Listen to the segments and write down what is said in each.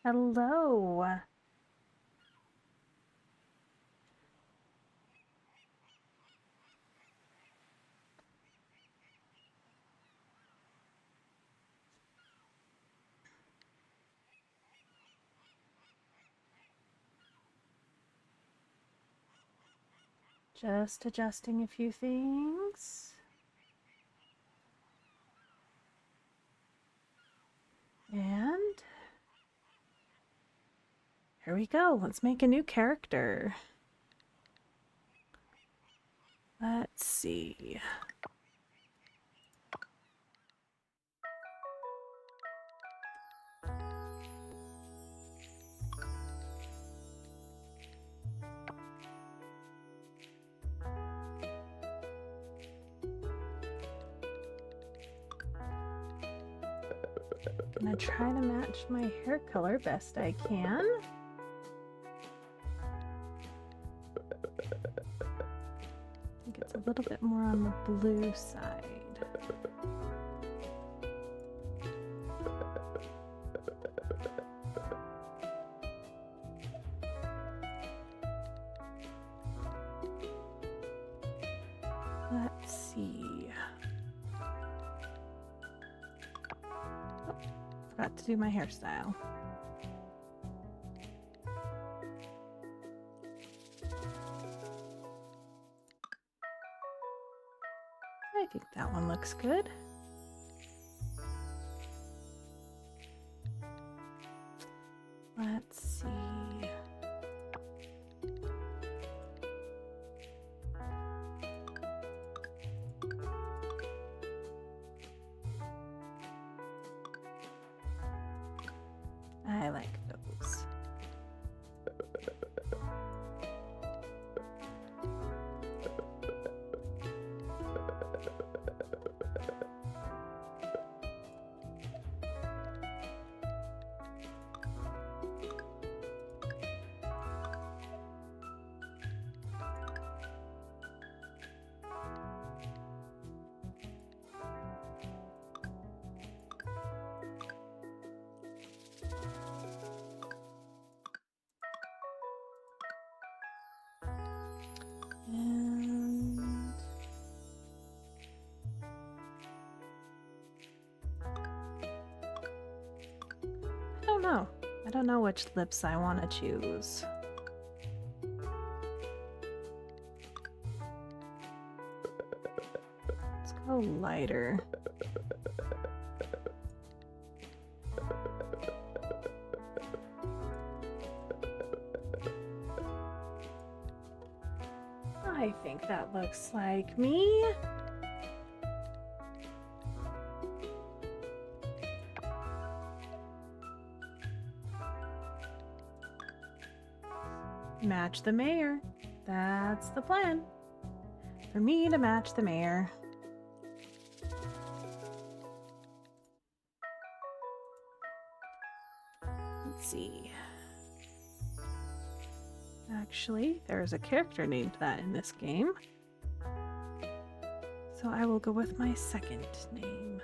Hello. Just adjusting a few things. And here we go. Let's make a new character. Let's see. I'm gonna try to match my hair color best I can. I think it's a little bit more on the blue side. Let's see. Oh, forgot to do my hairstyle. I think that one looks good. Let's see. I like those. And I don't know which lips I want to choose. Let's go lighter. I think that looks like me. Match the mayor. That's the plan. For me to match the mayor. Let's see. Actually, there's a character named that in this game. So I will go with my second name.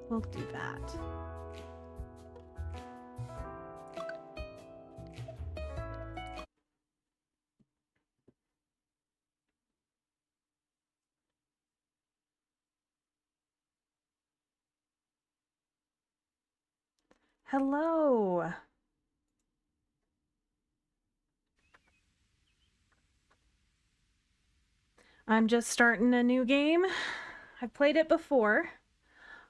We'll do that. Hello. I'm just starting a new game. I've played it before.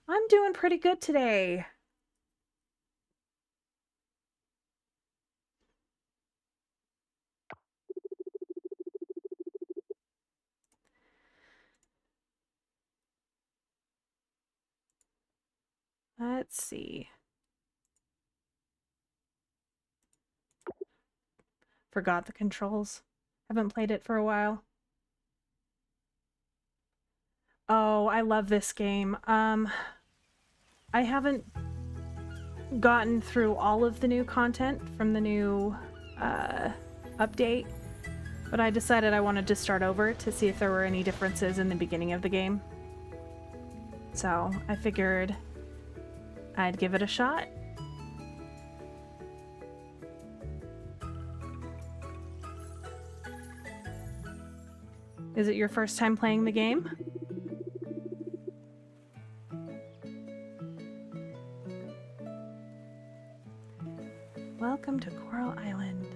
I'm doing pretty good today. Let's see. Forgot the controls. Haven't played it for a while. Oh, I love this game. I haven't gotten through all of the new content from the new update, but I decided I wanted to start over to see if there were any differences in the beginning of the game. So I figured I'd give it a shot. Is it your first time playing the game? Welcome to Coral Island.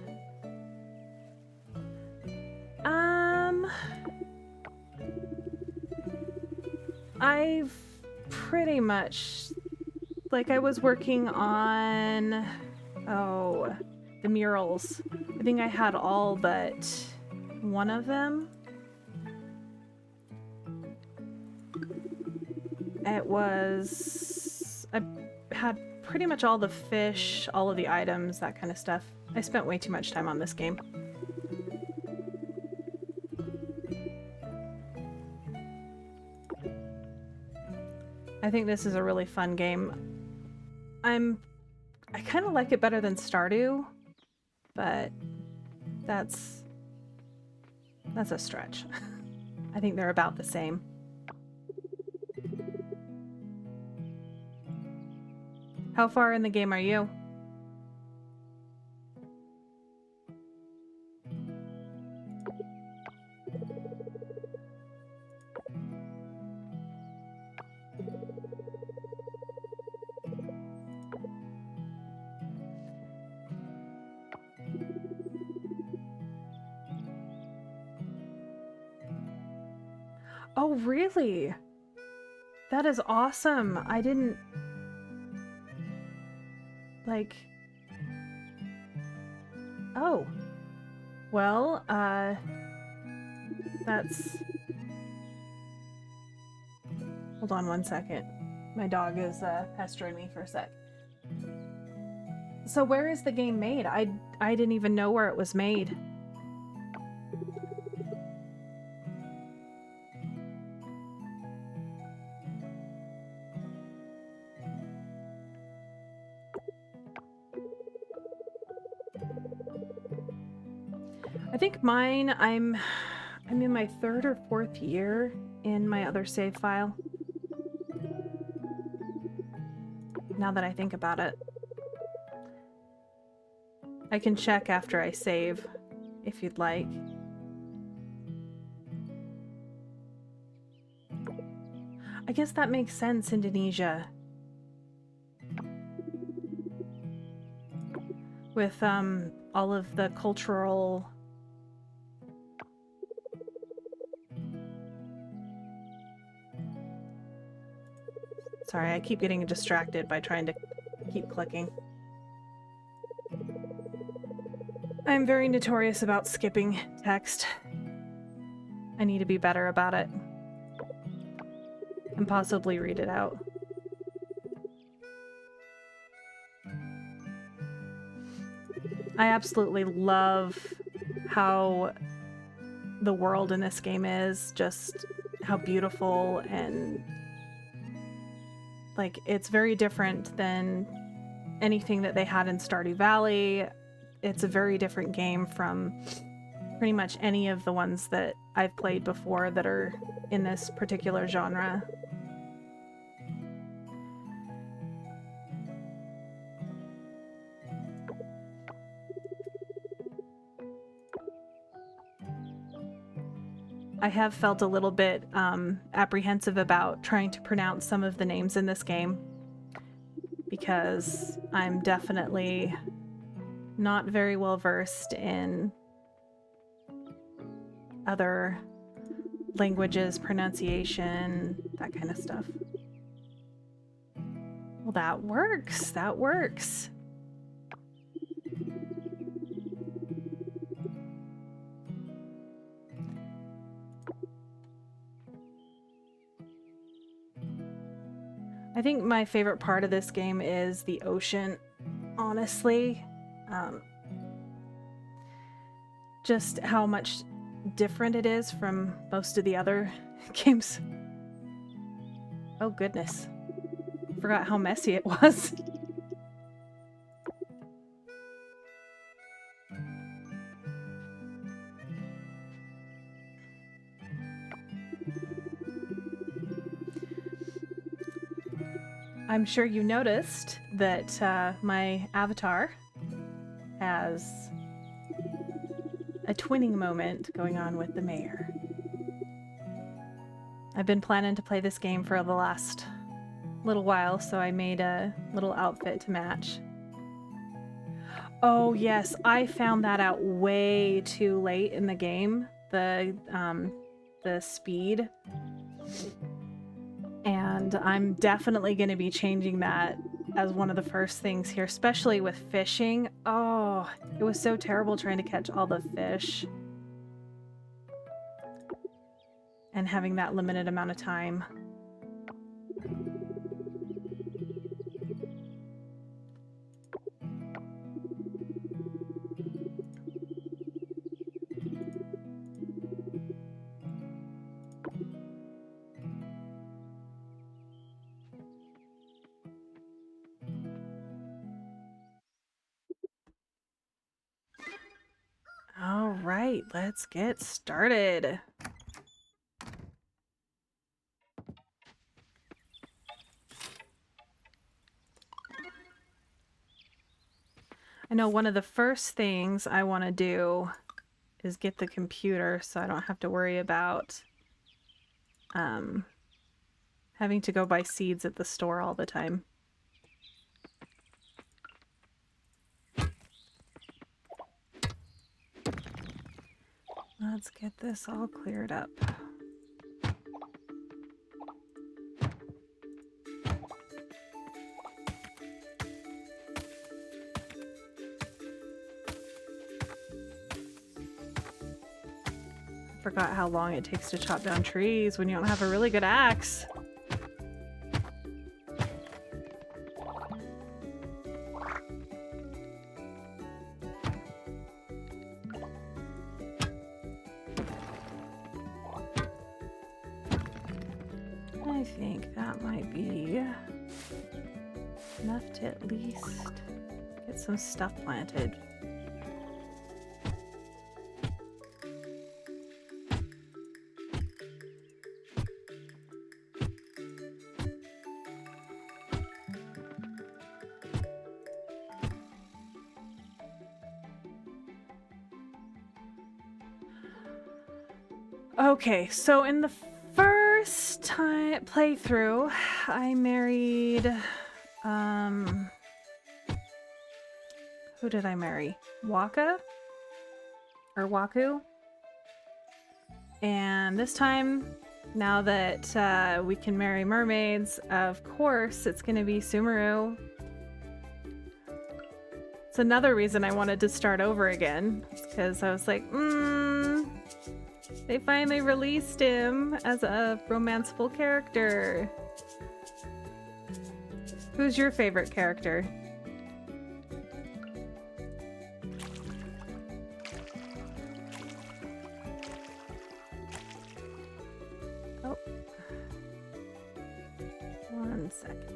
I've pretty much, like, I was working on, the murals. I think I had all but one of them. It was, I had pretty much all the fish, all of the items, that kind of stuff. I spent way too much time on this game. I think this is a really fun game. I kind of like it better than Stardew, but that's a stretch. I think they're about the same. How far in the game are you? Oh, really? That is awesome. I didn't... like... Oh. Well, that's... Hold on one second. My dog is pestering me for a sec. So where is the game made? I didn't even know where it was made. I think mine, I'm in my 3rd or 4th year in my other save file. Now that I think about it. I can check after I save, if you'd like. I guess that makes sense, Indonesia. With all of the cultural... Sorry, I keep getting distracted by trying to keep clicking. I'm very notorious about skipping text. I need to be better about it. And possibly read it out. I absolutely love how the world in this game is, just how beautiful, and like, it's very different than anything that they had in Stardew Valley. It's a very different game from pretty much any of the ones that I've played before that are in this particular genre. I have felt a little bit apprehensive about trying to pronounce some of the names in this game, because I'm definitely not very well versed in other languages, pronunciation, that kind of stuff. Well, that works. That works. I think my favorite part of this game is the ocean, honestly. Just how much different it is from most of the other games. Oh goodness. Forgot how messy it was. I'm sure you noticed that my avatar has a twinning moment going on with the mayor. I've been planning to play this game for the last little while, so I made a little outfit to match. Oh yes, I found that out way too late in the game, the speed. And I'm definitely going to be changing that as one of the first things here, especially with fishing. Oh, it was so terrible trying to catch all the fish. And having that limited amount of time. All right, let's get started. I know one of the first things I want to do is get the computer so I don't have to worry about having to go buy seeds at the store all the time. Let's get this all cleared up. Forgot how long it takes to chop down trees when you don't have a really good axe. I think that might be enough to at least get some stuff planted. Okay, so in the first time playthrough, I married, who did I marry? Waka? Or Waku? And this time, now that we can marry mermaids, of course, it's gonna be Sumeru. It's another reason I wanted to start over again, because I was like, they finally released him as a romanceful character. Who's your favorite character? Oh. 1 second.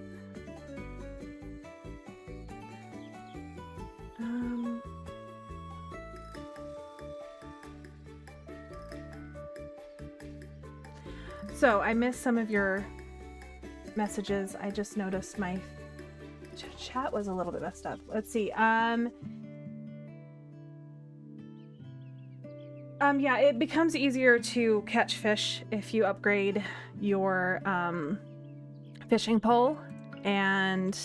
So I missed some of your messages. I just noticed my chat was a little bit messed up. Let's see. Yeah, it becomes easier to catch fish if you upgrade your fishing pole, and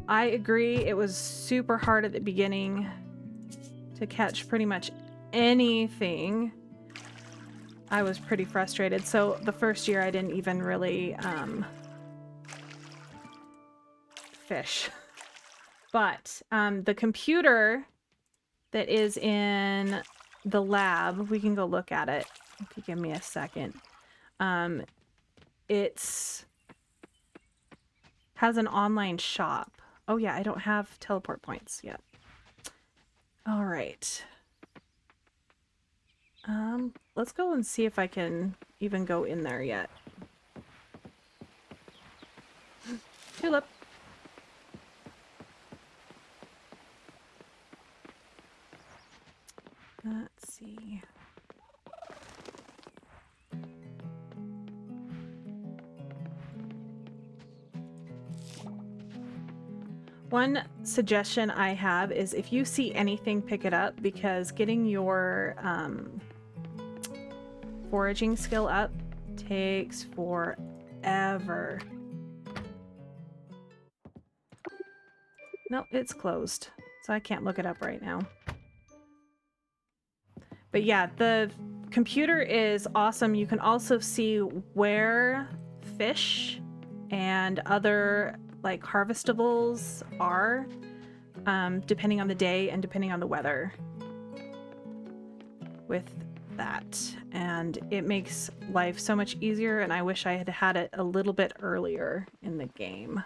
I agree it was super hard at the beginning to catch pretty much anything. I was pretty frustrated. So the first year I didn't even really fish. But the computer that is in the lab, we can go look at it if you give me a second. It's has an online shop. Oh yeah, I don't have teleport points yet. All right. Let's go and see if I can even go in there yet. Tulip. Let's see. One suggestion I have is if you see anything, pick it up, because getting your foraging skill up takes forever. Nope, it's closed, so I can't look it up right now. But yeah, the computer is awesome. You can also see where fish and other like harvestables are, depending on the day and depending on the weather with that. And it makes life so much easier, and I wish I had had it a little bit earlier in the game.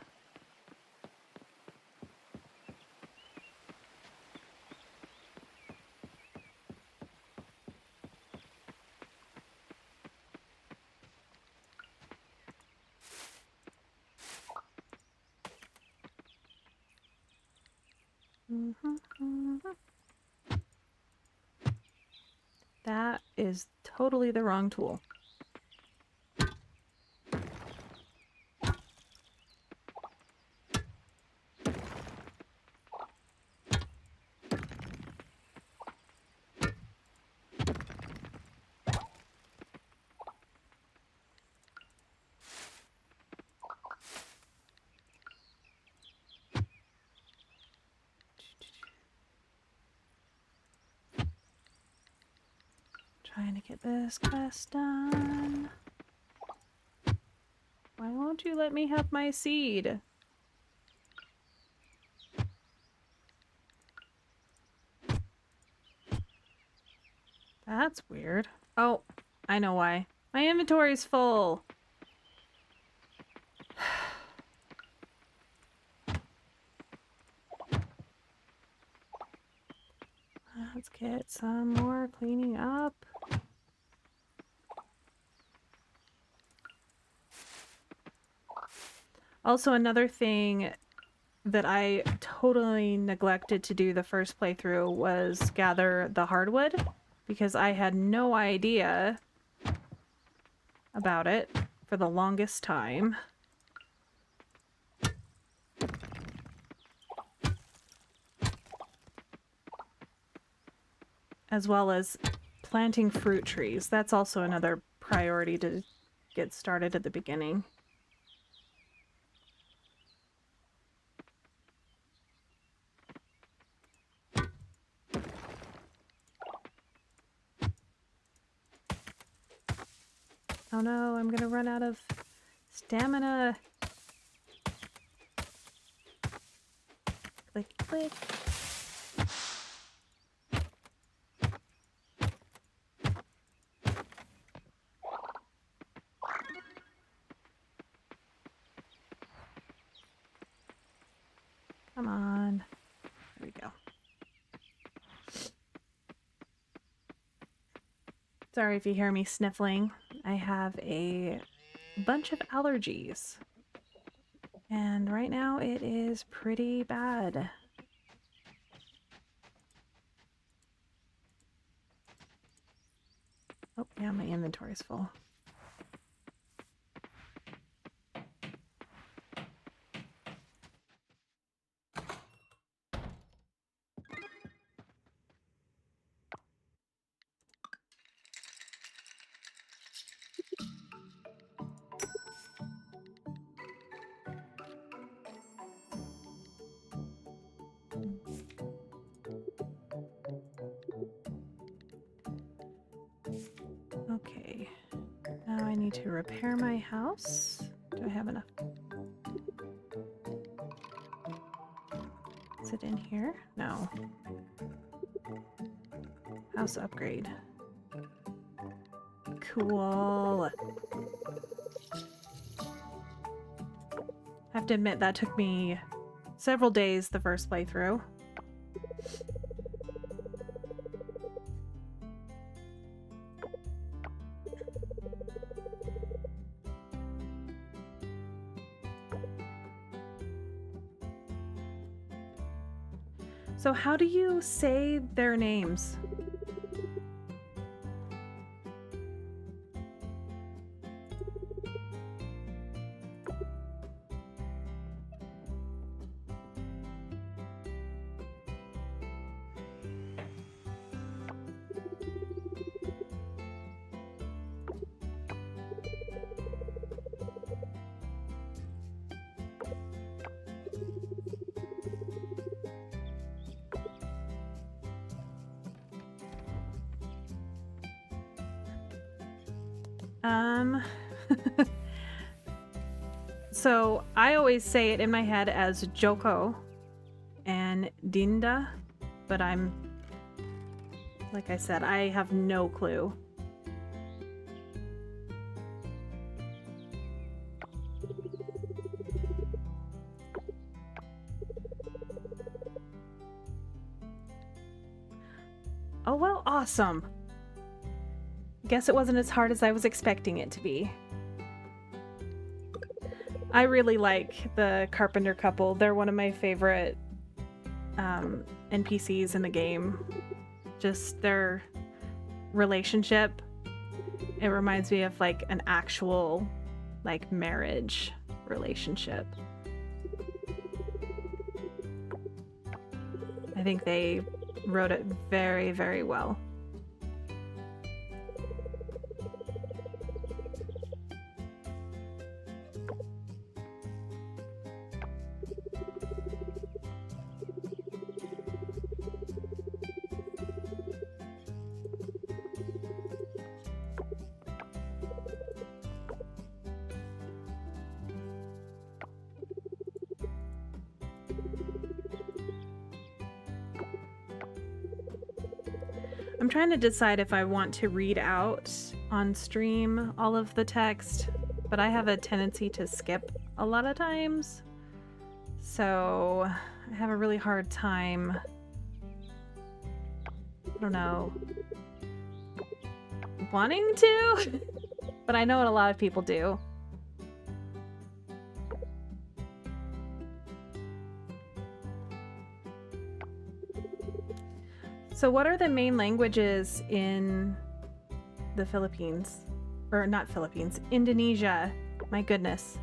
That is totally the wrong tool. Trying to get this quest done. Why won't you let me have my seed? That's weird. Oh, I know why. My inventory's full. Let's get some more cleaning up. Also, another thing that I totally neglected to do the first playthrough was gather the hardwood, because I had no idea about it for the longest time. As well as planting fruit trees. That's also another priority to get started at the beginning. Oh no, I'm gonna run out of stamina. Click, click. Come on. There we go. Sorry if you hear me sniffling. I have a bunch of allergies. And right now it is pretty bad. Oh, yeah, my inventory's full. Okay. Now I need to repair my house. Do I have enough? Is it in here? No. House upgrade. Cool. I have to admit that took me several days the first playthrough. So how do you say their names? Um, so I always say it in my head as Joko and Dinda, but like I said, I have no clue. Oh, well, awesome. Guess it wasn't as hard as I was expecting it to be. I really like the Carpenter couple. They're one of my favorite NPCs in the game. Just their relationship. It reminds me of like an actual like marriage relationship. I think they wrote it very, very well. I'm trying to decide if I want to read out on stream all of the text, but I have a tendency to skip a lot of times. So I have a really hard time, I don't know, wanting to, but I know what a lot of people do. So what are the main languages in the Philippines? Or not Philippines, Indonesia. My goodness.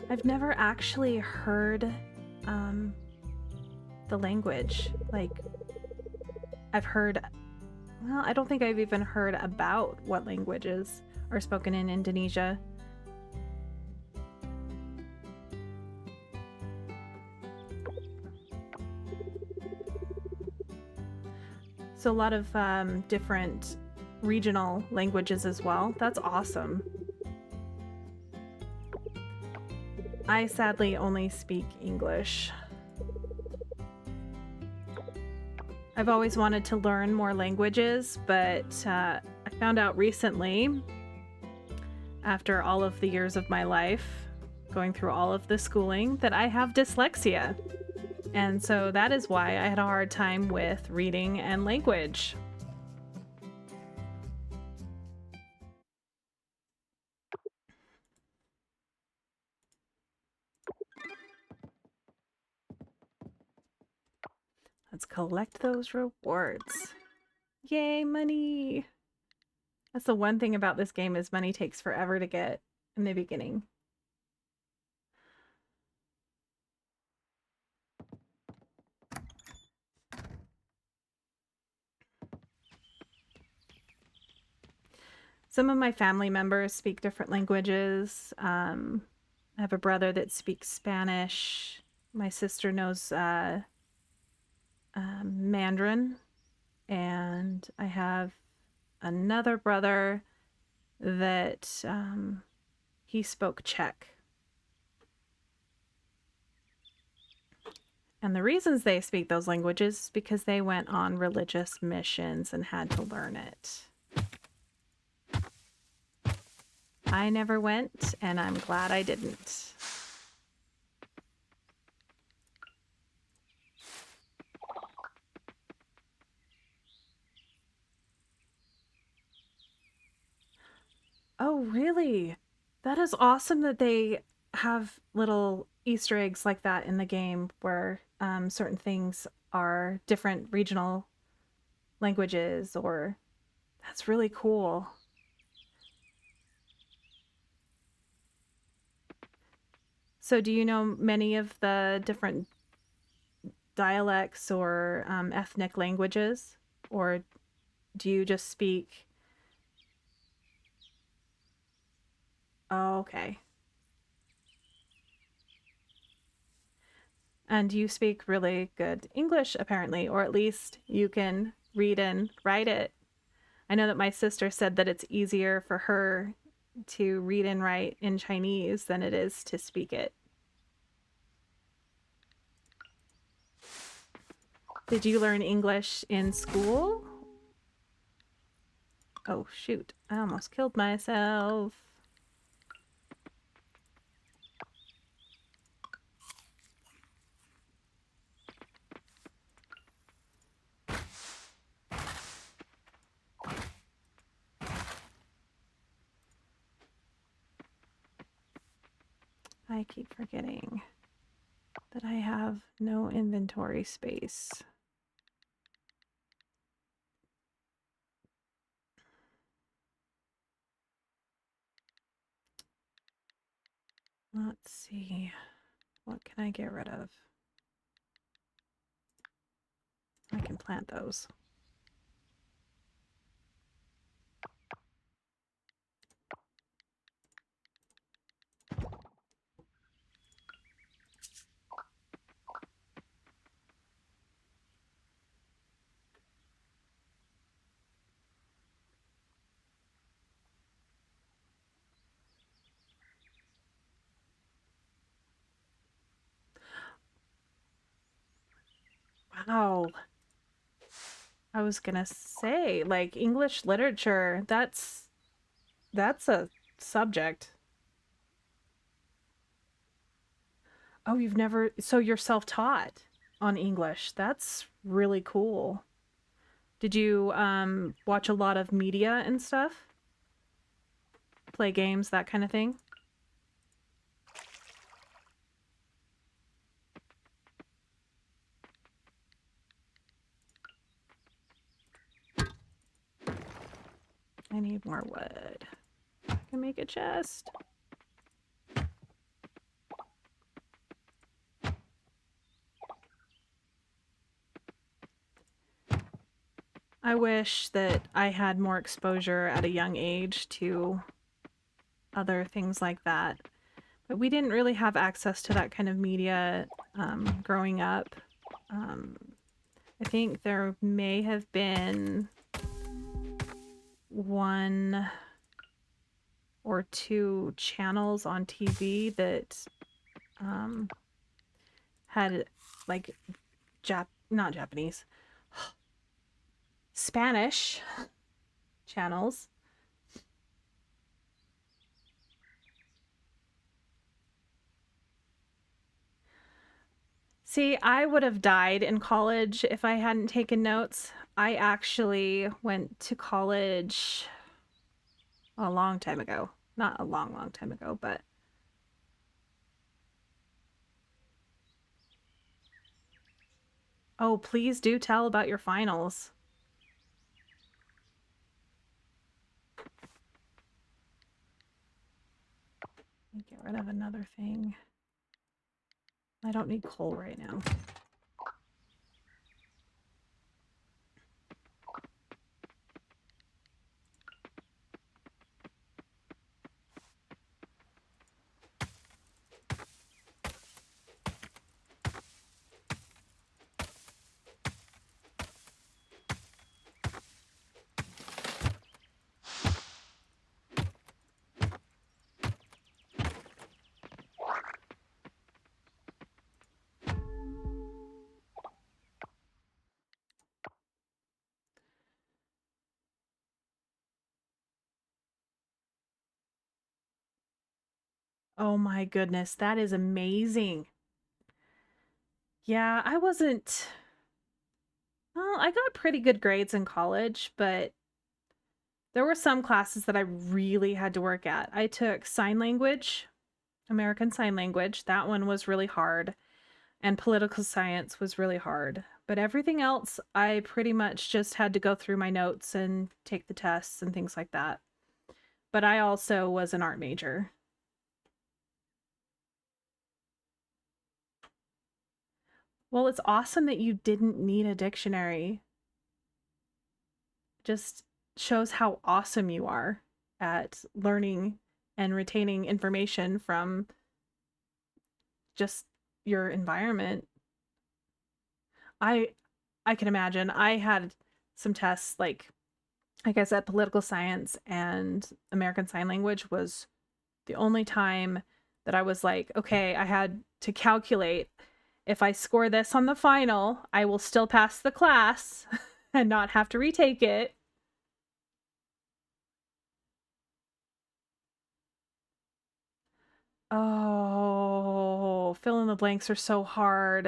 I've never actually heard the language. Like, I've heard, well, I don't think I've even heard about what languages are spoken in Indonesia. So a lot of different regional languages as well. That's awesome. I sadly only speak English. I've always wanted to learn more languages, but I found out recently, after all of the years of my life, going through all of the schooling, that I have dyslexia. And so that is why I had a hard time with reading and language. Let's collect those rewards. Yay, money! That's the one thing about this game is money takes forever to get in the beginning. Some of my family members speak different languages. I have a brother that speaks Spanish. My sister knows Mandarin. And I have another brother that he spoke Czech. And the reasons they speak those languages is because they went on religious missions and had to learn it. I never went, and I'm glad I didn't. Oh, really? That is awesome that they have little Easter eggs like that in the game where certain things are different regional languages, or that's really cool. So, do you know many of the different dialects or ethnic languages, or do you just speak? Oh, okay. And you speak really good English, apparently, or at least you can read and write it. I know that my sister said that it's easier for her to read and write in Chinese than it is to speak it. Did you learn English in school? Oh, shoot. I almost killed myself. I keep forgetting that I have no inventory space. Let's see. What can I get rid of? I can plant those. Wow. I was gonna say, like, English literature, that's a subject. Oh, you've never, so you're self-taught on English. That's really cool. Did you watch a lot of media and stuff? Play games, that kind of thing? I need more wood. I can make a chest. I wish that I had more exposure at a young age to other things like that. But we didn't really have access to that kind of media growing up. I think there may have been one or two channels on TV that had like not Japanese, Spanish channels. See, I would have died in college if I hadn't taken notes. I actually went to college a long time ago. Not a long, long time ago, but oh, please do tell about your finals. Get rid of another thing. I don't need coal right now. Oh my goodness, that is amazing. Yeah, I wasn't. Well, I got pretty good grades in college, but there were some classes that I really had to work at. I took sign language, American Sign Language. That one was really hard. and political science was really hard. But everything else, I pretty much just had to go through my notes and take the tests and things like that. But I also was an art major. Well, it's awesome that you didn't need a dictionary. Just shows how awesome you are at learning and retaining information from just your environment. I can imagine. I had some tests like I said, political science and American Sign Language was the only time that I was like, okay, I had to calculate if I score this on the final, I will still pass the class and not have to retake it. Oh, fill in the blanks are so hard.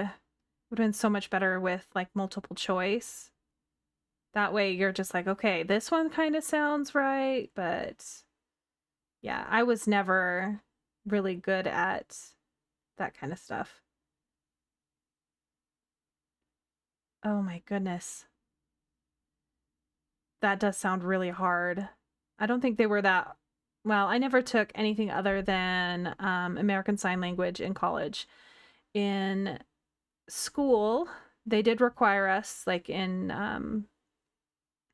Would have been so much better with like multiple choice. That way you're just like, okay, this one kind of sounds right, but yeah, I was never really good at that kind of stuff. Oh my goodness. That does sound really hard. I don't think they were that well. I never took anything other than American Sign Language in college. In school, they did require us, like in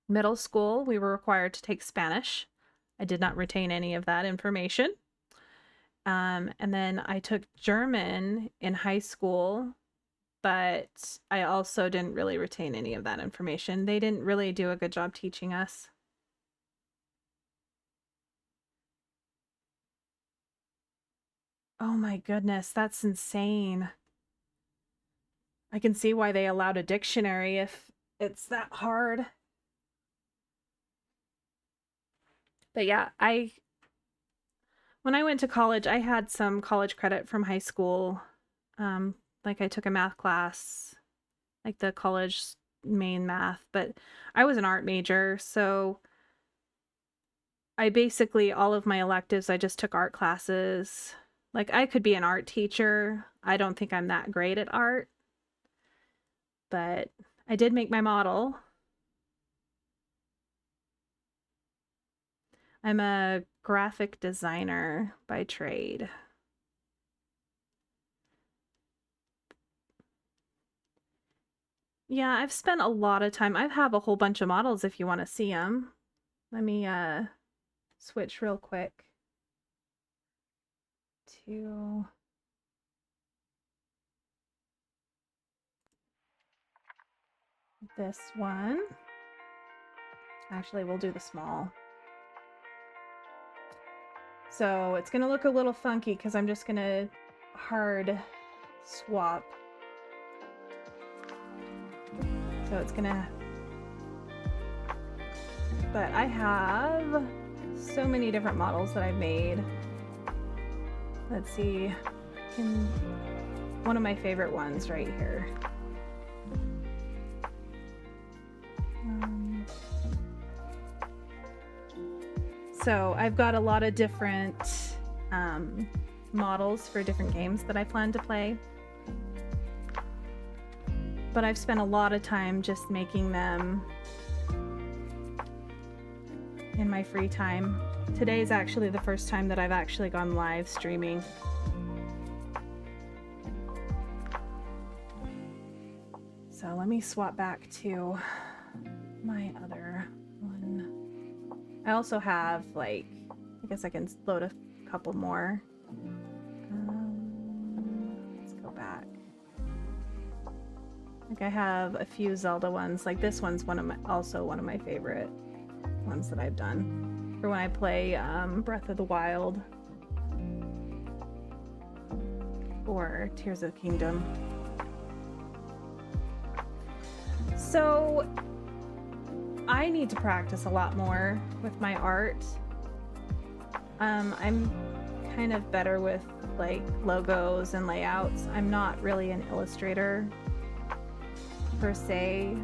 middle school, we were required to take Spanish. I did not retain any of that information. And then I took German in high school, but I also didn't really retain any of that information. They didn't really do a good job teaching us. Oh my goodness, that's insane. I can see why they allowed a dictionary if it's that hard. But yeah, when I went to college, I had some college credit from high school. Like I took a math class, like the college main math, but I was an art major, so I basically all of my electives I just took art classes. Like I could be an art teacher. I don't think I'm that great at art, but I did make my model. I'm a graphic designer by trade. Yeah, I've spent a lot of time. I have a whole bunch of models if you want to see them. Let me switch real quick to this one. Actually, we'll do the small. So it's gonna look a little funky because I'm just gonna hard swap. So it's gonna, but I have so many different models that I've made. Let's see, one of my favorite ones right here. So I've got a lot of different models for different games that I plan to play. But I've spent a lot of time just making them in my free time. Today is actually the first time that I've actually gone live streaming. So let me swap back to my other one. I also have, like, I guess I can load a couple more. Let's go back. Like I have a few Zelda ones. Like this one's also one of my favorite ones that I've done for when I play Breath of the Wild or Tears of the Kingdom. So I need to practice a lot more with my art. I'm kind of better with like logos and layouts. I'm not really an illustrator per se.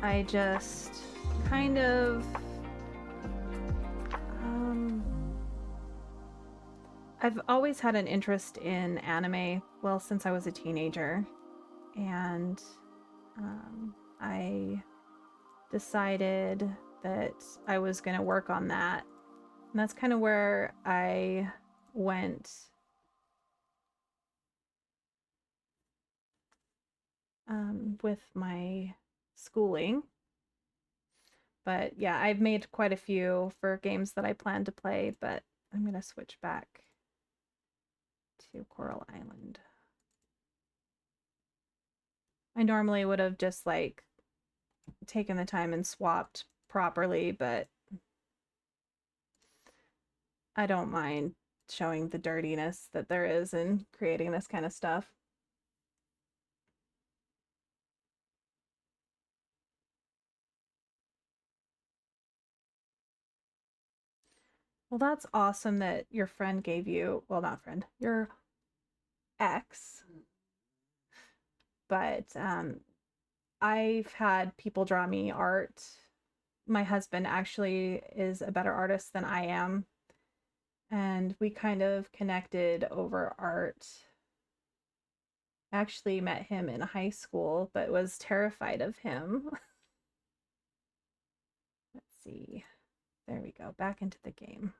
I just kind of I've always had an interest in anime, well, since I was a teenager. And I decided that I was going to work on that. And that's kind of where I went with my schooling. But yeah, I've made quite a few for games that I plan to play, but I'm going to switch back to Coral Island. I normally would have just like taken the time and swapped properly, but I don't mind showing the dirtiness that there is in creating this kind of stuff. Well, that's awesome that your friend gave you, well, not friend, your ex, but I've had people draw me art. My husband actually is a better artist than I am, and we kind of connected over art. I actually met him in high school, but was terrified of him. Let's see. There we go. Back into the game.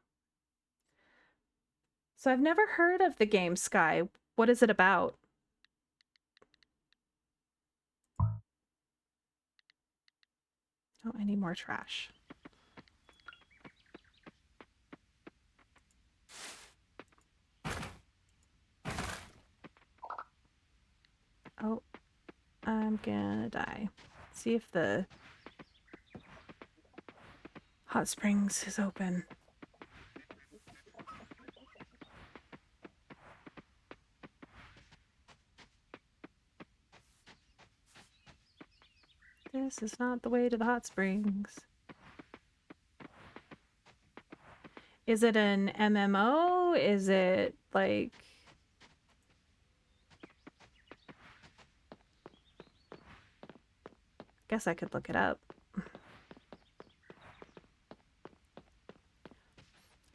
So I've never heard of the game Sky. What is it about? Oh, I need more trash. Oh, I'm gonna die. See if the hot springs is open. This is not the way to the hot springs. Is it an MMO? Is it like... Guess I could look it up.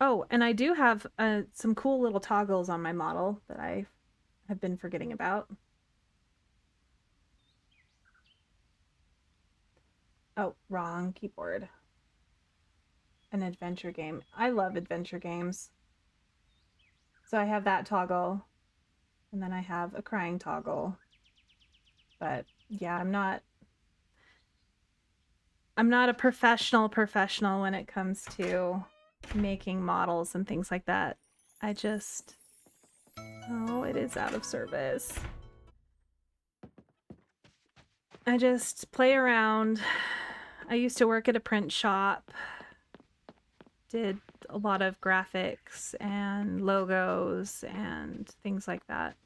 Oh, and I do have some cool little toggles on my model that I have been forgetting about. Oh, wrong keyboard. An adventure game. I love adventure games. So I have that toggle, and then I have a crying toggle. But yeah, I'm not a professional when it comes to making models and things like that. I just... Oh, it is out of service. I just play around. I used to work at a print shop. Did a lot of graphics and logos and things like that.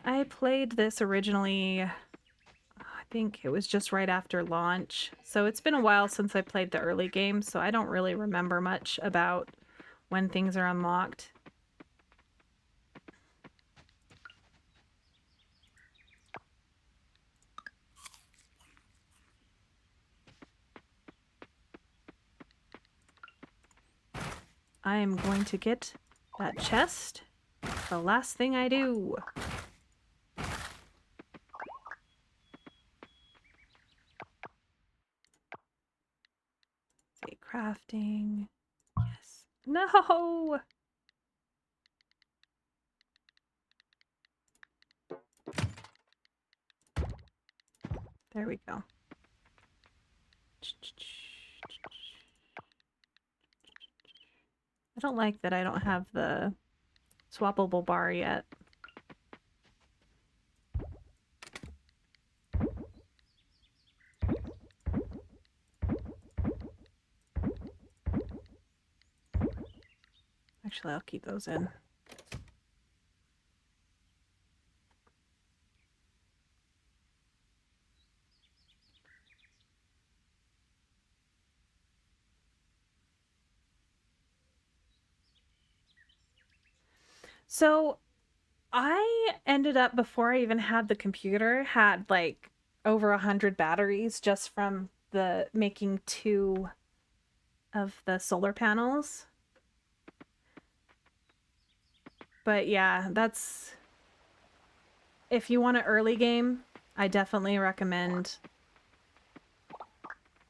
I played this originally, I think it was just right after launch. So it's been a while since I played the early game, so I don't really remember much about when things are unlocked. I am going to get that chest. The last thing I do. Okay, crafting. Yes. No! There we go. I don't like that I don't have the swappable bar yet. Actually, I'll keep those in. So I ended up, before I even had the computer, had like over 100 batteries just from the making 2 of the solar panels. But yeah, that's, if you want an early game, I definitely recommend.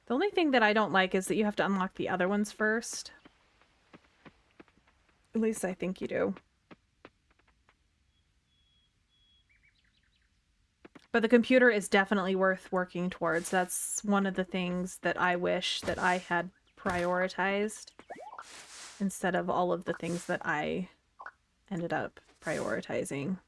The only thing that I don't like is that you have to unlock the other ones first. At least I think you do. But the computer is definitely worth working towards. That's one of the things that I wish that I had prioritized instead of all of the things that I ended up prioritizing.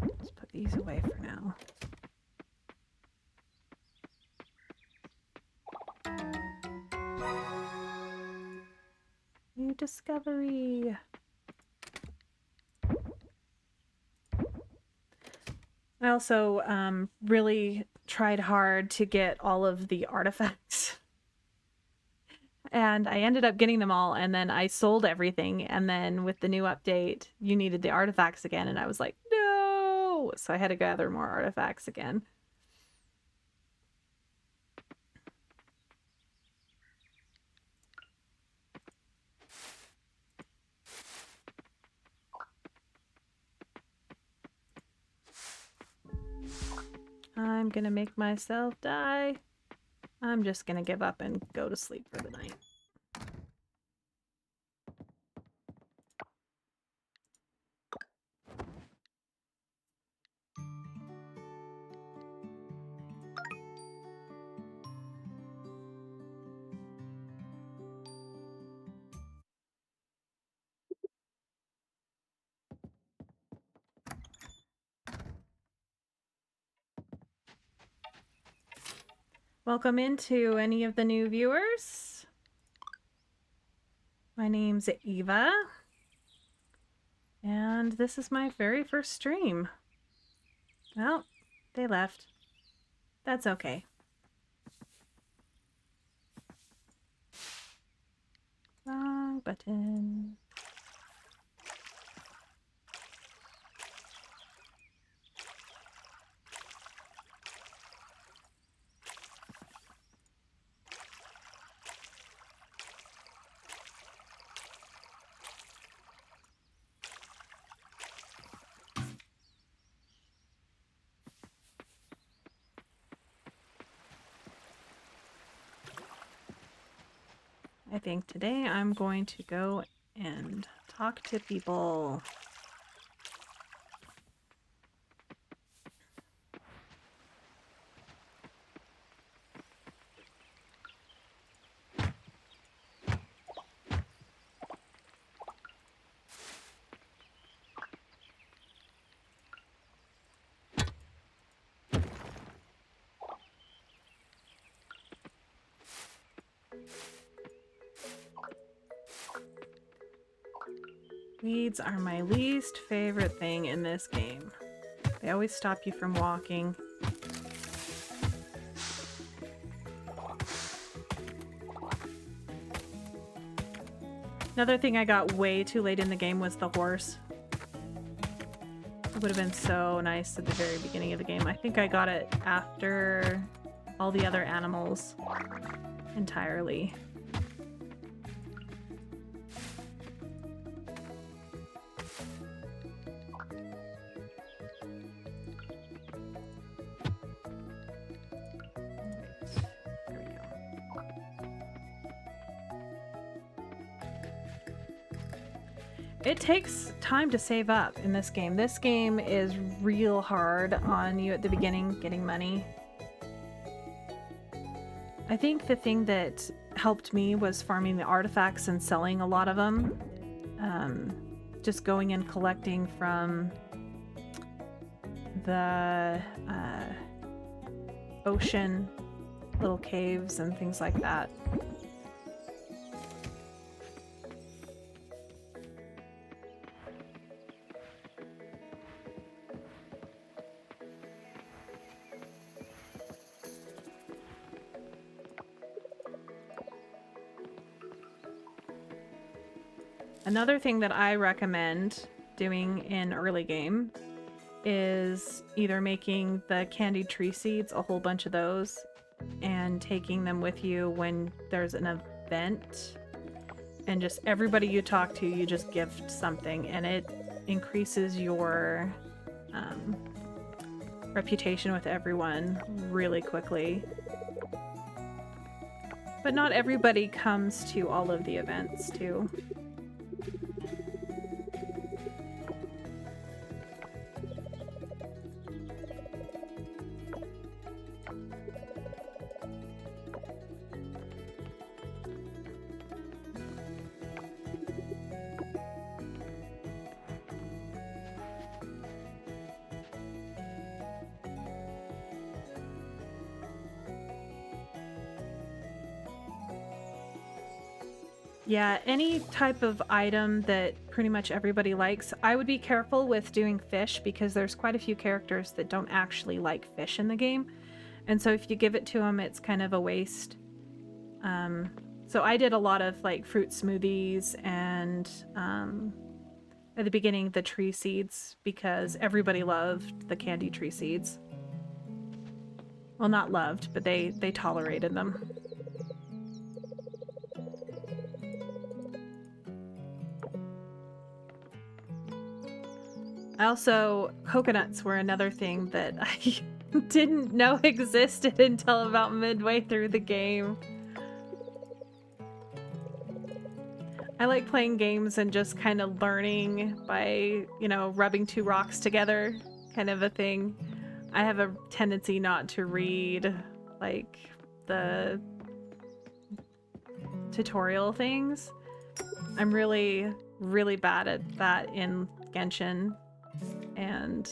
Let's put these away for now. New discovery. I also really tried hard to get all of the artifacts. And I ended up getting them all, and then I sold everything, and then with the new update, you needed the artifacts again, and I was like, no! So I had to gather more artifacts again. I'm gonna make myself die. I'm just gonna give up and go to sleep for the night. Welcome into any of the new viewers. My name's Eva, and this is my very first stream. Well, they left. That's okay. Wrong button. I think today I'm going to go and talk to people. Weeds are my least favorite thing in this game. They always stop you from walking. Another thing I got way too late in the game was the horse. It would have been so nice at the very beginning of the game. I think I got it after all the other animals entirely. It takes time to save up in this game. This game is real hard on you at the beginning, getting money. I think the thing that helped me was farming the artifacts and selling a lot of them. Just going and collecting from the ocean, little caves and things like that. Another thing that I recommend doing in early game is either making the candied tree seeds, a whole bunch of those, and taking them with you when there's an event, and just everybody you talk to, you just gift something, and it increases your reputation with everyone really quickly. But not everybody comes to all of the events too. Yeah, any type of item that pretty much everybody likes. I would be careful with doing fish because there's quite a few characters that don't actually like fish in the game. And so if you give it to them, it's kind of a waste. So I did a lot of like fruit smoothies and at the beginning the tree seeds because everybody loved the candy tree seeds. Well, not loved, but they tolerated them. Also, coconuts were another thing that I didn't know existed until about midway through the game. I like playing games and just kind of learning by, you know, rubbing two rocks together, kind of a thing. I have a tendency not to read, like, the tutorial things. I'm really, really bad at that in Genshin. And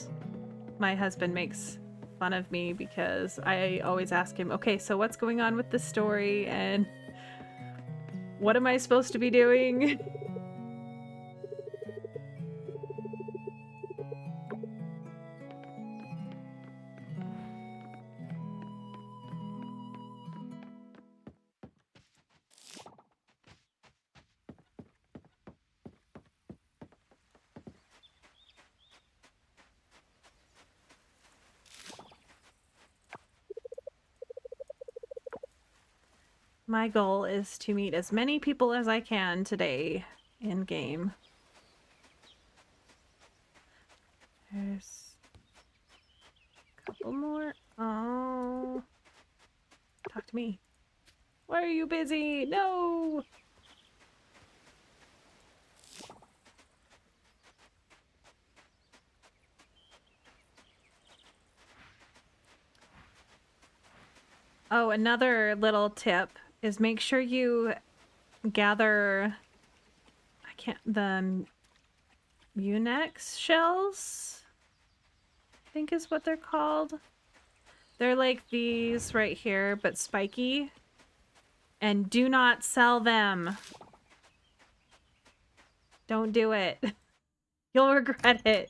my husband makes fun of me because I always ask him, okay, so what's going on with the story and what am I supposed to be doing? My goal is to meet as many people as I can today in game. There's a couple more. Oh. Talk to me. Why are you busy? No! Oh, another little tip is make sure you gather the Munex shells, I think is what they're called. They're like these right here, but spiky. And do not sell them. Don't do it. You'll regret it.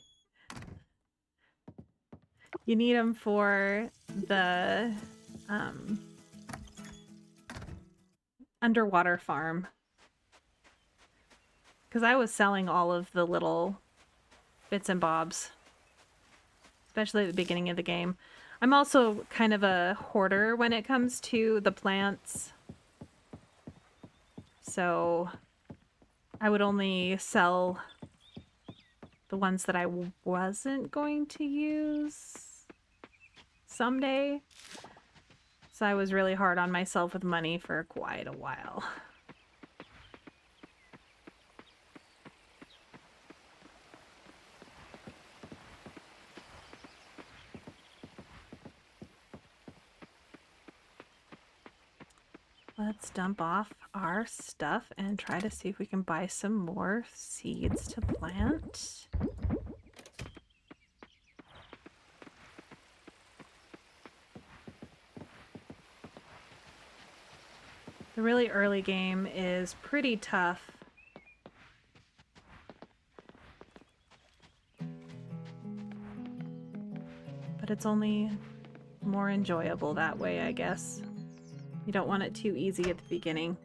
You need them for the underwater farm. Because I was selling all of the little bits and bobs. Especially at the beginning of the game. I'm also kind of a hoarder when it comes to the plants. So I would only sell the ones that I wasn't going to use someday. So I was really hard on myself with money for quite a while. Let's dump off our stuff and try to see if we can buy some more seeds to plant. The really early game is pretty tough. But it's only more enjoyable that way, I guess. You don't want it too easy at the beginning.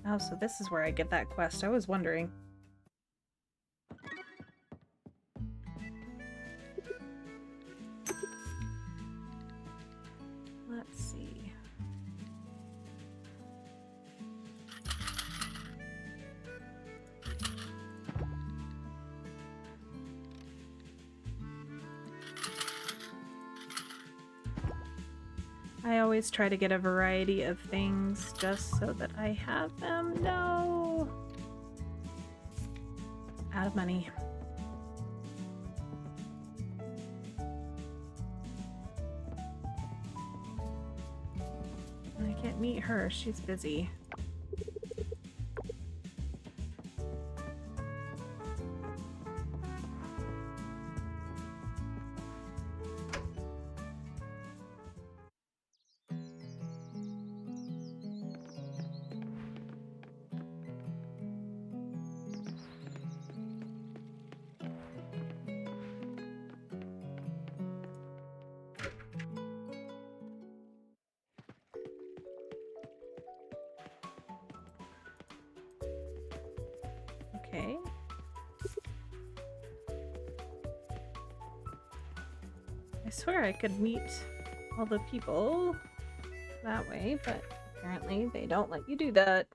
Oh, so this is where I get that quest. I was wondering. Let's see. I always try to get a variety of things just so that I have them. No! Out of money. I can't meet her. She's busy. Okay. I swear I could meet all the people that way, but apparently they don't let you do that.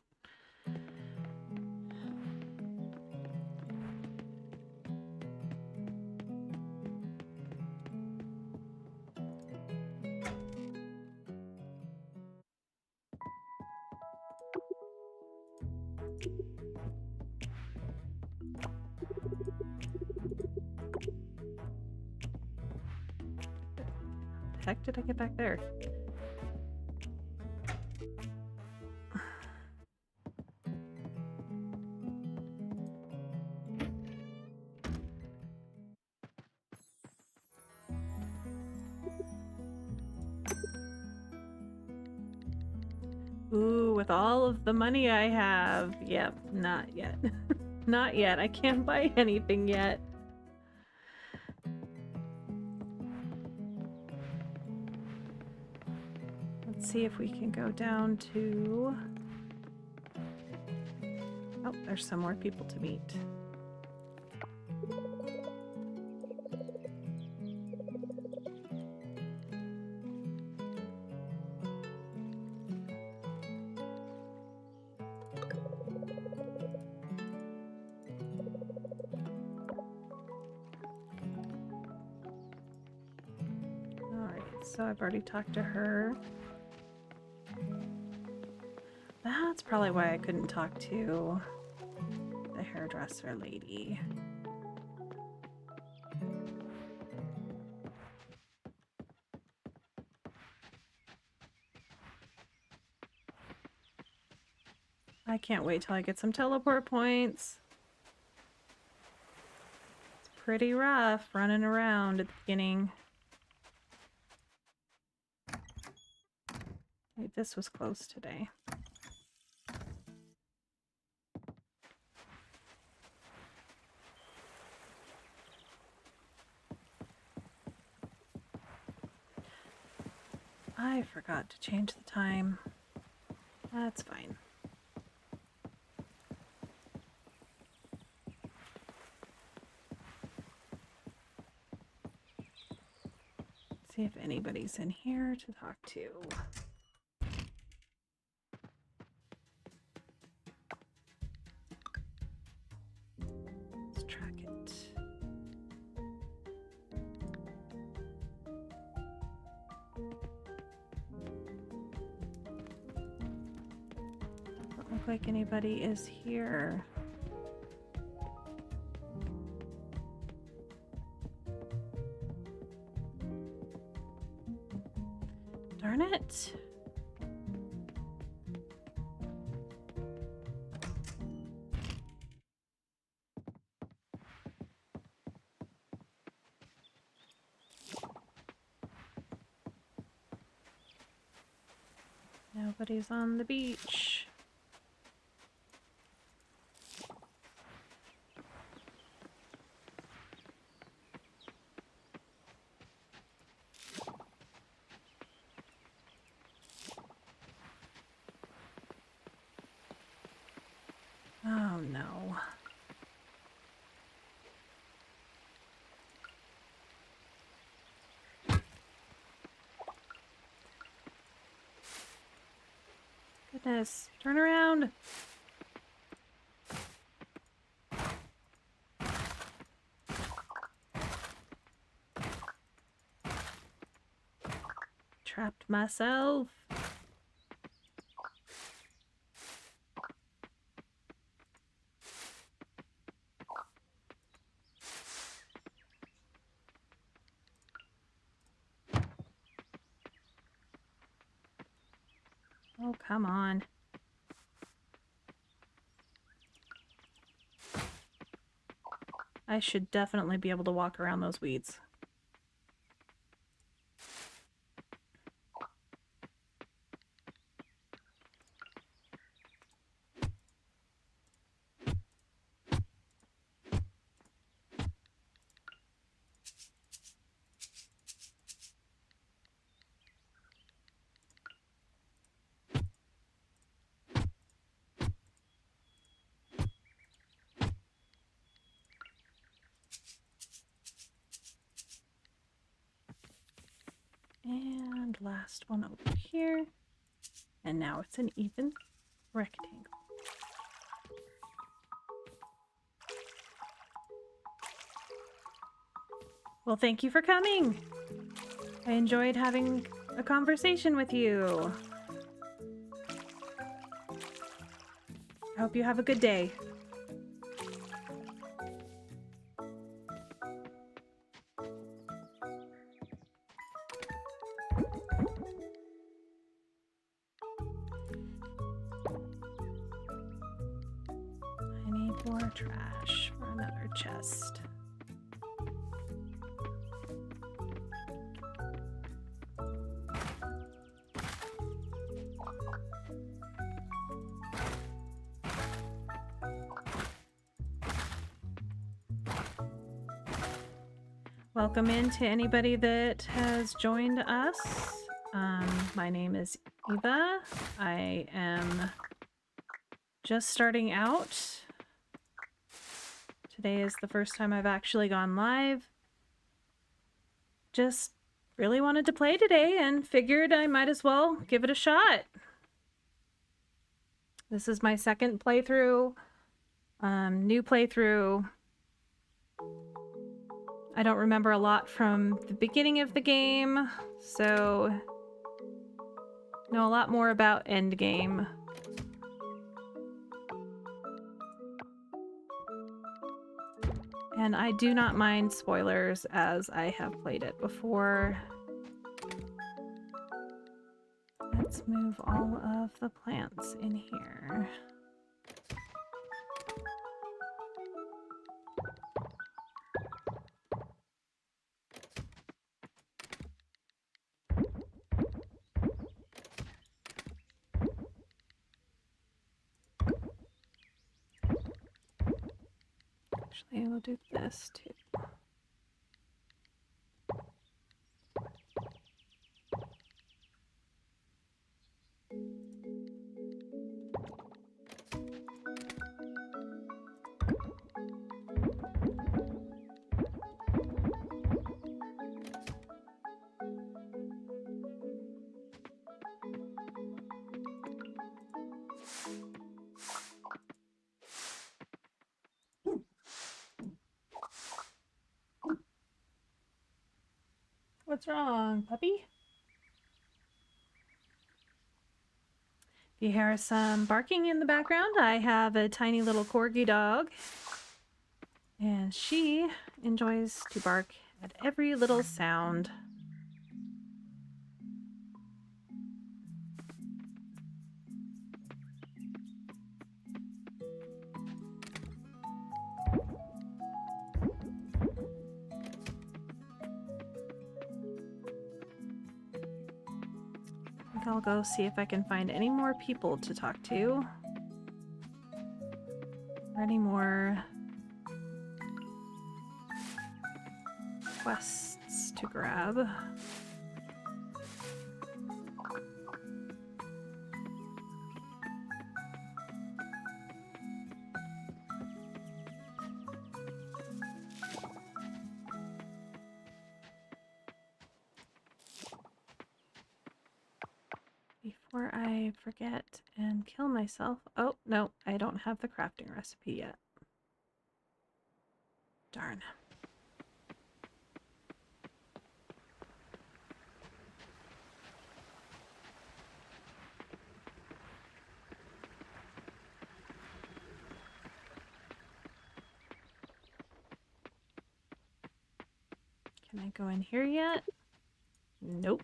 The heck did I get back there? Ooh, with all of the money I have. Yep, not yet. Not yet. I can't buy anything yet. Let's see if we can go down to... Oh, there's some more people to meet. So I've already talked to her. That's probably why I couldn't talk to the hairdresser lady. I can't wait till I get some teleport points. It's pretty rough running around at the beginning. Wait, this was close today. I forgot to change the time. That's fine. See if anybody's in here to talk to. Let's track it. Doesn't look like anybody is here. Darn it. Nobody's on the beach. Oh no. Goodness, turn around. Trapped myself. Oh, come on. I should definitely be able to walk around those weeds. And last one over here. And now it's an even rectangle. Well, thank you for coming. I enjoyed having a conversation with you. I hope you have a good day. I need more trash for another chest. Welcome in to anybody that has joined us. My name is Eva. I am just starting out. Today is the first time I've actually gone live. Just really wanted to play today and figured I might as well give it a shot. This is my second playthrough, new playthrough. I don't remember a lot from the beginning of the game, so know a lot more about endgame. And I do not mind spoilers as I have played it before. Let's move all of the plants in here. Actually, we'll do this too. What's wrong, puppy? If you hear some barking in the background, I have a tiny little corgi dog. And she enjoys to bark at every little sound. I think I'll go see if I can find any more people to talk to. Or any more quests to grab. Before I forget and kill myself. Oh, no, I don't have the crafting recipe yet. Darn. Can I go in here yet? Nope.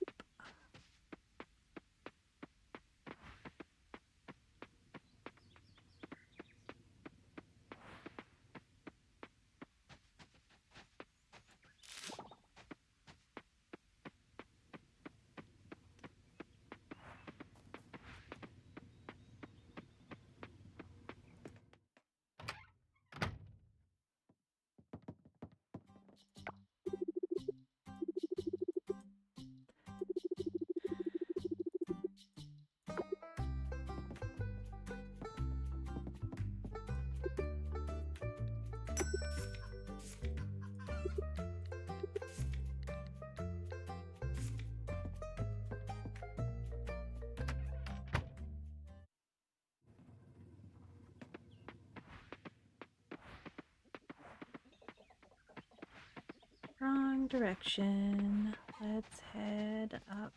Wrong direction. Let's head up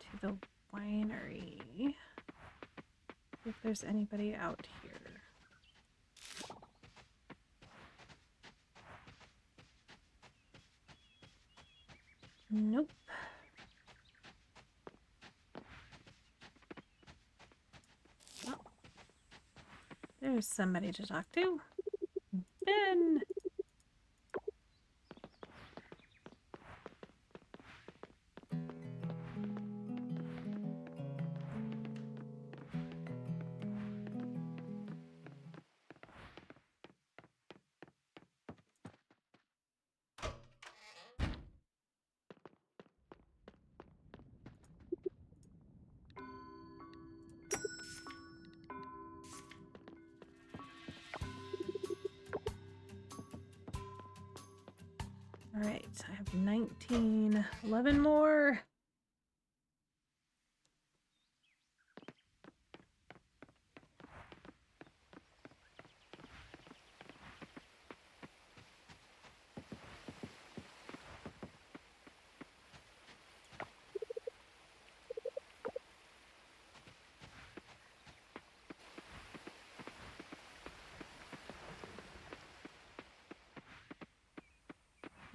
to the winery. See if there's anybody out here. Nope. Oh. There's somebody to talk to. Ben! Alright, I have 19. 11 more.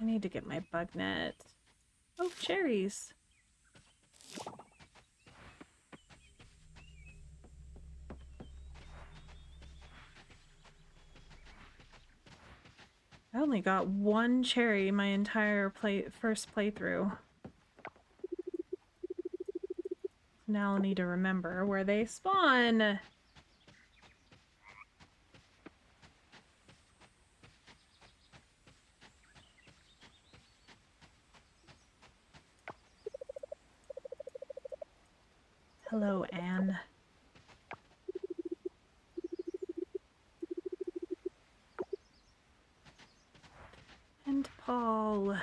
I need to get my bug net. Oh, cherries. I only got one cherry my entire first playthrough. Now I'll need to remember where they spawn. Hello, Anne. And Paul.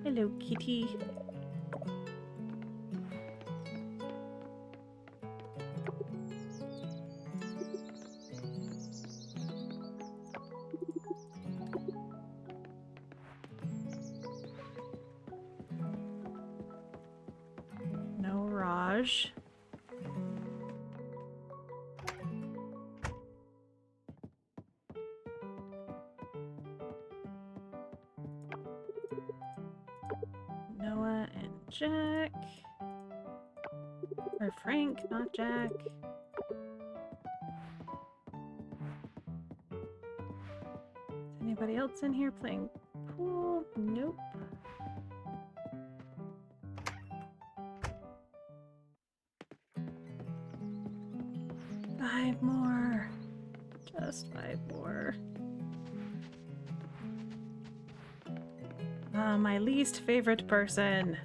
Hello, kitty. No Raj. Noah and Jack. Or Frank, not Jack. Is anybody else in here playing pool? Nope. Five more. Just 5 more. My least favorite person,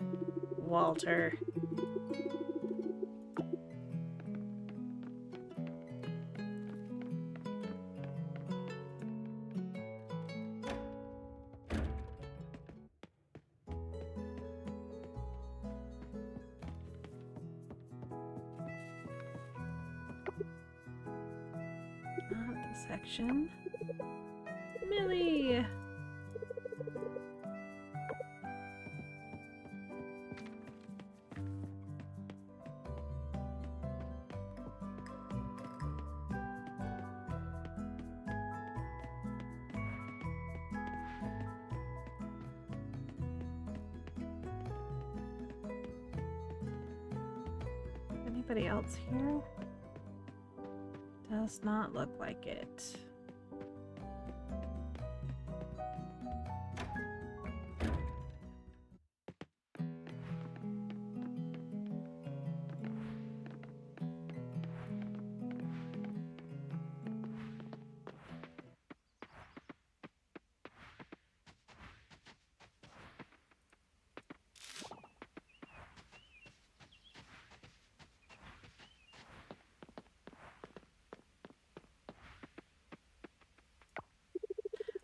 Walter. Not the section. Millie! Anybody else here? Does not look like it.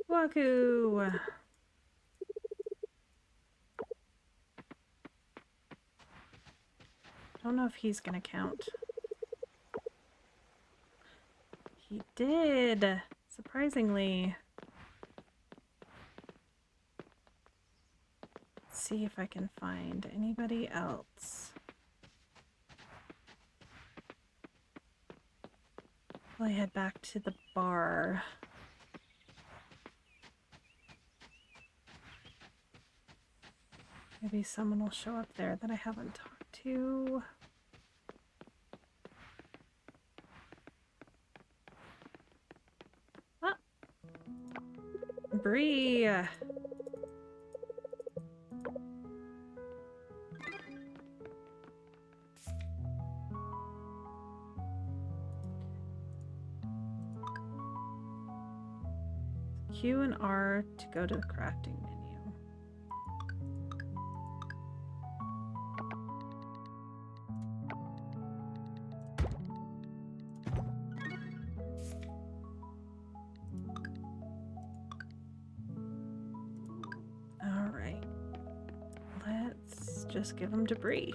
Waku! Don't know if he's gonna count. He did! Surprisingly. Let's see if I can find anybody else. I'll head back to the bar. Maybe someone will show up there that I haven't talked to. Ah! Bree! Q and R to go to the crafting menu. Alright. Let's just give them to Bree.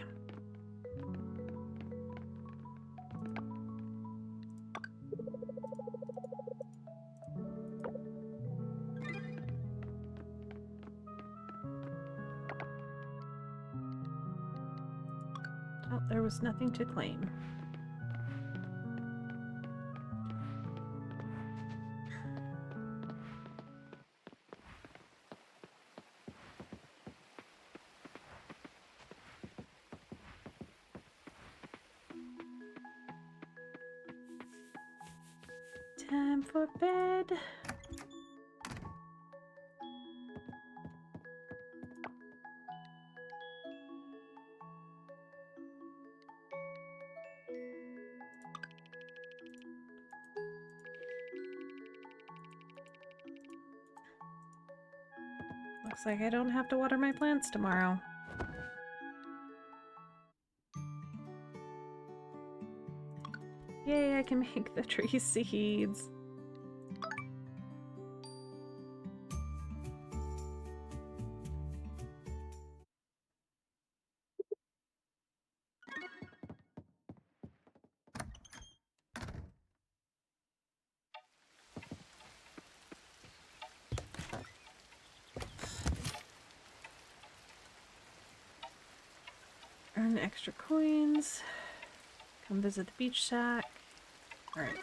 Oh, there was nothing to claim. Time for bed. Looks like I don't have to water my plants tomorrow. Yay, I can make the tree seeds. Earn extra coins. Come visit the beach shack. Alright,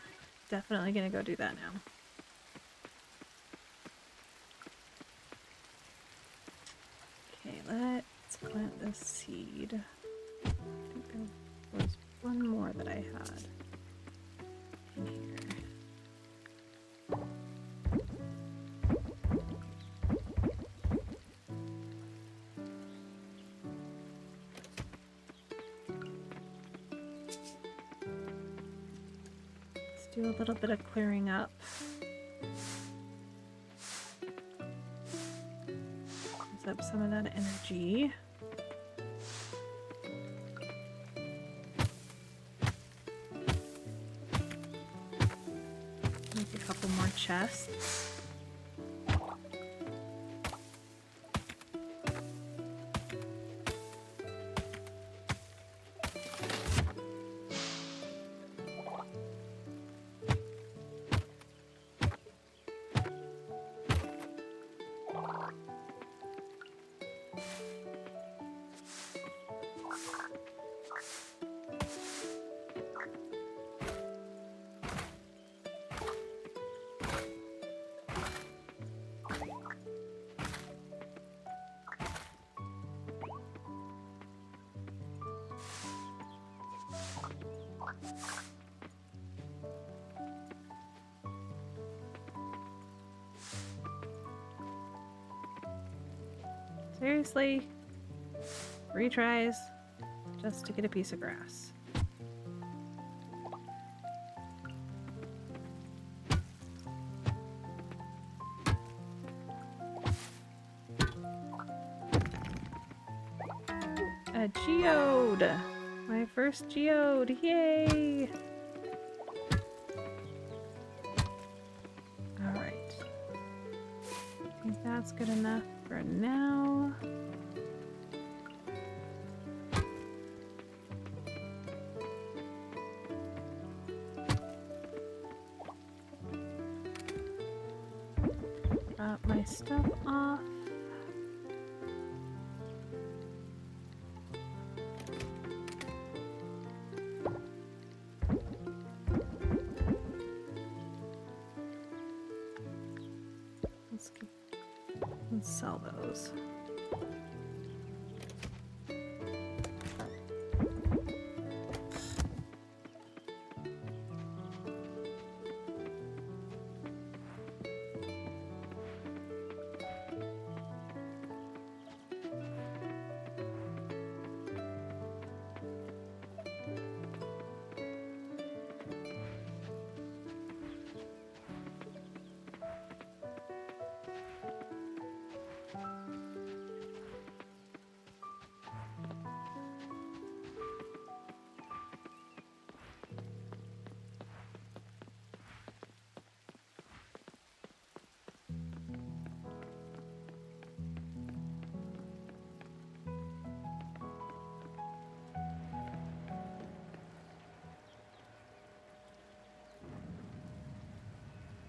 definitely gonna go do that now. Okay, let's plant this seed. I think there was one more that I had in here. Do a little bit of clearing up. Close up some of that energy. Make a couple more chests. Seriously? Retries just to get a piece of grass. A geode! My first geode! Yay! Alright. I think that's good enough for now. Drop my stuff off. Let's sell those.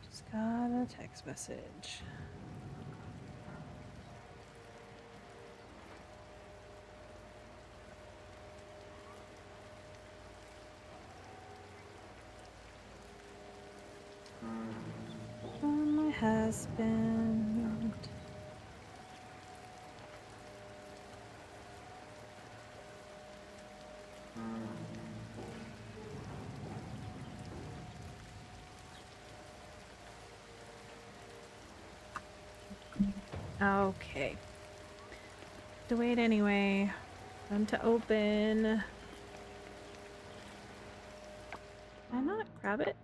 Just got a text message. From my husband. Okay. To wait anyway. Time to open. Did I not grab it?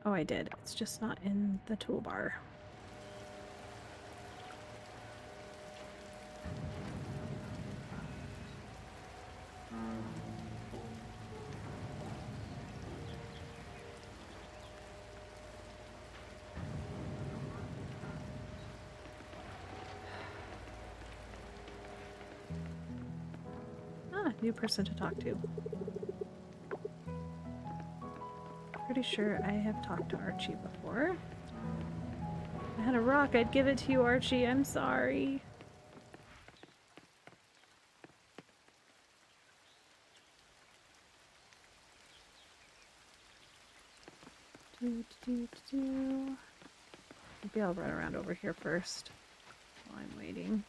Oh, I did. It's just not in the toolbar. New person to talk to. Pretty sure I have talked to Archie before. If I had a rock, I'd give it to you, Archie. I'm sorry. Maybe I'll run around over here first while I'm waiting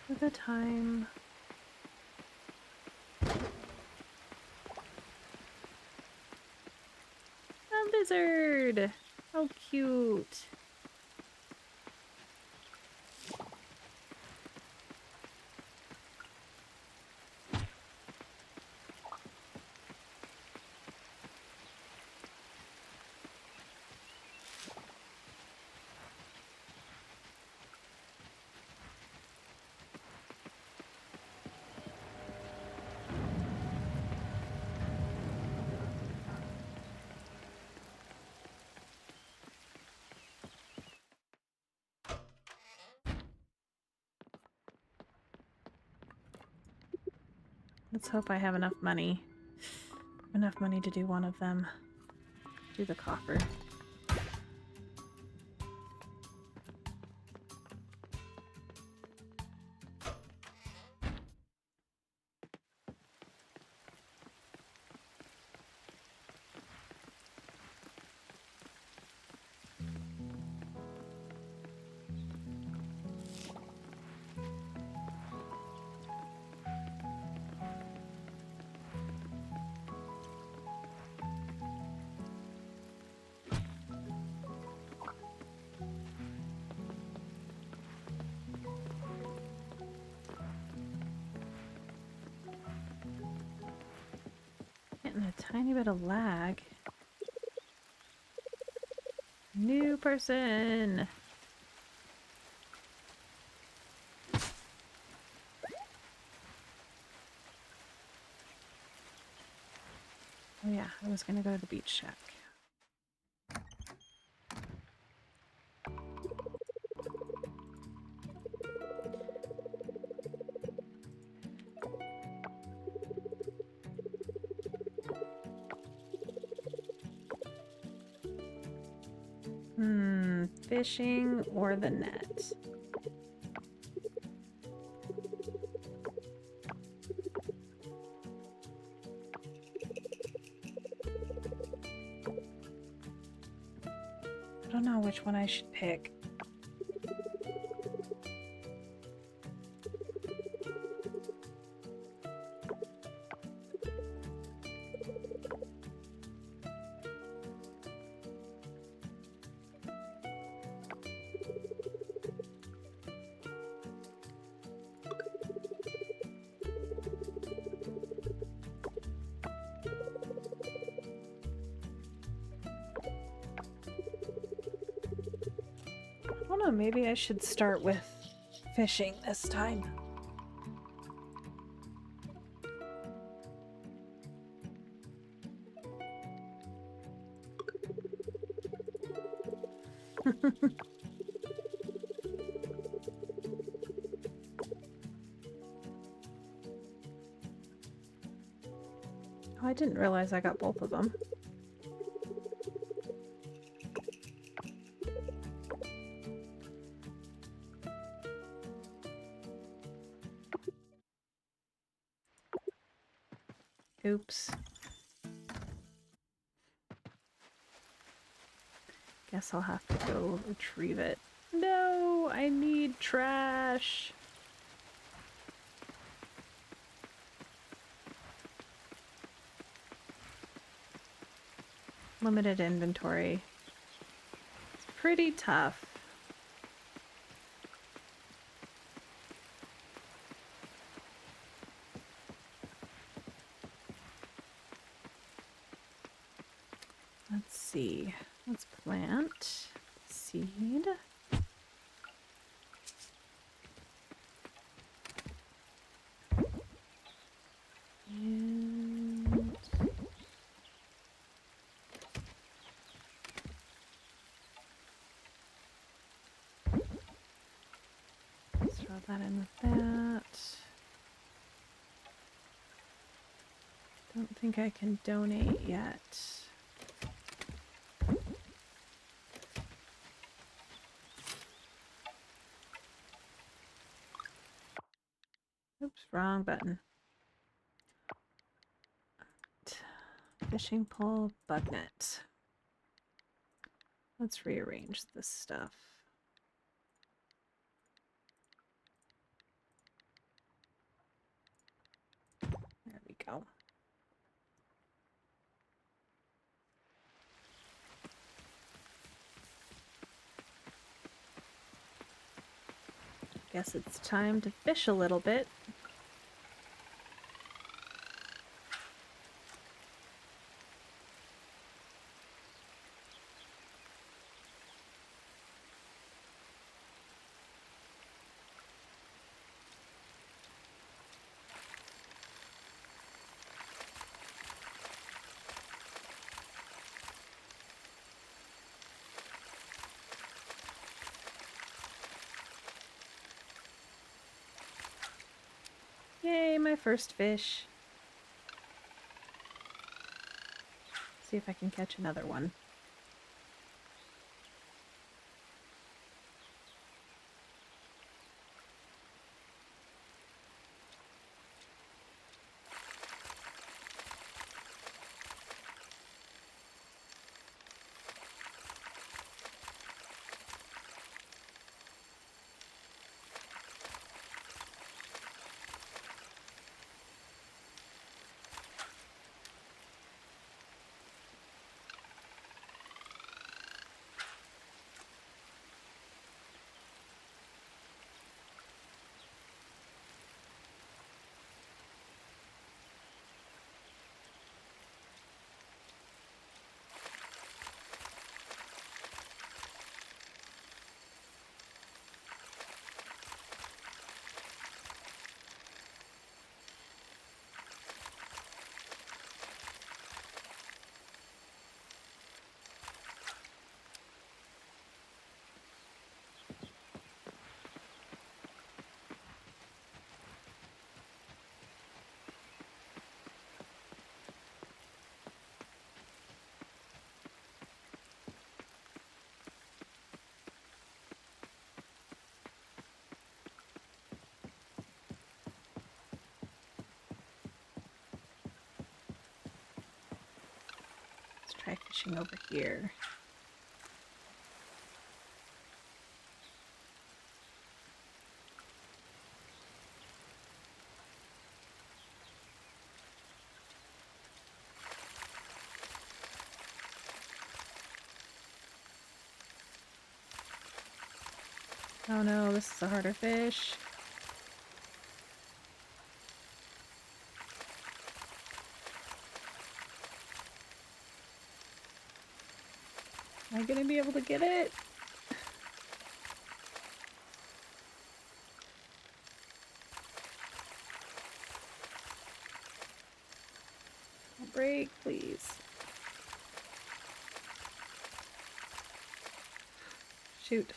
for the time. A lizard! How cute! Let's hope I have enough money. Enough money to do one of them. Do the coffer. Getting a tiny bit of lag. New person! Oh yeah, I was gonna go to the beach shack. Fishing or the net? I don't know which one I should pick. I don't know, maybe I should start with fishing this time. Oh, I didn't realize I got both of them. Oops. Guess I'll have to go retrieve it. No, I need trash. Limited inventory. It's pretty tough. Let's see. Let's plant seed. And let's throw that in with that. Don't think I can donate yet. Oops, wrong button. Fishing pole, bug net. Let's rearrange this stuff. There we go. Guess it's time to fish a little bit. Yay, my first fish. See if I can catch another one. Let's try fishing over here. Oh no, this is a harder fish. Am I gonna be able to get it? Break, please. Shoot.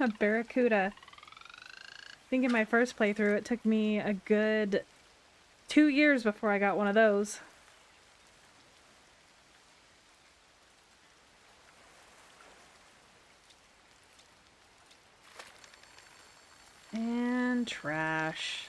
A barracuda. I think in my first playthrough it took me a good 2 years before I got one of those. And trash.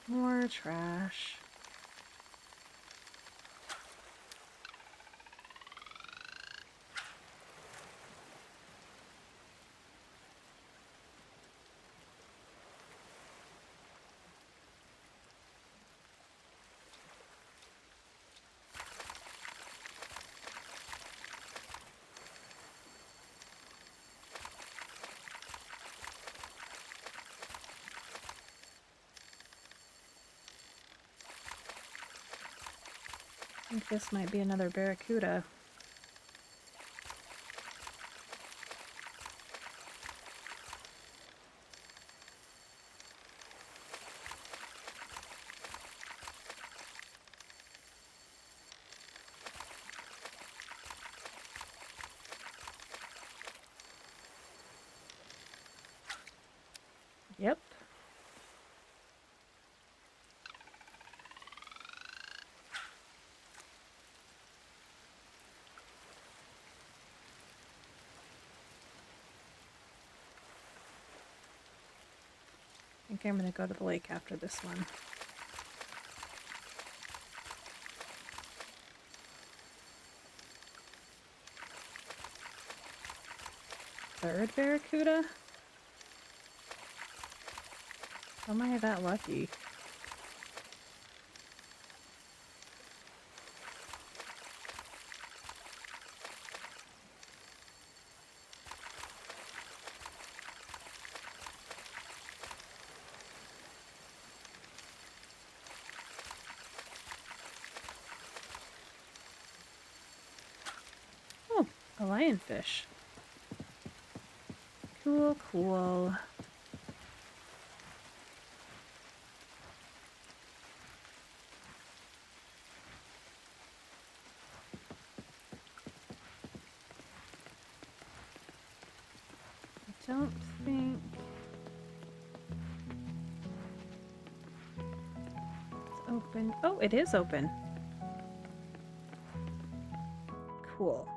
More trash. I think this might be another barracuda. Yep. I think I'm gonna go to the lake after this one. Third barracuda? How am I that lucky? Oh, a lionfish. Cool, cool. don't think it's open. Oh, it is open. Cool.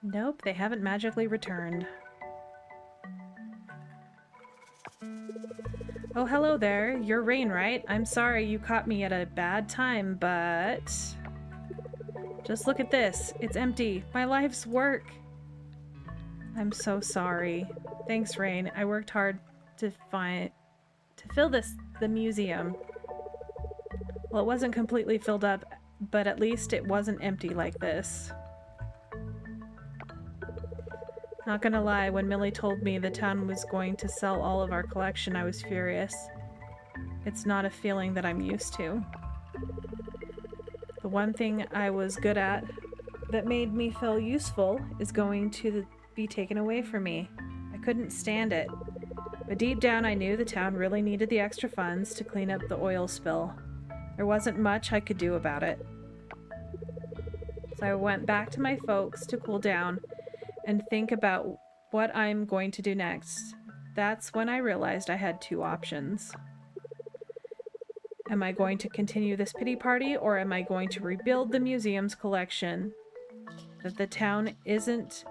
Nope, they haven't magically returned. Oh, hello there. You're Rain, right? I'm sorry you caught me at a bad time, but... Just look at this. It's empty. My life's work. I'm so sorry. Thanks, Rain. I worked hard to fill the museum. Well, it wasn't completely filled up, but at least it wasn't empty like this. Not gonna lie, when Millie told me the town was going to sell all of our collection, I was furious. It's not a feeling that I'm used to. The one thing I was good at that made me feel useful is going to be taken away from me. I couldn't stand it. But deep down I knew the town really needed the extra funds to clean up the oil spill. There wasn't much I could do about it. So I went back to my folks to cool down and think about what I'm going to do next. That's when I realized I had two options. Am I going to continue this pity party, or am I going to rebuild the museum's collection? That the town isn't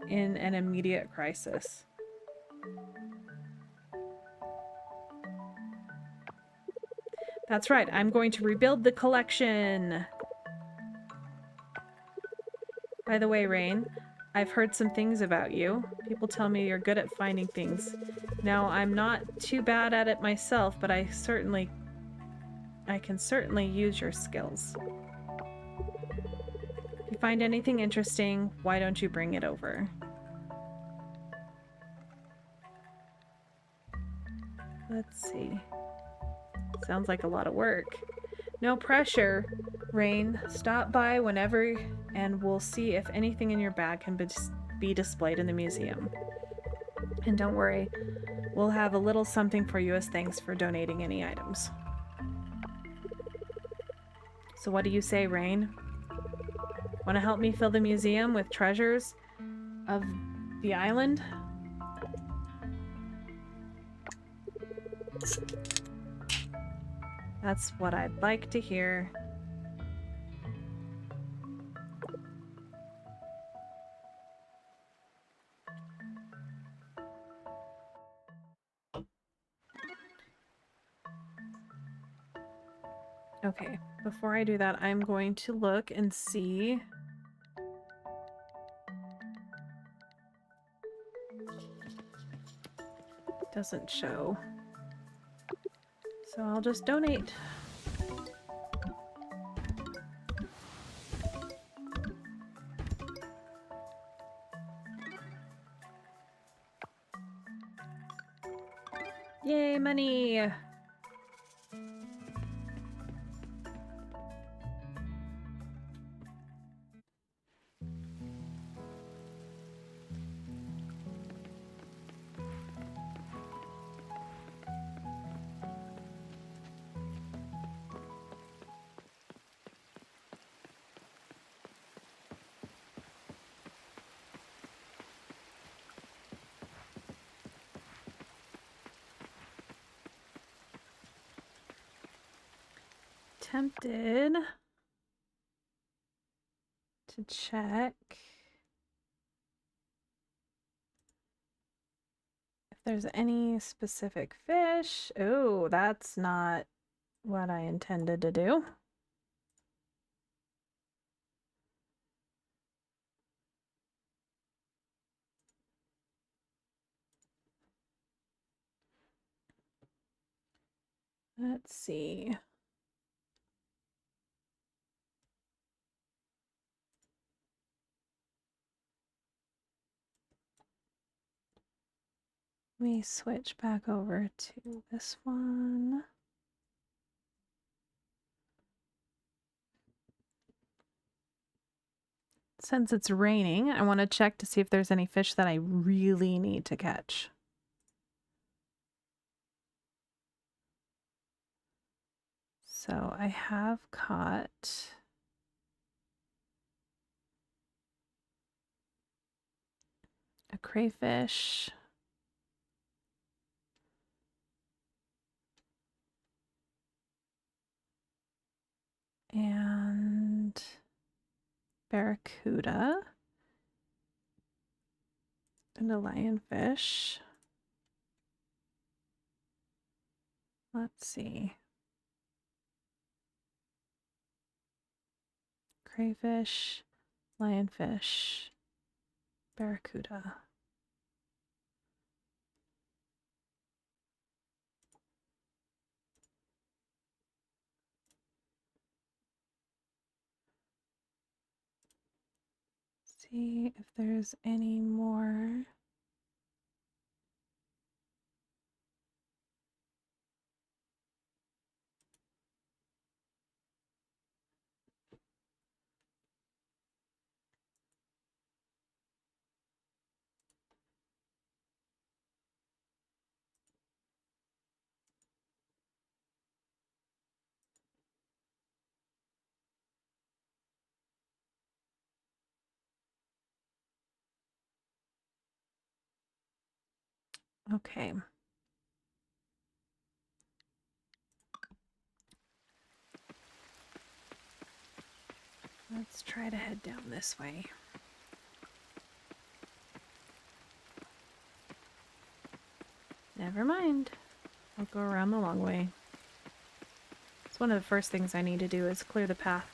in an immediate crisis. That's right, I'm going to rebuild the collection! By the way, Rain, I've heard some things about you. People tell me you're good at finding things. Now, I'm not too bad at it myself, but I can certainly use your skills. If you find anything interesting, why don't you bring it over? Let's see. Sounds like a lot of work. No pressure, Rain. Stop by whenever and we'll see if anything in your bag can be displayed in the museum. And don't worry, we'll have a little something for you as thanks for donating any items. So what do you say, Rain? Want to help me fill the museum with treasures of the island? That's what I'd like to hear. Okay, before I do that, I'm going to look and see. Doesn't show. So I'll just donate. Yay, money! Tempted to check if there's any specific fish. Oh, that's not what I intended to do. Let's see. Let me switch back over to this one. Since it's raining, I want to check to see if there's any fish that I really need to catch. So I have caught a crayfish. And barracuda. And a lionfish. Let's see. Crayfish, lionfish, barracuda. See if there's any more. Okay. Let's try to head down this way. Never mind. I'll go around the long way. It's one of the first things I need to do is clear the path.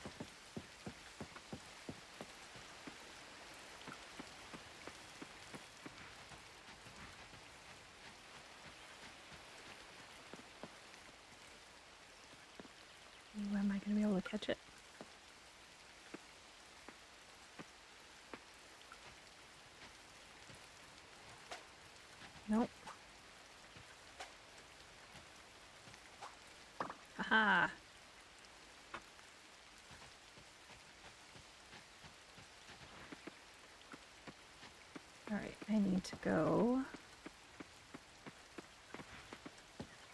Where am I going to be able to catch it? Nope. Haha. Alright, I need to go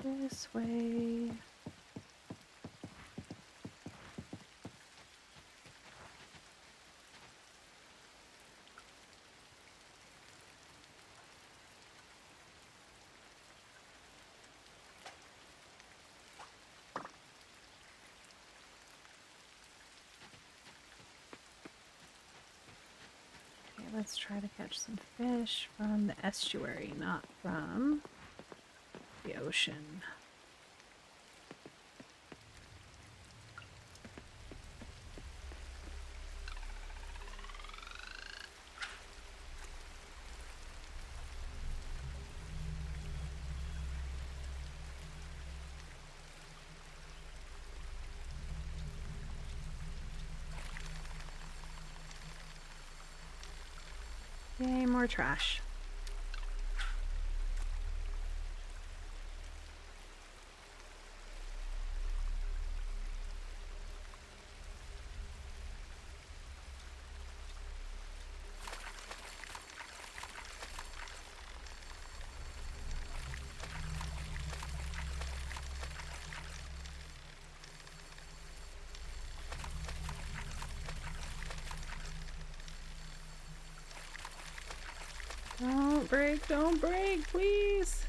this way. Let's try to catch some fish from the estuary, not from the ocean. Yay, more trash. Don't break, please.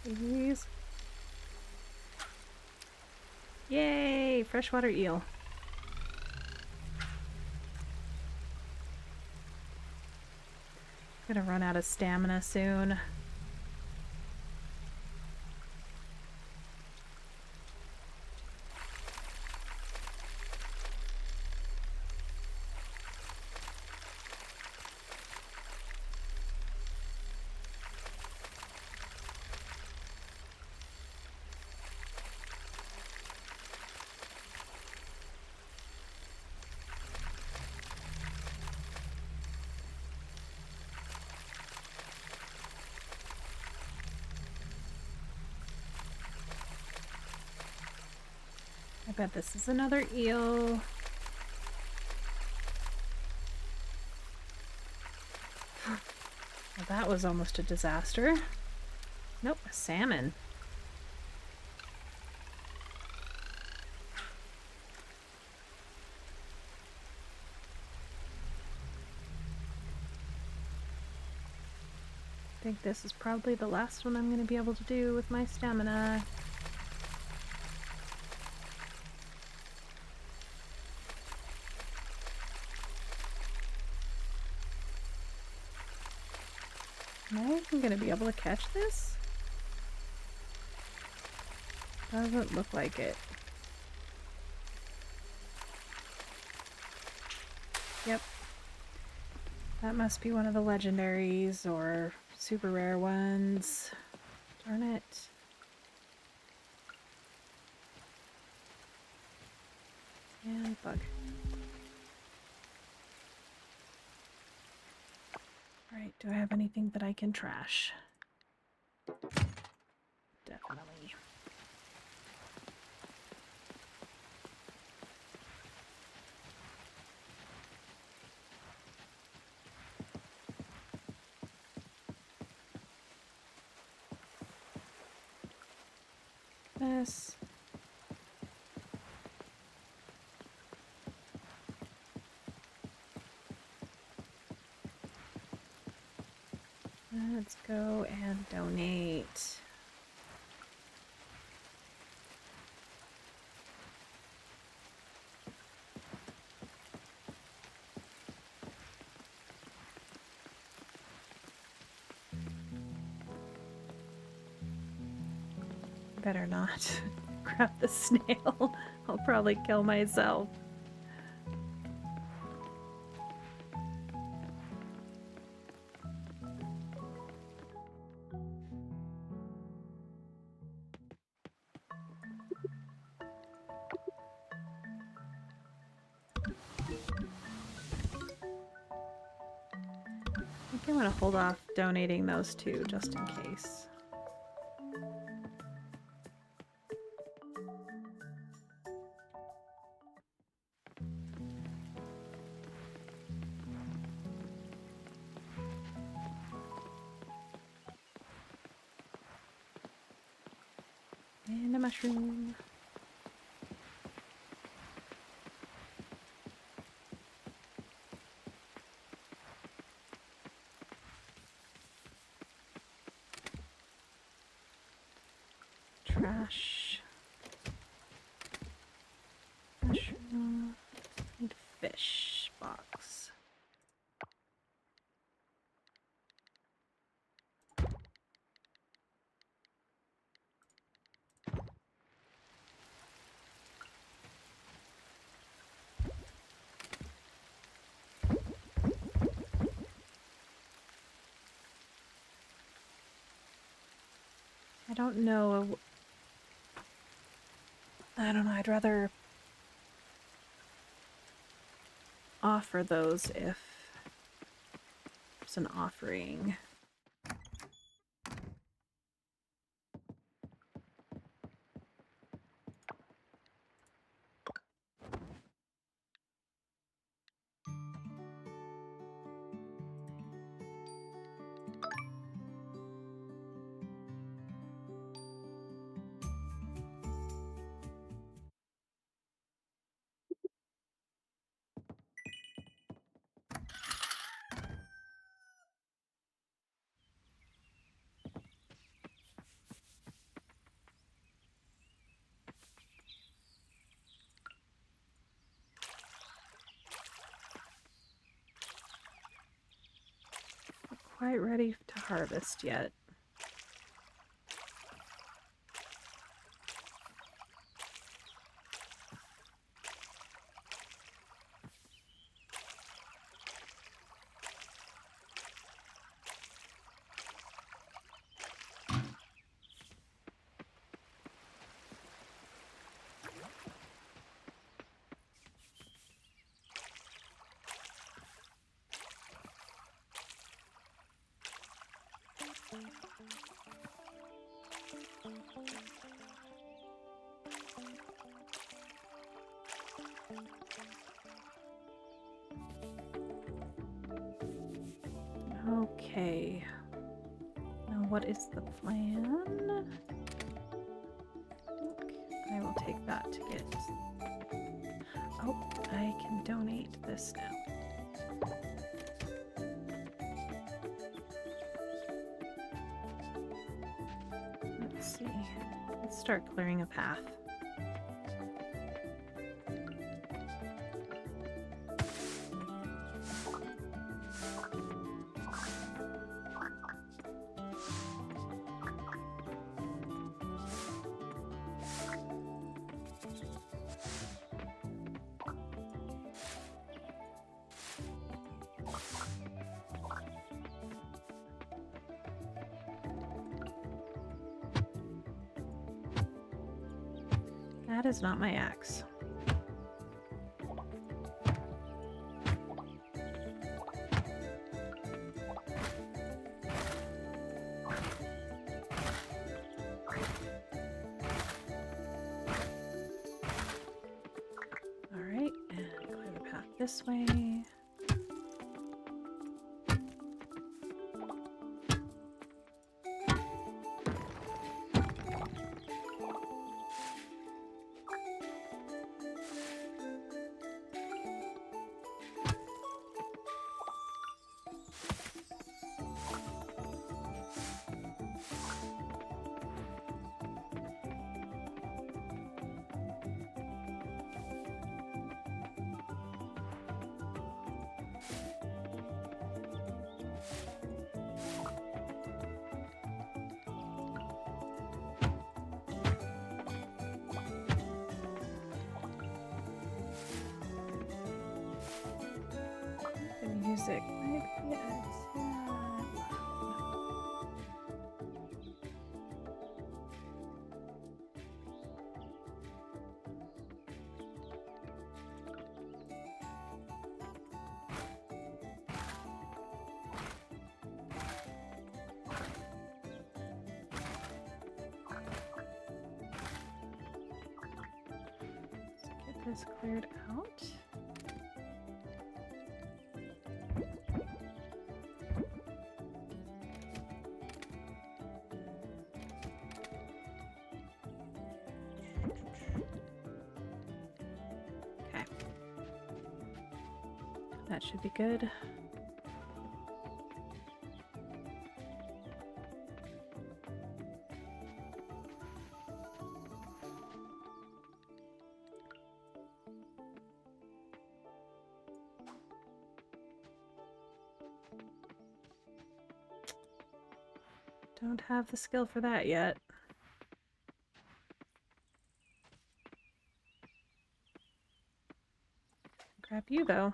Please. Yay, freshwater eel. Gonna run out of stamina soon. bet this is another eel. Well, that was almost a disaster. Nope, a salmon. I think this is probably the last one I'm going to be able to do with my stamina. Am I even going to be able to catch this? Doesn't look like it. Yep. That must be one of the legendaries or super rare ones. Darn it. And bug. Alright, do I have anything that I can trash? Definitely. This. Let's go and donate. Better not grab the snail. I'll probably kill myself. I think I'm gonna hold off donating those two just in case. And a mushroom. Trash. Mushroom. And fish box. I don't know. I don't know. I'd rather offer those if it's an offering. Not quite ready to harvest yet. Okay. Now what is the plan? I will take that to get... Oh, I can donate this now. Let's see. Let's start clearing a path. That is not my axe. All right, and clear the path this way. The music might be Let's get this cleared out. That should be good. Don't have the skill for that yet. Grab you though.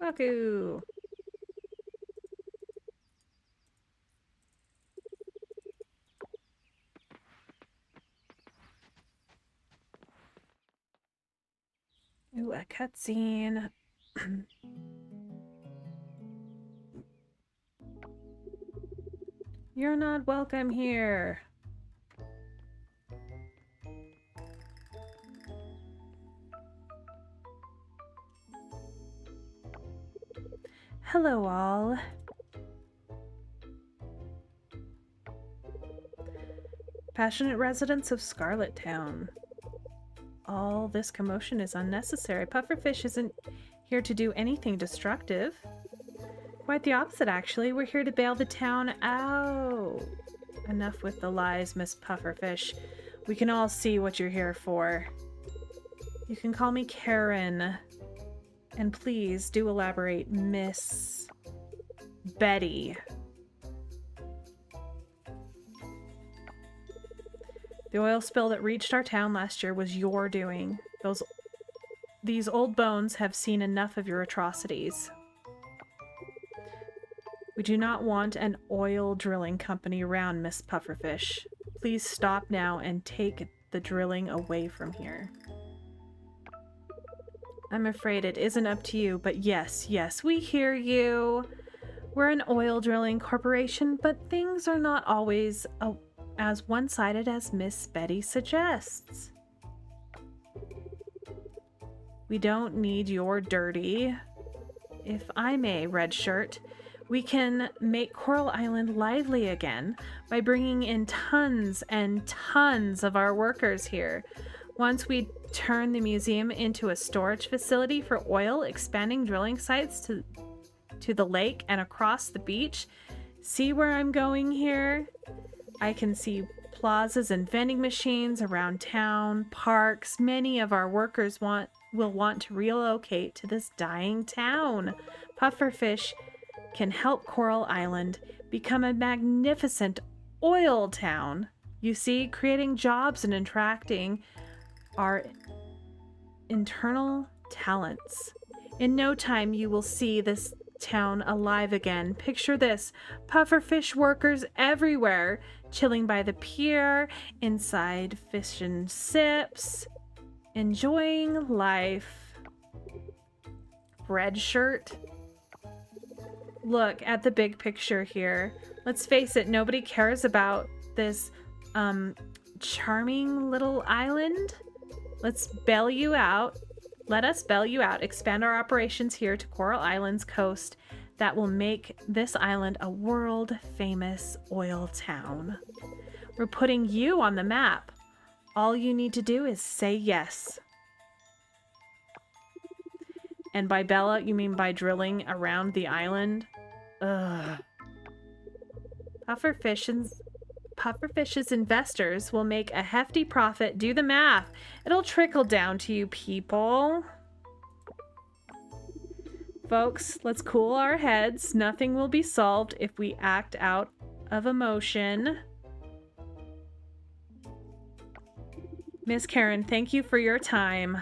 Waku! Ooh, a cutscene. You're not welcome here. Hello all. Passionate residents of Scarlet Town. All this commotion is unnecessary. Pufferfish isn't here to do anything destructive. Quite the opposite, actually. We're here to bail the town out. Enough with the lies, Miss Pufferfish. We can all see what you're here for. You can call me Karen. And please do elaborate, Miss Betty. The oil spill that reached our town last year was your doing. These old bones have seen enough of your atrocities. We do not want an oil drilling company around, Miss Pufferfish. Please stop now and take the drilling away from here. I'm afraid it isn't up to you, but yes, we hear you. We're an oil drilling corporation, but things are not always as one-sided as Miss Betty suggests. We don't need your dirty. If I may, Red Shirt, we can make Coral Island lively again by bringing in tons and tons of our workers here. Once we turn the museum into a storage facility for oil, expanding drilling sites to the lake and across the beach. See where I'm going here? I can see plazas and vending machines around town, parks. Many of our workers will want to relocate to this dying town. Pufferfish can help Coral Island become a magnificent oil town. You see, creating jobs and attracting our internal talents. In no time, you will see this town alive again. Picture this: pufferfish workers everywhere, chilling by the pier, inside fish and sips, enjoying life. Red Shirt. Look at the big picture here. Let's face it, nobody cares about this charming little island. Let's bail you out. Let us bail you out, expand our operations here to Coral Island's coast that will make this island a world-famous oil town. We're putting you on the map. All you need to do is say yes. And by Bella, you mean by drilling around the island? Ugh. Pufferfish's investors will make a hefty profit. Do the math. It'll trickle down to you people. Folks, let's cool our heads. Nothing will be solved if we act out of emotion. Miss Karen, thank you for your time.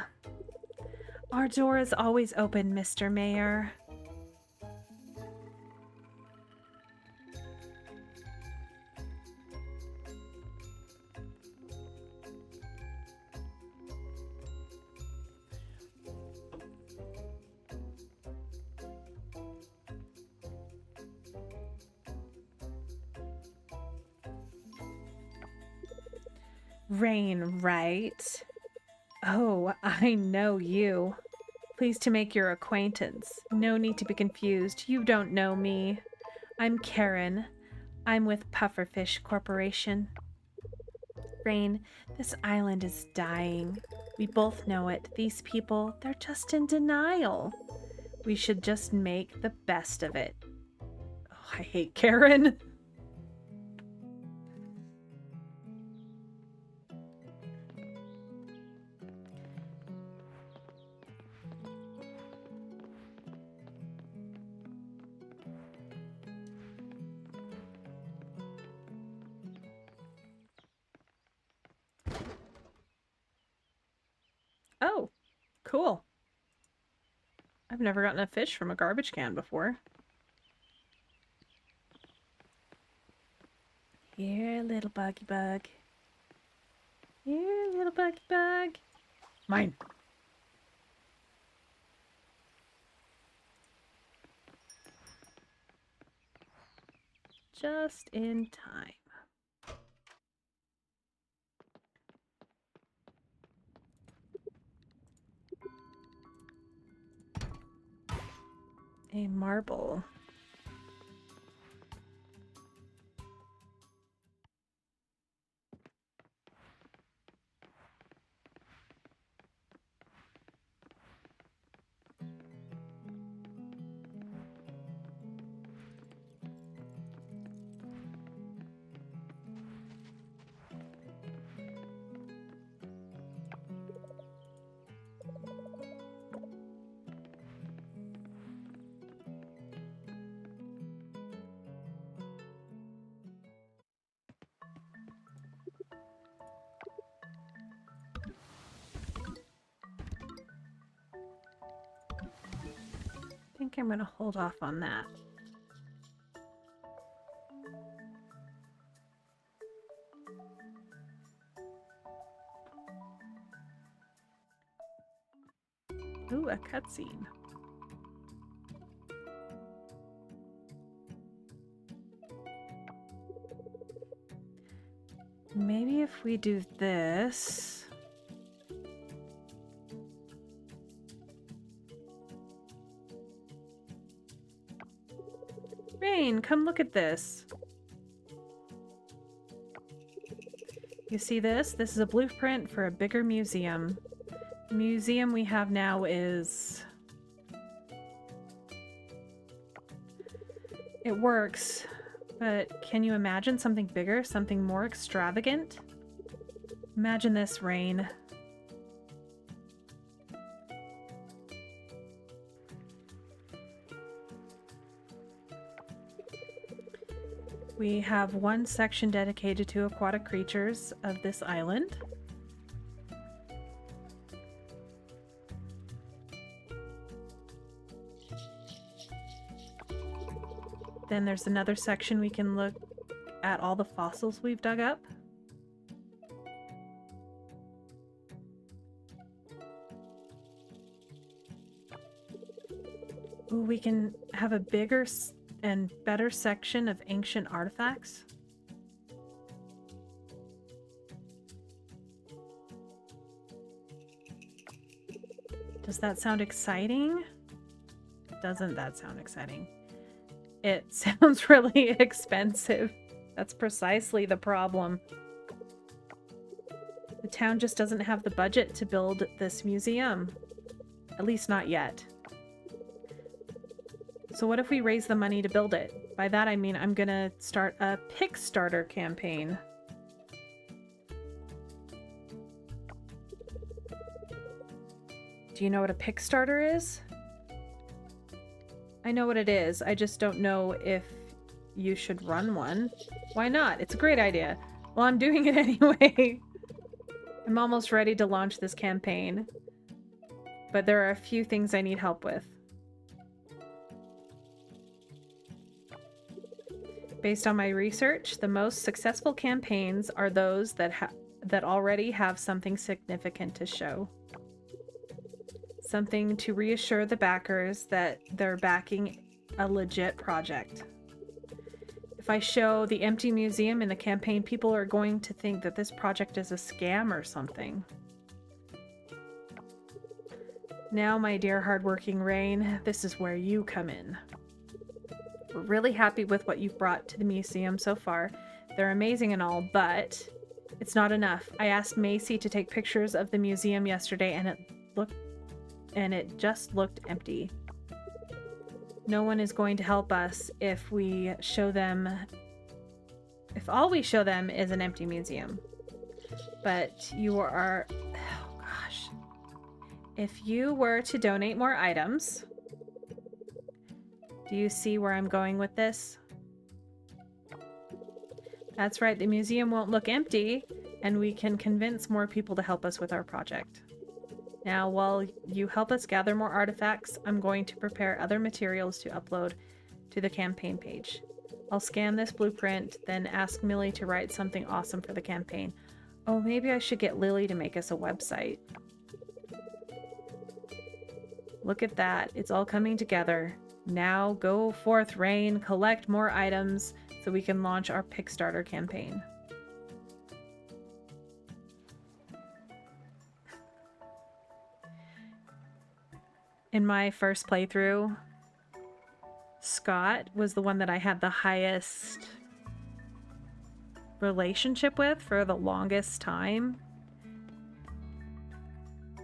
Our door is always open, Mr. Mayor. Rain, right? Oh, I know you. Pleased to make your acquaintance. No need to be confused. You don't know me. I'm Karen. I'm with Pufferfish Corporation. Rain, this island is dying. We both know it. These people, they're just in denial. We should just make the best of it. Oh, I hate Karen. Oh, cool. I've never gotten a fish from a garbage can before. Here, little buggy bug. Here, little buggy bug. Mine. Just in time. A marble. I think I'm going to hold off on that. Ooh, a cutscene. Maybe if we do this... Rain, come look at this. You see this? This is a blueprint for a bigger museum. The museum we have now is... It works, but can you imagine something bigger, something more extravagant? Imagine this, Rain. We have one section dedicated to aquatic creatures of this island. Then there's another section we can look at all the fossils we've dug up. Ooh, we can have a bigger and better section of ancient artifacts. Does that sound exciting? Doesn't that sound exciting? It sounds really expensive. That's precisely the problem. The town just doesn't have the budget to build this museum. At least not yet. So what if we raise the money to build it? By that I mean I'm gonna start a Kickstarter campaign. Do you know what a Kickstarter is? I know what it is. I just don't know if you should run one. Why not? It's a great idea. Well, I'm doing it anyway. I'm almost ready to launch this campaign. But there are a few things I need help with. Based on my research, the most successful campaigns are those that already have something significant to show. Something to reassure the backers that they're backing a legit project. If I show the empty museum in the campaign, people are going to think that this project is a scam or something. Now, my dear hardworking Rain, this is where you come in. We're really happy with what you've brought to the museum so far. They're amazing and all, but it's not enough. I asked Macy to take pictures of the museum yesterday and it just looked empty. No one is going to help us if we show them, if all we show them is an empty museum. But you are, oh gosh. If you were to donate more items, do you see where I'm going with this? That's right, the museum won't look empty, and we can convince more people to help us with our project. Now, while you help us gather more artifacts, I'm going to prepare other materials to upload to the campaign page. I'll scan this blueprint, then ask Millie to write something awesome for the campaign. Oh, maybe I should get Lily to make us a website. Look at that, it's all coming together. Now go forth, Rain, collect more items so we can launch our Kickstarter campaign. In my first playthrough, Scott was the one that I had the highest relationship with for the longest time.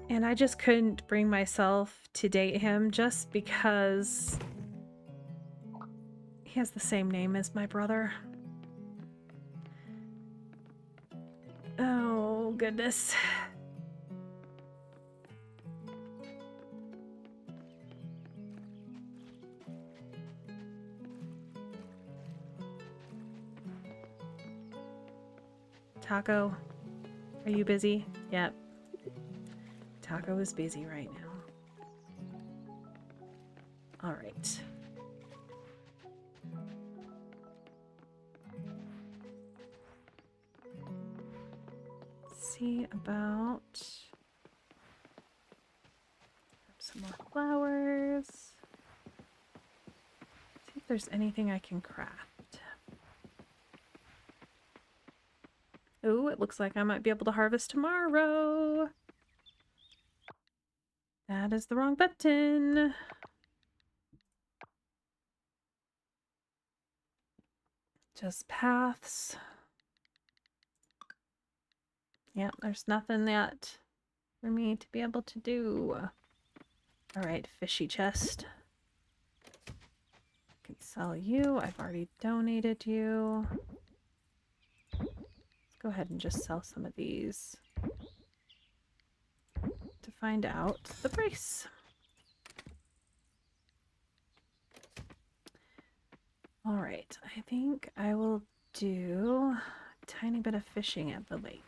And I just couldn't bring myself to date him just because he has the same name as my brother. Oh, goodness. Taco, are you busy? Yep. Taco is busy right now. All right. See about some more flowers. See if there's anything I can craft. Ooh, it looks like I might be able to harvest tomorrow. That is the wrong button. Just paths. Yep, there's nothing yet for me to be able to do. Alright, fishy chest. I can sell you. I've already donated you. Let's go ahead and just sell some of these to find out the price. Alright, I think I will do a tiny bit of fishing at the lake.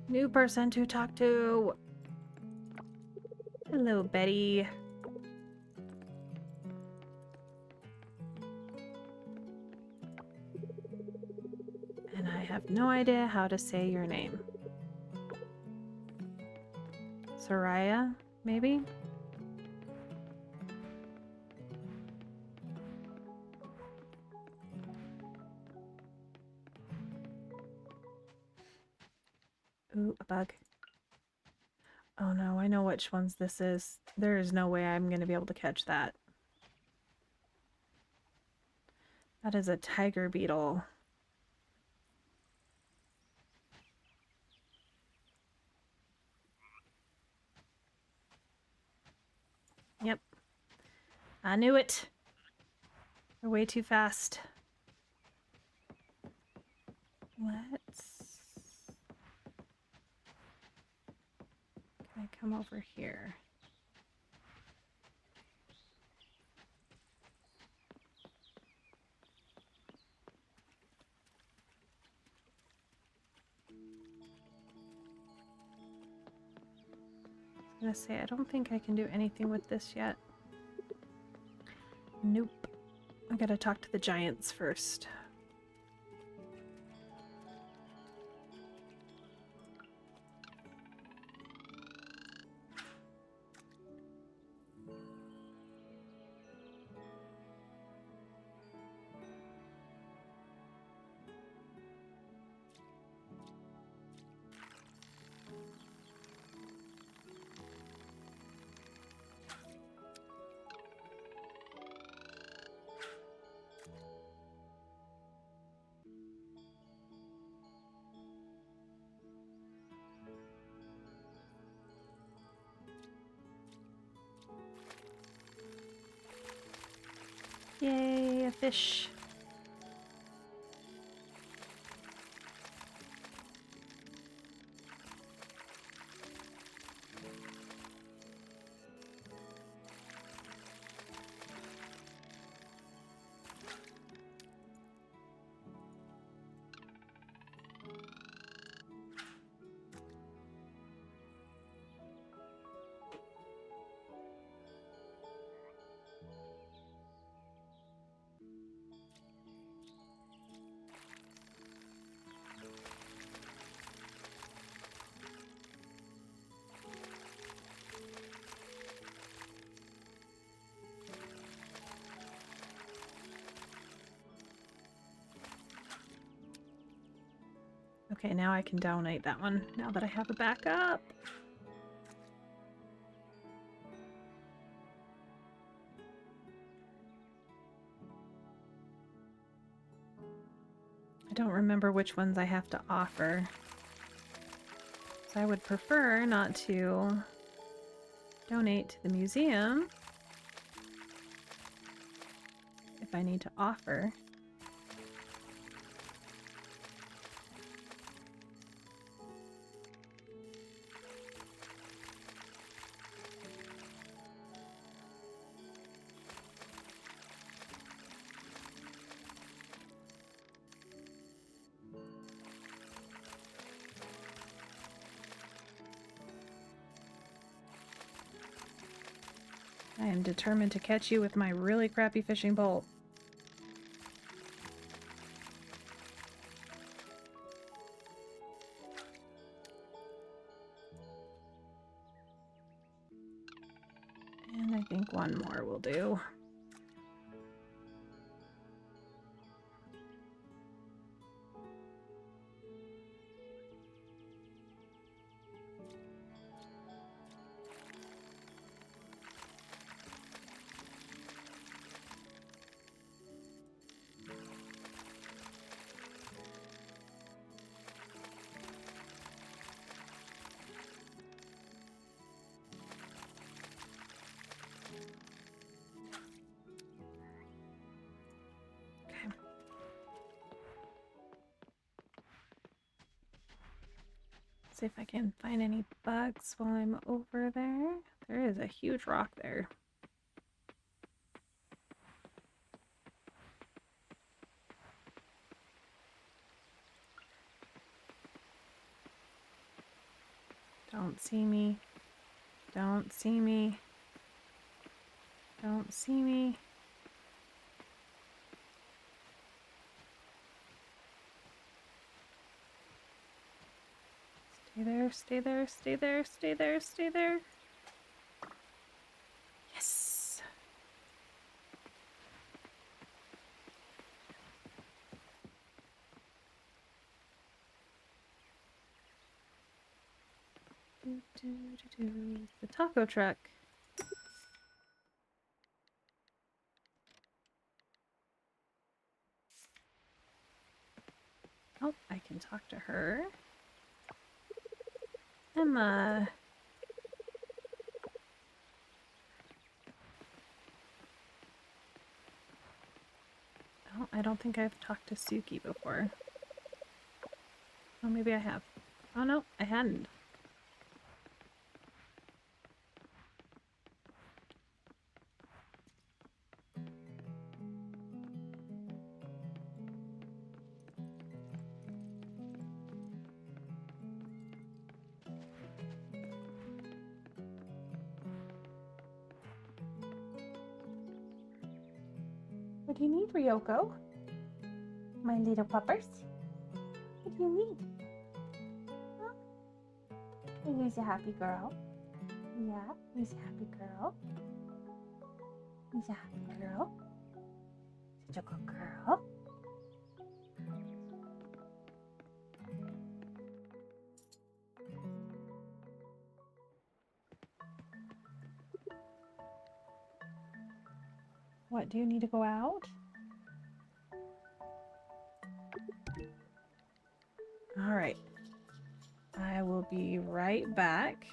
New person to talk to. Hello, Betty. And I have no idea how to say your name. Soraya, maybe? Ooh, a bug. Oh no, I know which ones this is. There is no way I'm going to be able to catch that. That is a tiger beetle. Yep. I knew it. They're way too fast. Let's... Can I come over here? I was gonna say, I don't think I can do anything with this yet. Nope. I gotta talk to the giants first. Yay, a fish. Okay, now I can donate that one, now that I have a backup. I don't remember which ones I have to offer. So I would prefer not to donate to the museum if I need to offer. I am determined to catch you with my really crappy fishing pole. I think one more will do. See if I can find any bugs while I'm over there. There is a huge rock there. Don't see me. Don't see me. Don't see me. Stay there, stay there, stay there, stay there, stay there. Yes! The taco truck. Oh, I can talk to her. Emma. Oh, I don't think I've talked to Suki before. Oh, maybe I have. Oh no, I hadn't. What do you need, Ryoko? My little puppers? What do you need? Huh? Are you a happy girl? Yeah, you're a happy girl. You're a happy girl. Such a good girl. What, do you need to go out? All right. I will be right back.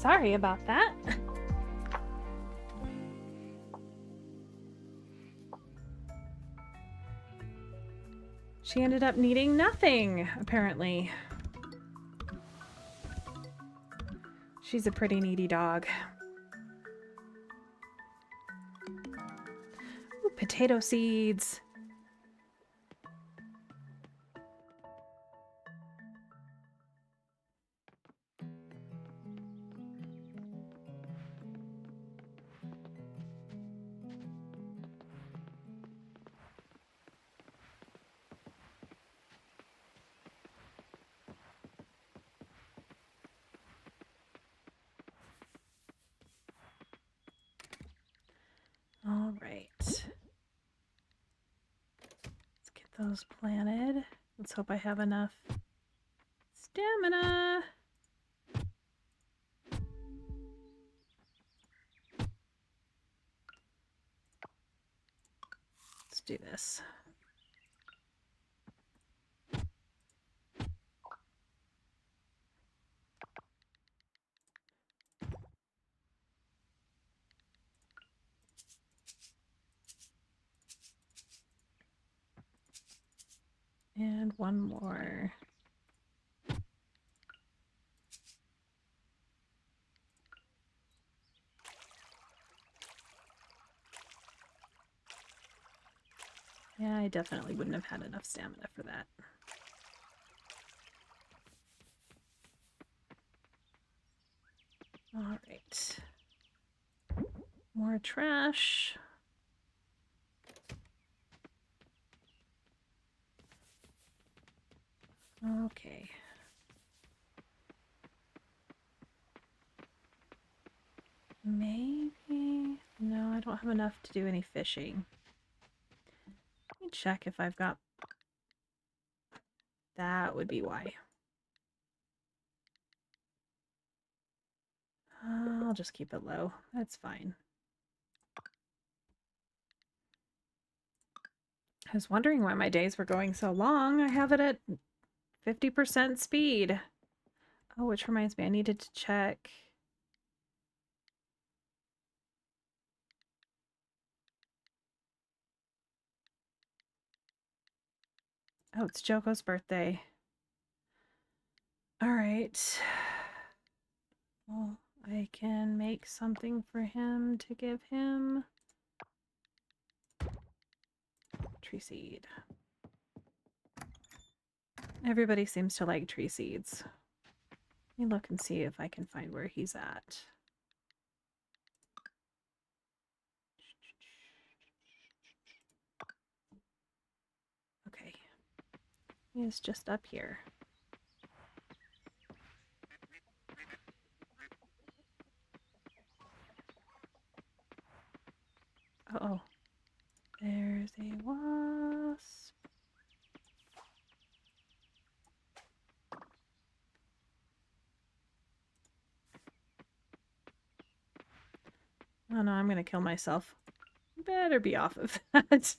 Sorry about that. She ended up needing nothing, apparently. She's a pretty needy dog. Ooh, potato seeds. All right. Let's get those planted. Let's hope I have enough stamina. do this. And one more. Yeah, I definitely wouldn't have had enough stamina for that. All right. More trash. Okay. Maybe... No, I don't have enough to do any fishing. Let me check if I've got... That would be why. I'll just keep it low. That's fine. I was wondering why my days were going so long. I have it at 50% speed. Oh, which reminds me, I needed to check. Oh, it's Joko's birthday. All right. Well, I can make something for him to give him. Tree seed. Everybody seems to like tree seeds. Let me look and see if I can find where he's at. Okay. He is just up here. Uh-oh. There's a wasp. Oh no, I'm gonna kill myself. Better be off of that.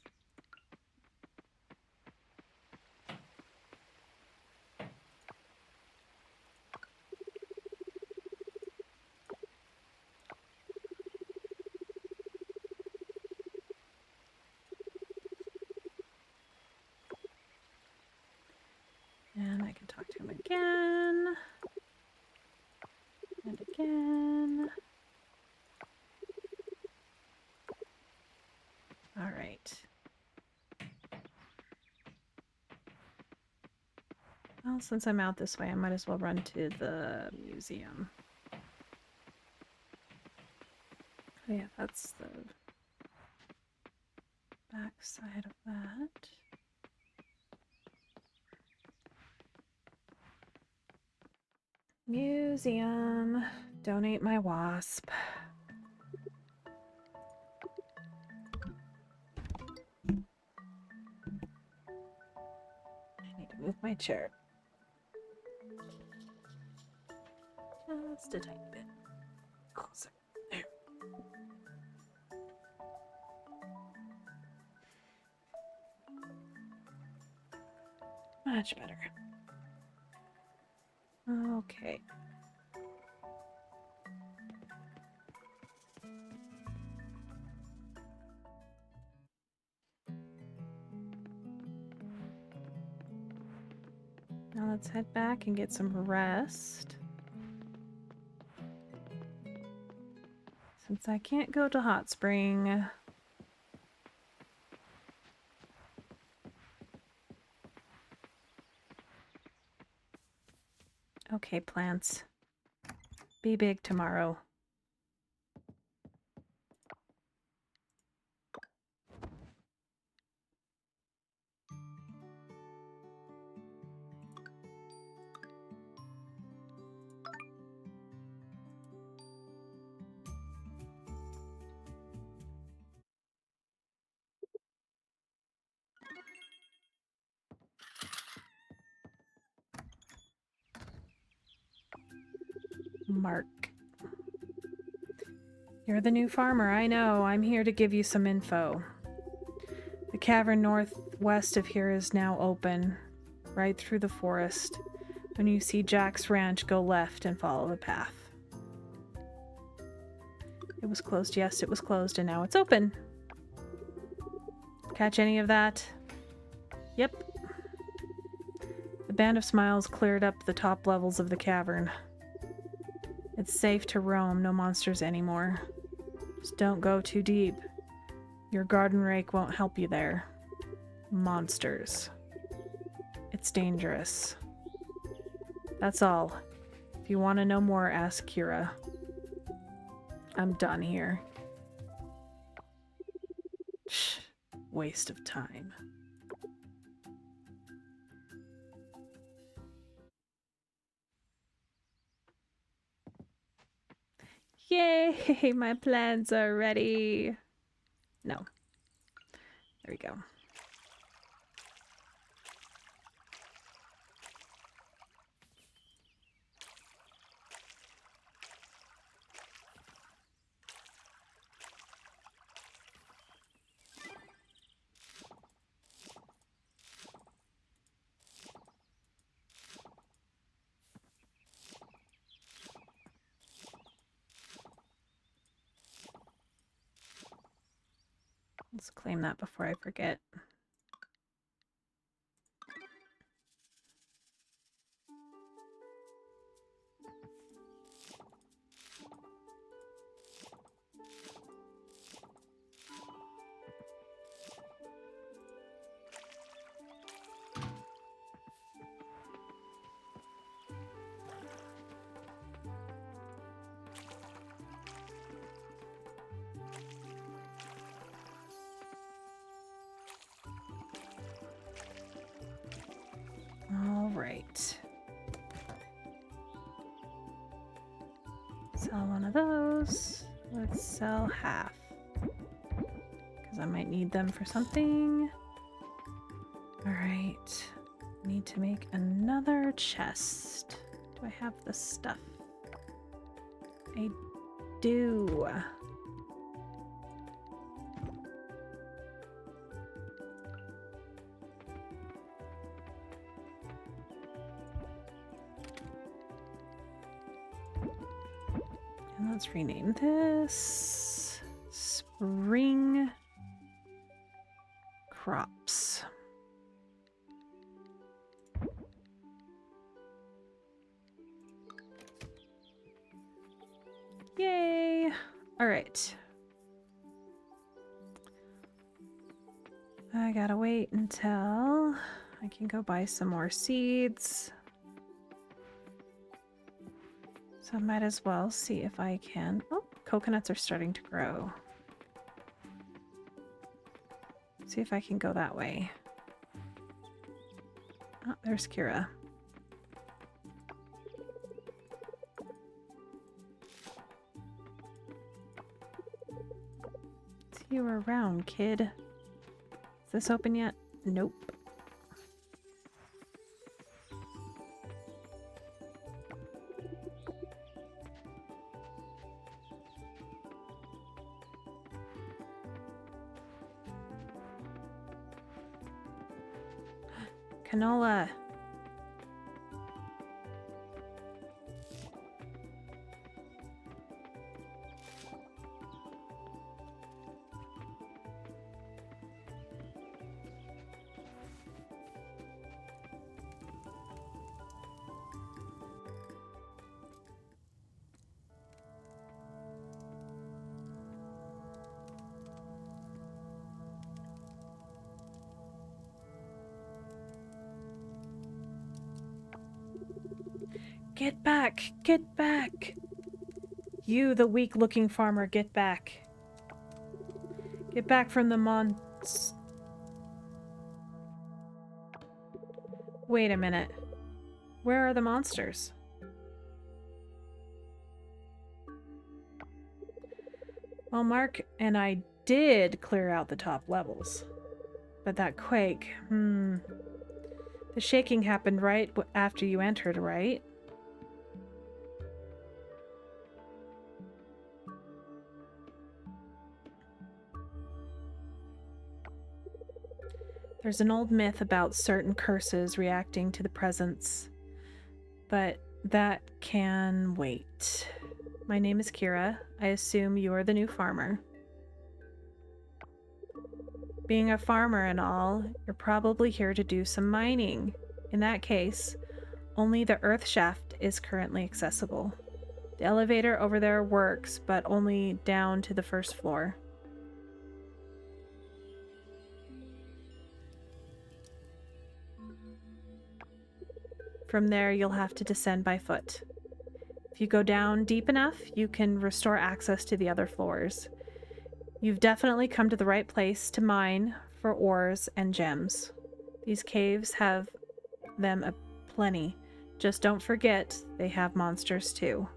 And I can talk to him again. And again. All right. Well, since I'm out this way, I might as well run to the museum. Oh yeah, that's the back side of that. Museum. Donate my wasp. I need to move my chair. Just a tiny bit closer. There. Much better. Okay. Now let's head back and get some rest. Since I can't go to Hot Spring. Okay, plants. Be big tomorrow. Mark. You're the new farmer, I know. I'm here to give you some info. The cavern northwest of here is now open, right through the forest. When you see Jack's ranch, go left and follow the path. It was closed. Yes, it was closed, and now it's open. Catch any of that? Yep. The Band of Smiles cleared up the top levels of the cavern. It's safe to roam, no monsters anymore. Just don't go too deep. Your garden rake won't help you there. Monsters. It's dangerous. That's all. If you want to know more, ask Kira. I'm done here. Shh. Waste of time. Yay! My plans are ready. No. There we go. Let's claim that before I forget. All right. Sell one of those. Let's sell half. Because I might need them for something. All right. Need to make another chest. Do I have the stuff? I do. And let's rename this Spring Crops. Yay! All right. I gotta wait until I can go buy some more seeds. So I might as well see if I can... Oh, coconuts are starting to grow. See if I can go that way. Oh, there's Kira. See you around, kid. Is this open yet? Nope. Canola. Get back! Get back! You, the weak-looking farmer, get back. Get back from the Wait a minute. Where are the monsters? Well, Mark and I did clear out the top levels. But that quake, The shaking happened right after you entered, right? There's an old myth about certain curses reacting to the presence, but that can wait. My name is Kira. I assume you're the new farmer. Being a farmer and all, you're probably here to do some mining. In that case, only the earth shaft is currently accessible. The elevator over there works, but only down to the first floor. From there, you'll have to descend by foot. If you go down deep enough, you can restore access to the other floors. You've definitely come to the right place to mine for ores and gems. These caves have them aplenty. Just don't forget, they have monsters too.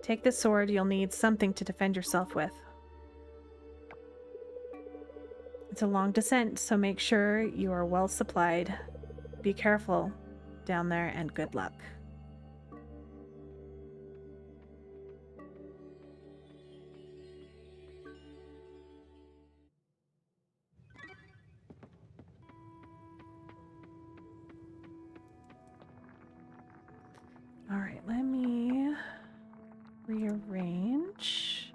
Take the sword, you'll need something to defend yourself with. It's a long descent, so make sure you are well supplied. Be careful down there and good luck. All right, let me rearrange.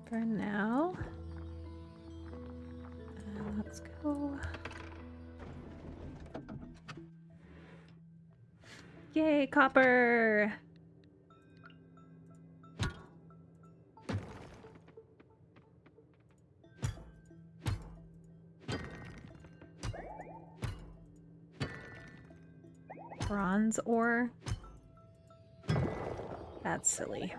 For now. Let's go. Yay, copper! Bronze ore? That's silly.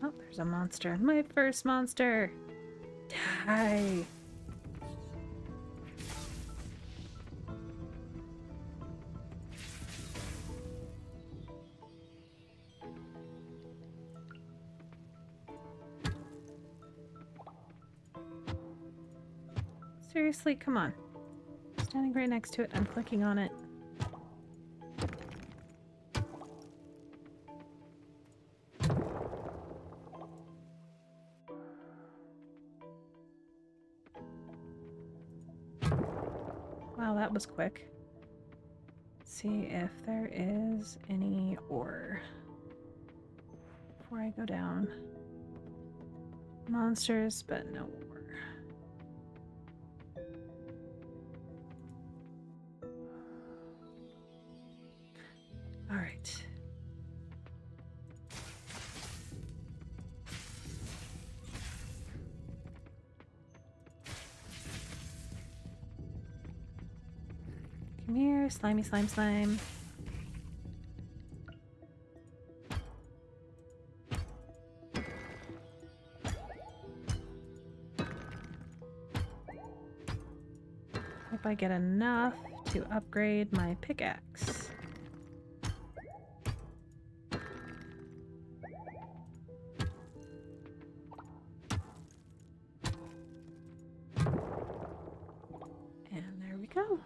Oh, there's a monster. My first monster! Die! Seriously, come on. Standing right next to it, I'm clicking on it. Wow, that was quick. Let's see if there is any ore before I go down. Monsters, but no ore. All right. Come here, slimy slime slime. Hope I get enough to upgrade my pickaxe. And there we go.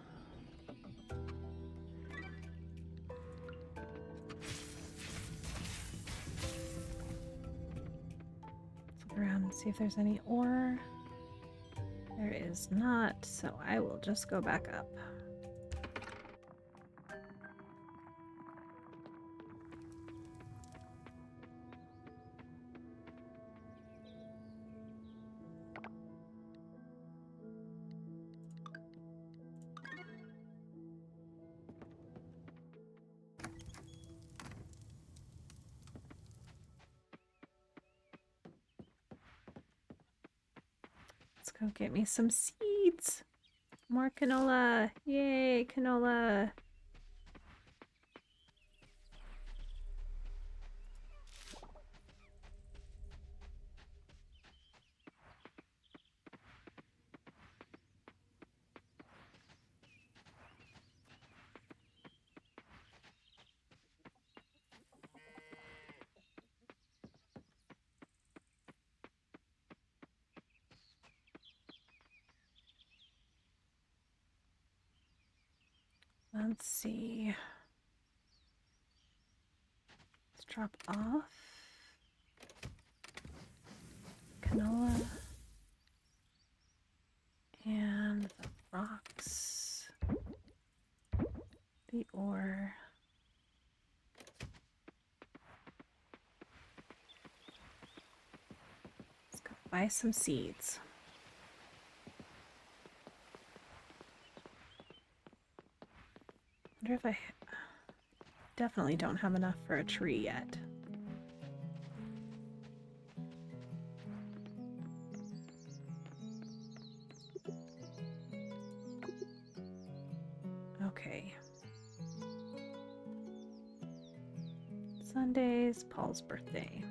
Let's look around and see if there's any ore. There is not, so I will just go back up. Let's go get me some seeds. More canola. Yay, canola. Let's see. Let's drop off canola and the rocks, the ore. Let's go buy some seeds. I wonder if I definitely don't have enough for a tree yet. Okay. Sunday's Paul's birthday.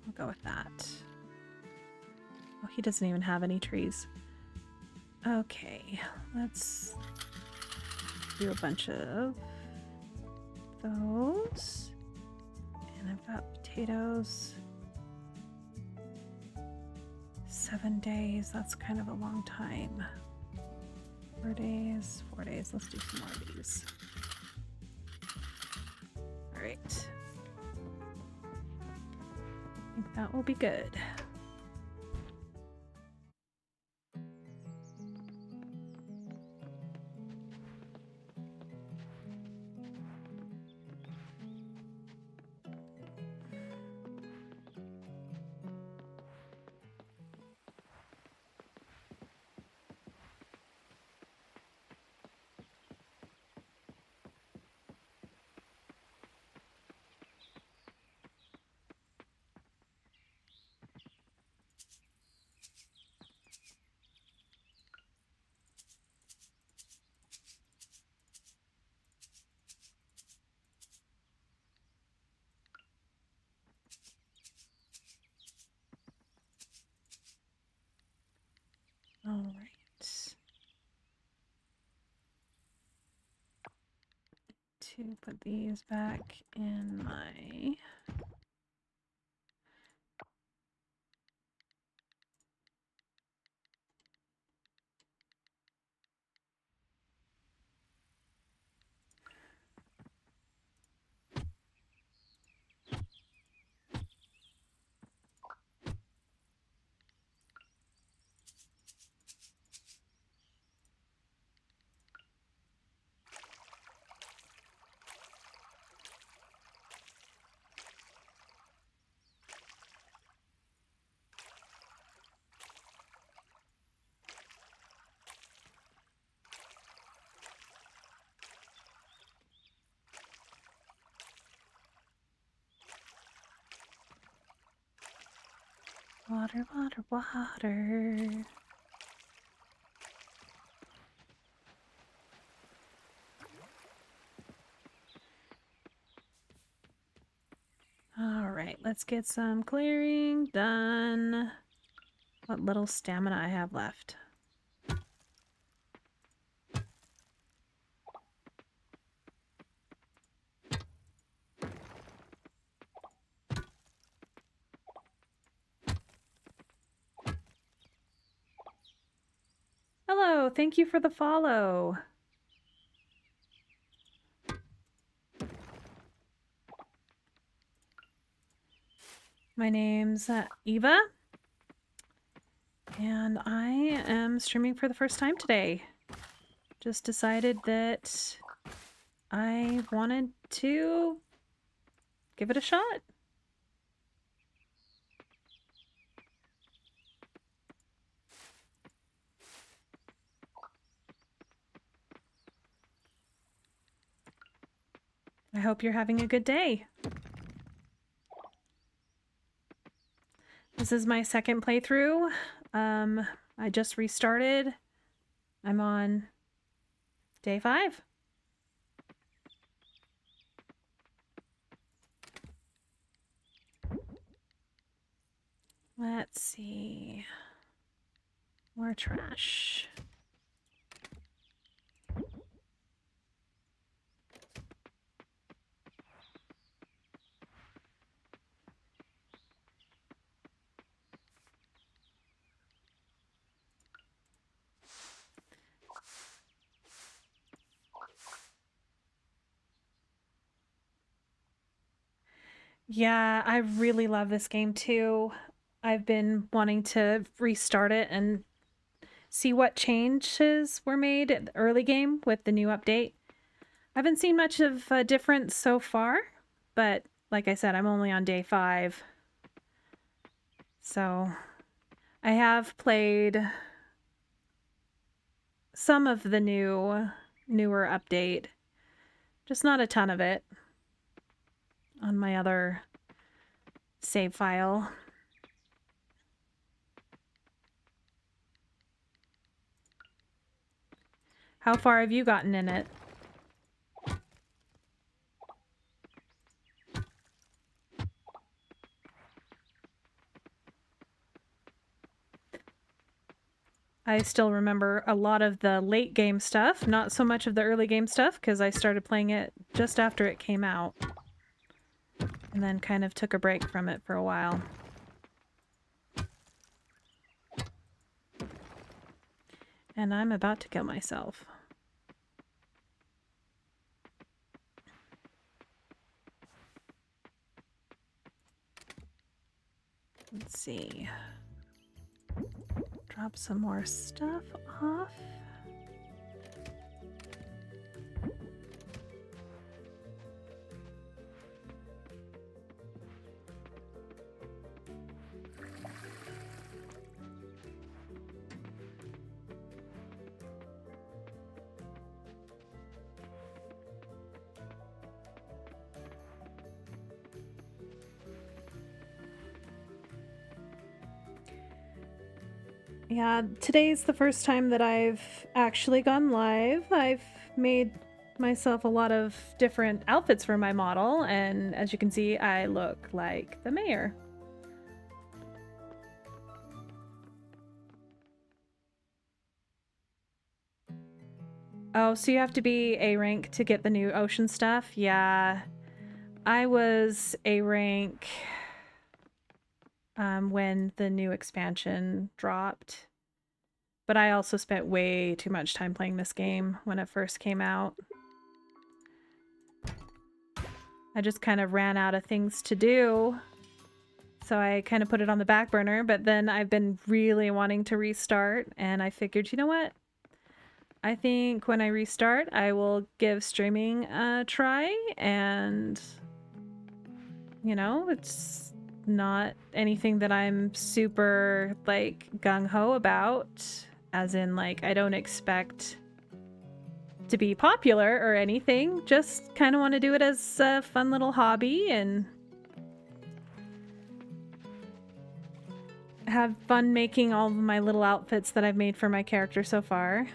I'll go with that. Oh, he doesn't even have any trees. Okay, let's do a bunch of those. And I've got potatoes. 7 days, that's kind of a long time. 4 days, 4 days. Let's do some more of these. All right. I think that will be good. All right. To put these back in my... Water, water, water. All right, let's get some clearing done. What little stamina I have left. Hello, thank you for the follow. My name's Eva, and I am streaming for the first time today. Just decided that I wanted to give it a shot. I hope you're having a good day. This is my second playthrough. I just restarted. I'm on day 5. Let's see. More trash. Yeah, I really love this game too. I've been wanting to restart it and see what changes were made at the early game with the new update. I haven't seen much of a difference so far, but like I said, I'm only on day 5. So I have played some of the newer update, just not a ton of it on my other save file. How far have you gotten in it? I still remember a lot of the late game stuff, not so much of the early game stuff, because I started playing it just after it came out. And then kind of took a break from it for a while. And I'm about to kill myself. Let's see. Drop some more stuff off. Yeah, today's the first time that I've actually gone live. I've made myself a lot of different outfits for my model, and as you can see, I look like the mayor. Oh, so you have to be A rank to get the new ocean stuff? Yeah. I was A rank when the new expansion dropped. But I also spent way too much time playing this game when it first came out. I just kind of ran out of things to do. So I kind of put it on the back burner, but then I've been really wanting to restart, and I figured, you know what? I think when I restart, I will give streaming a try, and, you know, it's not anything that I'm super, like, gung-ho about, as in, like, I don't expect to be popular or anything, just kind of want to do it as a fun little hobby and have fun making all of my little outfits that I've made for my character so far.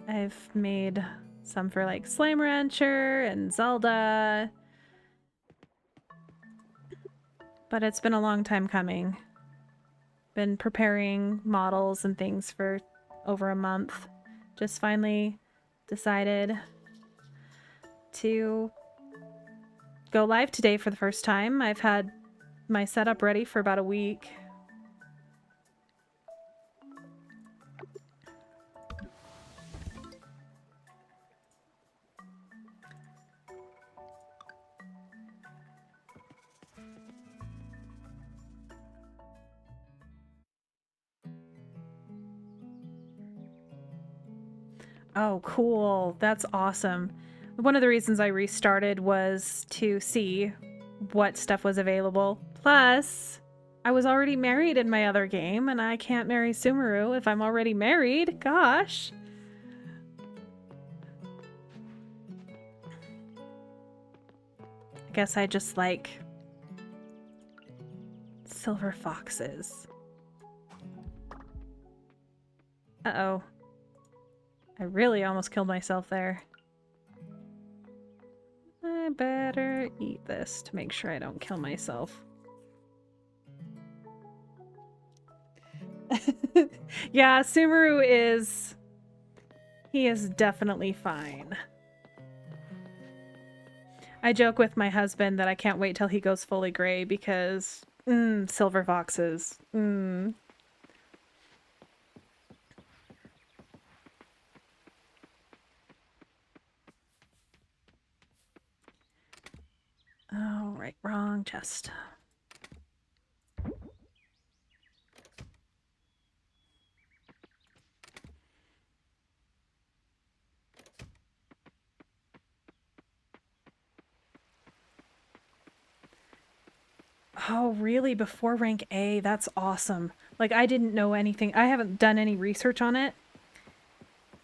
I've made some for like Slime Rancher and Zelda, but it's been a long time coming. Been preparing models and things for over a month. Just finally decided to go live today for the first time. I've had my setup ready for about a week. Oh, cool. That's awesome. One of the reasons I restarted was to see what stuff was available. Plus, I was already married in my other game, and I can't marry Sumeru if I'm already married. Gosh. I guess I just like silver foxes. Uh-oh. I really almost killed myself there. I better eat this to make sure I don't kill myself. Yeah, Subaru is... He is definitely fine. I joke with my husband that I can't wait till he goes fully gray because... silver foxes. Oh, right, wrong chest. Oh, really? Before rank A? That's awesome. Like, I didn't know anything. I haven't done any research on it.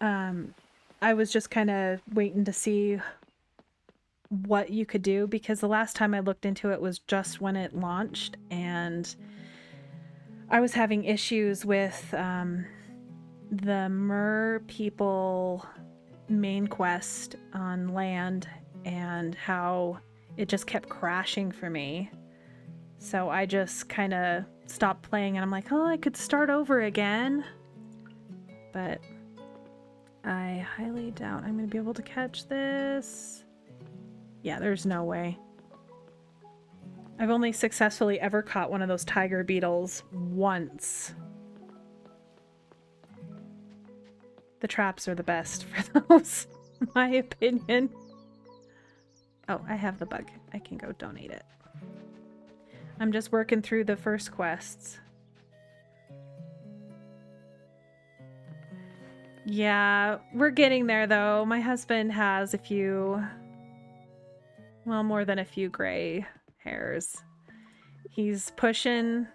I was just kind of waiting to see what you could do because the last time I looked into it was just when it launched, and I was having issues with the Mer people main quest on land and how it just kept crashing for me. So I just kind of stopped playing and I'm like, oh, I could start over again. But I highly doubt I'm going to be able to catch this. Yeah, there's no way. I've only successfully ever caught one of those tiger beetles once. The traps are the best for those, in my opinion. Oh, I have the bug. I can go donate it. I'm just working through the first quests. Yeah, we're getting there though. My husband has a few, well, more than a few gray hairs. He's pushing,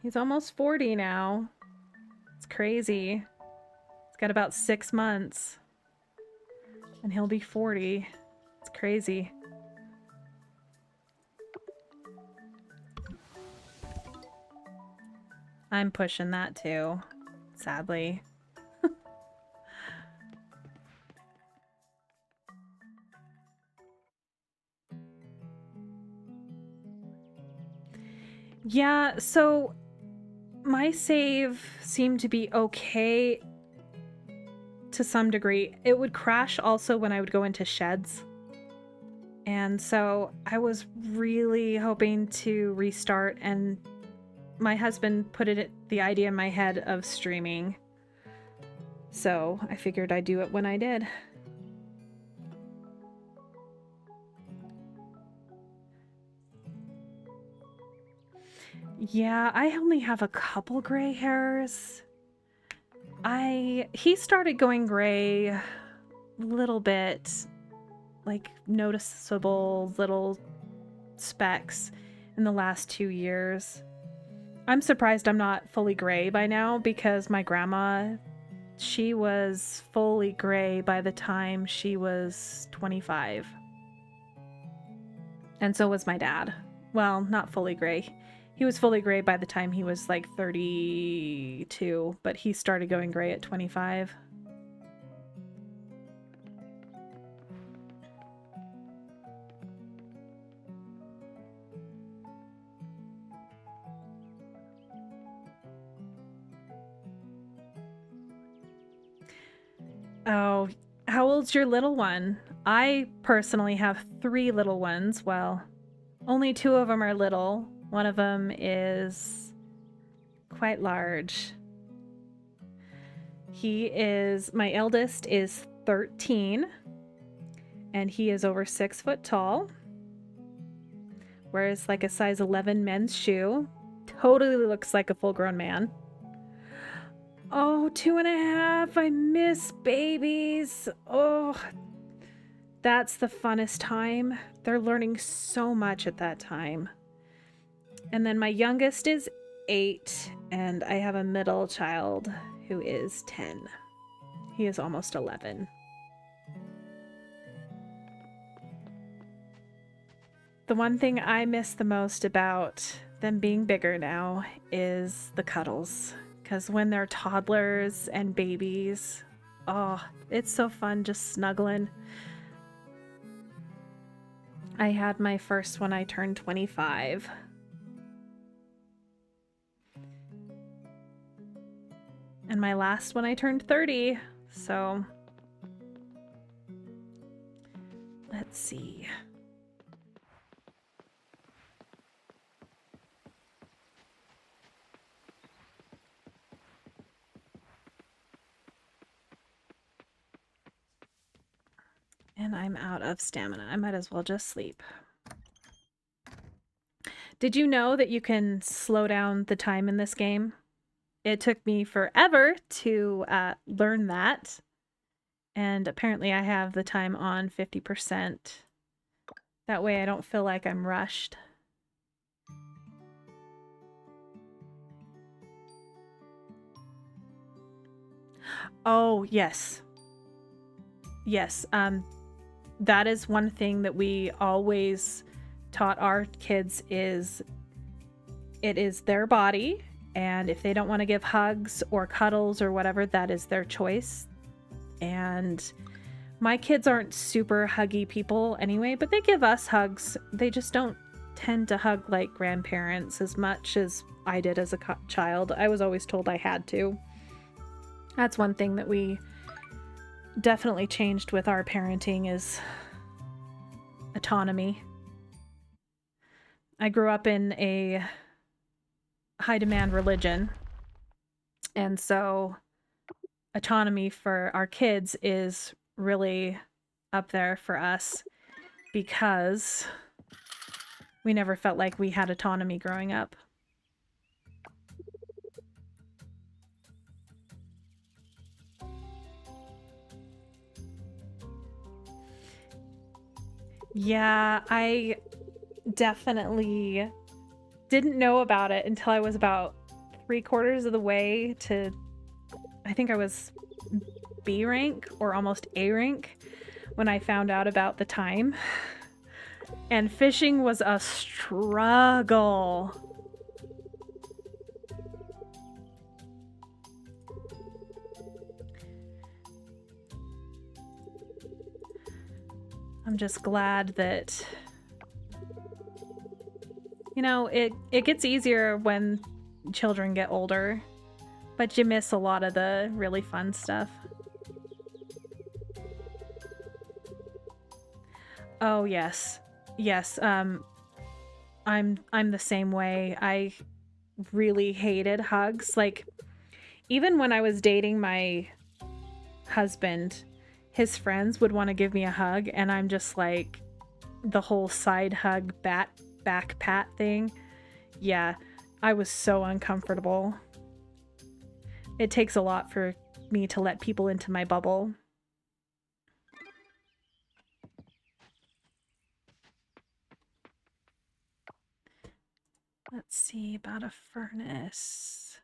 he's almost 40 now. It's crazy. He's got about 6 months and he'll be 40. It's crazy. I'm pushing that too, sadly. Yeah, so my save seemed to be okay to some degree. It would crash also when I would go into sheds. And so I was really hoping to restart, and my husband put the idea in my head of streaming. So I figured I'd do it when I did. Yeah, I only have a couple gray hairs. He started going gray a little bit, like noticeable little specks in the last 2 years. I'm surprised I'm not fully gray by now because my grandma, she was fully gray by the time she was 25. And so was my dad. Well, not fully gray. He was fully gray by the time he was like 32, but he started going gray at 25. Oh, how old's your little one? I personally have 3 little ones. Well, only 2 of them are little. One of them is quite large. My eldest is 13, and he is over 6 foot tall. Wears like a size 11 men's shoe. Totally looks like a full-grown man. Oh, 2.5. I miss babies. Oh, that's the funnest time. They're learning so much at that time. And then my youngest is 8, and I have a middle child who is 10. He is almost 11. The one thing I miss the most about them being bigger now is the cuddles. Because when they're toddlers and babies, oh, it's so fun just snuggling. I had my first when I turned 25. and my last when I turned 30. So let's see. And I'm out of stamina. I might as well just sleep. Did you know that you can slow down the time in this game? It took me forever to learn that. And apparently I have the time on 50%. That way I don't feel like I'm rushed. Oh, yes. Yes, that is one thing that we always taught our kids is it is their body, and if they don't want to give hugs or cuddles or whatever, that is their choice. And my kids aren't super huggy people anyway, but they give us hugs. They just don't tend to hug like grandparents as much as I did as a child. I was always told I had to. That's one thing that we definitely changed with our parenting is autonomy. I grew up in a high demand religion, and so autonomy for our kids is really up there for us because we never felt like we had autonomy growing up. Yeah, I definitely didn't know about it until I was about 3/4 of the way to, I think I was B rank or almost A rank when I found out about the time. And fishing was a struggle. I'm just glad that, you know, it gets easier when children get older, but you miss a lot of the really fun stuff. Oh, yes. Yes, I'm the same way. I really hated hugs. Like, even when I was dating my husband, his friends would want to give me a hug, and I'm just like, the whole side hug back pat thing. Yeah, I was so uncomfortable. It takes a lot for me to let people into my bubble. Let's see about a furnace.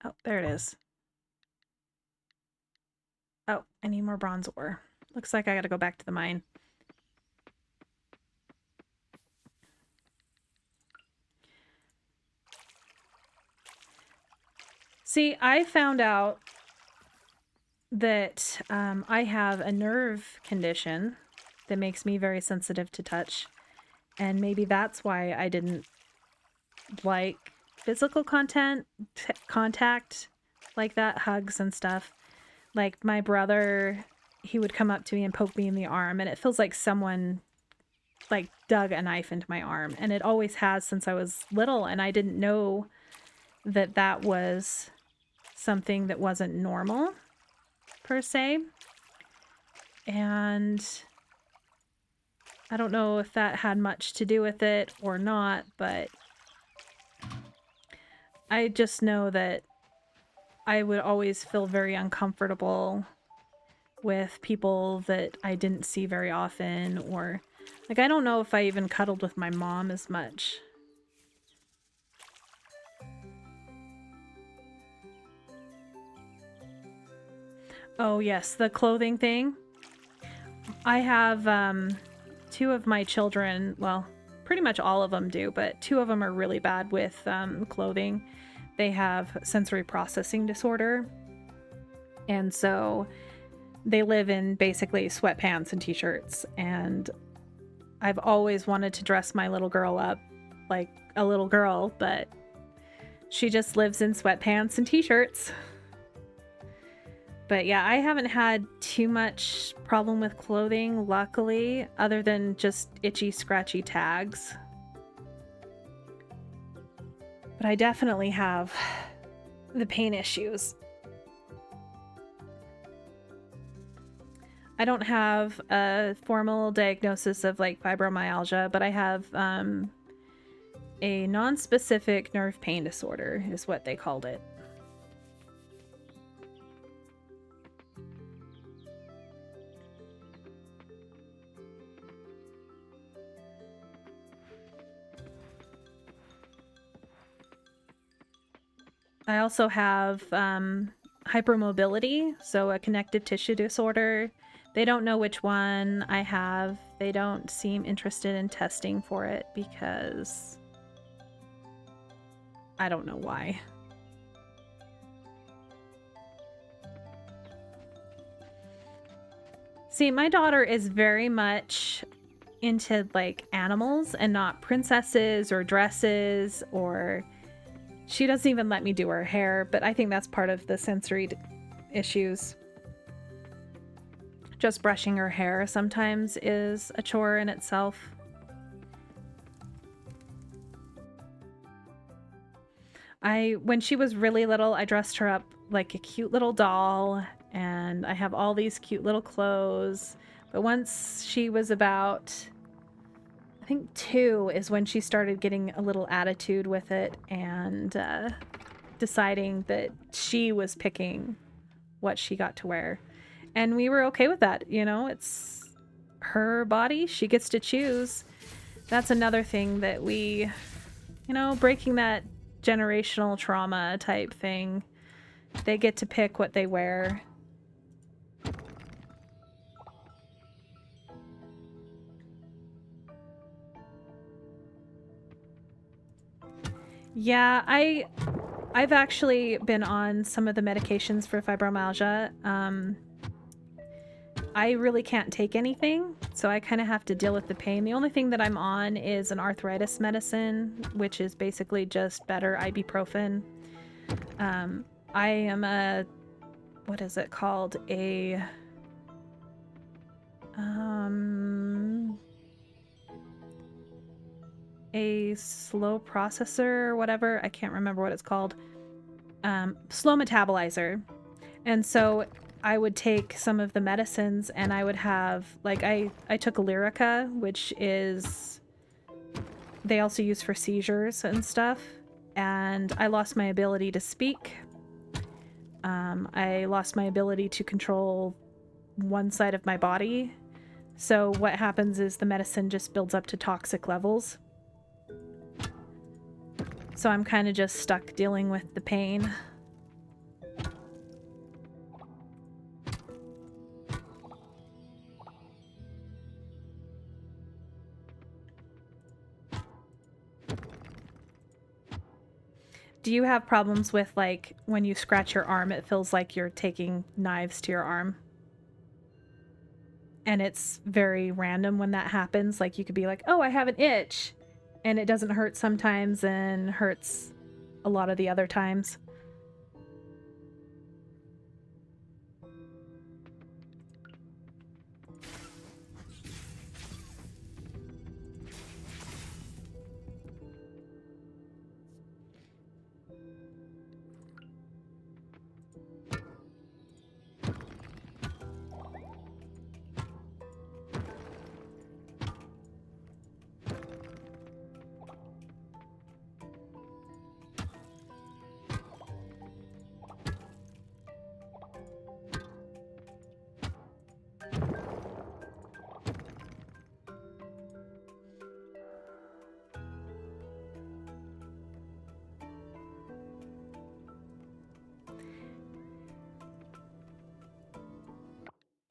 Oh, there it is. Oh, I need more bronze ore. Looks like I gotta go back to the mine. See, I found out that I have a nerve condition that makes me very sensitive to touch. And maybe that's why I didn't like physical contact like that, hugs and stuff. Like my brother, he would come up to me and poke me in the arm, and it feels like someone like dug a knife into my arm, and it always has since I was little, and I didn't know that that was something that wasn't normal per se. And I don't know if that had much to do with it or not, but I just know that I would always feel very uncomfortable with people that I didn't see very often, or like, I don't know if I even cuddled with my mom as much. Oh yes, the clothing thing. I have two of my children, well, pretty much all of them do, but two of them are really bad with clothing. They have sensory processing disorder, and so they live in basically sweatpants and t-shirts, and I've always wanted to dress my little girl up like a little girl, but She just lives in sweatpants and t-shirts. But yeah, I haven't had too much problem with clothing, luckily, other than just itchy, scratchy tags. But I definitely have the pain issues. I don't have a formal diagnosis of like fibromyalgia, but I have a non-specific nerve pain disorder is what they called it. I also have hypermobility, so a connective tissue disorder. They don't know which one I have. They don't seem interested in testing for it because I don't know why. See, my daughter is very much into like animals and not princesses or dresses, or she doesn't even let me do her hair, but I think that's part of the sensory issues. Just brushing her hair sometimes is a chore in itself. When she was really little, I dressed her up like a cute little doll, and I have all these cute little clothes. But once she was about, I think 2 is when she started getting a little attitude with it and deciding that she was picking what she got to wear. And we were okay with that, you know, it's her body, she gets to choose. That's another thing that we, you know, breaking that generational trauma type thing. They get to pick what they wear. Yeah, I've actually been on some of the medications for fibromyalgia. I really can't take anything, so I kind of have to deal with the pain. The only thing that I'm on is an arthritis medicine, which is basically just better ibuprofen. I am a, what is it called? A slow processor or whatever. I can't remember what it's called. Slow metabolizer. And so I would take some of the medicines and I would have, like, I took Lyrica, which is, they also use for seizures and stuff. And I lost my ability to speak. I lost my ability to control one side of my body. So what happens is the medicine just builds up to toxic levels. So I'm kind of just stuck dealing with the pain. Do you have problems with, like, when you scratch your arm, it feels like you're taking knives to your arm? And it's very random when that happens. Like, you could be like, oh, I have an itch. And it doesn't hurt sometimes and hurts a lot of the other times.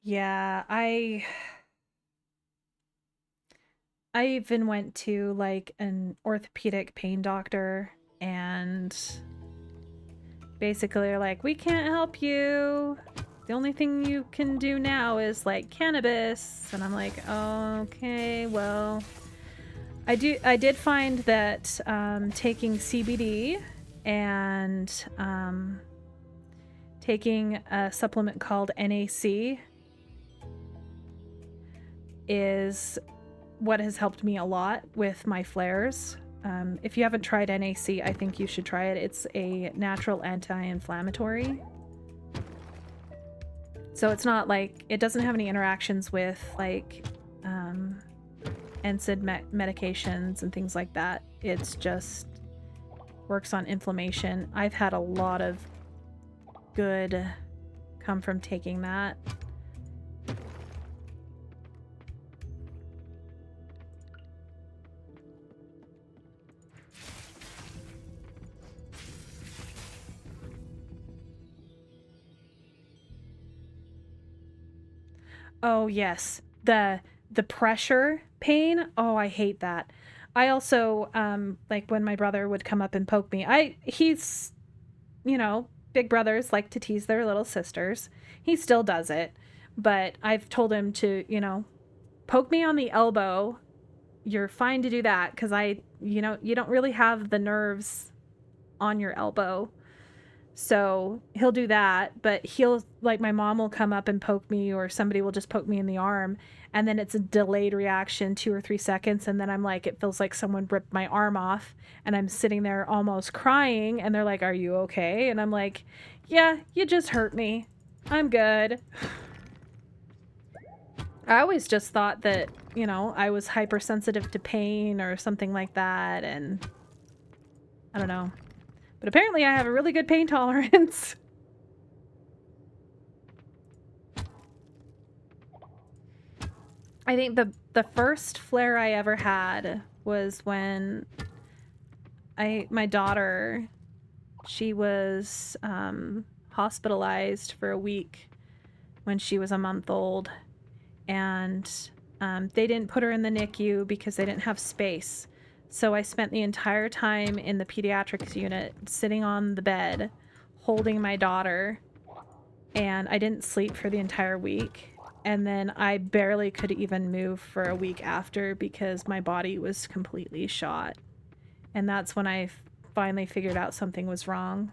Yeah, I even went to like an orthopedic pain doctor and basically they're like, we can't help you. The only thing you can do now is like cannabis. And I'm like, oh, okay, well, I did find that taking CBD and taking a supplement called NAC is what has helped me a lot with my flares. If you haven't tried NAC, I think you should try it. It's a natural anti-inflammatory. So it's not like, it doesn't have any interactions with like NSAID medications and things like that. It's just works on inflammation. I've had a lot of good come from taking that. Oh yes, the pressure pain. Oh, I hate that. I also like when my brother would come up and poke me. He's, you know, big brothers like to tease their little sisters. He still does it, but I've told him to, you know, poke me on the elbow. You're fine to do that because you know, you don't really have the nerves on your elbow. So he'll do that, but he'll, like, my mom will come up and poke me, or somebody will just poke me in the arm, and then it's a delayed reaction, 2 or 3 seconds, and then I'm like, it feels like someone ripped my arm off, and I'm sitting there almost crying, and they're like, "Are you okay?" And I'm like, "Yeah, you just hurt me. I'm good." I always just thought that, you know, I was hypersensitive to pain or something like that, and I don't know. But apparently I have a really good pain tolerance. I think the first flare I ever had was when my daughter, she was hospitalized for a week when she was a month old, and they didn't put her in the NICU because they didn't have space. So I spent the entire time in the pediatrics unit sitting on the bed holding my daughter, and I didn't sleep for the entire week. And then I barely could even move for a week after because my body was completely shot. And that's when I finally figured out something was wrong.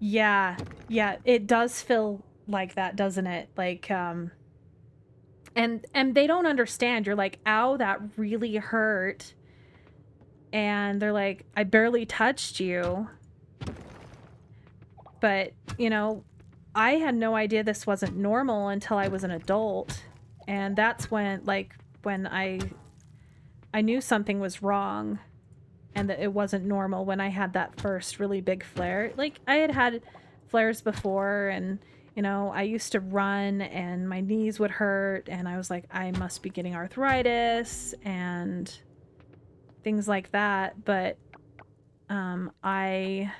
Yeah, it does feel like that, doesn't it? Like, and they don't understand. You're like, "Ow, that really hurt." And they're like, "I barely touched you." But, you know, I had no idea this wasn't normal until I was an adult. And that's when, like, when I knew something was wrong and that it wasn't normal when I had that first really big flare. Like, I had flares before, and, you know, I used to run and my knees would hurt, and I was like, I must be getting arthritis and things like that. But I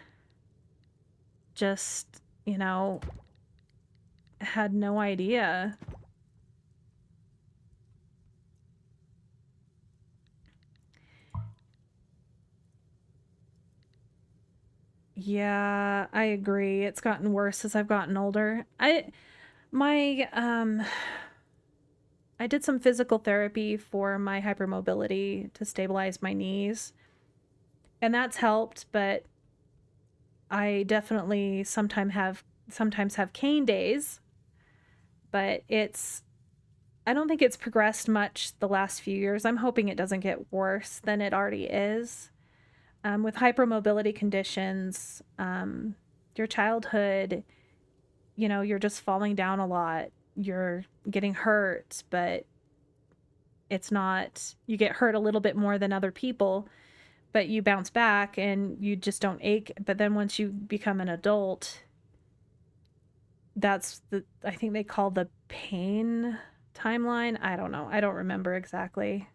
just, you know, had no idea. Yeah, I agree. It's gotten worse as I've gotten older. My I did some physical therapy for my hypermobility to stabilize my knees, and that's helped, but I definitely sometimes have cane days, but I don't think it's progressed much the last few years. I'm hoping it doesn't get worse than it already is. With hypermobility conditions, your childhood, you know, you're just falling down a lot. You're getting hurt, but it's not, you get hurt a little bit more than other people, but you bounce back and you just don't ache. But then once you become an adult, I think they call the pain timeline. I don't know. I don't remember exactly.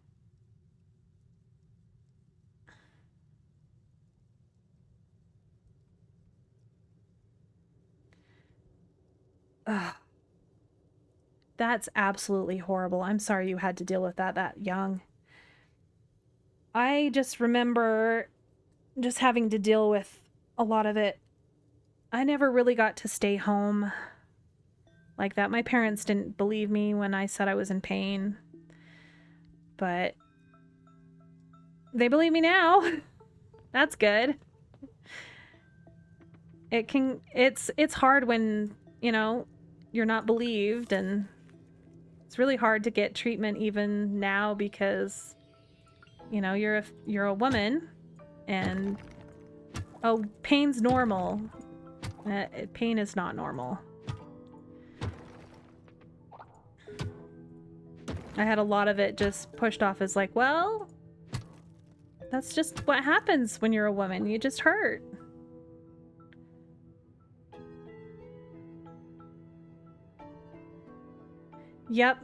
Ugh, that's absolutely horrible. I'm sorry you had to deal with that young. I just remember just having to deal with a lot of it. I never really got to stay home like that. My parents didn't believe me when I said I was in pain, but they believe me now. That's good. It's hard when, you know, you're not believed, and it's really hard to get treatment even now because, you know, you're a woman, and oh, pain's normal. Pain is not normal. I had a lot of it just pushed off as like, well, that's just what happens when you're a woman. You just hurt. Yep,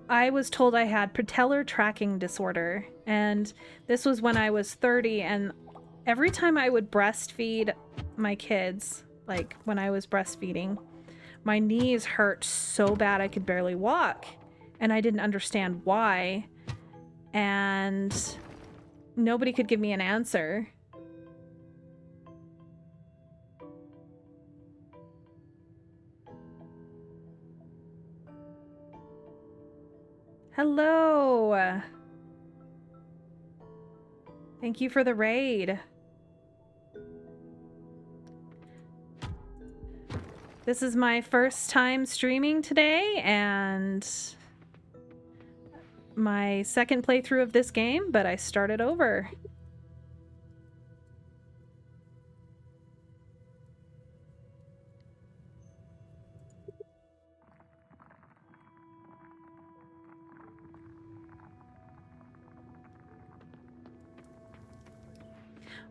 I was told I had patellar tracking disorder, and this was when I was 30, and every time I would breastfeed my kids, like when I was breastfeeding, my knees hurt so bad I could barely walk, and I didn't understand why, and nobody could give me an answer. Hello! Thank you for the raid. This is my first time streaming today, and my second playthrough of this game, but I started over.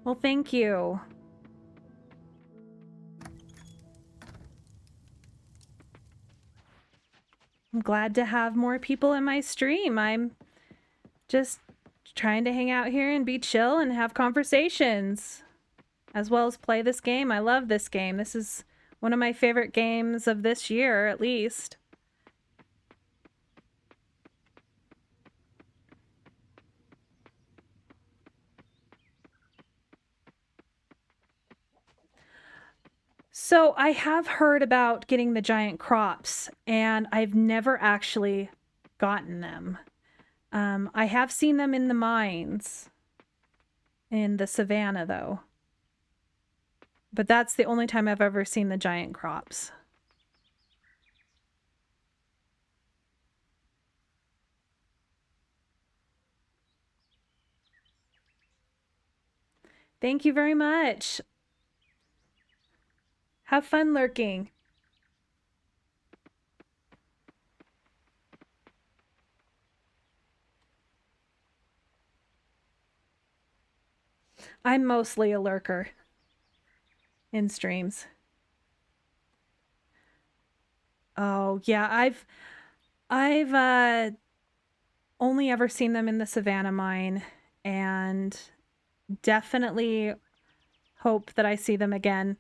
Well, thank you. I'm glad to have more people in my stream. I'm just trying to hang out here and be chill and have conversations, as well as play this game. I love this game. This is one of my favorite games of this year, at least. So I have heard about getting the giant crops, and I've never actually gotten them. I have seen them in the mines in the savannah, though. But that's the only time I've ever seen the giant crops. Thank you very much. Have fun lurking. I'm mostly a lurker in streams. Oh, yeah, I've only ever seen them in the Savannah mine, and definitely hope that I see them again,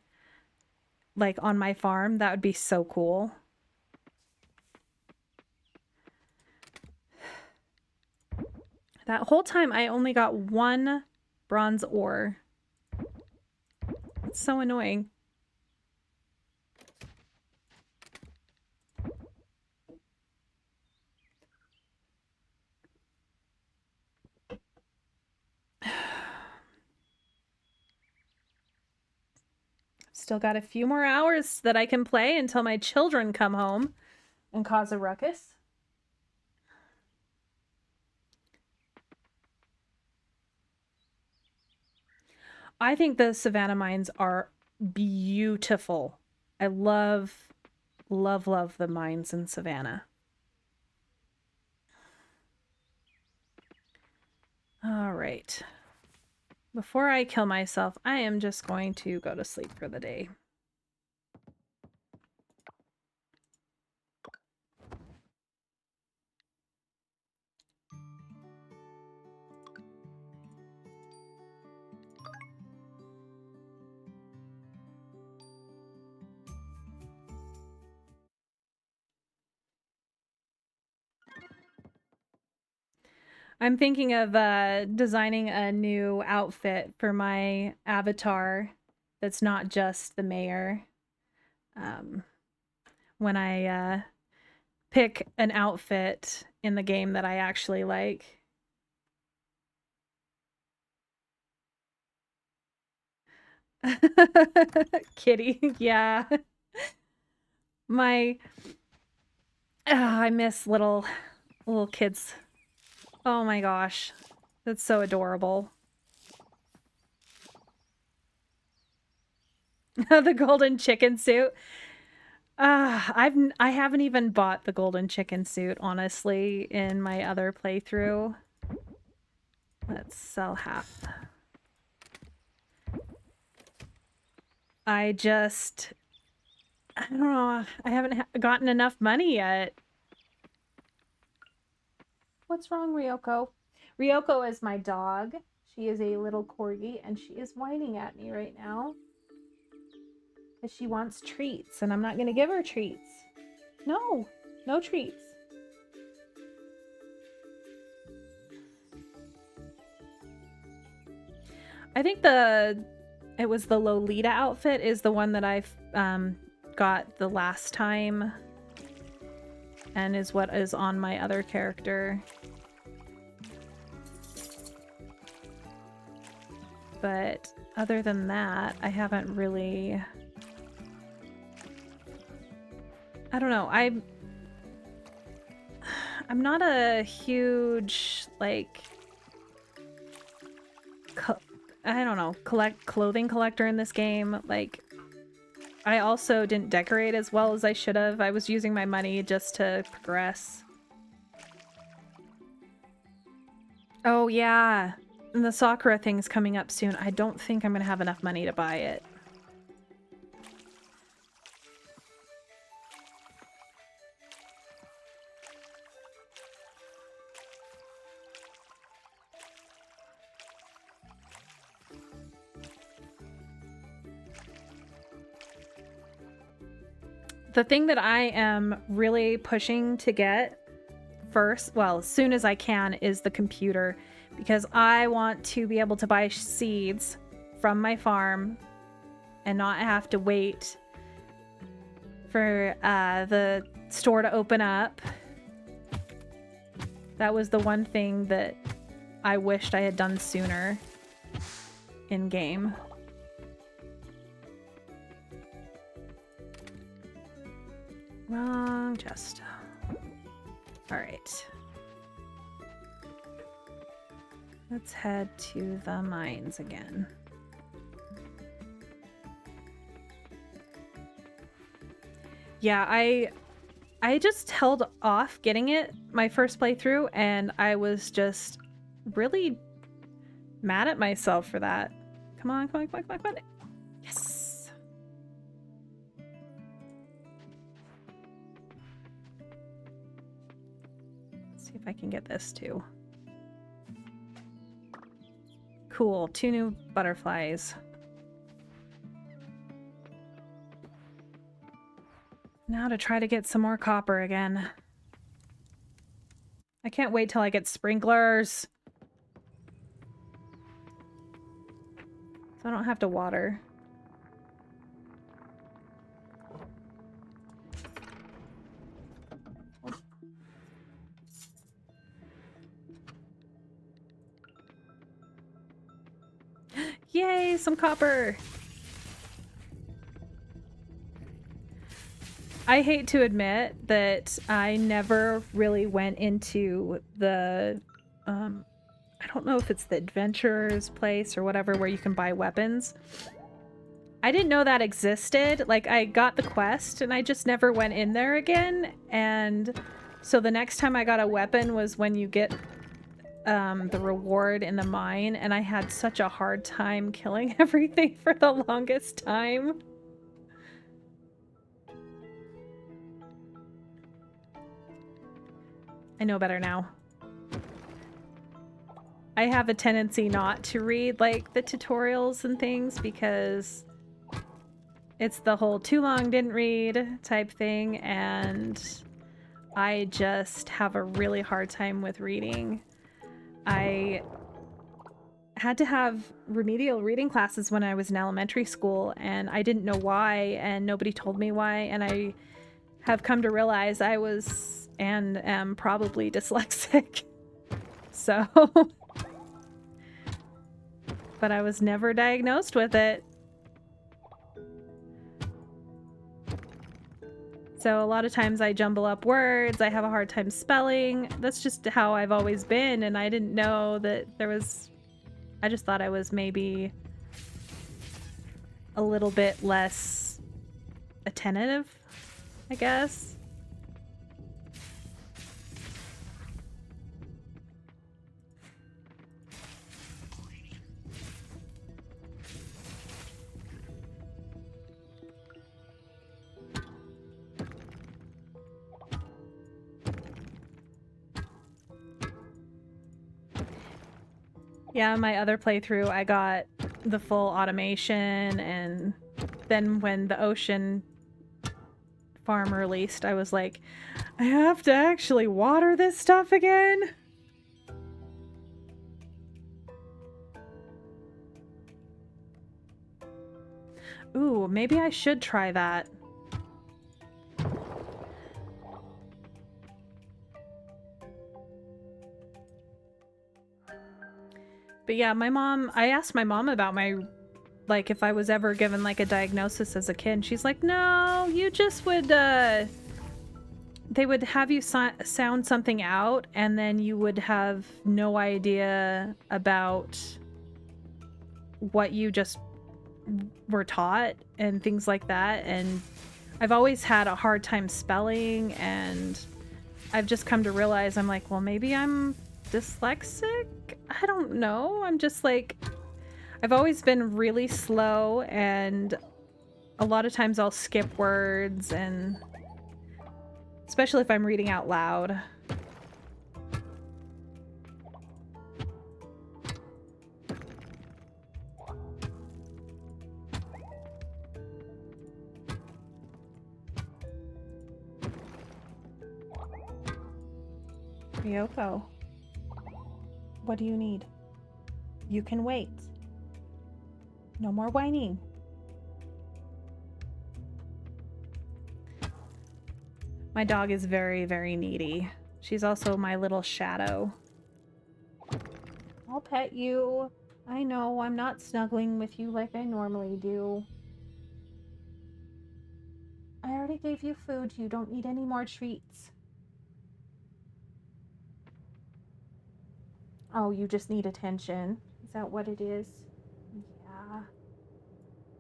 like on my farm. That would be so cool. That whole time I only got one bronze ore. It's so annoying. Still got a few more hours that I can play until my children come home and cause a ruckus. I think the Savannah mines are beautiful. I love, love, love the mines in Savannah. All right. Before I kill myself, I am just going to go to sleep for the day. I'm thinking of designing a new outfit for my avatar that's not just the mayor. when I pick an outfit in the game that I actually like. Kitty, yeah. My I miss little kids. Oh my gosh. That's so adorable. The golden chicken suit. I haven't even bought the golden chicken suit, honestly, in my other playthrough. Let's sell half. I don't know. I haven't gotten enough money yet. What's wrong, Ryoko? Ryoko is my dog. She is a little corgi, and she is whining at me right now. Because she wants treats, and I'm not going to give her treats. No, no treats. I think it was the Lolita outfit is the one that I've got the last time, and is what is on my other character. But other than that, I haven't really... I don't know. I'm not a huge, like... I don't know, clothing collector in this game. Like, I also didn't decorate as well as I should have. I was using my money just to progress. Oh yeah, and the Sakura thing's coming up soon. I don't think I'm gonna have enough money to buy it. The thing that I am really pushing to get first, well, as soon as I can, is the computer, because I want to be able to buy seeds from my farm and not have to wait for the store to open up. That was the one thing that I wished I had done sooner in game. Wrong chest. All right. Let's head to the mines again. Yeah, I just held off getting it my first playthrough, and I was just really mad at myself for that. Come on, come on, come on, come on, come on. Yes. See if I can get this too. Cool, 2 new butterflies. Now to try to get some more copper again. I can't wait till I get sprinklers. So I don't have to water. Yay, some copper! I hate to admit that I never really went into the, I don't know if it's the adventurer's place or whatever, where you can buy weapons. I didn't know that existed. Like, I got the quest and I just never went in there again. And so the next time I got a weapon was when you get the reward in the mine, and I had such a hard time killing everything for the longest time. I know better now. I have a tendency not to read, like, the tutorials and things because it's the whole too long didn't read type thing, and I just have a really hard time with reading. I had to have remedial reading classes when I was in elementary school, and I didn't know why, and nobody told me why, and I have come to realize I was and am probably dyslexic. So, but I was never diagnosed with it. So a lot of times I jumble up words, I have a hard time spelling. That's just how I've always been, and I didn't know that there was... I just thought I was maybe a little bit less attentive, I guess. Yeah, my other playthrough, I got the full automation, and then when the Ocean Farm released, I was like, I have to actually water this stuff again? Ooh, maybe I should try that. But yeah, my mom, I asked my mom about my, like, if I was ever given, like, a diagnosis as a kid. And she's like, no, you just would, they would have you sound something out, and then you would have no idea about what you just were taught and things like that. And I've always had a hard time spelling, and I've just come to realize, I'm like, well, maybe I'm dyslexic? I don't know. I'm just like, I've always been really slow, and a lot of times I'll skip words, and especially if I'm reading out loud. Ryoko, what do you need? You can wait. No more whining. My dog is very, very needy. She's also my little shadow. I'll pet you. I know, I'm not snuggling with you like I normally do. I already gave you food. You don't need any more treats. Oh, you just need attention. Is that what it is? Yeah.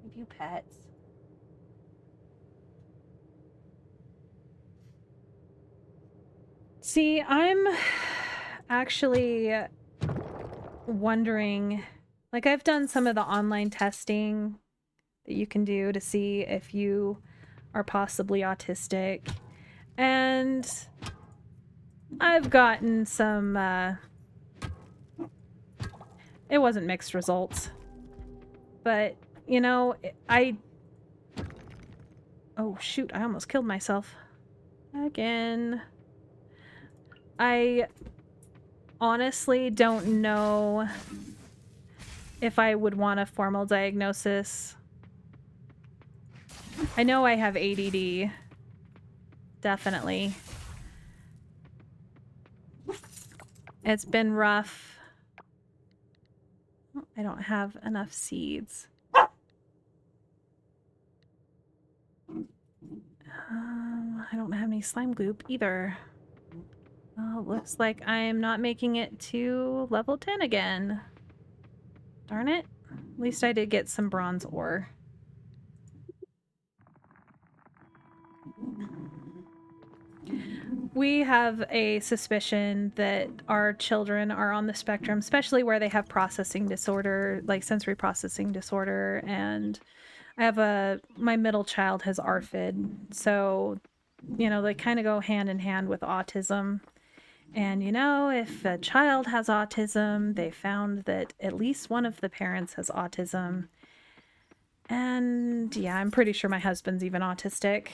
Give you pets. See, I'm actually wondering, like, I've done some of the online testing that you can do to see if you are possibly autistic, and I've gotten some, it wasn't mixed results, but, you know, oh shoot, I almost killed myself again. I honestly don't know if I would want a formal diagnosis. I know I have ADD. Definitely. It's been rough. I don't have enough seeds. I don't have any slime goop either. Well, looks like I'm not making it to level 10 again. Darn it. At least I did get some bronze ore. We have a suspicion that our children are on the spectrum, especially where they have processing disorder, like sensory processing disorder, and I have my middle child has ARFID, so, you know, they kind of go hand in hand with autism. And, you know, if a child has autism, they found that at least one of the parents has autism. And, yeah, I'm pretty sure my husband's even autistic.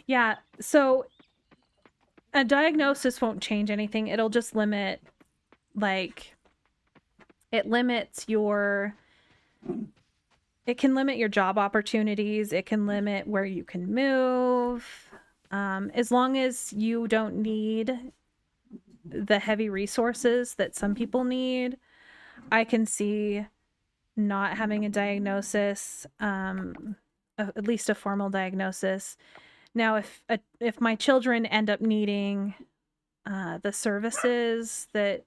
Yeah, so a diagnosis won't change anything. It'll just limit, like, it limits your it can limit your job opportunities. It can limit where you can move. As long as you don't need the heavy resources that some people need, I can see not having a diagnosis, at least a formal diagnosis. Now, if my children end up needing the services that,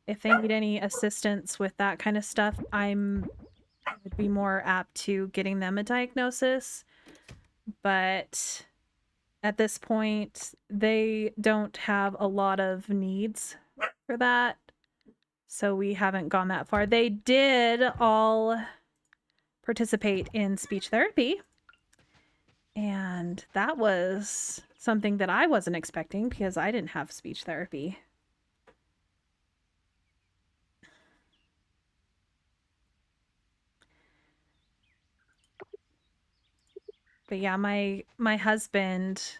if they need any assistance with that kind of stuff, I would be more apt to getting them a diagnosis. But at this point, they don't have a lot of needs for that. So we haven't gone that far. They did all participate in speech therapy. And that was something that I wasn't expecting because I didn't have speech therapy. But yeah, my husband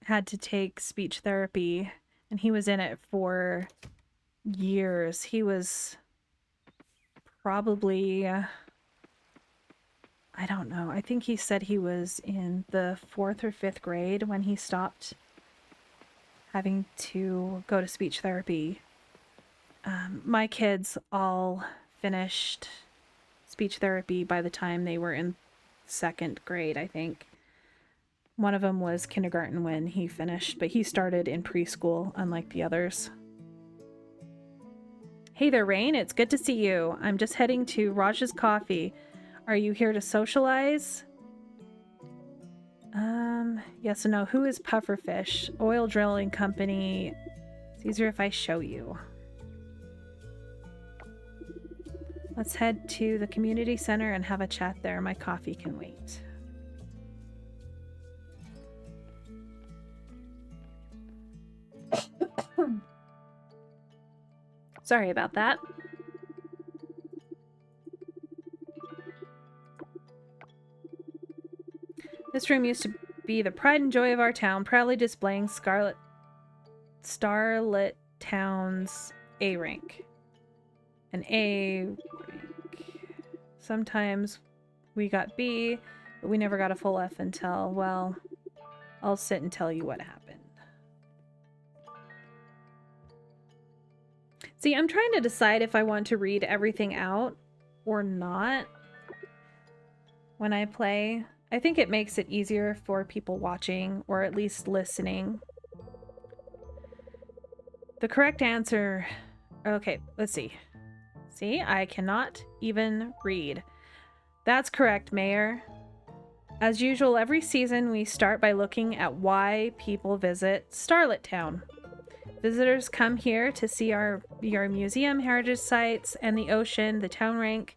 had to take speech therapy, and he was in it for years. He was probably, I don't know. I think he said he was in the 4th or 5th grade when he stopped having to go to speech therapy. My kids all finished speech therapy by the time they were in 2nd grade, I think. One of them was kindergarten when he finished, but he started in preschool, unlike the others. Hey there, Rain. It's good to see you. I'm just heading to Raj's Coffee. Are you here to socialize? Yes and no. Who is Pufferfish? Oil drilling company. It's easier if I show you. Let's head to the community center and have a chat there. My coffee can wait. Sorry about that. This room used to be the pride and joy of our town, proudly displaying Starlit Town's A rank. An A rank. Sometimes we got B, but we never got a full F until, well, I'll sit and tell you what happened. See, I'm trying to decide if I want to read everything out or not when I play. I think it makes it easier for people watching, or at least listening. The correct answer... Okay, let's see. See, I cannot even read. That's correct, Mayor. As usual, every season we start by looking at why people visit Starlit Town. Visitors come here to see your museum, heritage sites, and the ocean. The town rank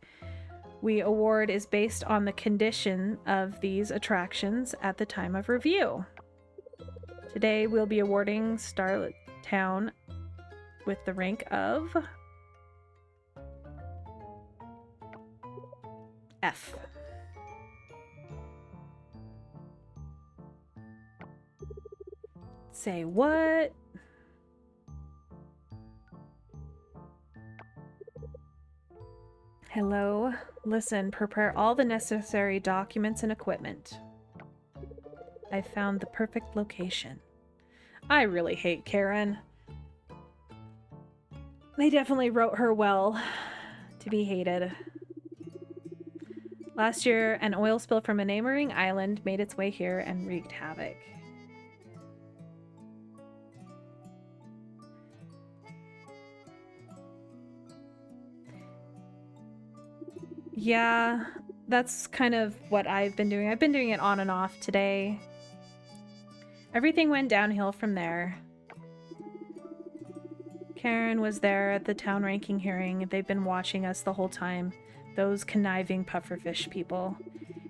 we award is based on the condition of these attractions at the time of review. Today we'll be awarding Starlit Town with the rank of F. Say what? Hello. Listen, prepare all the necessary documents and equipment. I found the perfect location. I really hate Karen. They definitely wrote her well to be hated. Last year, an oil spill from a neighboring island made its way here and wreaked havoc. Yeah, that's kind of what I've been doing. I've been doing it on and off today. Everything went downhill from there. Karen was there at the town ranking hearing. They've been watching us the whole time. Those conniving pufferfish people.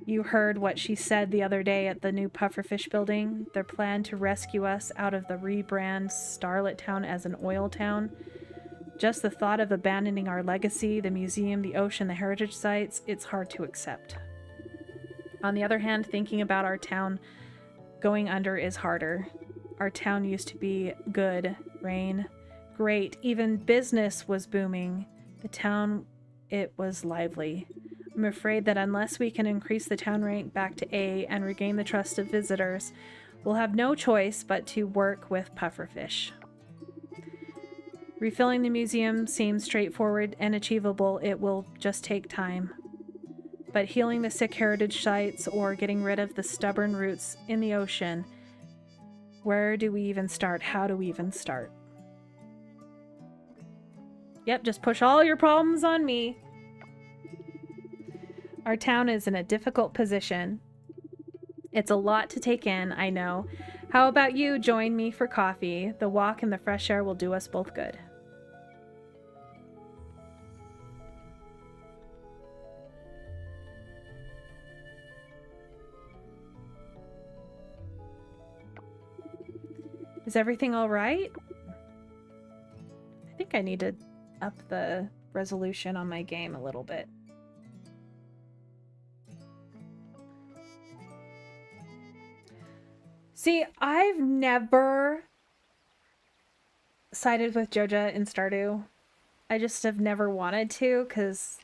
You heard what she said the other day at the new pufferfish building. Their plan to rescue us out of the rebrand Starlit Town as an oil town. Just the thought of abandoning our legacy, the museum, the ocean, the heritage sites, it's hard to accept. On the other hand, thinking about our town going under is harder. Our town used to be good, Rain. Great, even business was booming. The town, it was lively. I'm afraid that unless we can increase the town rank back to A and regain the trust of visitors, we'll have no choice but to work with pufferfish. Refilling the museum seems straightforward and achievable. It will just take time. But healing the sick heritage sites or getting rid of the stubborn roots in the ocean, where do we even start? How do we even start? Yep, just push all your problems on me. Our town is in a difficult position. It's a lot to take in, I know. How about you join me for coffee? The walk and the fresh air will do us both good. Is everything all right? I think I need to up the resolution on my game a little bit. See, I've never sided with Joja in Stardew. I just have never wanted to, because,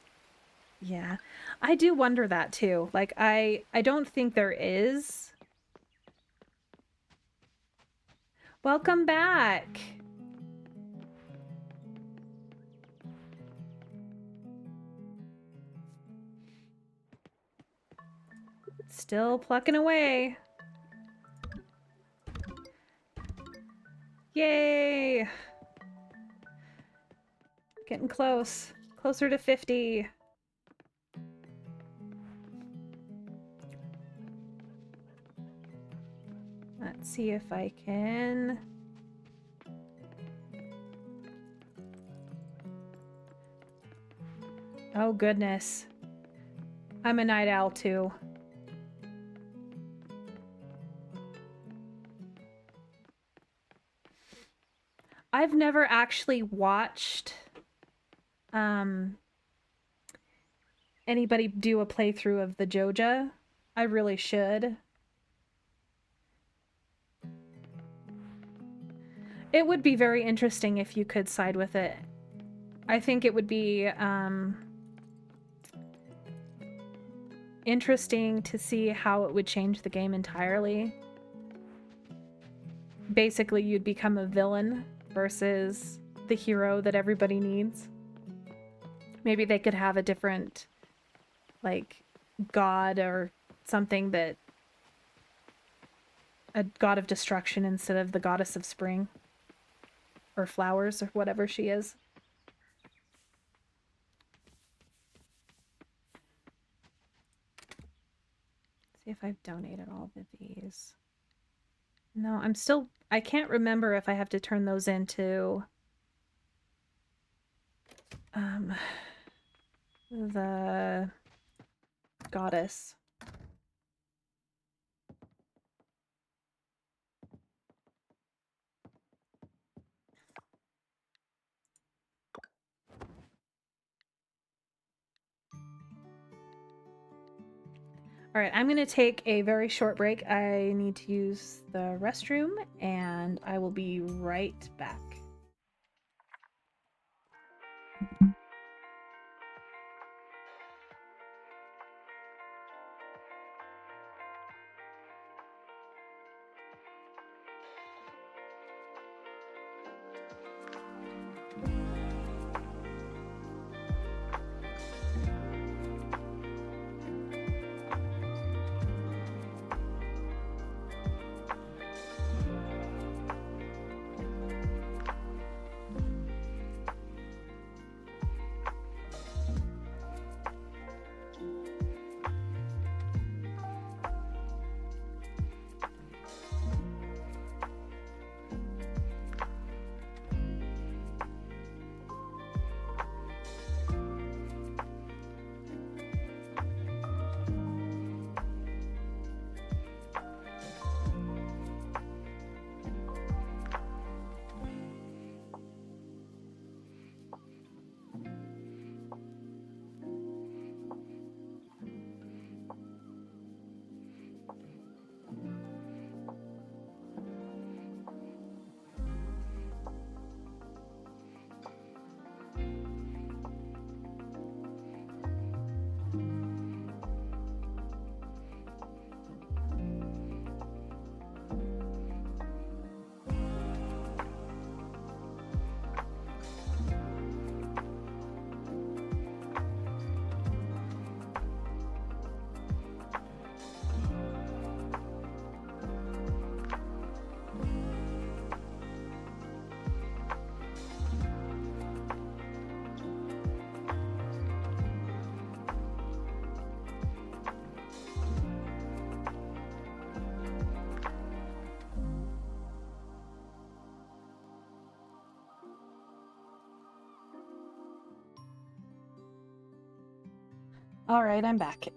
yeah. I do wonder that, too. Like, I don't think there is. Welcome back! Still plucking away. Yay! Getting close. Closer to 50. Let's see if I can... Oh goodness. I'm a night owl too. I've never actually watched anybody do a playthrough of the Joja. I really should. It would be very interesting if you could side with it. I think it would be interesting to see how it would change the game entirely. Basically, you'd become a villain versus the hero that everybody needs. Maybe they could have a different, like, god or something that... a god of destruction instead of the goddess of spring. Or flowers, or whatever she is. See if I've donated all of these. No, I'm still... I can't remember if I have to turn those into... the... goddess. All right, I'm going to take a very short break. I need to use the restroom, and I will be right back. All right, I'm back.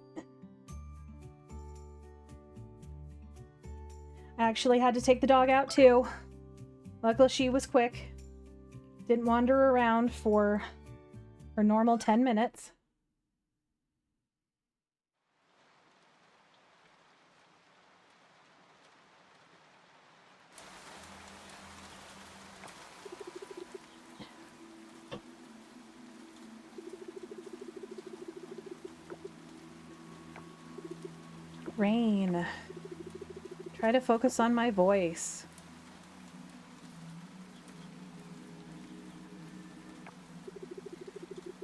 I actually had to take the dog out too. Luckily, she was quick. Didn't wander around for her normal 10 minutes. Rain. Try to focus on my voice.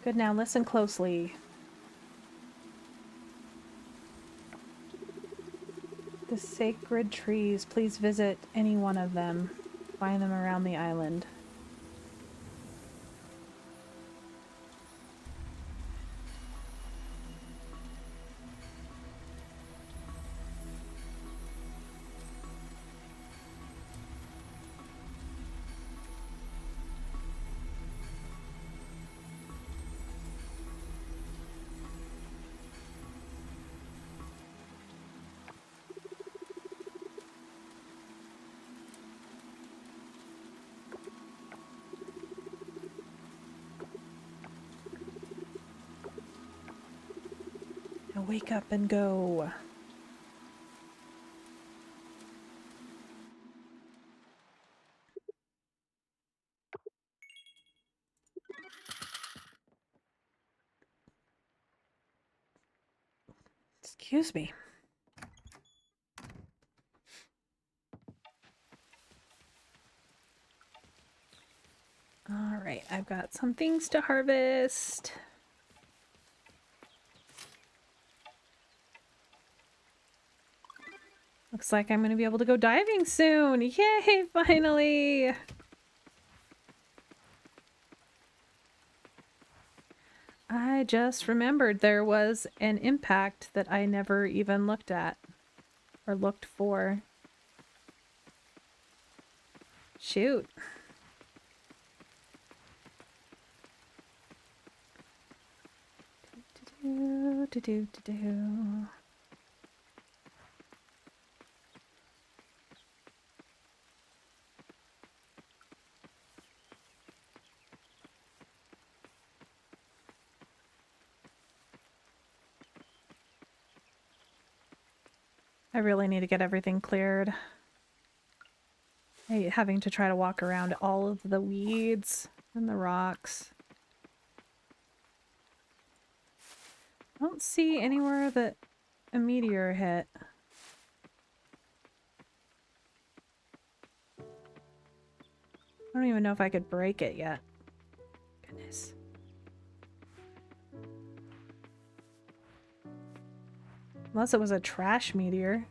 Good, now listen closely. The sacred trees, please visit any one of them. Find them around the island. Now wake up and go. Excuse me. All right, I've got some things to harvest. Looks like I'm going to be able to go diving soon. Yay, finally! I just remembered there was an impact that I never even looked at or looked for. Shoot. I really need to get everything cleared. I hate having to try to walk around all of the weeds and the rocks. I don't see anywhere that a meteor hit. I don't even know if I could break it yet. Goodness. Unless it was a trash meteor.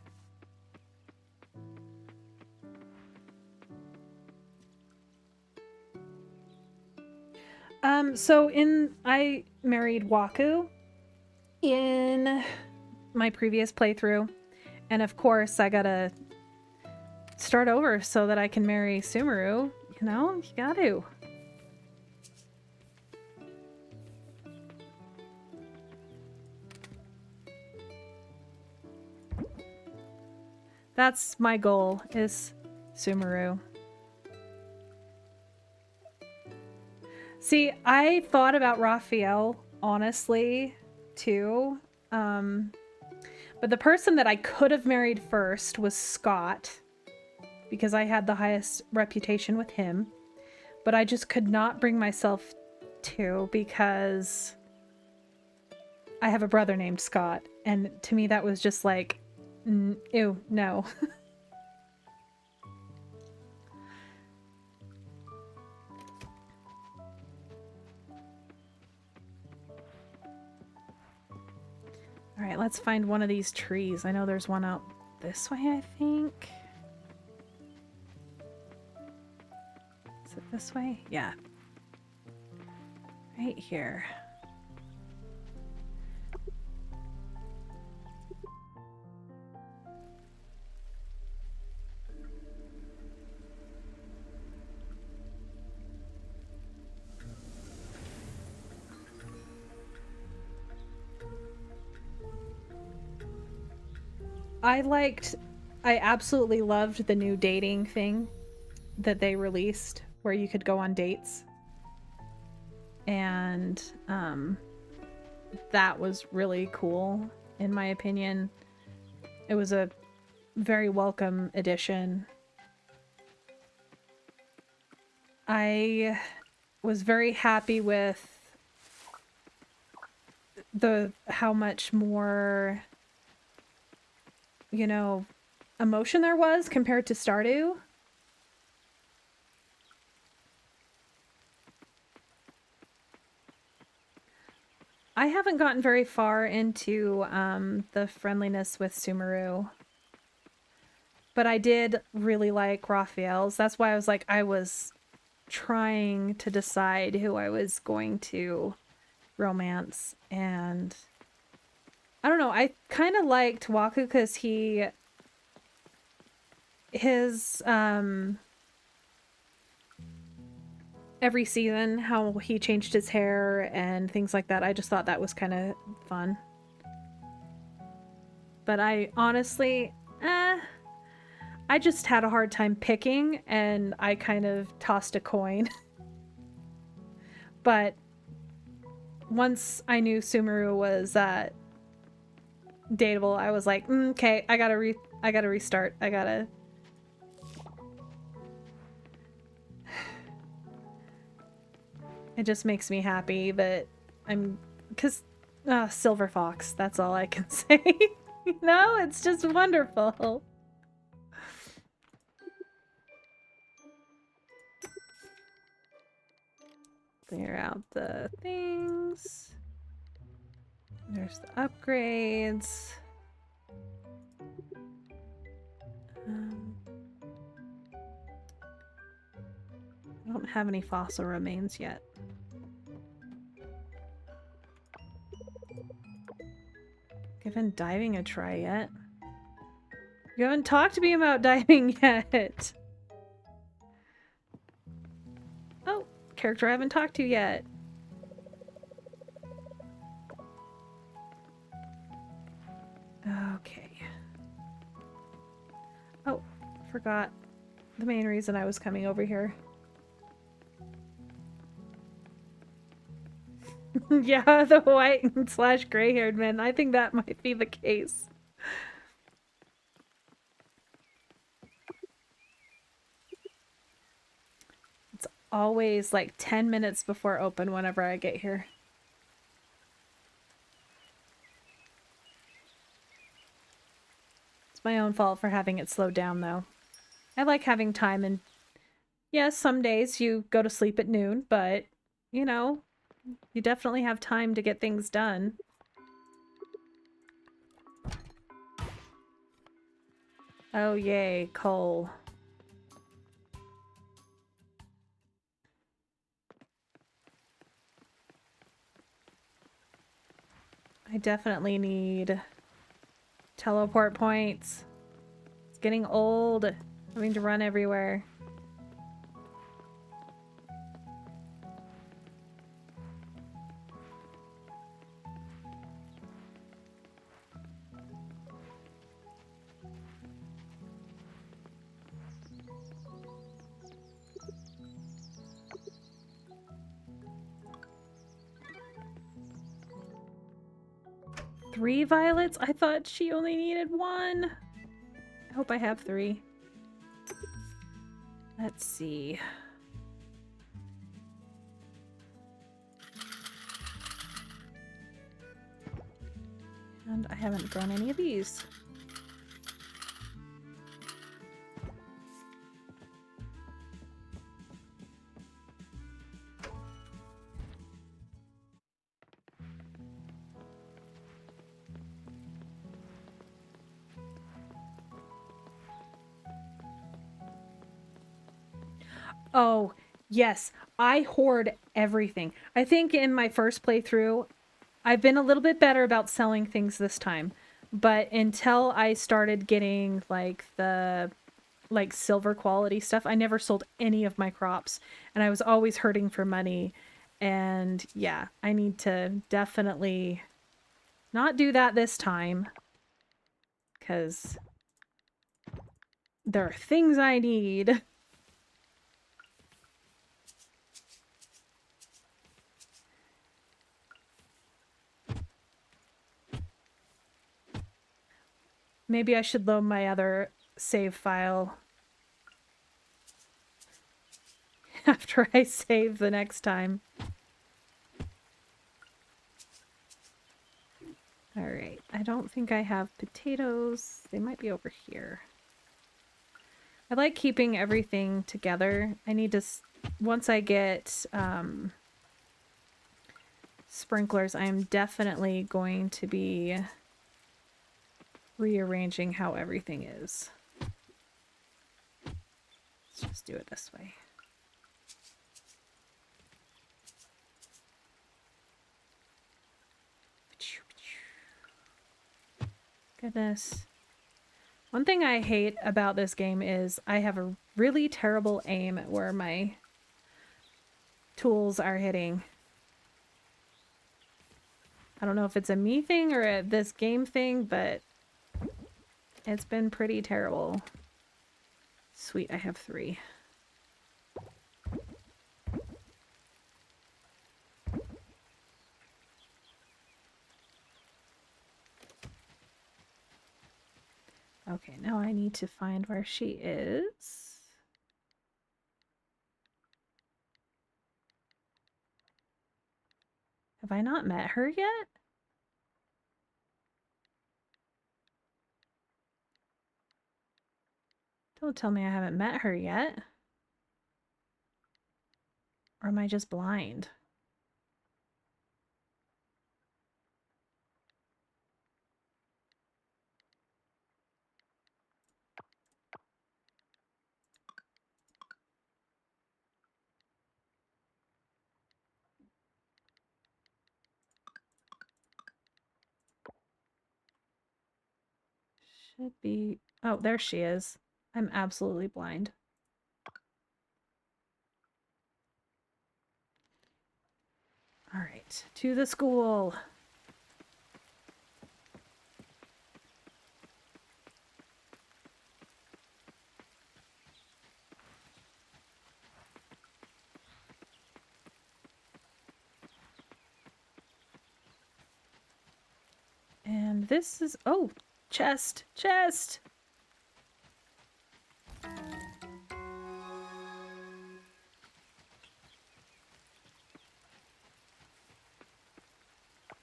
So I married Waku in my previous playthrough, and of course I gotta start over so that I can marry Sumeru. You know, you got to. That's my goal, is Sumeru. See, I thought about Raphael, honestly, too. But the person that I could have married first was Scott, because I had the highest reputation with him. But I just could not bring myself to, because I have a brother named Scott, and to me that was just like, ew, no. All right, let's find one of these trees. I know there's one out this way, I think. Is it this way? Yeah. Right here. I absolutely loved the new dating thing that they released where you could go on dates. And that was really cool, in my opinion. It was a very welcome addition. I was very happy with how much more, you know, emotion there was compared to Stardew. I haven't gotten very far into the friendliness with Sumeru, but I did really like Raphael's. That's why I was trying to decide who I was going to romance, and I don't know, I kind of liked Waku because his every season, how he changed his hair and things like that. I just thought that was kind of fun. But I honestly, I just had a hard time picking, and I kind of tossed a coin. But once I knew Sumeru was dateable, I was like, okay, I gotta restart. It just makes me happy that because Silver Fox, that's all I can say. No, it's just wonderful. Clear out the things. There's the upgrades. I don't have any fossil remains yet. Given diving a try yet? You haven't talked to me about diving yet. Oh, character I haven't talked to yet. Okay. Oh, forgot the main reason I was coming over here. Yeah, the white / gray-haired men. I think that might be the case. It's always like 10 minutes before open whenever I get here. It's my own fault for having it slowed down, though. I like having time, and yes, some days you go to sleep at noon, but, you know, you definitely have time to get things done. Oh, yay, coal. I definitely need teleport points. It's getting old, having to run everywhere. Three violets? I thought she only needed one. I hope I have 3. Let's see. And I haven't grown any of these. Oh, yes. I hoard everything. I think in my first playthrough, I've been a little bit better about selling things this time. But until I started getting like the silver quality stuff, I never sold any of my crops. And I was always hurting for money. And yeah, I need to definitely not do that this time. Because there are things I need. Maybe I should load my other save file after I save the next time. Alright, I don't think I have potatoes. They might be over here. I like keeping everything together. I need to... Once I get sprinklers, I am definitely going to be rearranging how everything is. Let's just do it this way. Goodness. One thing I hate about this game is I have a really terrible aim at where my tools are hitting. I don't know if it's a me thing or a this game thing, but it's been pretty terrible. Sweet, I have 3. Okay, now I need to find where she is. Have I not met her yet? Don't tell me I haven't met her yet. Or am I just blind? Should be... Oh, there she is. I'm absolutely blind. All right, to the school. And this is... Oh, chest! Chest! I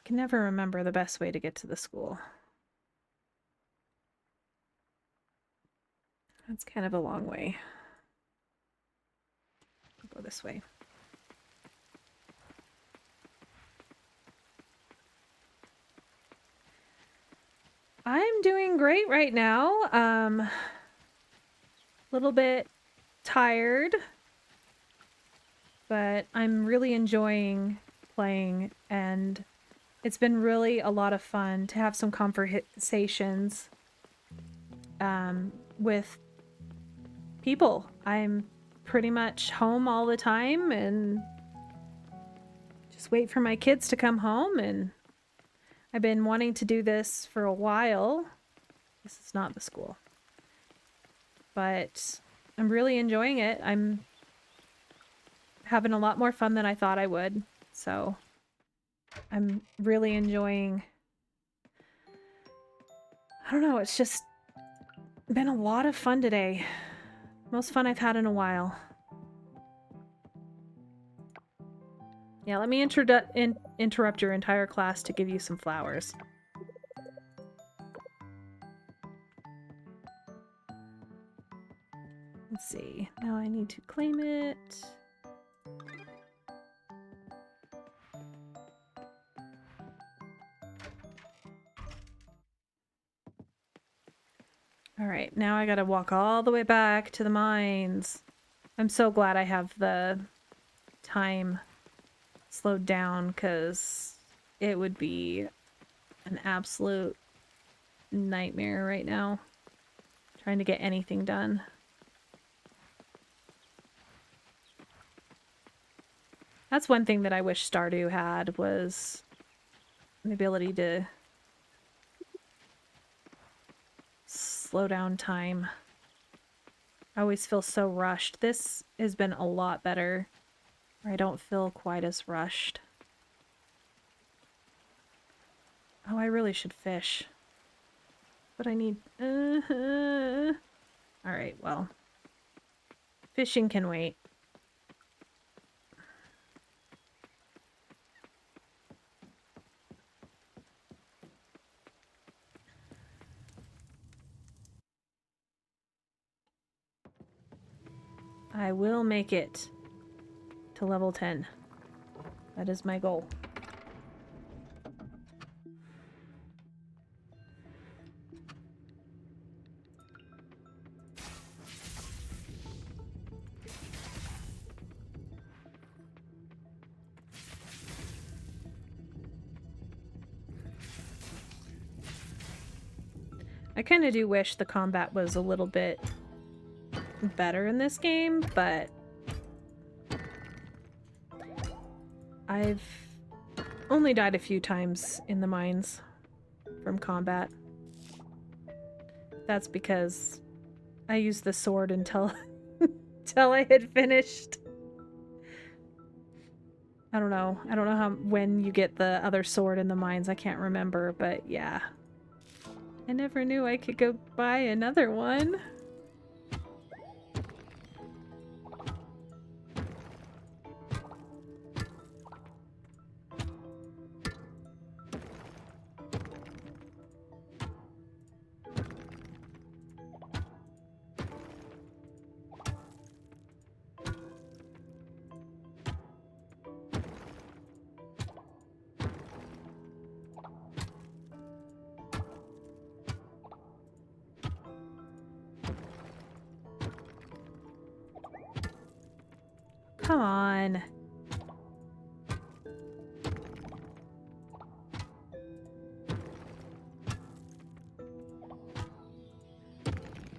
can never remember the best way to get to the school. That's kind of a long way. I'll go this way. I'm doing great right now. A little bit tired, but I'm really enjoying playing, and it's been really a lot of fun to have some conversations with people. I'm pretty much home all the time and just wait for my kids to come home, and I've been wanting to do this for a while. This is not the school. But I'm really enjoying it. I'm having a lot more fun than I thought I would. So I'm really enjoying... I don't know, it's just been a lot of fun today. Most fun I've had in a while. Yeah, let me interrupt your entire class to give you some flowers. Let's see. Now I need to claim it. Alright, now I gotta walk all the way back to the mines. I'm so glad I have the time slowed down, because it would be an absolute nightmare right now trying to get anything done. That's one thing that I wish Stardew had, was the ability to slow down time. I always feel so rushed. This has been a lot better, where I don't feel quite as rushed. Oh, I really should fish. But I need... Alright, well. Fishing can wait. I will make it to level 10. That is my goal. I kind of do wish the combat was a little bit better in this game, but I've only died a few times in the mines from combat. That's because I used the sword until until I had finished. I don't know how when you get the other sword in the mines. I can't remember, but yeah. I never knew I could go buy another one. Come on.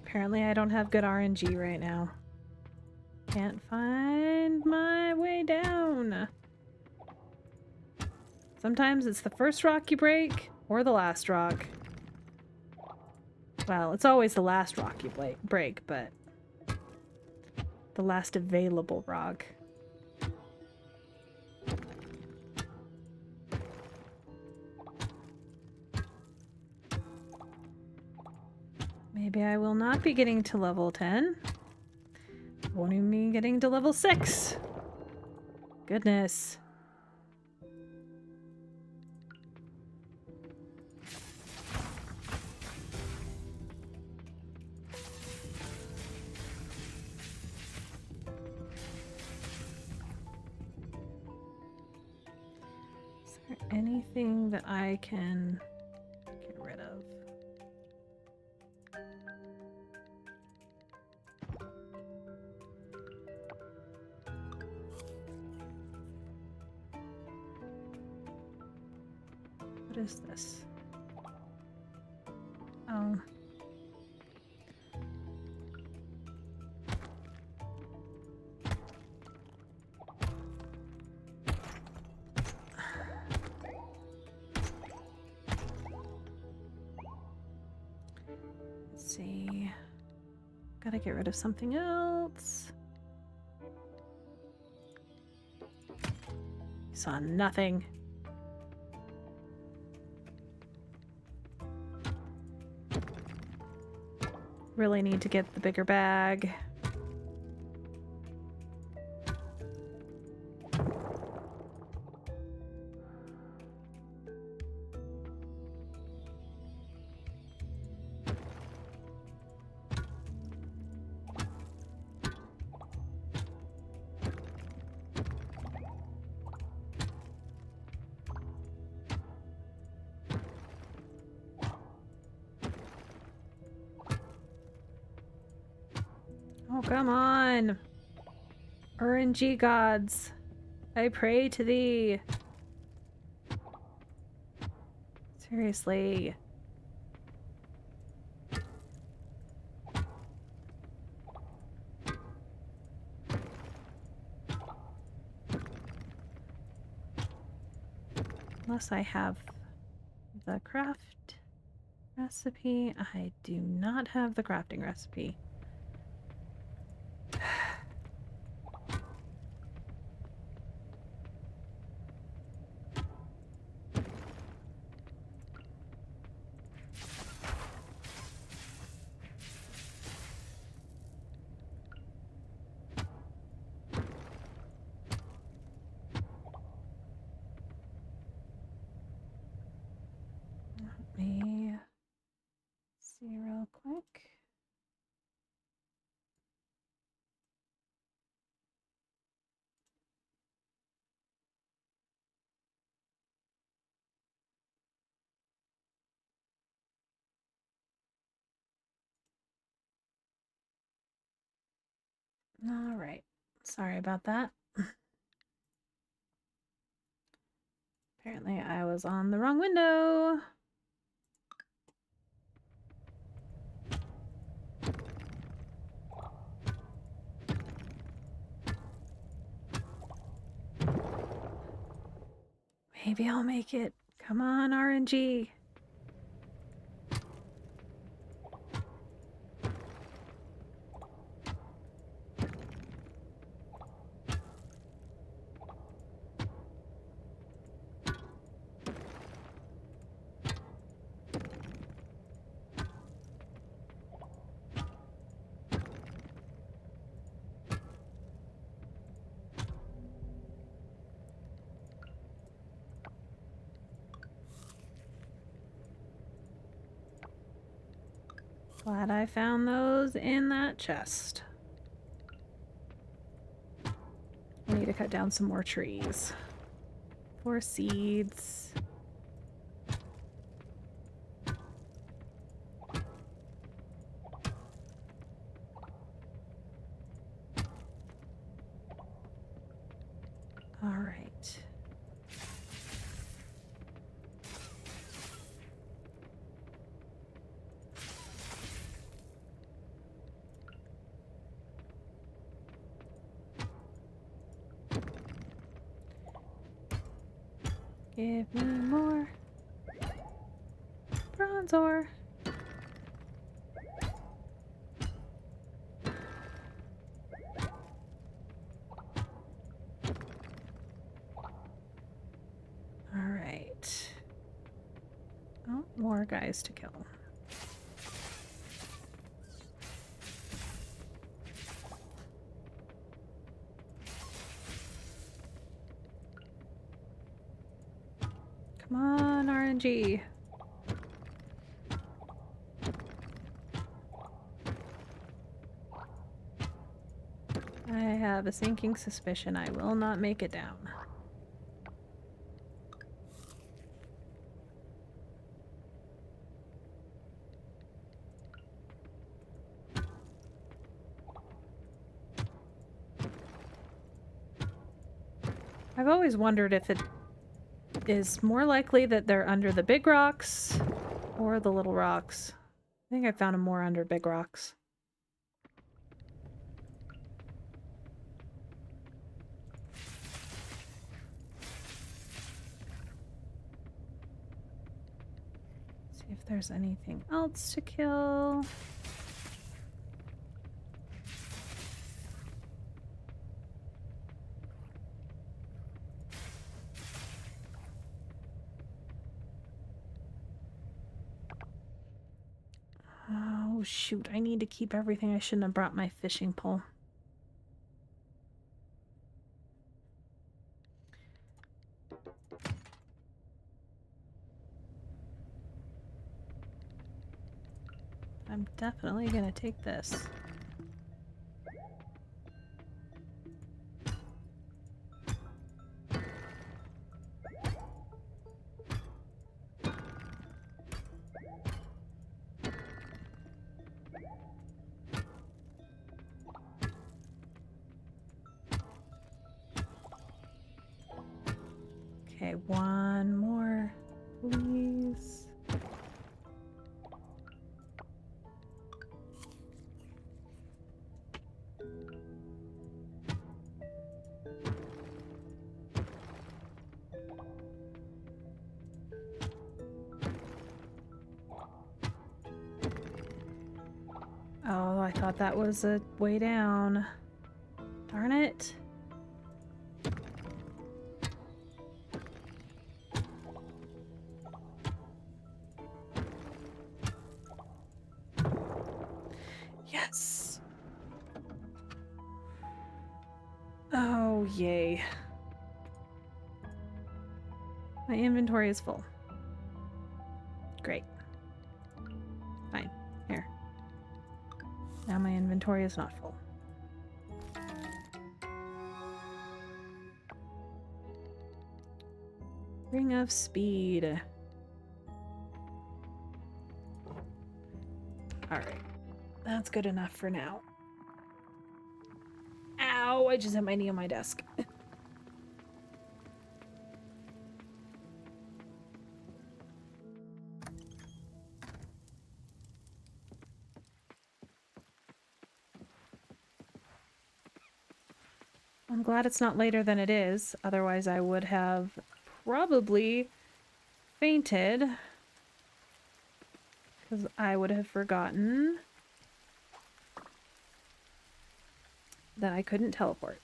Apparently I don't have good RNG right now. Can't find my way down. Sometimes it's the first rock you break, or the last rock. Well, it's always the last rock you break, but the last available rock. Maybe I will not be getting to level 10. Won't even be getting to level 6. Goodness. Is there anything that I can get rid of? What is this? Oh. Let's see. Gotta get rid of something else. Saw nothing. Really need to get the bigger bag. Oh, come on. RNG gods, I pray to thee. Seriously. Unless I have the craft recipe. I do not have the crafting recipe. Let me see real quick. All right. Sorry about that. Apparently I was on the wrong window. Maybe I'll make it. Come on, RNG. Glad I found those in that chest. I need to cut down some more trees for seeds. All right. Give me more bronze ore. All right. Oh, more guys to kill. Come on, RNG. I have a sinking suspicion I will not make it down. I've always wondered if it is more likely that they're under the big rocks or the little rocks. I think I found them more under big rocks. See if there's anything else to kill. Oh shoot, I need to keep everything. I shouldn't have brought my fishing pole. I'm definitely gonna take this. one more, please. Oh, I thought that was a way down. Darn it. Yes. Oh, yay. My inventory is full. Great. Fine. Here. Now my inventory is not full. Ring of Speed. Alright. That's good enough for now. Ow! I just hit my knee on my desk. I'm glad it's not later than it is. Otherwise, I would have probably fainted. Because I would have forgotten that I couldn't teleport.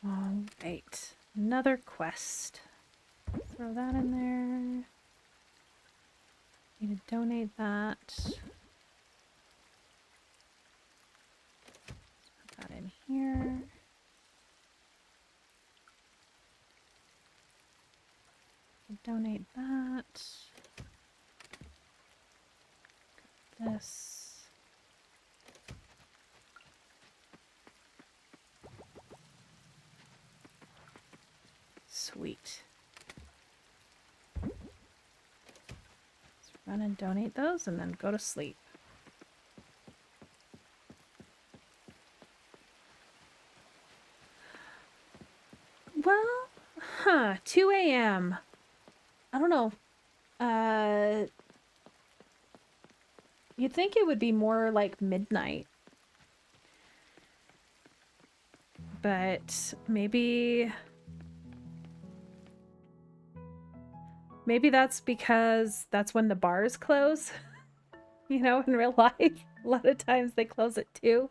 All right, another quest. Throw that in there. Need to donate that. Put that in here. Donate that. This. Sweet. Let's run and donate those and then go to sleep. Well, 2 a.m. I don't know. You'd think it would be more like midnight. But maybe that's because that's when the bars close. You know, in real life, a lot of times they close at 2.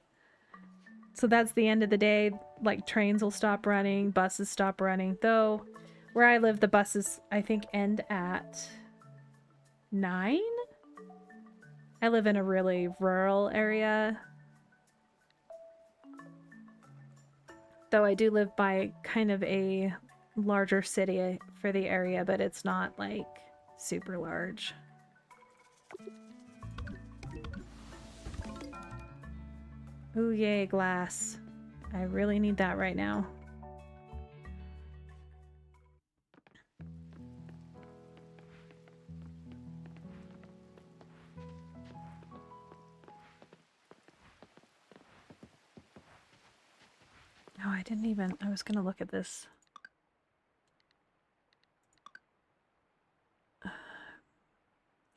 So that's the end of the day. Like, trains will stop running, buses stop running. Though, where I live, the buses, I think, end at 9? I live in a really rural area. Though I do live by kind of a larger city for the area, but it's not, like, super large. Ooh, yay, glass. I really need that right now. No, I didn't even... I was gonna look at this.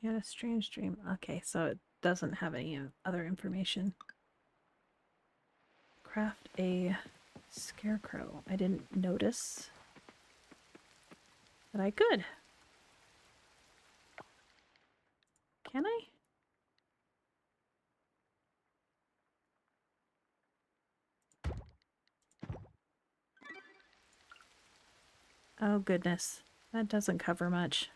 You had a strange dream. Okay, so it doesn't have any other information. Craft a scarecrow. I didn't notice that I could. Can I? Oh goodness, that doesn't cover much.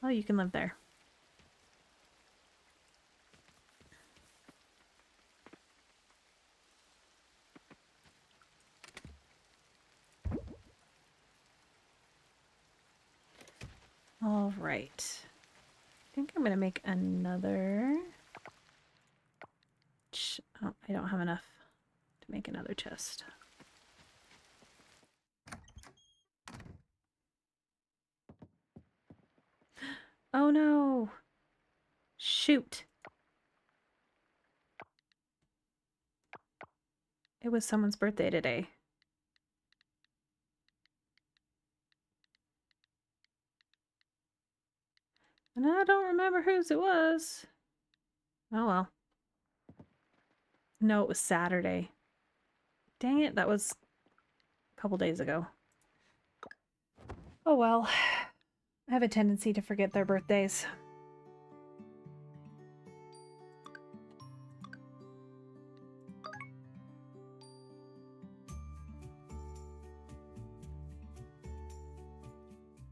Oh, you can live there. All right. I think I'm going to make another... Oh, I don't have enough to make another chest. Oh no! Shoot! It was someone's birthday today. And I don't remember whose it was. Oh well. No, it was Saturday. Dang it, that was a couple days ago. Oh well. I have a tendency to forget their birthdays.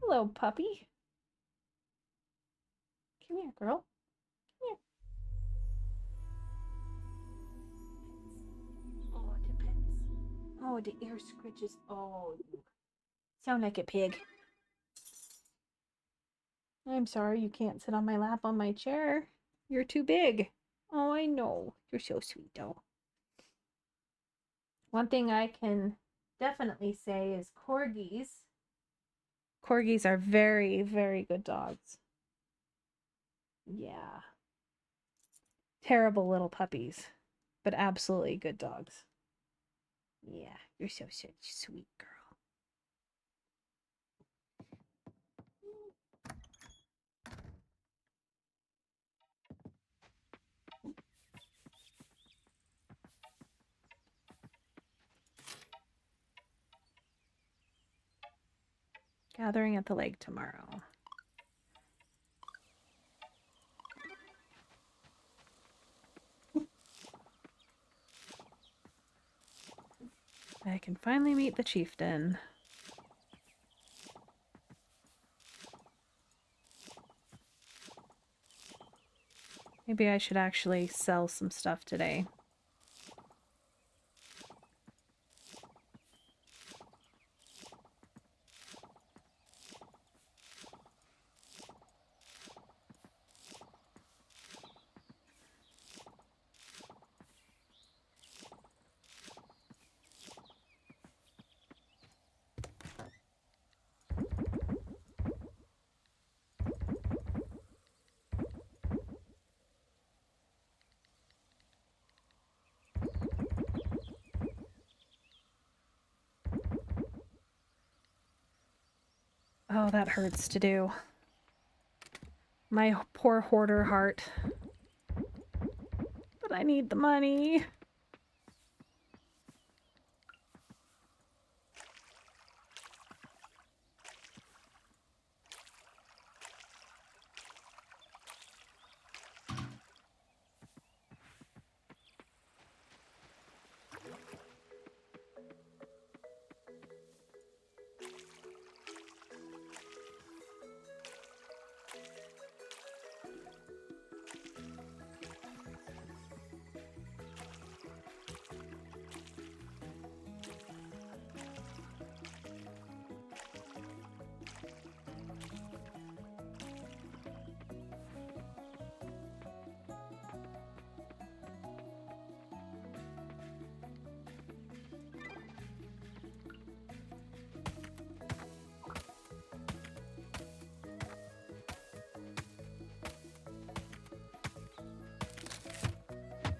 Hello, puppy. Come here, girl. Come here. Oh, the pets. Oh, the ear scritches. Oh, sound like a pig. I'm sorry you can't sit on my lap on my chair. You're too big. Oh, I know. You're so sweet, though. One thing I can definitely say is corgis. Corgis are very, very good dogs. Yeah. Terrible little puppies, but absolutely good dogs. Yeah, you're so sweet, girl. Gathering at the lake tomorrow. I can finally meet the chieftain. Maybe I should actually sell some stuff today. Oh, that hurts to do. My poor hoarder heart. But I need the money.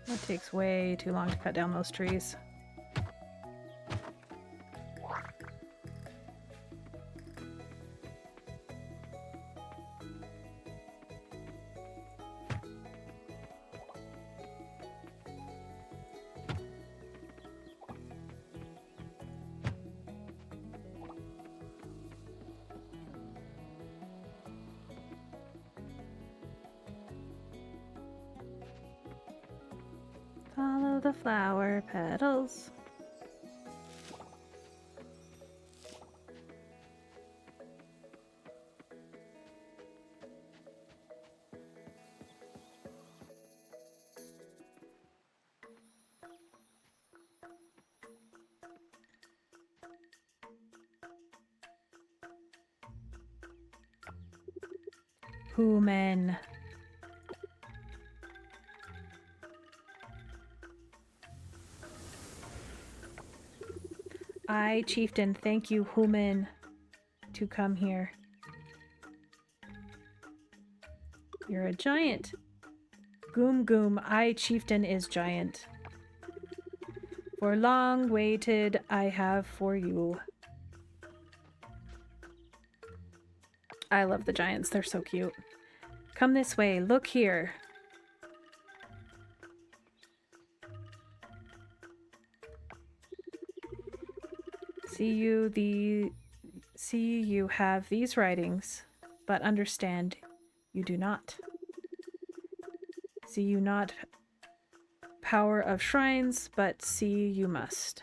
It takes way too long to cut down those trees. Follow the flower petals. Human. I, Chieftain, thank you, Human, to come here. You're a giant. Goom Goom, I, Chieftain, is giant. For long waited I have for you. I love the giants, they're so cute. Come this way, look here. See you have these writings, but understand you do not. See you not power of shrines, but see you must.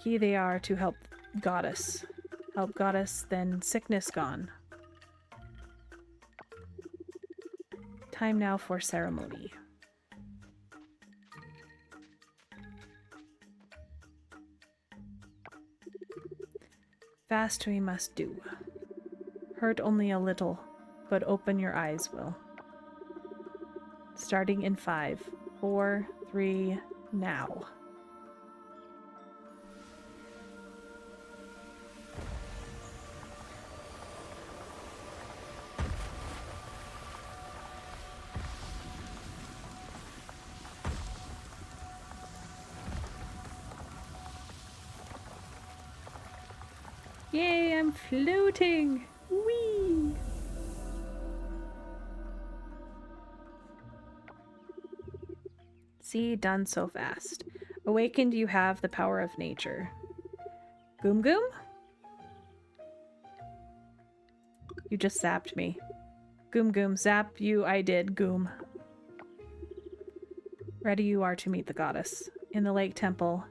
Key they are to help goddess. Help goddess, then sickness gone. Time now for ceremony. Fast we must do. Hurt only a little, but open your eyes will. Starting in 5, 4, 3, now. Yay, I'm floating! Whee! See, done so fast. Awakened, you have the power of nature. Goom Goom? You just zapped me. Goom Goom, zap you I did, Goom. Ready you are to meet the goddess. In the lake temple,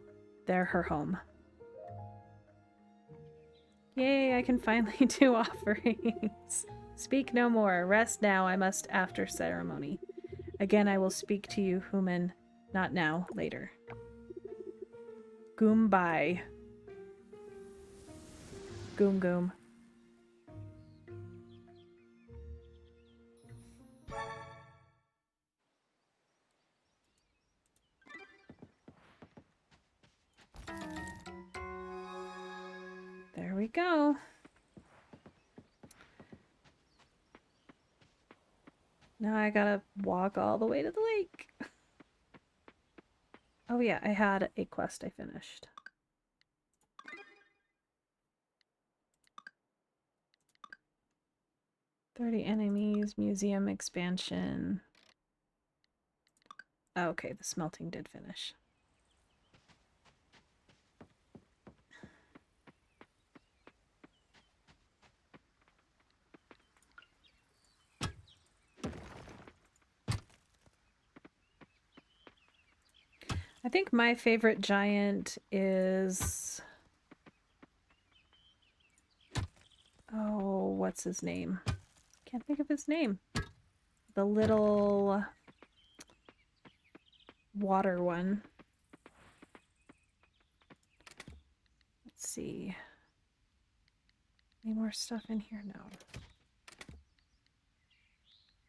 there her home. Yay, I can finally do offerings. Speak no more. Rest now, I must after ceremony. Again I will speak to you, Human. Not now, later. Goom bye. Goom Goom. There we go. Now I gotta walk all the way to the lake. Oh yeah, I had a quest I finished. "30 enemies, museum expansion." Oh, okay, the smelting did finish. I think my favorite giant is... oh, what's his name? Can't think of his name. The little water one. Let's see. Any more stuff in here? No.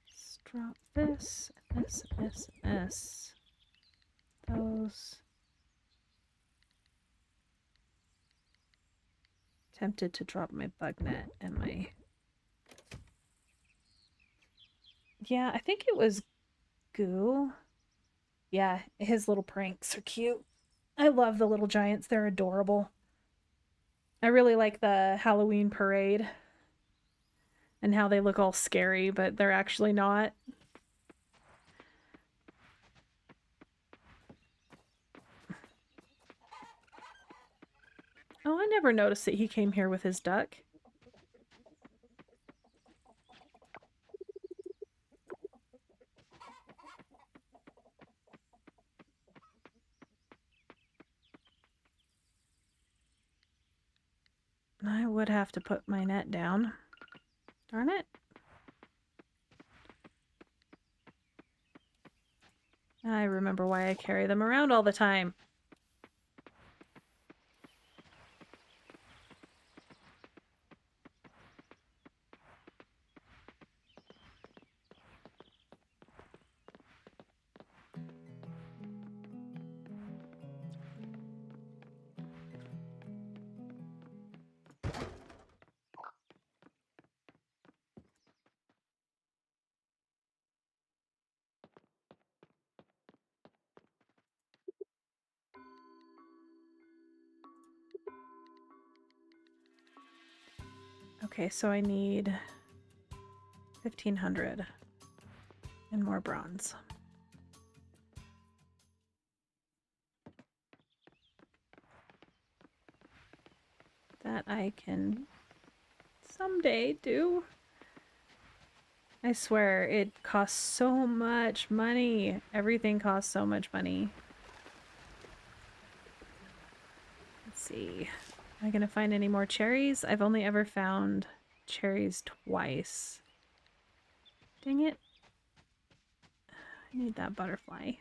Let's drop this, this. Those. Tempted to drop my bug net and my... yeah, I think it was Goo. Yeah, his little pranks are cute. I love the little giants. They're adorable. I really like the Halloween parade and how they look all scary, but they're actually not. Oh, I never noticed that he came here with his duck. I would have to put my net down. Darn it. I remember why I carry them around all the time. Okay, so I need 1,500 and more bronze. That I can someday do. I swear, it costs so much money. Everything costs so much money. Let's see. Am I gonna find any more cherries? I've only ever found cherries twice. Dang it. I need that butterfly.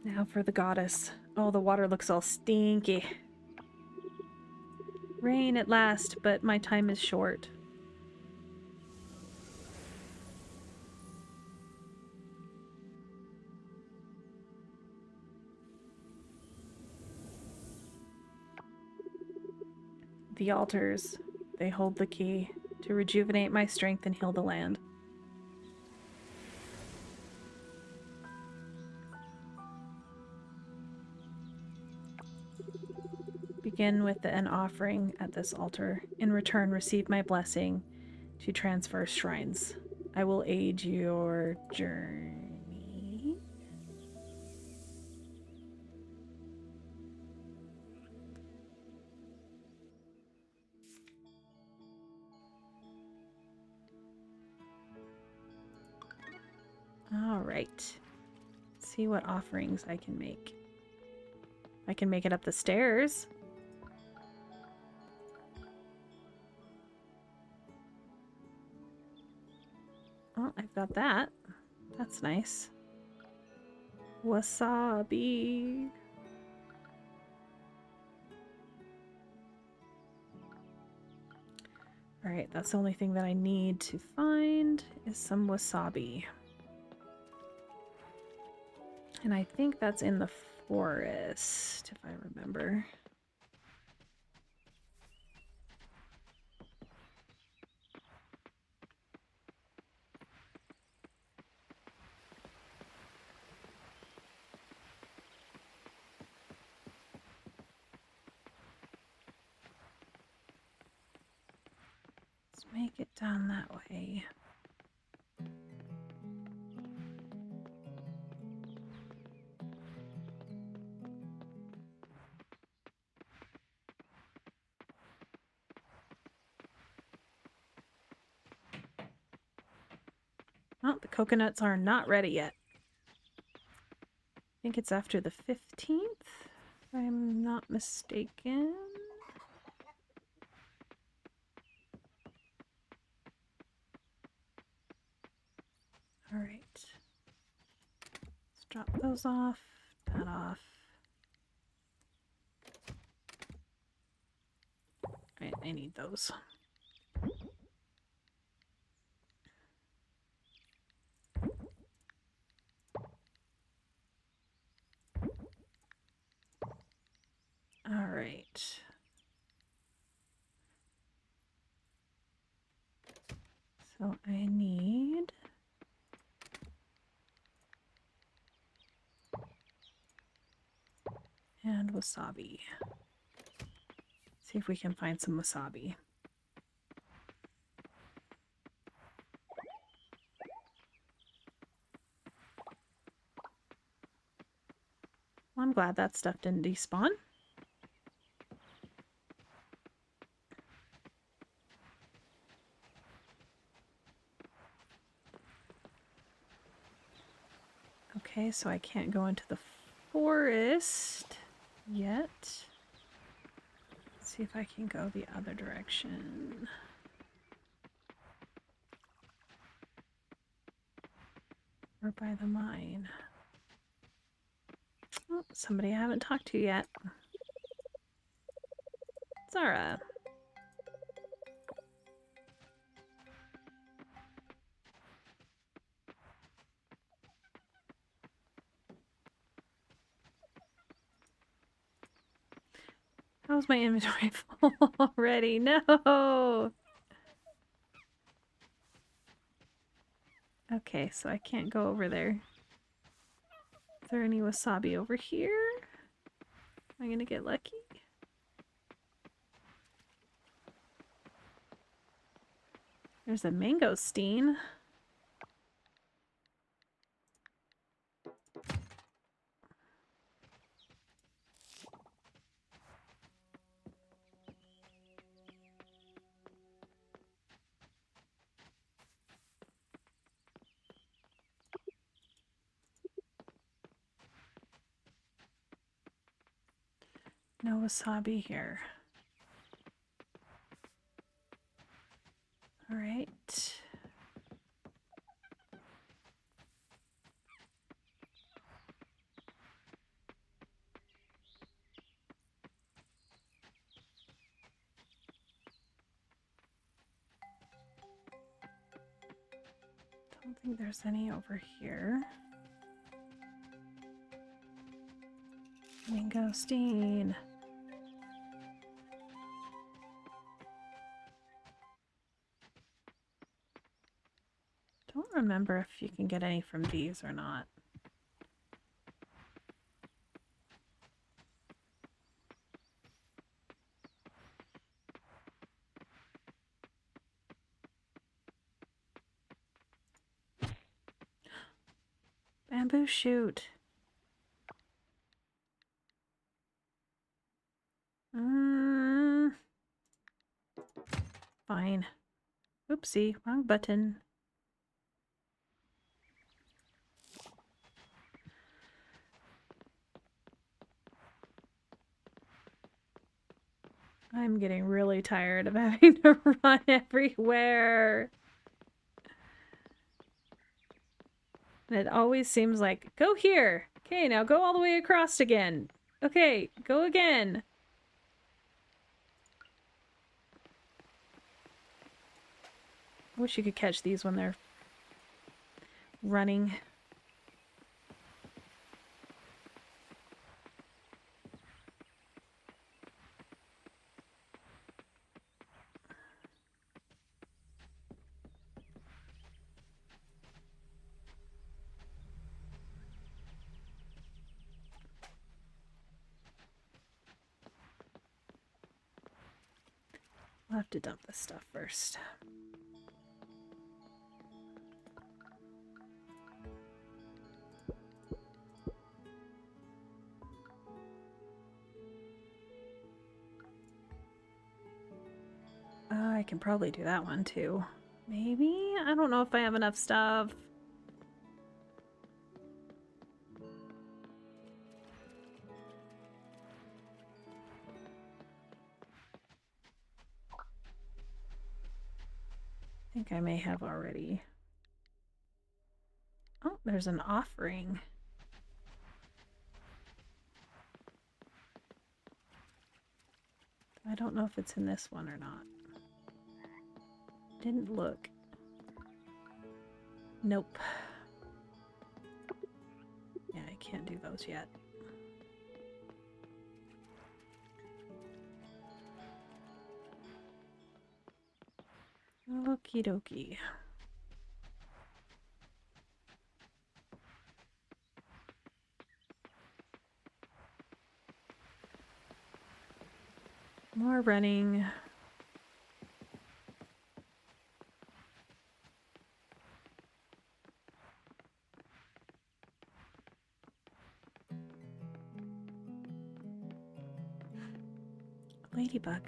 Now for the goddess. Oh, the water looks all stinky. Rain at last, but my time is short. The altars, they hold the key to rejuvenate my strength and heal the land. Begin with an offering at this altar. In return, receive my blessing to transfer shrines. I will aid your journey. All right. Let's see what offerings I can make. I can make it up the stairs. Oh, I've got that. That's nice. Wasabi. Alright, that's the only thing that I need to find is some wasabi. And I think that's in the forest, if I remember. Let's make it down that way. Oh, the coconuts are not ready yet. I think it's after the 15th, if I'm not mistaken. Alright. Let's drop those off, that off. Alright, I need those. Alright. So I need... and wasabi. See if we can find some wasabi. Well, I'm glad that stuff didn't despawn. Okay, so I can't go into the forest yet. Let's see if I can go the other direction. Or by the mine. Oh, somebody I haven't talked to yet. Zara. How's my inventory full already? No! Okay, so I can't go over there. Is there any wasabi over here? Am I gonna get lucky? There's a mangosteen. No wasabi here. All right. Don't think there's any over here. Mangosteen. Don't remember if you can get any from these or not. Bamboo shoot. Fine. Oopsie, wrong button. I'm getting really tired of having to run everywhere. And it always seems like, go here. Okay, now go all the way across again. Okay, go again. I wish you could catch these when they're running. I'll have to dump this stuff first. I can probably do that one too. Maybe? I don't know if I have enough stuff. I think I may have already. Oh, there's an offering. I don't know if it's in this one or not. Didn't look. Nope. Yeah, I can't do those yet. Okie dokie. More running. Ladybug.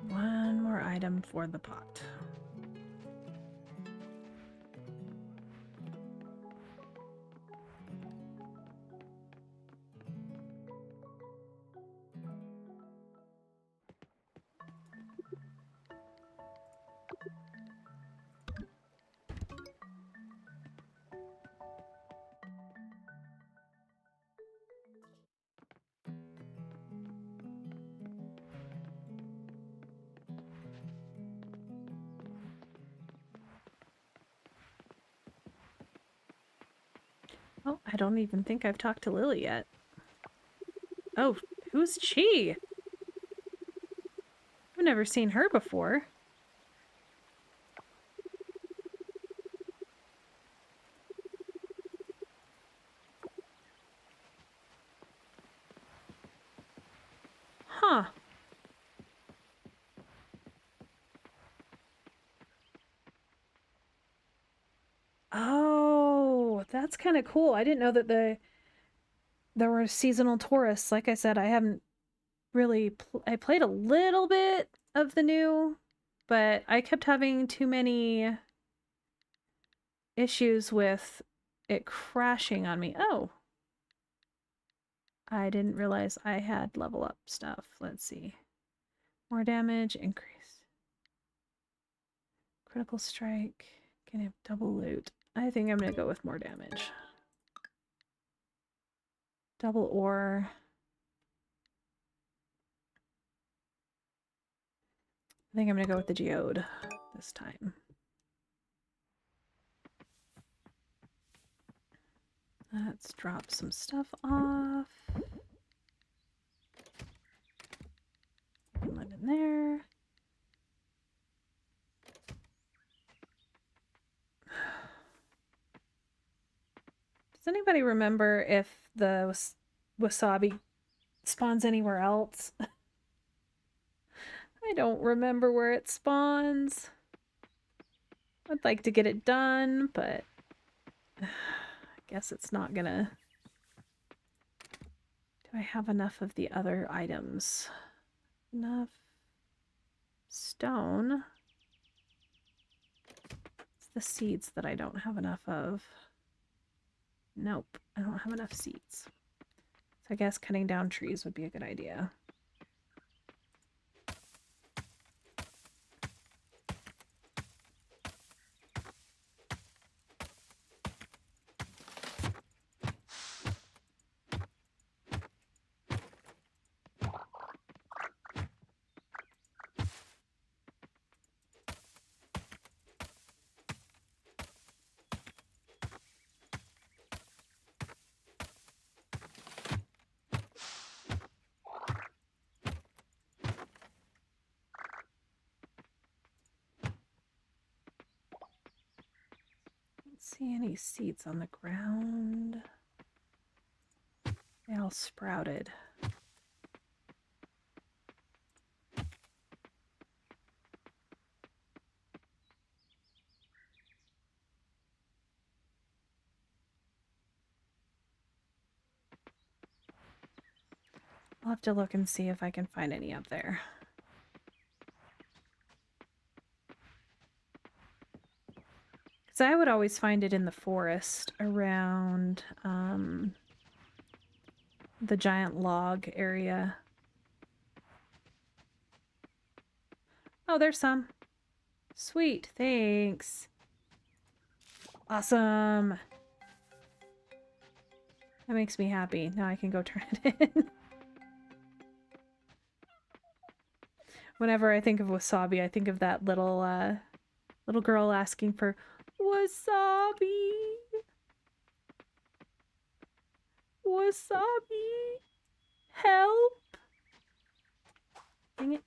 One more item for the pot. Oh, I don't even think I've talked to Lily yet. Oh, who's she? I've never seen her before. Huh. Oh, that's kind of cool. I didn't know that there were seasonal tourists. Like I said, I haven't really I played a little bit of the new, but I kept having too many issues with it crashing on me. Oh, I didn't realize I had level up stuff. Let's see. More damage, increase. Critical strike. Can have double loot. I think I'm gonna go with more damage. Double ore. I think I'm gonna go with the geode this time. Let's drop some stuff off. Live in there. Does anybody remember if the wasabi spawns anywhere else? I don't remember where it spawns. I'd like to get it done, but I guess it's not gonna... Do I have enough of the other items? Enough stone. It's the seeds that I don't have enough of. Nope, I don't have enough seeds. So I guess cutting down trees would be a good idea. See any seeds on the ground? They all sprouted. I'll have to look and see if I can find any up there. Because I would always find it in the forest around the giant log area. Oh, there's some. Sweet, thanks. Awesome. That makes me happy. Now I can go turn it in. Whenever I think of wasabi, I think of that little girl asking for wasabi. Wasabi. Help. Dang it.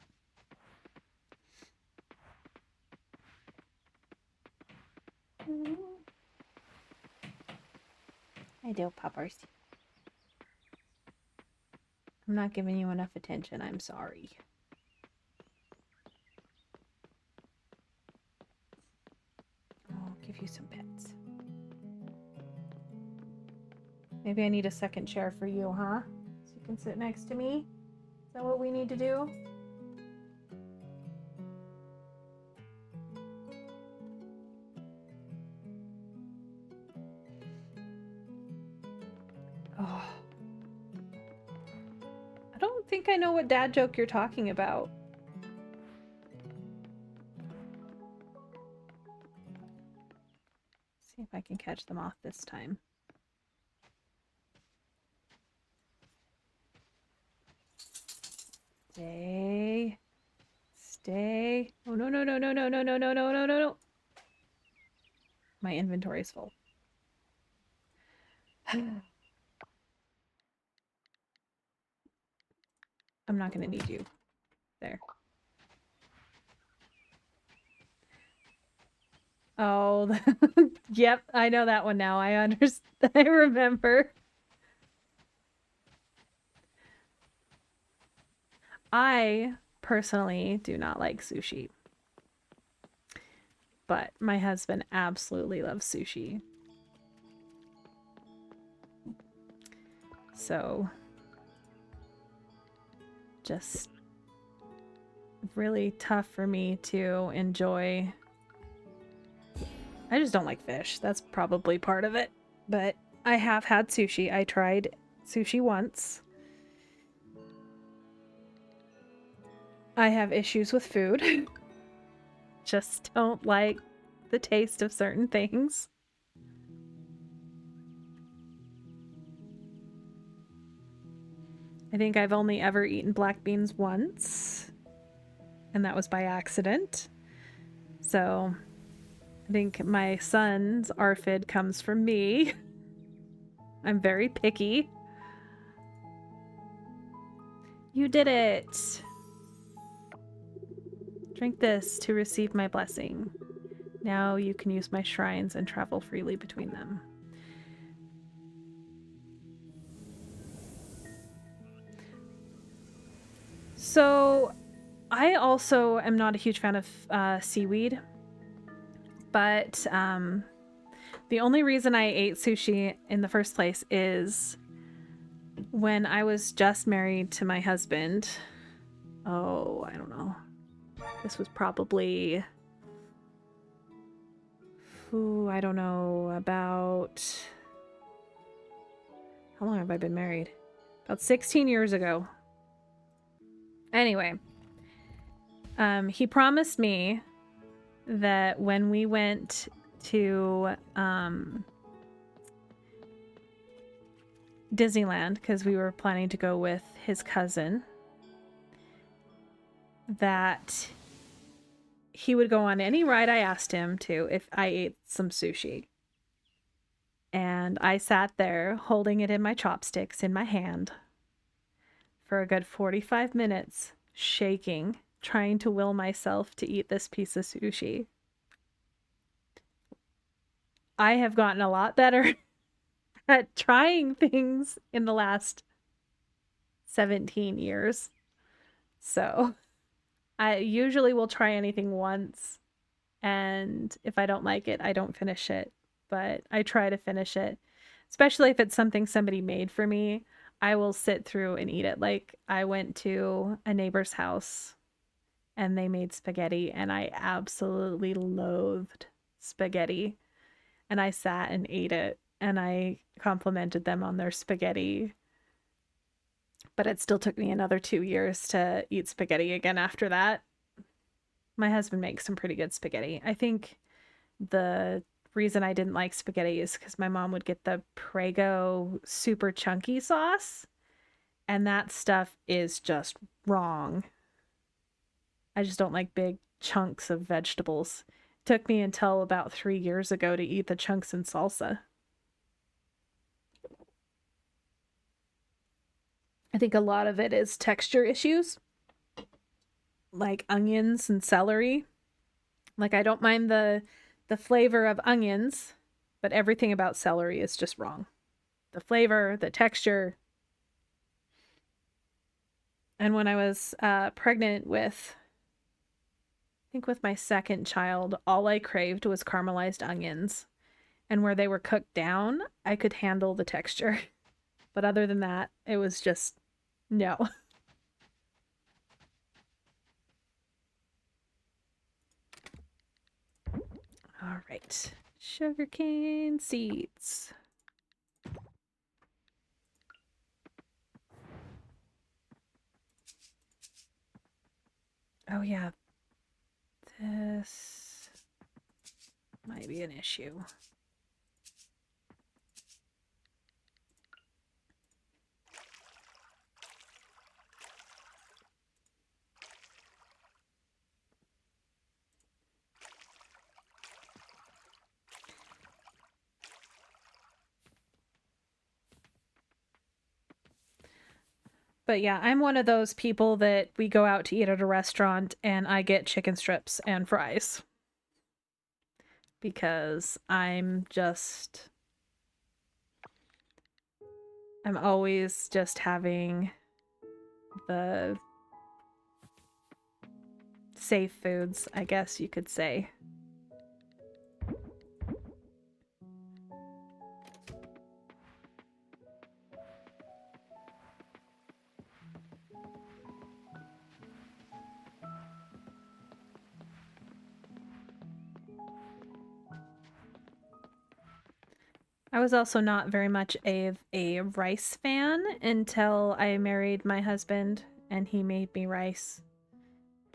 I do, Poppers. I'm not giving you enough attention. I'm sorry. I'll give you some pets. Maybe I need a second chair for you, huh? So you can sit next to me? Is that what we need to do? Oh. I don't think I know what dad joke you're talking about. See if I can catch them off this time. Stay. Stay. Oh, no, no, no, no, no, no, no, no, no, no, no. My inventory is full. I'm not gonna need you. There. Oh, yep, I know that one now. I understand. I remember. I personally do not like sushi, but my husband absolutely loves sushi. So, just really tough for me to enjoy. I just don't like fish. That's probably part of it. But I have had sushi. I tried sushi once. I have issues with food. Just don't like the taste of certain things. I think I've only ever eaten black beans once, and that was by accident. So I think my son's ARFID comes from me. I'm very picky. You did it! Drink this to receive my blessing. Now you can use my shrines and travel freely between them. So, I also am not a huge fan of seaweed, but the only reason I ate sushi in the first place is when I was just married to my husband. Oh, I don't know. This was probably, I don't know, about, how long have I been married? About 16 years ago. Anyway, he promised me that when we went to Disneyland, because we were planning to go with his cousin, that he would go on any ride I asked him to if I ate some sushi. And I sat there holding it in my chopsticks in my hand for a good 45 minutes, shaking, trying to will myself to eat this piece of sushi. I have gotten a lot better at trying things in the last 17 years. So I usually will try anything once, and if I don't like it, I don't finish it. But I try to finish it, especially if it's something somebody made for me. I will sit through and eat it. Like, I went to a neighbor's house and they made spaghetti, and I absolutely loathed spaghetti. And I sat and ate it, and I complimented them on their spaghetti. But it still took me another 2 years to eat spaghetti again after that. My husband makes some pretty good spaghetti. I think the reason I didn't like spaghetti is because my mom would get the Prego super chunky sauce, and that stuff is just wrong. I just don't like big chunks of vegetables. It took me until about 3 years ago to eat the chunks in salsa. I think a lot of it is texture issues, like onions and celery. Like, I don't mind the flavor of onions, but everything about celery is just wrong. The flavor, the texture. And when I was pregnant with, I think with my second child, all I craved was caramelized onions. And where they were cooked down, I could handle the texture. But other than that, it was just no. All right. Sugarcane seeds. Oh, yeah. This might be an issue. But yeah, I'm one of those people that we go out to eat at a restaurant and I get chicken strips and fries. Because I'm always just having the safe foods, I guess you could say. I was also not very much a rice fan until I married my husband and he made me rice.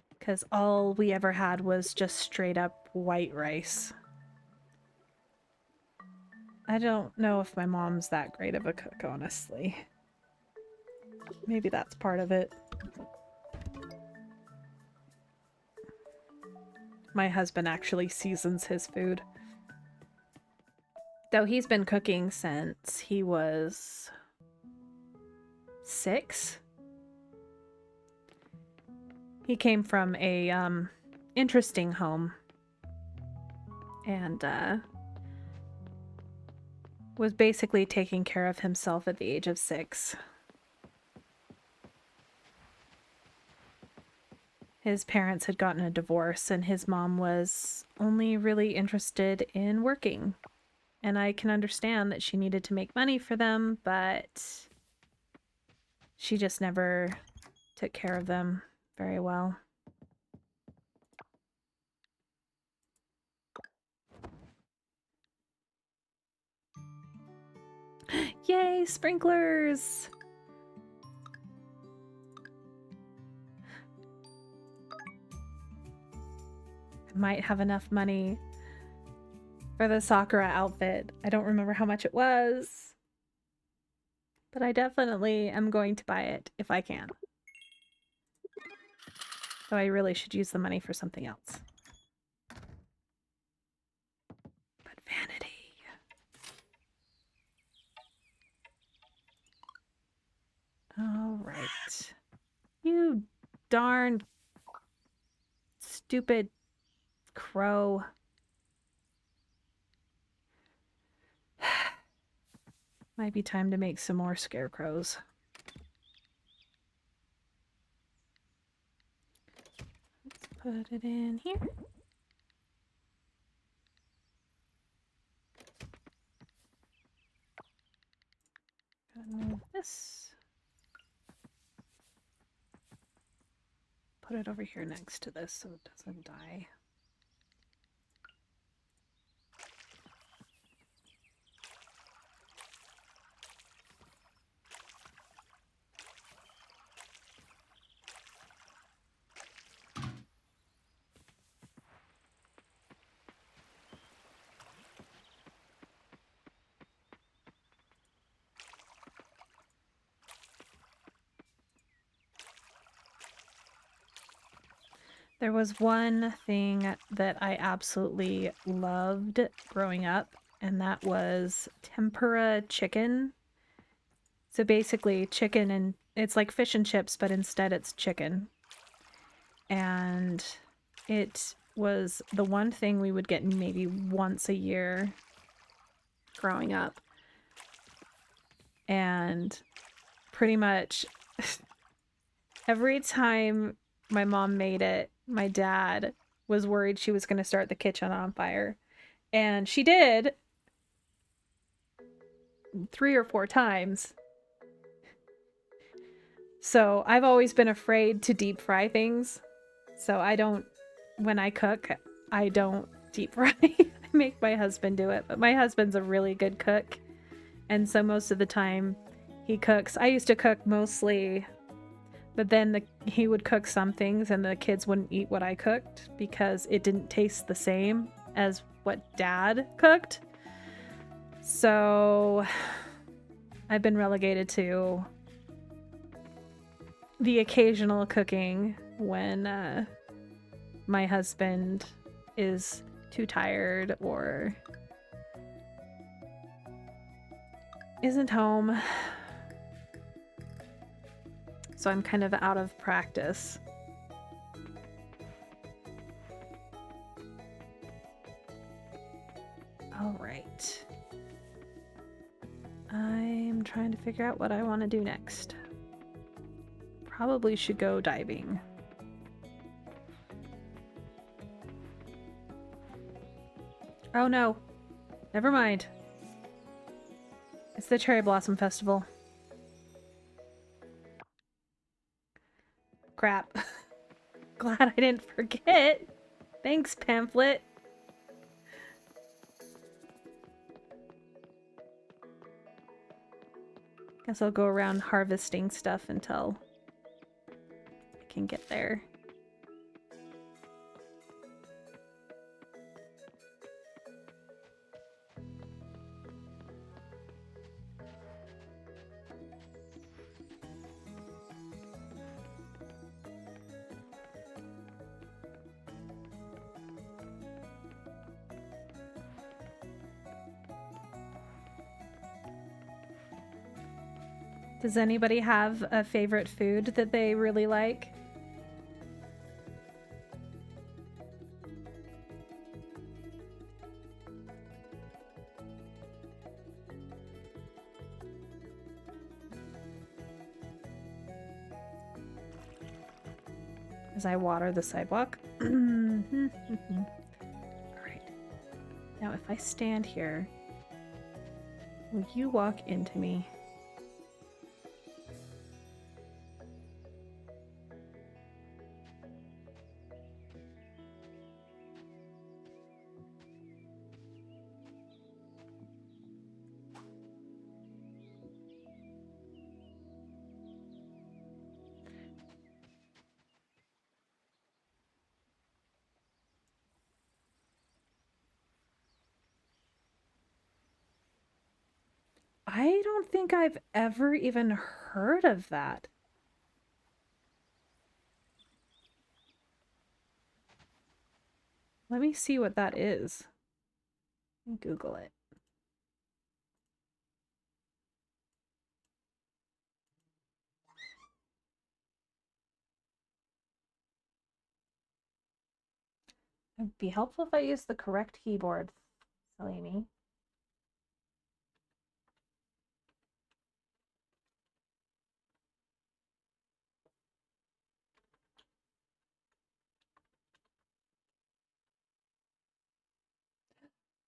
Because all we ever had was just straight up white rice. I don't know if my mom's that great of a cook, honestly. Maybe that's part of it. My husband actually seasons his food. Though he's been cooking since he was 6. He came from a interesting home and was basically taking care of himself at the age of 6. His parents had gotten a divorce and his mom was only really interested in working. And I can understand that she needed to make money for them, but she just never took care of them very well. Yay, sprinklers! I might have enough money for the Sakura outfit. I don't remember how much it was, but I definitely am going to buy it if I can. Though I really should use the money for something else. But vanity. All right. You darn stupid crow. Might be time to make some more scarecrows. Let's put it in here. Gotta move this. Put it over here next to this so it doesn't die. There was one thing that I absolutely loved growing up, and that was tempura chicken. So basically chicken, and it's like fish and chips, but instead it's chicken. And it was the one thing we would get maybe once a year growing up. And pretty much every time my mom made it, my dad was worried she was going to start the kitchen on fire. And she did 3 or 4 times. So I've always been afraid to deep fry things. So when I cook, I don't deep fry. I make my husband do it. But my husband's a really good cook. And so most of the time he cooks. I used to cook mostly, but then he would cook some things and the kids wouldn't eat what I cooked because it didn't taste the same as what Dad cooked. So I've been relegated to the occasional cooking when my husband is too tired or isn't home. so I'm kind of out of practice. All right. I'm trying to figure out what I want to do next. Probably should go diving. Oh no. Never mind. It's the Cherry Blossom Festival. Crap. Glad I didn't forget. Thanks, Pamphlet. Guess I'll go around harvesting stuff until I can get there. Does anybody have a favorite food that they really like? As I water the sidewalk. All right. Now if I stand here, will you walk into me? I don't think I've ever even heard of that. Let me see what that is. Google it. It'd be helpful if I used the correct keyboard, Selene.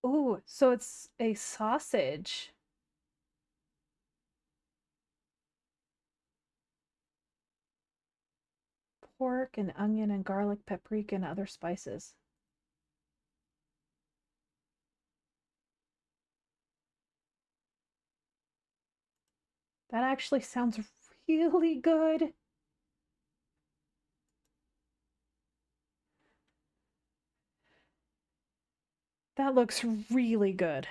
Ooh, so it's a sausage. Pork and onion and garlic, paprika and other spices. That actually sounds really good. That looks really good.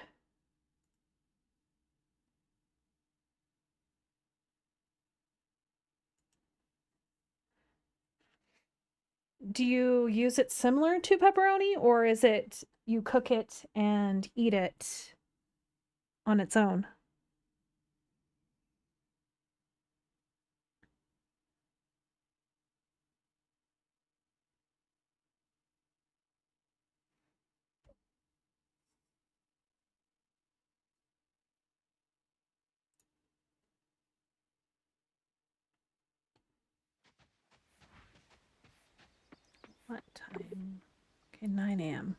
Do you use it similar to pepperoni, or is it you cook it and eat it on its own? What time? Okay, 9 a.m.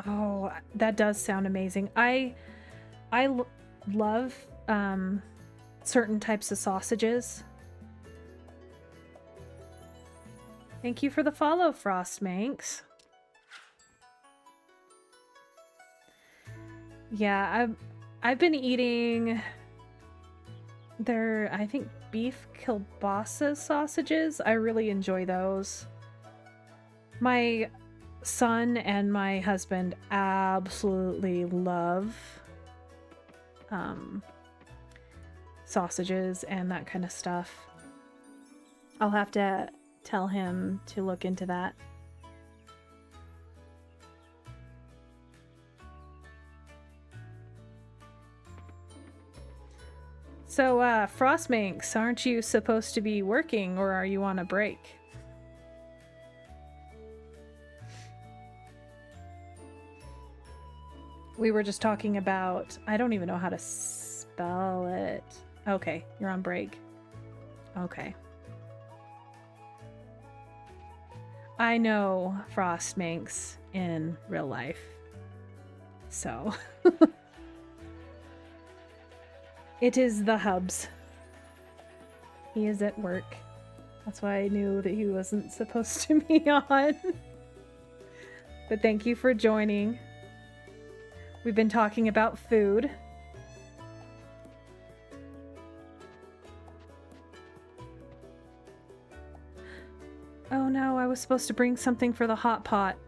Oh, that does sound amazing. I love certain types of sausages. Thank you for the follow, Frostmanx. Yeah, I've been eating I think beef kielbasa sausages. I really enjoy those. My son and my husband absolutely love sausages and that kind of stuff. I'll have to tell him to look into that. So, Frostmanx, aren't you supposed to be working, or are you on a break? We were just talking about... I don't even know how to spell it. Okay, you're on break. Okay. I know Frostmanx in real life. So... It is the Hubs. He is at work. That's why I knew that he wasn't supposed to be on. But thank you for joining. We've been talking about food. Oh no, I was supposed to bring something for the hot pot.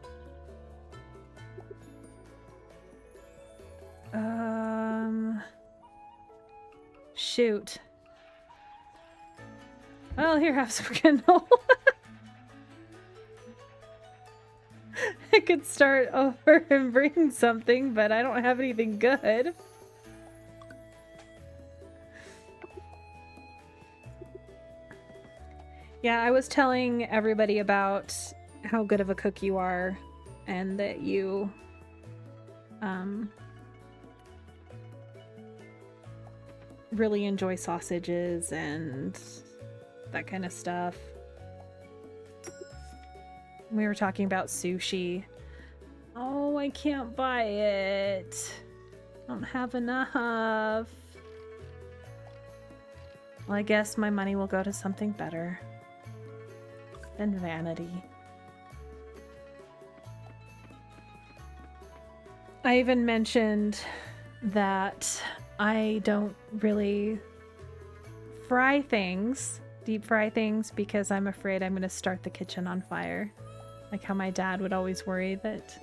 Shoot. Well, here, have some Kindle. I could start over and bring something, but I don't have anything good. Yeah, I was telling everybody about how good of a cook you are, and that you really enjoy sausages and that kind of stuff. We were talking about sushi. Oh, I can't buy it. I don't have enough. Well, I guess my money will go to something better than vanity. I even mentioned that I don't really fry things, deep fry things, because I'm afraid I'm going to start the kitchen on fire. Like how my dad would always worry that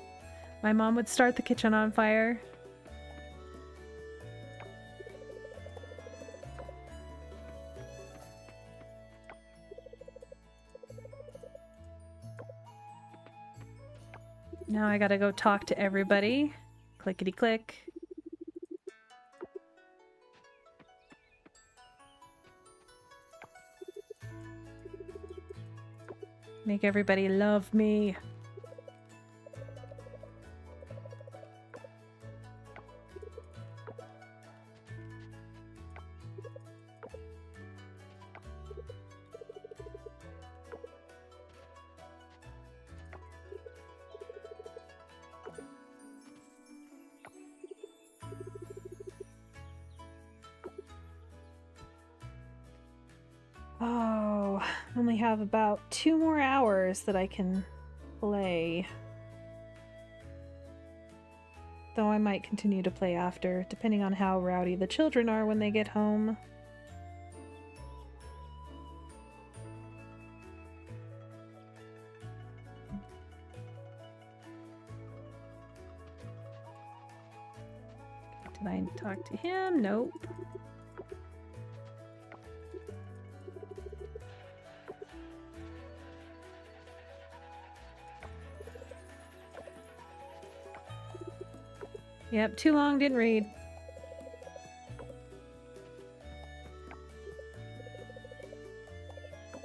my mom would start the kitchen on fire. Now I gotta go talk to everybody. Clickety click. Make everybody love me. Oh, I only have about 2 more hours that I can play. Though I might continue to play after, depending on how rowdy the children are when they get home. Did I talk to him? Nope. Yep, too long, didn't read.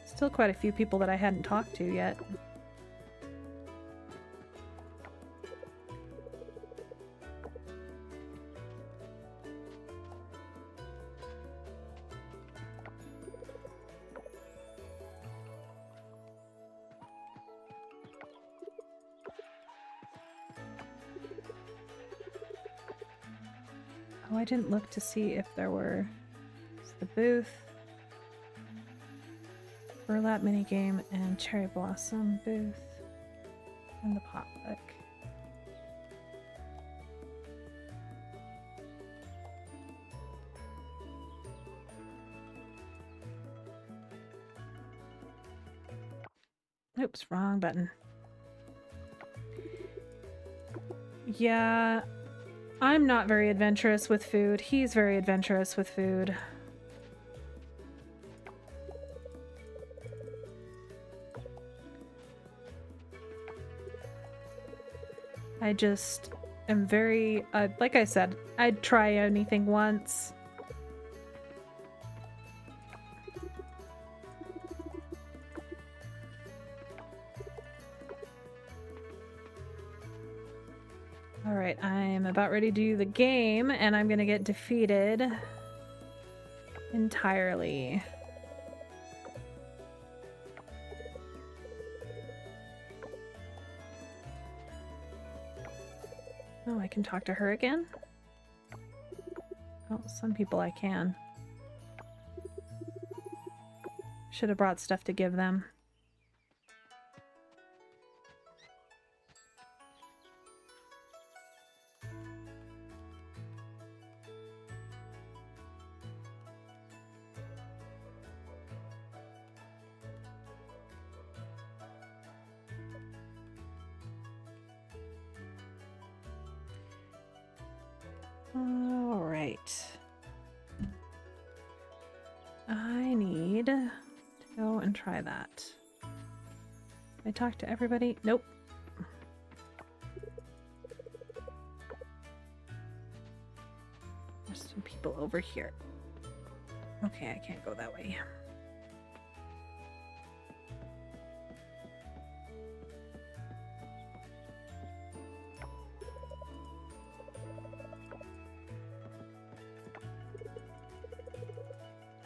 Still quite a few people that I hadn't talked to yet. Oh, I didn't look to see if there were... It's the booth, burlap minigame, and cherry blossom booth, and the potluck. Oops, wrong button. Yeah, I'm not very adventurous with food. He's very adventurous with food. I just am very, like I said, I'd try anything once. Alright, I'm about ready to do the game, and I'm gonna get defeated entirely. Oh, I can talk to her again? Oh, some people I can. Should have brought stuff to give them. All right. I need to go and try that. I talked to everybody? Nope. There's some people over here. Okay, I can't go that way.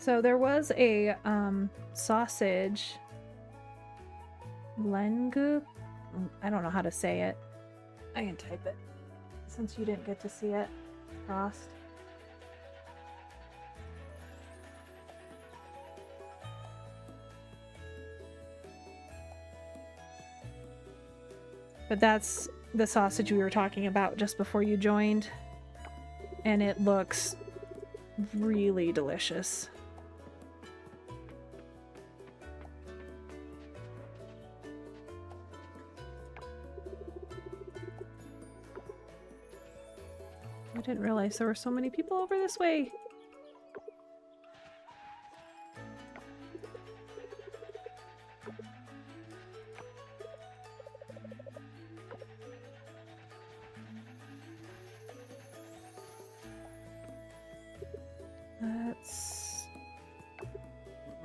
So there was a sausage lengu. I don't know how to say it. I can type it since you didn't get to see it. Frost. But that's the sausage we were talking about just before you joined. And it looks really delicious. I didn't realize there were so many people over this way.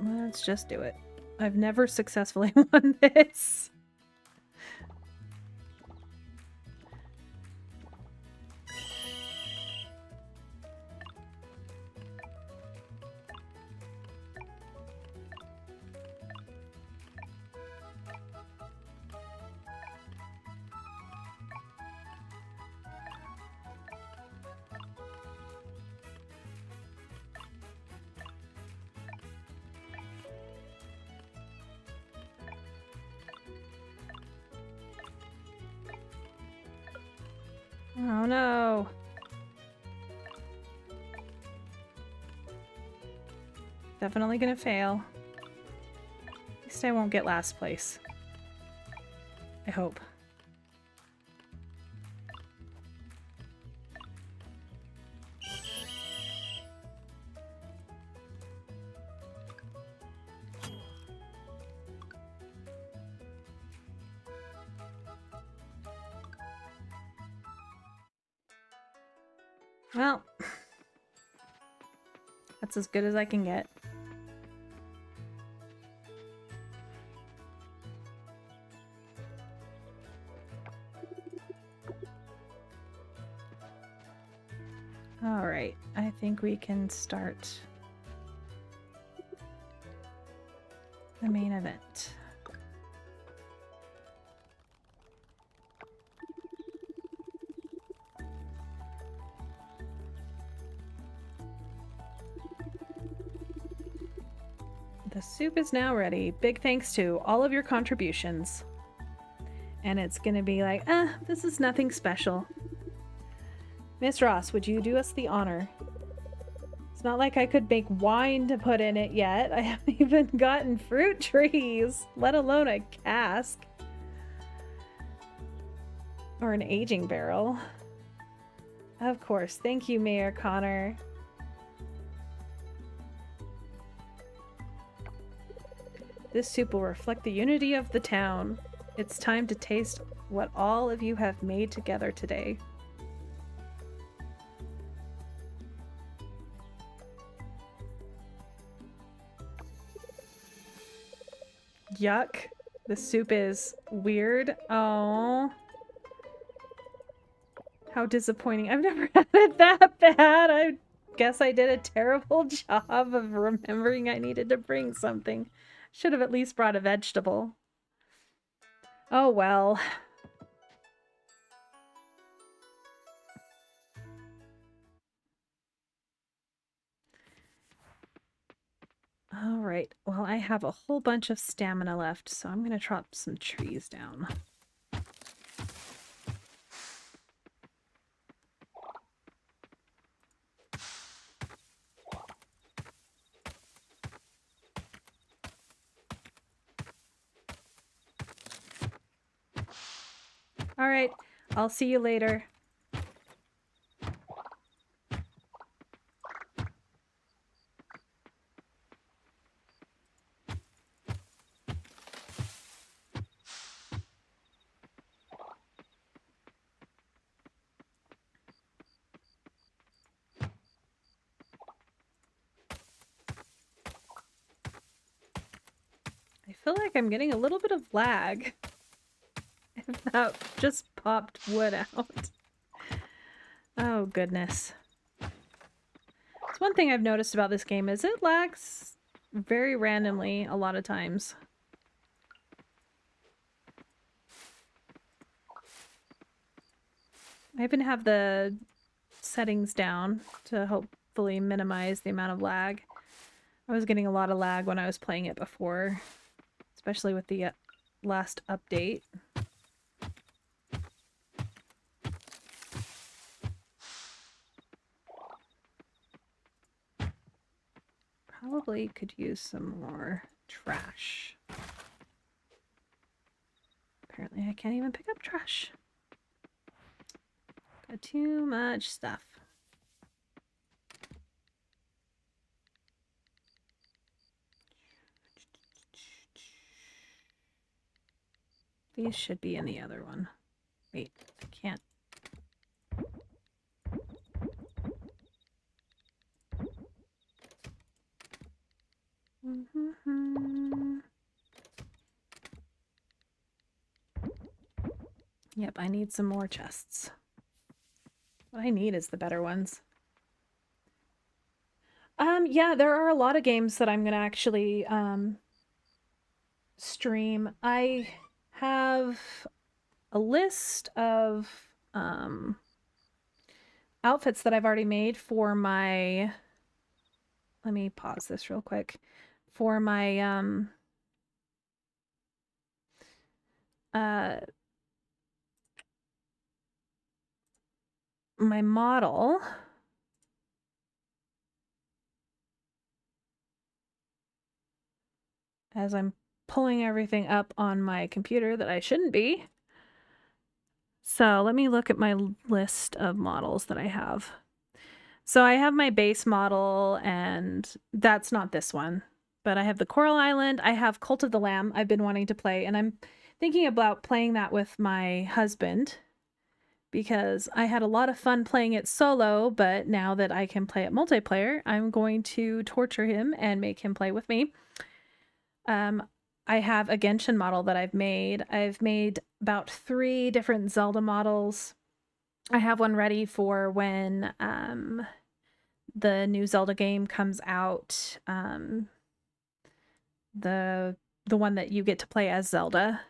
Let's just do it. I've never successfully won this. Oh no. Definitely gonna fail. At least I won't get last place. I hope. Well, that's as good as I can get. All right, I think we can start the main event. The soup is now ready. Big thanks to all of your contributions. And it's gonna be like, this is nothing special. Miss Ross, would you do us the honor? It's not like I could make wine to put in it yet. I haven't even gotten fruit trees, let alone a cask. Or an aging barrel. Of course. Thank you, Mayor Connor. This soup will reflect the unity of the town. It's time to taste what all of you have made together today. Yuck. The soup is weird. Oh. How disappointing. I've never had it that bad. I guess I did a terrible job of remembering I needed to bring something. Should have at least brought a vegetable. Oh well. All right. Well, I have a whole bunch of stamina left, so I'm going to chop some trees down. All right. I'll see you later. I feel like I'm getting a little bit of lag. That just popped wood out. Oh, goodness. It's one thing I've noticed about this game is it lags very randomly a lot of times. I even have the settings down to hopefully minimize the amount of lag. I was getting a lot of lag when I was playing it before, especially with the last update. Probably could use some more trash. Apparently I can't even pick up trash. Got too much stuff. These should be in the other one. Wait, I can't. Yep, I need some more chests. What I need is the better ones. Yeah, there are a lot of games that I'm gonna actually stream. I have a list of outfits that I've already made for my... Let me pause this real quick. For my my model. As I'm pulling everything up on my computer that I shouldn't be. So let me look at my list of models that I have. So I have my base model, and that's not this one. But I have the Coral Island. I have Cult of the Lamb I've been wanting to play, and I'm thinking about playing that with my husband because I had a lot of fun playing it solo, but now that I can play it multiplayer, I'm going to torture him and make him play with me. I have a Genshin model that I've made. I've made about 3 different Zelda models. I have one ready for when the new Zelda game comes out. The one that you get to play as Zelda.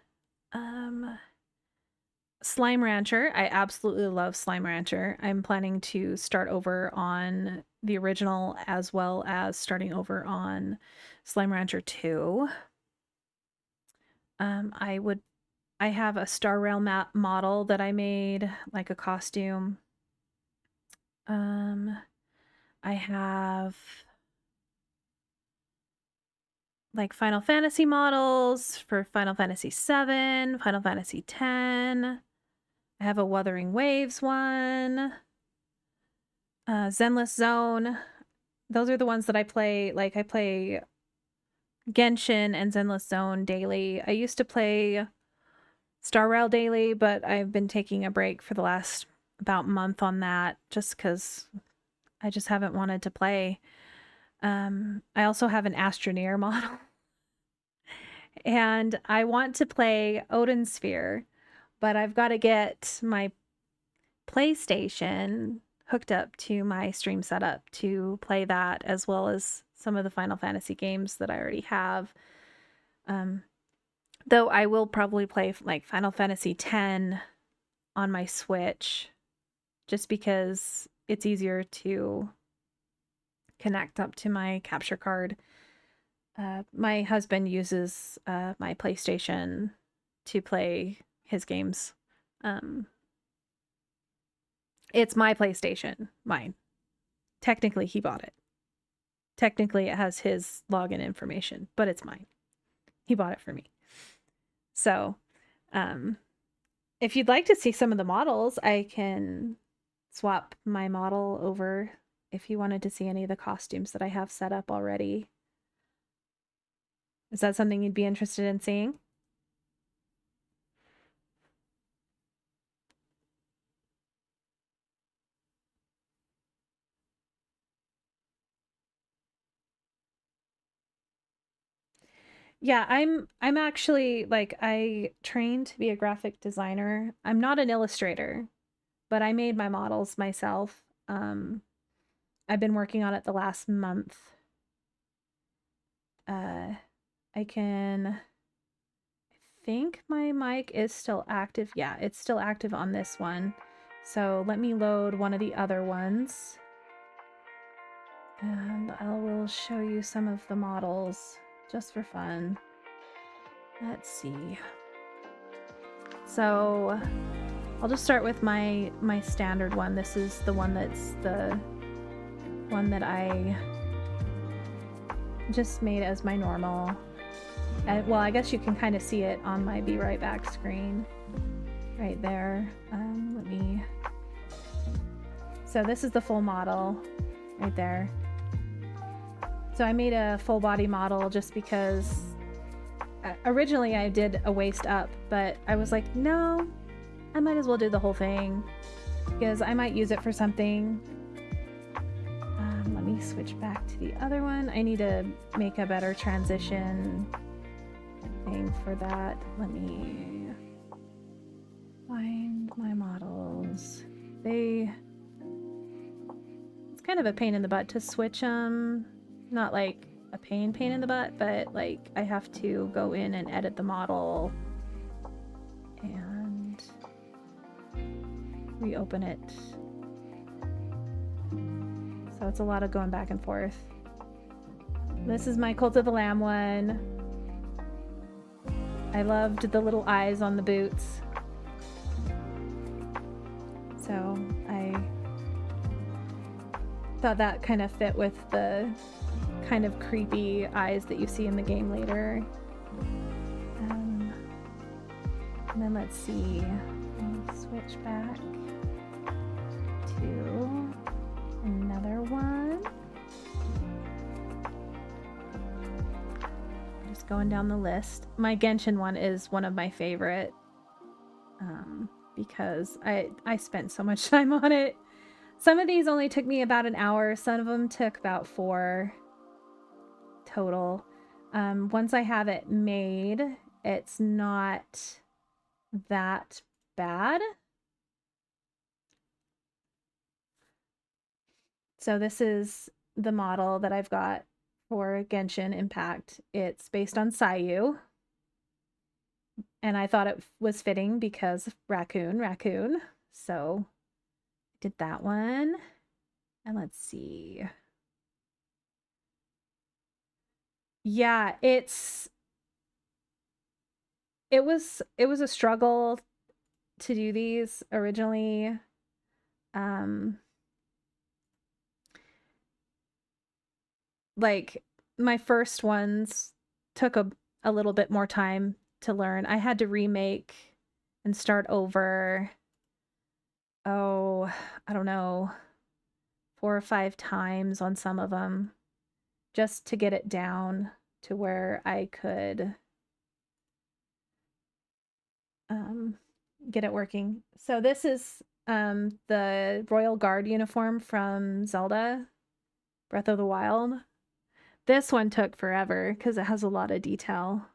Slime Rancher. I absolutely love Slime Rancher. I'm planning to start over on the original as well as starting over on Slime Rancher 2. I have a Star Rail model that I made, like a costume. I have like Final Fantasy models for Final Fantasy 7, Final Fantasy 10. I have a Wuthering Waves one. Zenless Zone. Those are the ones that I play. Like, I play Genshin and Zenless Zone daily. I used to play Star Rail daily, but I've been taking a break for the last about month on that just because I just haven't wanted to play. I also have an Astroneer model. And I want to play Odin Sphere, but I've got to get my PlayStation hooked up to my stream setup to play that, as well as some of the Final Fantasy games that I already have. Though I will probably play like Final Fantasy X on my Switch, just because it's easier to connect up to my capture card. My husband uses my PlayStation to play his games. It's my PlayStation, mine. Technically, he bought it. Technically, it has his login information, but it's mine. He bought it for me. So, if you'd like to see some of the models, I can swap my model over if you wanted to see any of the costumes that I have set up already. Is that something you'd be interested in seeing? Yeah, I'm actually like I trained to be a graphic designer. I'm not an illustrator, but I made my models myself. I've been working on it the last month. I think my mic is still active. Yeah, it's still active on this one. So let me load one of the other ones. And I will show you some of the models just for fun. Let's see. So I'll just start with my standard one. This is the one that's the one that I just made as my normal. Well, I guess you can kind of see it on my Be Right Back screen right there. Let me... So this is the full model right there. So I made a full body model just because originally I did a waist up, but I was like, no, I might as well do the whole thing because I might use it for something. Let me switch back to the other one. I need to make a better transition thing for that. Let me find my models. It's kind of a pain in the butt to switch them. Not like a pain in the butt, but like I have to go in and edit the model and reopen it. So it's a lot of going back and forth. This is my Cult of the Lamb one. I loved the little eyes on the boots. So I thought that kind of fit with the kind of creepy eyes that you see in the game later. And then let's see. I'll switch back to another one. Just going down the list. My Genshin one is one of my favorite because I spent so much time on it. Some of these only took me about an hour. Some of them took about 4 total. Once I have it made, it's not that bad. So this is the model that I've got for Genshin Impact. It's based on Sayu. And I thought it was fitting because raccoon. So I did that one. And let's see. Yeah, it was a struggle to do these originally. Like my first ones took a little bit more time to learn. I had to remake and start over. Oh, I don't know, 4 or 5 times on some of them just to get it down to where I could get it working. So this is the Royal Guard uniform from Zelda Breath of the Wild. This one took forever because it has a lot of detail.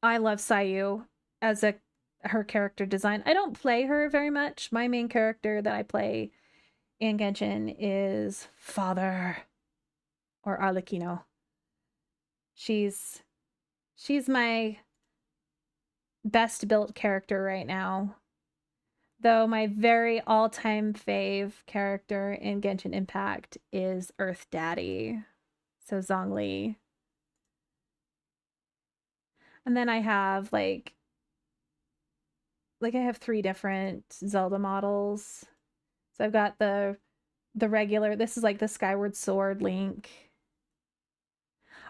I love Sayu as her character design. I don't play her very much. My main character that I play in Genshin is Father, or Arlecchino. She's my best built character right now. Though my very all-time fave character in Genshin Impact is Earth Daddy. So Zhongli. And then I have like I have 3 different Zelda models. So I've got the regular, this is like the Skyward Sword Link.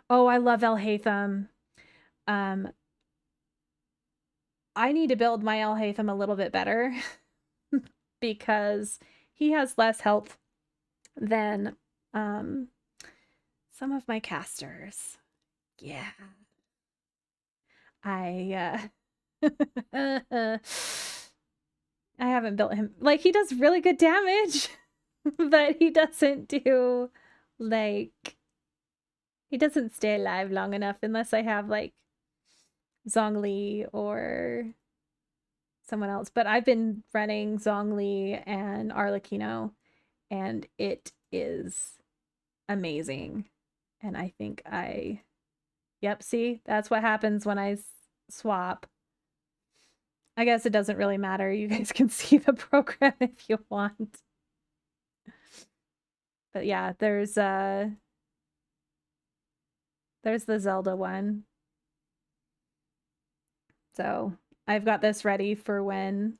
Oh, I love Alhaitham. I need to build my Alhaitham a little bit better because he has less health than some of my casters. Yeah. I haven't built him. Like, he does really good damage, but he doesn't do, like, he doesn't stay alive long enough unless I have, like, Zhongli or someone else. But I've been running Zhongli and Arlecchino, and it is amazing. And I think yep, see? That's what happens when I swap. I guess it doesn't really matter. You guys can see the program if you want. But yeah, there's the Zelda one. So I've got this ready for when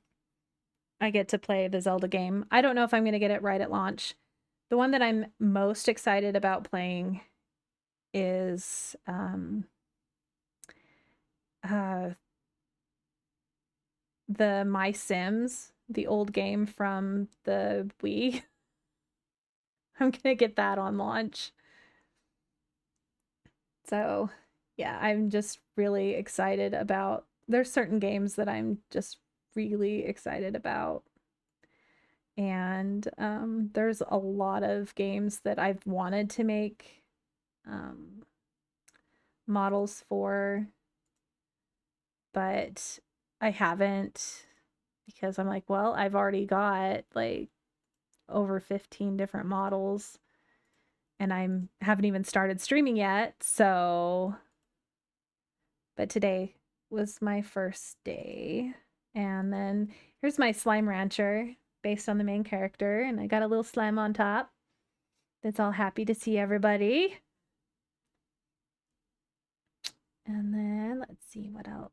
I get to play the Zelda game. I don't know if I'm going to get it right at launch. The one that I'm most excited about playing is the My Sims, the old game from the Wii. I'm gonna get that on launch. So yeah, I'm just really excited about, there's certain games that I'm just really excited about. And there's a lot of games that I've wanted to make models for, but I haven't, because I'm like, well, I've already got like over 15 different models and I haven't even started streaming yet. So, but today was my first day. And then here's my slime rancher based on the main character, and I got a little slime on top that's all happy to see everybody. And then let's see what else.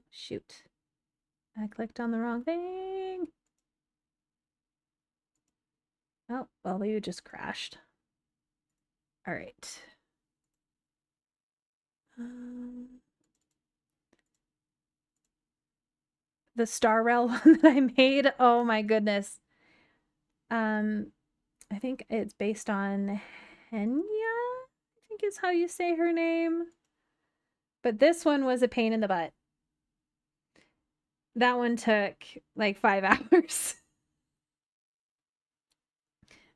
Shoot. I clicked on the wrong thing. Oh, well, you just crashed. All right. The Star Rail one that I made. Oh my goodness. I think it's based on Henya, I think is how you say her name. But this one was a pain in the butt. That one took like 5 hours.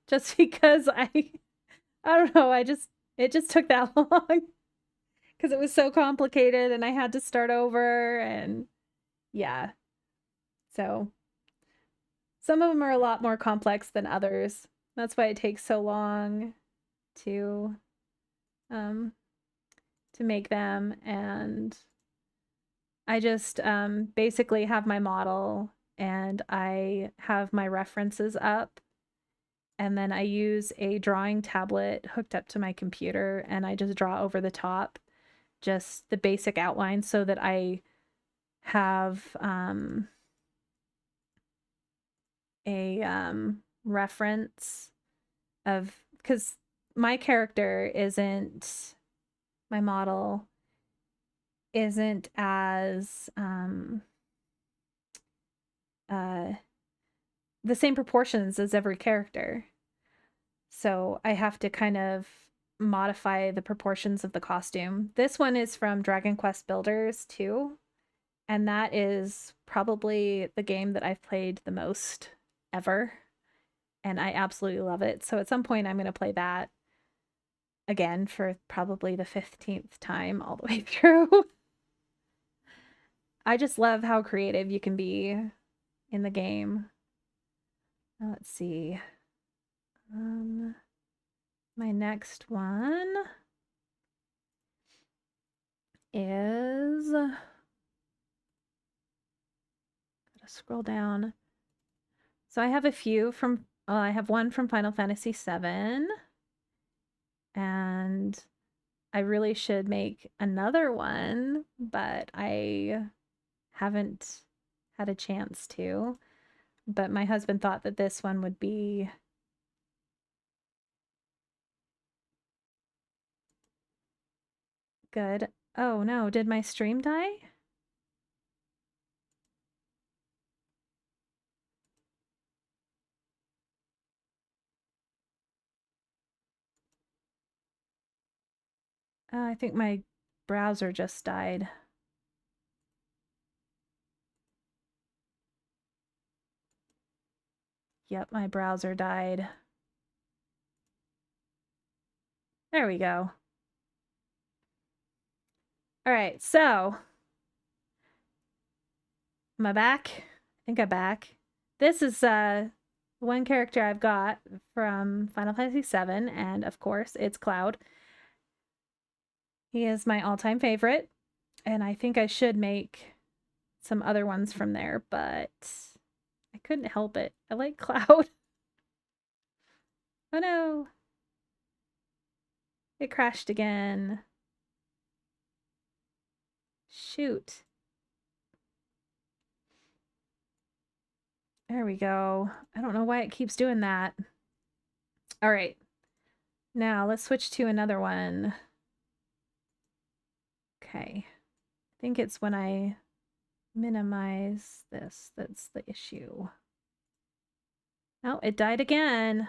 Just because I don't know, it just took that long. Because it was so complicated and I had to start over, and yeah. So some of them are a lot more complex than others. That's why it takes so long to make them. And I just basically have my model and I have my references up, and then I use a drawing tablet hooked up to my computer, and I just draw over the top just the basic outline so that I have a reference of, because my character isn't, my model isn't as the same proportions as every character. So I have to kind of modify the proportions of the costume. This one is from Dragon Quest Builders 2, and that is probably the game that I've played the most ever, and I absolutely love it. So at some point I'm going to play that again for probably the 15th time all the way through. I just love how creative you can be in the game. Let's see. My next one is, gotta scroll down. So I have a few from, I have one from Final Fantasy VII, and I really should make another one, but I haven't had a chance to. But my husband thought that this one would be good. Oh no, did my stream die? I think my browser just died. Yep, my browser died. There we go. All right, so am I back? I think I'm back. This is one character I've got from Final Fantasy VII, and of course, it's Cloud. He is my all-time favorite, and I think I should make some other ones from there, but I couldn't help it. I like Cloud. Oh no! It crashed again. Shoot. There we go. I don't know why it keeps doing that. All right. Now let's switch to another one. Okay. I think it's when I minimize this that's the issue. Oh, it died again.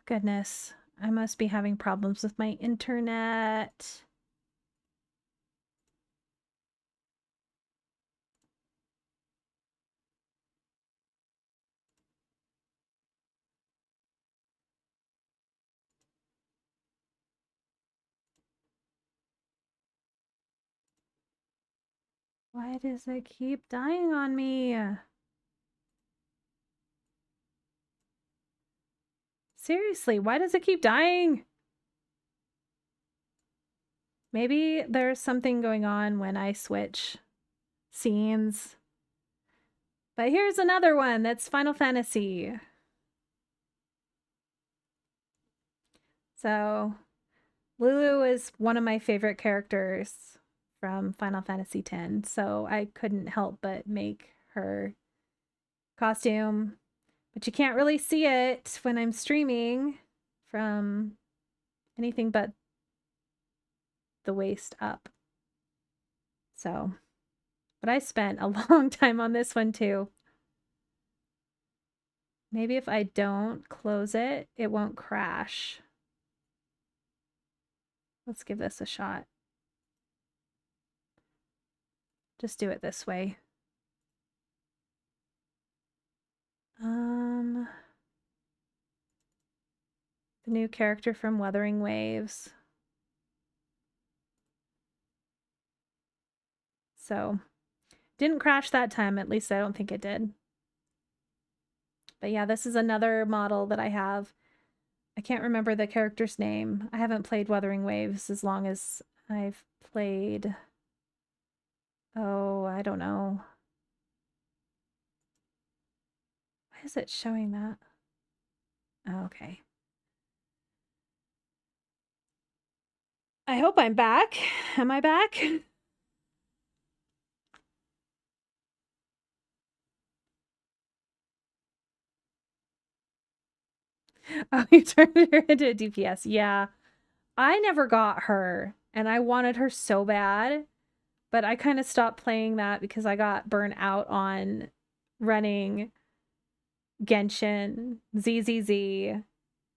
Goodness. I must be having problems with my internet. Why does it keep dying on me? Seriously, why does it keep dying? Maybe there's something going on when I switch scenes. But here's another one that's Final Fantasy. So, Lulu is one of my favorite characters from Final Fantasy X, so I couldn't help but make her costume. But you can't really see it when I'm streaming from anything but the waist up. So, but I spent a long time on this one too. Maybe if I don't close it, it won't crash. Let's give this a shot. Just do it this way. The new character from Wuthering Waves. So, didn't crash that time, at least I don't think it did. But yeah, this is another model that I have. I can't remember the character's name. I haven't played Wuthering Waves as long as I've played... Oh, I don't know. Why is it showing that? Oh, okay. I hope I'm back. Am I back? Oh, you turned her into a DPS. Yeah. I never got her, and I wanted her so bad, but I kind of stopped playing that because I got burnt out on running Genshin, ZZZ,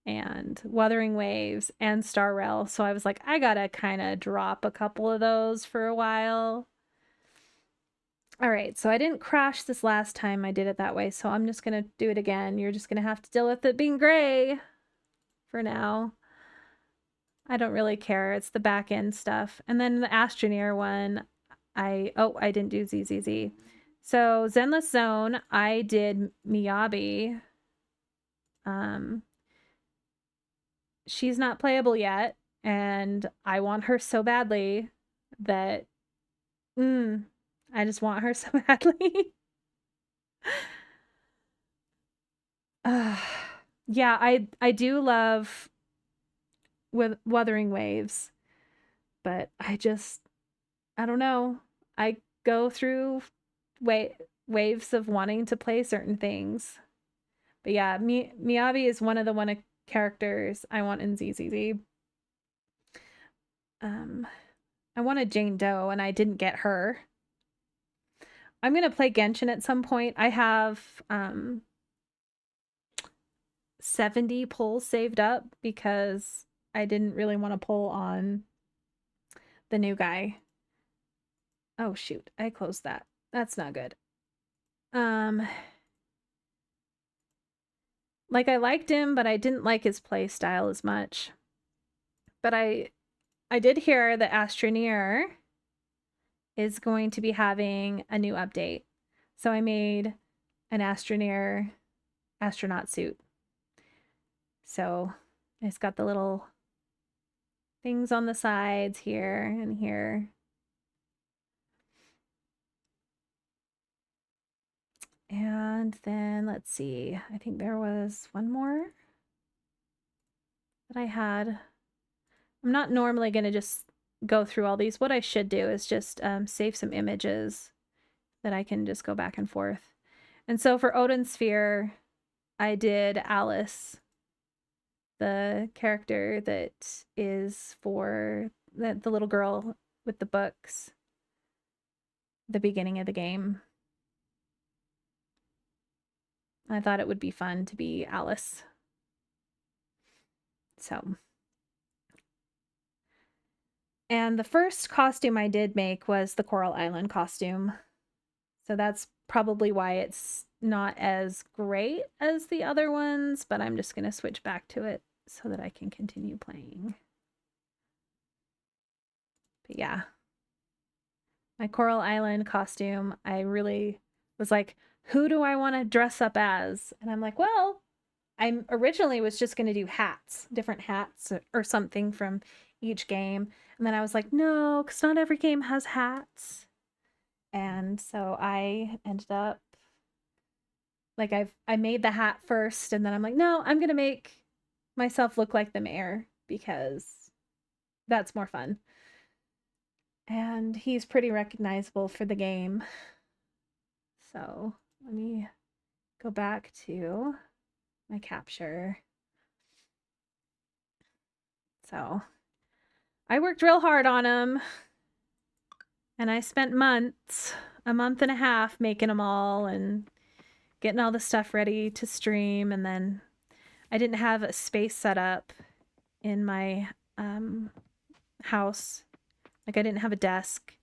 and Wuthering Waves and Star Rail. So I was like, I gotta kind of drop a couple of those for a while. All right, so I didn't crash this last time I did it that way, so I'm just gonna do it again. You're just gonna have to deal with it being gray for now. I don't really care. It's the back end stuff. And then the Astroneer one, I didn't do ZZZ. So Zenless Zone, I did Miyabi. She's not playable yet, and I want her so badly that I just want her so badly. Yeah, I do love with Wuthering Waves, but I don't know. I go through waves of wanting to play certain things. But yeah, Miyabi is one of the characters I want in ZZZ. I wanted Jane Doe and I didn't get her. I'm gonna play Genshin at some point. I have 70 pulls saved up because I didn't really want to pull on the new guy. Oh shoot, I closed that. That's not good. Like I liked him, but I didn't like his play style as much. But I did hear that Astroneer is going to be having a new update. So I made an Astroneer astronaut suit. So it's got the little things on the sides here and here. And then let's see, I think there was one more that I had. I'm not normally going to just go through all these. What I should do is just save some images that I can just go back and forth. And so for Odin Sphere, I did Alice, the character that is for the little girl with the books, the beginning of the game. I thought it would be fun to be Alice. So. And the first costume I did make was the Coral Island costume. So that's probably why it's not as great as the other ones, but I'm just going to switch back to it so that I can continue playing. But yeah, my Coral Island costume, I really was like, who do I want to dress up as? And I'm like, well, I originally was just going to do hats, different hats or something from each game. And then I was like, no, because not every game has hats. And so I ended up, like, I made the hat first, and then I'm like, no, I'm going to make myself look like the mayor because that's more fun. And he's pretty recognizable for the game. So let me go back to my capture. So I worked real hard on him, and I spent months, a month and a half making them all and getting all the stuff ready to stream. And then I didn't have a space set up in my house. Like I didn't have a desk.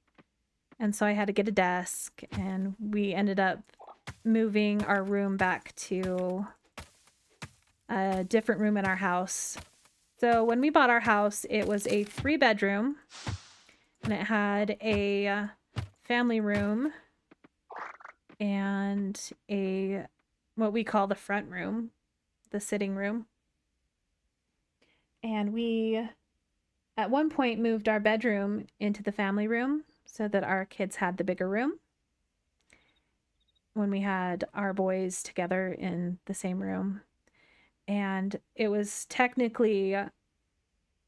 And so I had to get a desk, and we ended up moving our room back to a different room in our house. So when we bought our house, it was a 3-bedroom, and it had a family room and a what we call the front room, the sitting room. And we at one point moved our bedroom into the family room so that our kids had the bigger room when we had our boys together in the same room. And it was technically,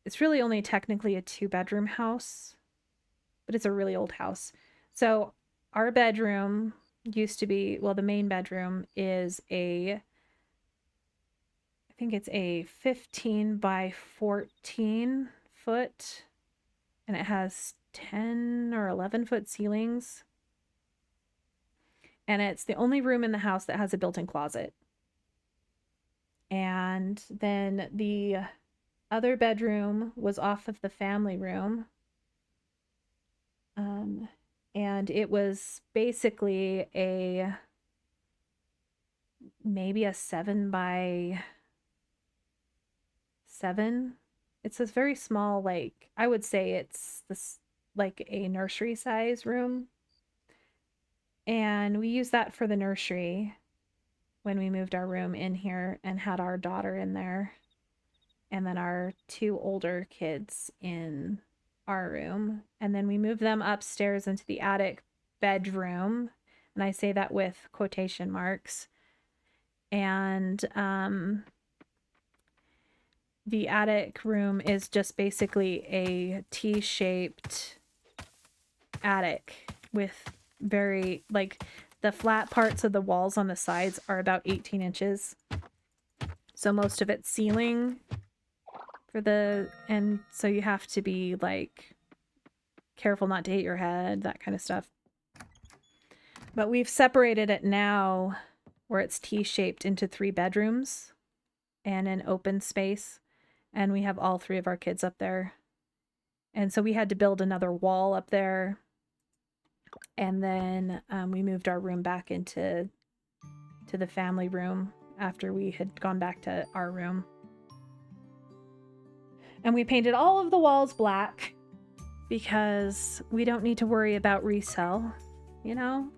it's really only technically a 2-bedroom house, but it's a really old house. So our bedroom used to be, well, the main bedroom is I think it's a 15 by 14 foot, and it has 10 or 11-foot ceilings. And it's the only room in the house that has a built-in closet. And then the other bedroom was off of the family room. And it was basically maybe a 7 by 7. It's this very small, like, I would say it's this like a nursery size room. And we used that for the nursery when we moved our room in here and had our daughter in there. And then our 2 older kids in our room. And then we moved them upstairs into the attic bedroom. And I say that with quotation marks. And the attic room is just basically a T-shaped attic with very, like, the flat parts of the walls on the sides are about 18 inches. So most of it's ceiling and so you have to be, like, careful not to hit your head, that kind of stuff. But we've separated it now where it's T-shaped into 3 bedrooms and an open space. And we have all 3 of our kids up there. And so we had to build another wall up there. And then we moved our room back into the family room after we had gone back to our room. And we painted all of the walls black because we don't need to worry about resale, you know?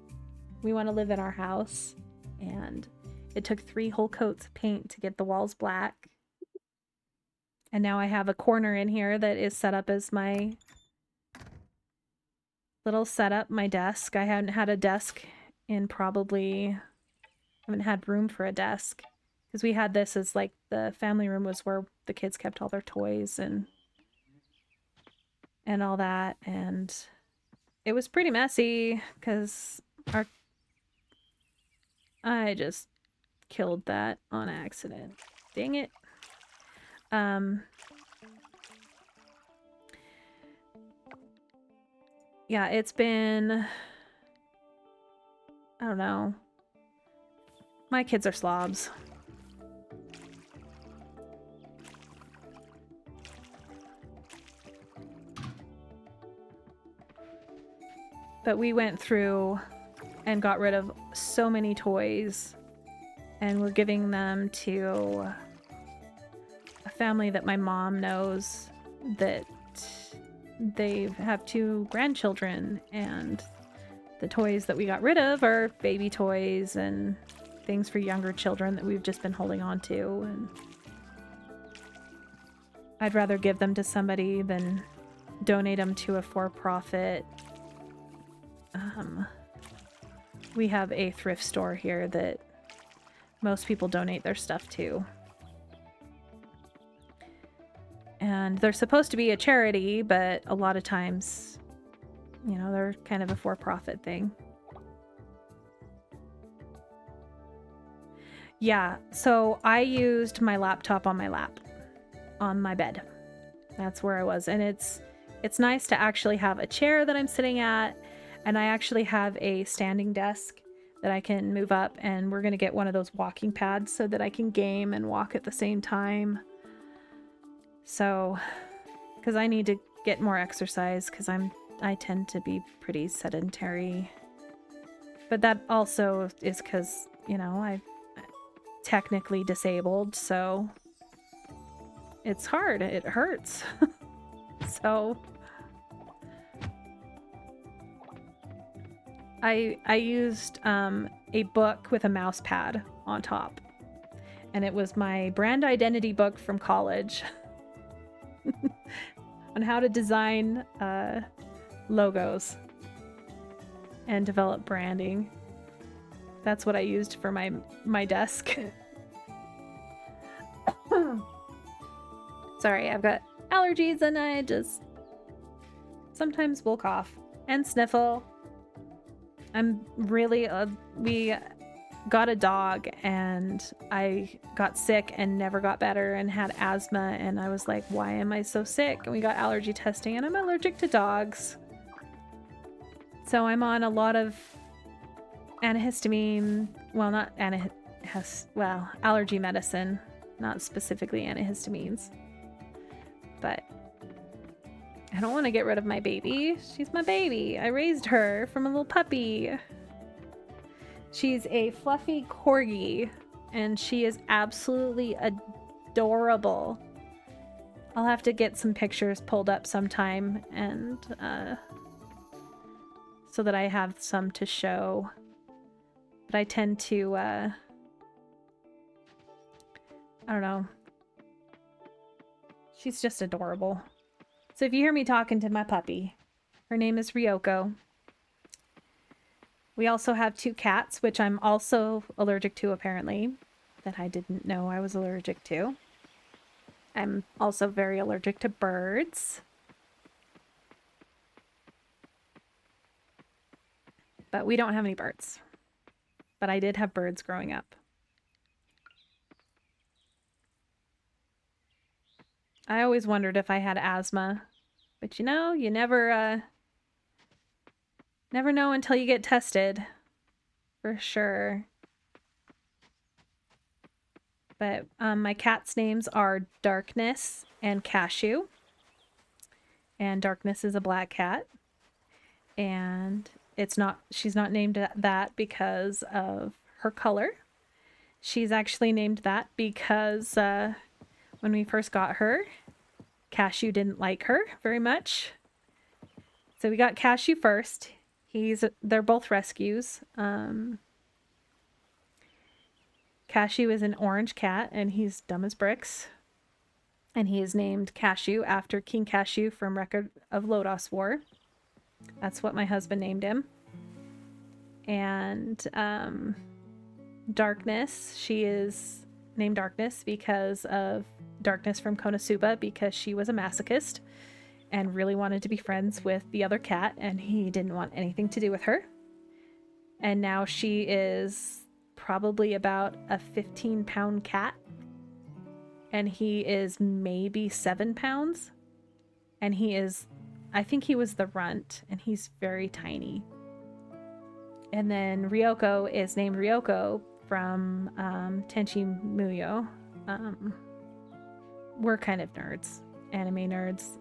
We want to live in our house. And it took 3 whole coats of paint to get the walls black. And now I have a corner in here that is set up as my little setup, my desk. I hadn't had a desk in haven't had room for a desk. Because we had this as, like, the family room was where the kids kept all their toys and all that. And it was pretty messy because I just killed that on accident. Dang it. Yeah, it's been, I don't know. My kids are slobs. But we went through and got rid of so many toys, and we're giving them to a family that my mom knows that they have 2 grandchildren, and the toys that we got rid of are baby toys and things for younger children that we've just been holding on to. And I'd rather give them to somebody than donate them to a for-profit. We have a thrift store here that most people donate their stuff to. And they're supposed to be a charity, but a lot of times, you know, they're kind of a for-profit thing. Yeah, so I used my laptop on my lap, on my bed. That's where I was. And it's nice to actually have a chair that I'm sitting at. And I actually have a standing desk that I can move up, and we're going to get one of those walking pads so that I can game and walk at the same time. So, because I need to get more exercise because I tend to be pretty sedentary. But that also is because, you know, I'm technically disabled, so it's hard. It hurts. So I used a book with a mouse pad on top, and it was my brand identity book from college on how to design logos and develop branding. That's what I used for my desk. Sorry, I've got allergies and I just sometimes will cough and sniffle. I'm really we got a dog and I got sick and never got better and had asthma, and I was like, why am I so sick? And we got allergy testing, and I'm allergic to dogs. So I'm on a lot of antihistamine, well, not allergy medicine, not specifically antihistamines. But I don't want to get rid of my baby. She's my baby. I raised her from a little puppy. She's a fluffy corgi, and she is absolutely adorable. I'll have to get some pictures pulled up sometime, and so that I have some to show. But I tend to, I don't know. She's just adorable. So if you hear me talking to my puppy, her name is Ryoko. We also have 2 cats, which I'm also allergic to, apparently, that I didn't know I was allergic to. I'm also very allergic to birds. But we don't have any birds. But I did have birds growing up. I always wondered if I had asthma. But you know, you never know until you get tested. For sure. But my cats' names are Darkness and Cashew. And Darkness is a black cat. And she's not named that because of her color. She's actually named that because when we first got her, Cashew didn't like her very much. So we got Cashew first. They're both rescues. Cashew is an orange cat, and he's dumb as bricks. And he is named Cashew after King Cashew from Record of Lodoss War. That's what my husband named him. And Darkness, she is named Darkness because of Darkness from Konosuba, because she was a masochist and really wanted to be friends with the other cat, and he didn't want anything to do with her. And now she is probably about a 15-pound cat, and he is maybe 7 pounds, and I think he was the runt, and he's very tiny. And then Ryoko is named Ryoko from Tenchi Muyo. We're kind of nerds, anime nerds.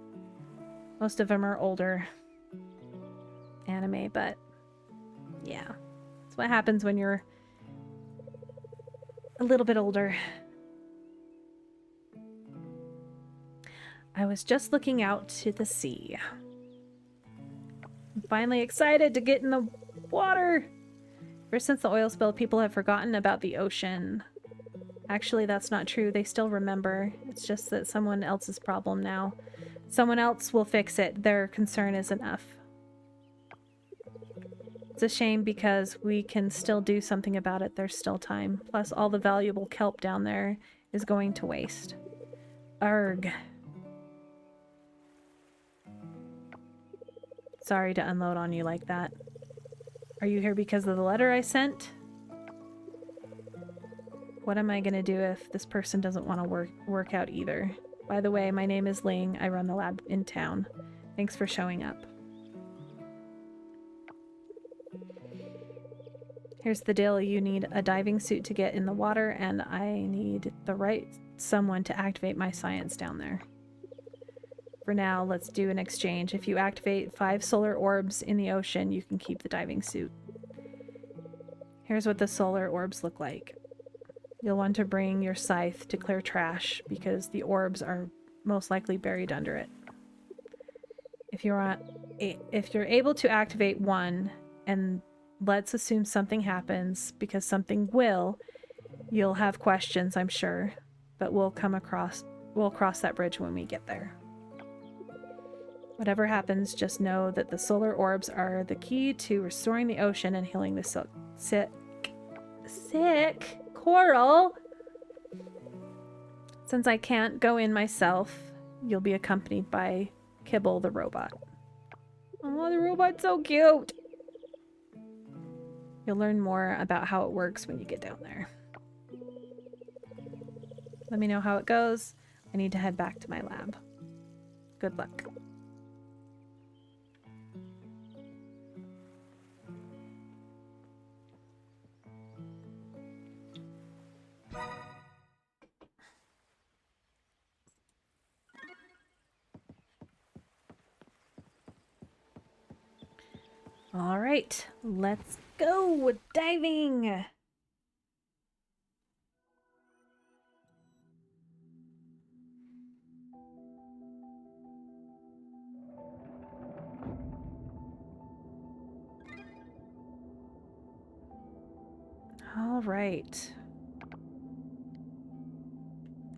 Most of them are older anime, but yeah. That's what happens when you're a little bit older. I was just looking out to the sea. I'm finally excited to get in the water. Ever since the oil spill, people have forgotten about the ocean. Actually, that's not true. They still remember. It's just that someone else's problem now. Someone else will fix it. Their concern is enough. It's a shame because we can still do something about it. There's still time. Plus, all the valuable kelp down there is going to waste. Arg. Sorry to unload on you like that. Are you here because of the letter I sent? What am I gonna do if this person doesn't want to work out either? By the way, my name is Ling. I run the lab in town. Thanks for showing up. Here's the deal. You need a diving suit to get in the water, and I need the right someone to activate my science down there. For now, let's do an exchange. If you activate 5 solar orbs in the ocean, you can keep the diving suit. Here's what the solar orbs look like. You'll want to bring your scythe to clear trash because the orbs are most likely buried under it. If you're able to activate 1, and let's assume something happens, because something will, you'll have questions, I'm sure, but we'll cross that bridge when we get there. Whatever happens, just know that the solar orbs are the key to restoring the ocean and healing the sick coral. Since I can't go in myself, you'll be accompanied by Kibble the robot. Oh, the robot's so cute. You'll learn more about how it works when you get down there. Let me know how it goes. I need to head back to my lab. Good luck. All right, let's go diving. All right.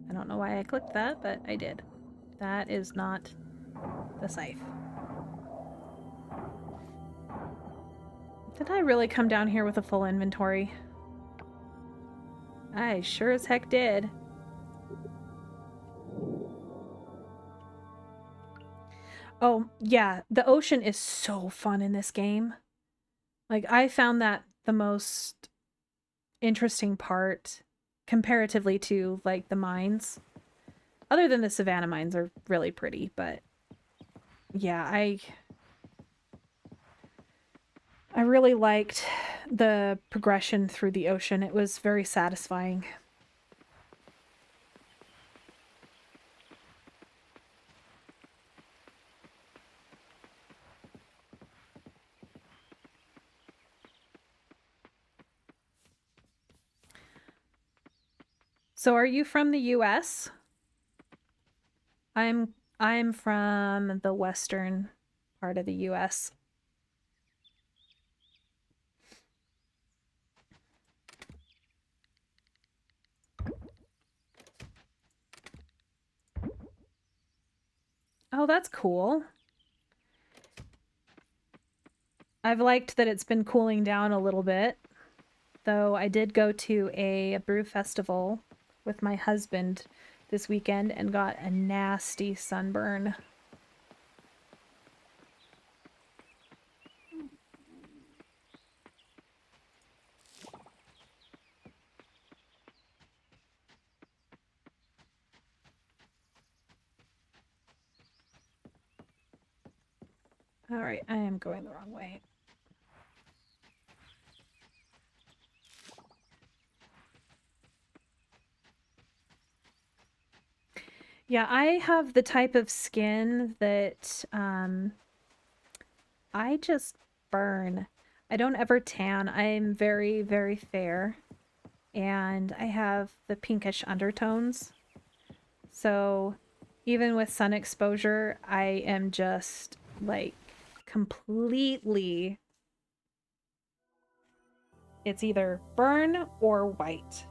I don't know why I clicked that, but I did. That is not the scythe. Did I really come down here with a full inventory? I sure as heck did. Oh, yeah, the ocean is so fun in this game. Like, I found that the most interesting part comparatively to, like, the mines. Other than the Savannah mines are really pretty, but yeah, I really liked the progression through the ocean. It was very satisfying. So are you from the US? I'm from the western part of the US. Oh, that's cool. I've liked that it's been cooling down a little bit, though I did go to a brew festival with my husband this weekend and got a nasty sunburn. All right, I am going the wrong way. Yeah, I have the type of skin that I just burn. I don't ever tan. I'm very, very fair. And I have the pinkish undertones. So even with sun exposure, I am just like completely. It's either burn or white.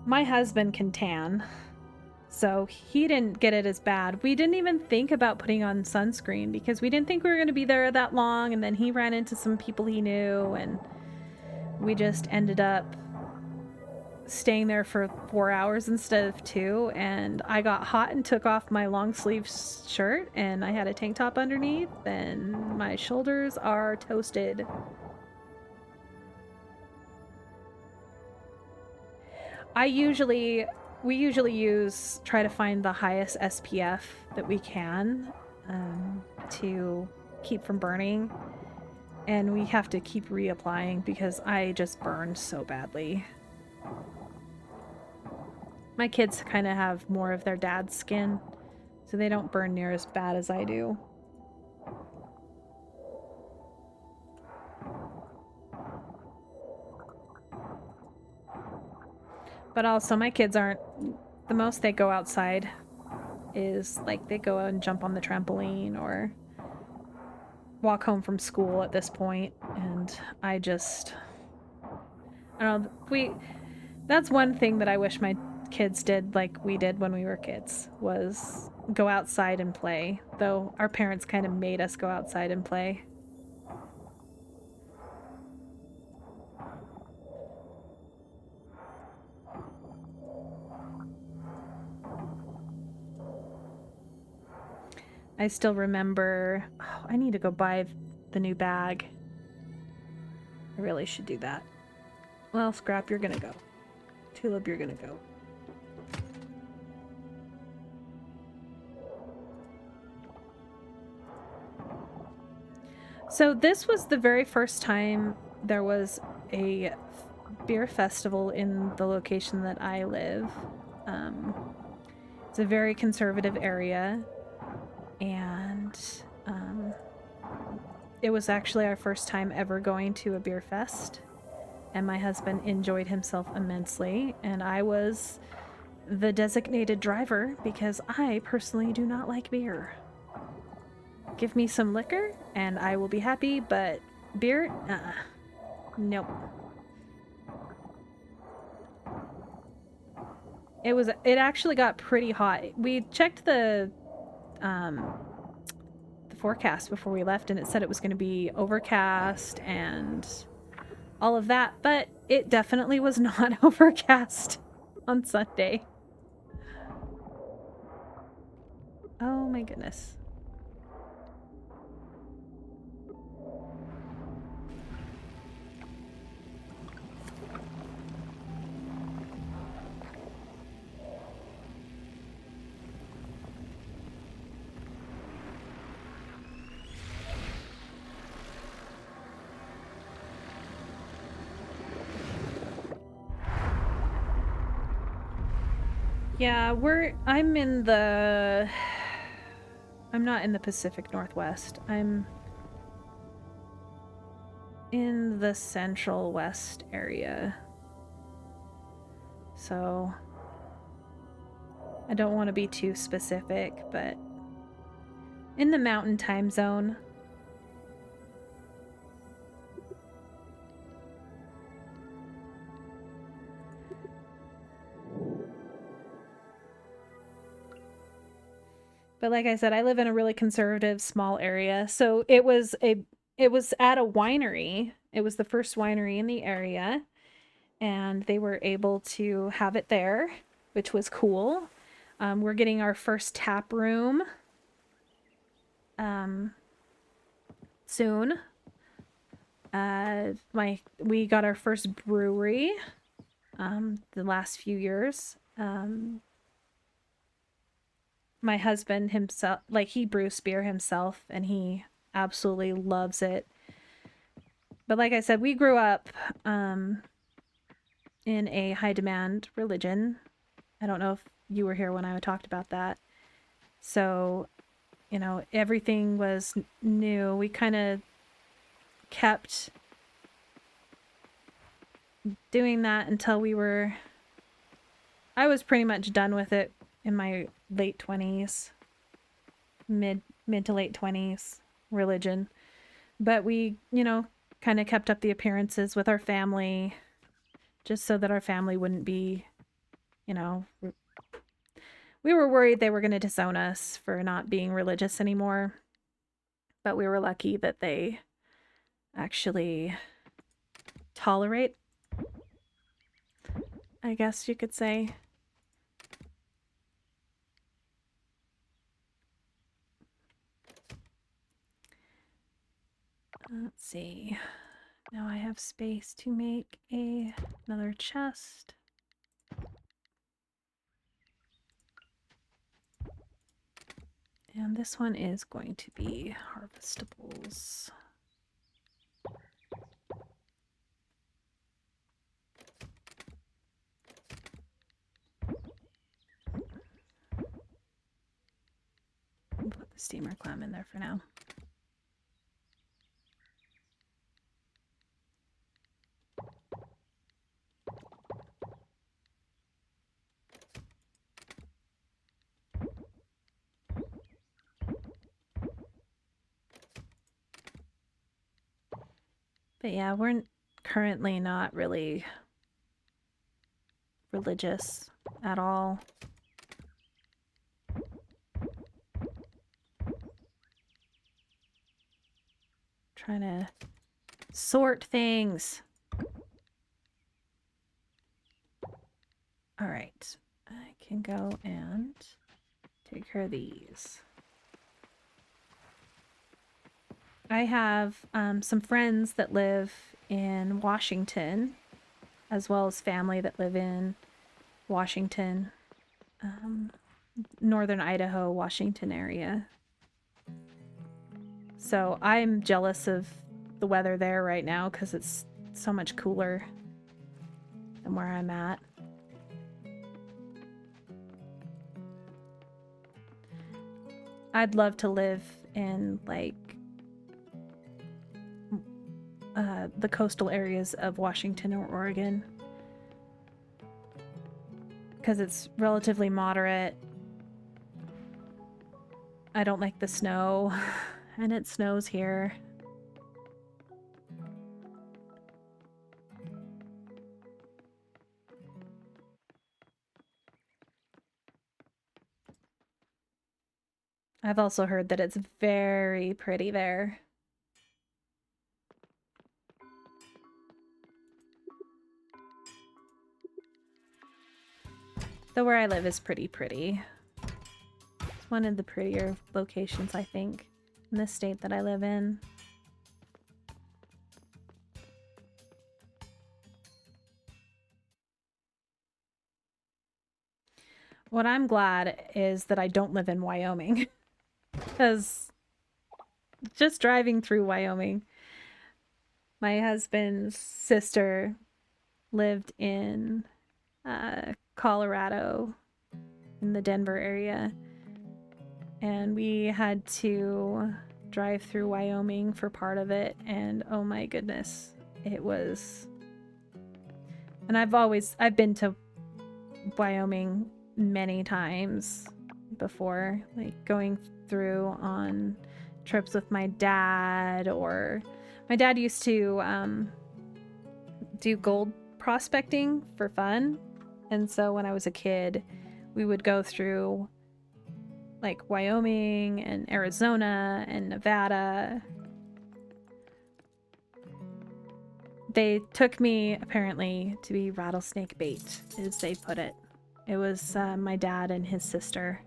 My husband can tan, so he didn't get it as bad. We didn't even think about putting on sunscreen because we didn't think we were going to be there that long, and then he ran into some people he knew, and we just ended up staying there for 4 hours instead of 2, and I got hot and took off my long sleeve shirt, and I had a tank top underneath, and my shoulders are toasted. We usually try to find the highest SPF that we can to keep from burning, and we have to keep reapplying because I just burn so badly. My kids kind of have more of their dad's skin, so they don't burn near as bad as I do. But also, my kids aren't, the most they go outside is like they go and jump on the trampoline or walk home from school at this point, and I don't know, that's one thing that I wish my kids did like we did when we were kids, was go outside and play, though our parents kind of made us go outside and play. I still remember... Oh, I need to go buy the new bag. I really should do that. Well, Scrap, you're gonna go. Tulip, you're gonna go. So this was the very first time there was a beer festival in the location that I live. It's a very conservative area, and it was actually our first time ever going to a beer fest, and my husband enjoyed himself immensely, and I was the designated driver because I personally do not like beer. Give me some liquor and I will be happy, but beer? Nope. It actually got pretty hot. We checked the forecast before we left, and it said it was going to be overcast and all of that, but it definitely was not overcast on Sunday. Oh my goodness. Yeah, I'm not in the Pacific Northwest. I'm in the Central West area. So I don't want to be too specific, but in the Mountain Time Zone. But like I said, I live in a really conservative small area. So it was at a winery. It was the first winery in the area, and they were able to have it there, which was cool. We're getting our first tap room soon. We got our first brewery the last few years. My husband himself, like, he brews beer himself and he absolutely loves it. But like I said, we grew up in a high demand religion. I don't know if you were here when I talked about that. So, you know, everything was new. We kind of kept doing that until I was pretty much done with it in my late 20s, mid to late 20s religion. But we, you know, kind of kept up the appearances with our family just so that our family wouldn't be, you know, we were worried they were going to disown us for not being religious anymore. But we were lucky that they actually tolerate, I guess you could say. Let's see. Now I have space to make another chest. And this one is going to be harvestables. I'll put the steamer clam in there for now. But yeah, we're currently not really religious at all. Trying to sort things. All right, I can go and take care of these. I have some friends that live in Washington, as well as family that live in Washington, um, northern Idaho, Washington area. So I'm jealous of the weather there right now because it's so much cooler than where I'm at. I'd love to live in like the coastal areas of Washington or Oregon because it's relatively moderate. I don't like the snow, and it snows here. I've also heard that it's very pretty there. Though where I live is pretty. It's one of the prettier locations, I think, in the state that I live in. What I'm glad is that I don't live in Wyoming. Because just driving through Wyoming, my husband's sister lived in Colorado, in the Denver area, and we had to drive through Wyoming for part of it, and oh my goodness, it was. And I've been to Wyoming many times before, like going through on trips with my dad, or my dad used to do gold prospecting for fun. And so when I was a kid, we would go through like Wyoming and Arizona and Nevada. They took me apparently to be rattlesnake bait, as they put it. It was my dad and his sister.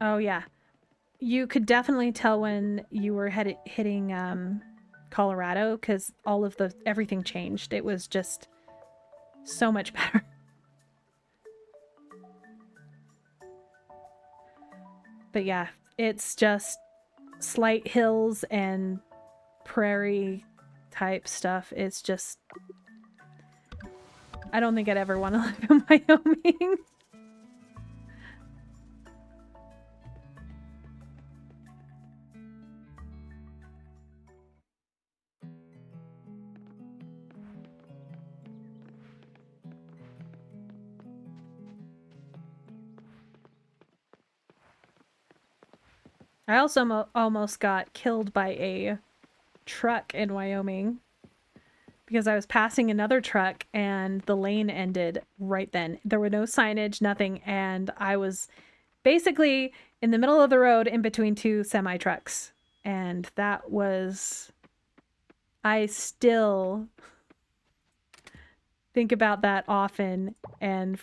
Oh yeah, you could definitely tell when you were hitting Colorado because everything changed. It was just so much better. But yeah, it's just slight hills and prairie type stuff. It's just, I don't think I'd ever want to live in Wyoming. I also almost got killed by a truck in Wyoming because I was passing another truck and the lane ended right then. There were no signage, nothing, and I was basically in the middle of the road in between two semi trucks. And that was. I still think about that often, and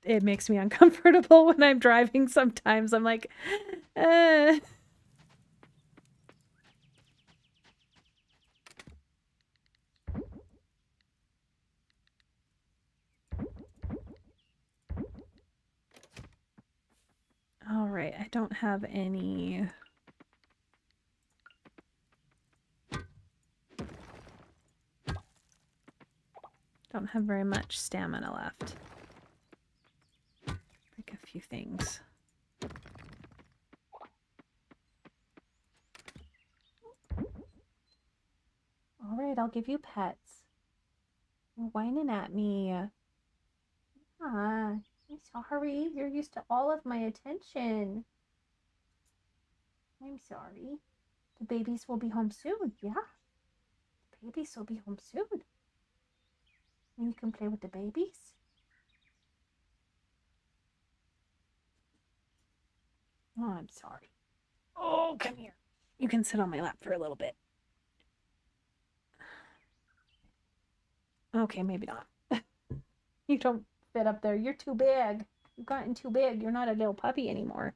it makes me uncomfortable when I'm driving sometimes. I'm like, eh. All right, I don't have any. Don't have very much stamina left. Like a few things. All right, I'll give you pets. You're whining at me. Ah, I'm sorry. You're used to all of my attention. I'm sorry. The babies will be home soon, yeah? The babies will be home soon. And you can play with the babies. Oh, I'm sorry. Oh, come here. You can sit on my lap for a little bit. Okay, maybe not. You don't fit up there. You're too big. You've gotten too big. You're not a little puppy anymore.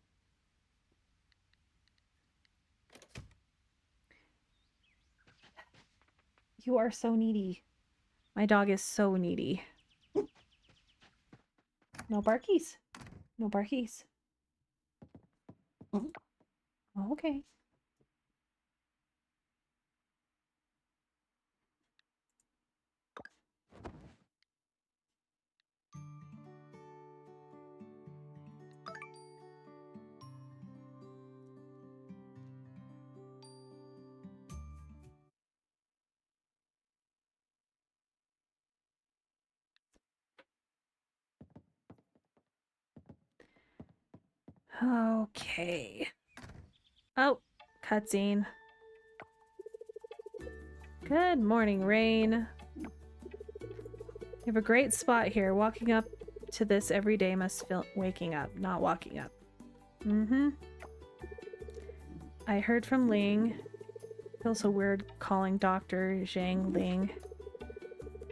You are so needy. My dog is so needy. No barkies. No barkies. Okay. Okay. Oh, cutscene. Good morning, Rain. You have a great spot here. Walking up to this every day must feel waking up, not walking up. Mm-hmm. I heard from Ling. Feels so weird calling Dr. Zhang Ling.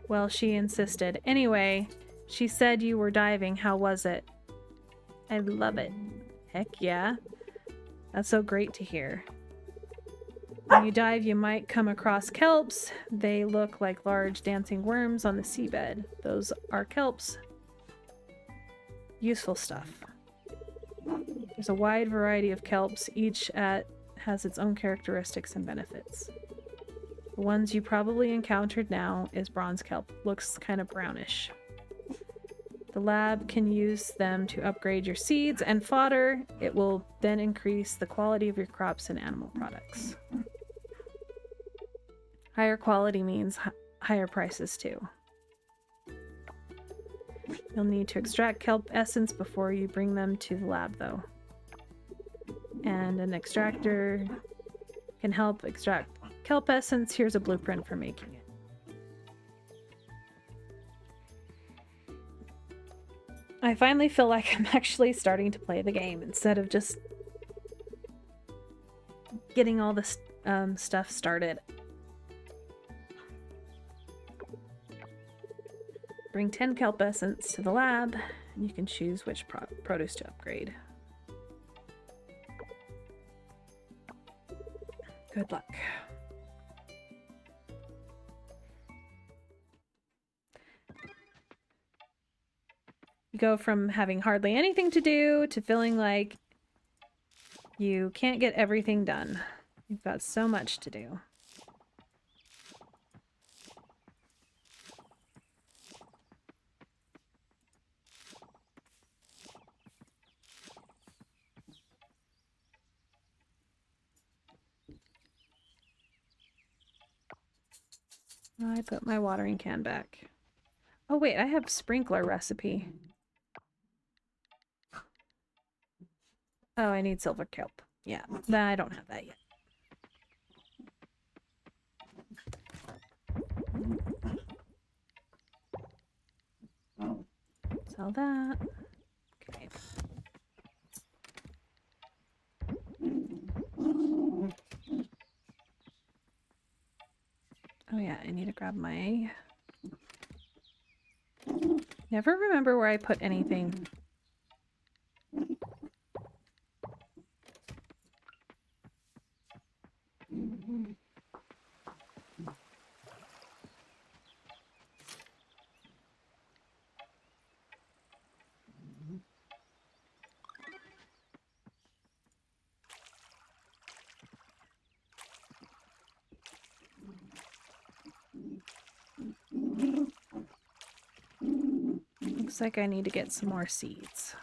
Well, she insisted. Anyway, she said you were diving. How was it? I love it. Heck yeah. That's so great to hear. When you dive, you might come across kelps. They look like large dancing worms on the seabed. Those are kelps. Useful stuff. There's a wide variety of kelps, each has its own characteristics and benefits. The ones you probably encountered now is bronze kelp. Looks kind of brownish. The lab can use them to upgrade your seeds and fodder. It will then increase the quality of your crops and animal products. Higher quality means higher prices too. You'll need to extract kelp essence before you bring them to the lab though. And an extractor can help extract kelp essence. Here's a blueprint for making it. I finally feel like I'm actually starting to play the game instead of just getting all this stuff started. Bring 10 kelp essence to the lab, and you can choose which produce to upgrade. Good luck. You go from having hardly anything to do to feeling like you can't get everything done. You've got so much to do. I put my watering can back. Oh wait, I have sprinkler recipe. Oh, I need silver kelp. Yeah, I don't have that yet. Sell that. Okay. Oh yeah, I need to grab my... Never remember where I put anything. Looks like I need to get some more seeds.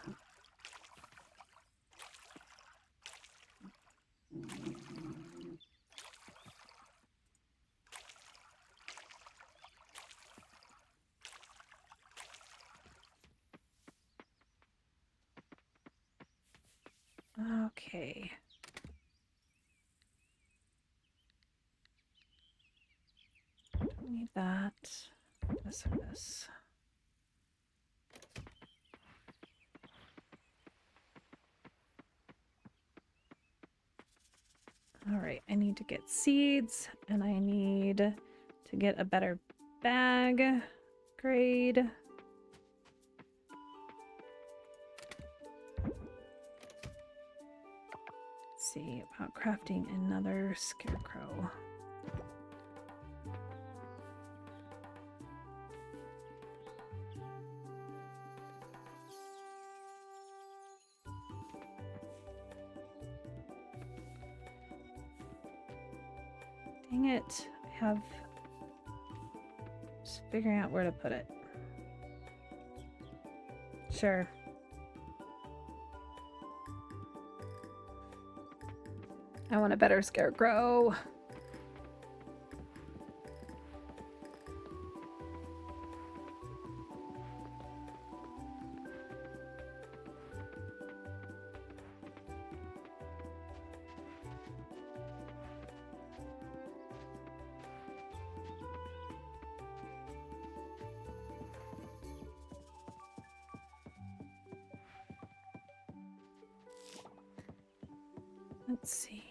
Okay. Don't need that. This or this. Alright, I need to get seeds, and I need to get a better bag. Grade. Let's see about crafting another scarecrow. Dang it. I have... Just figuring out where to put it. Sure. I want a better scarecrow. Let's see.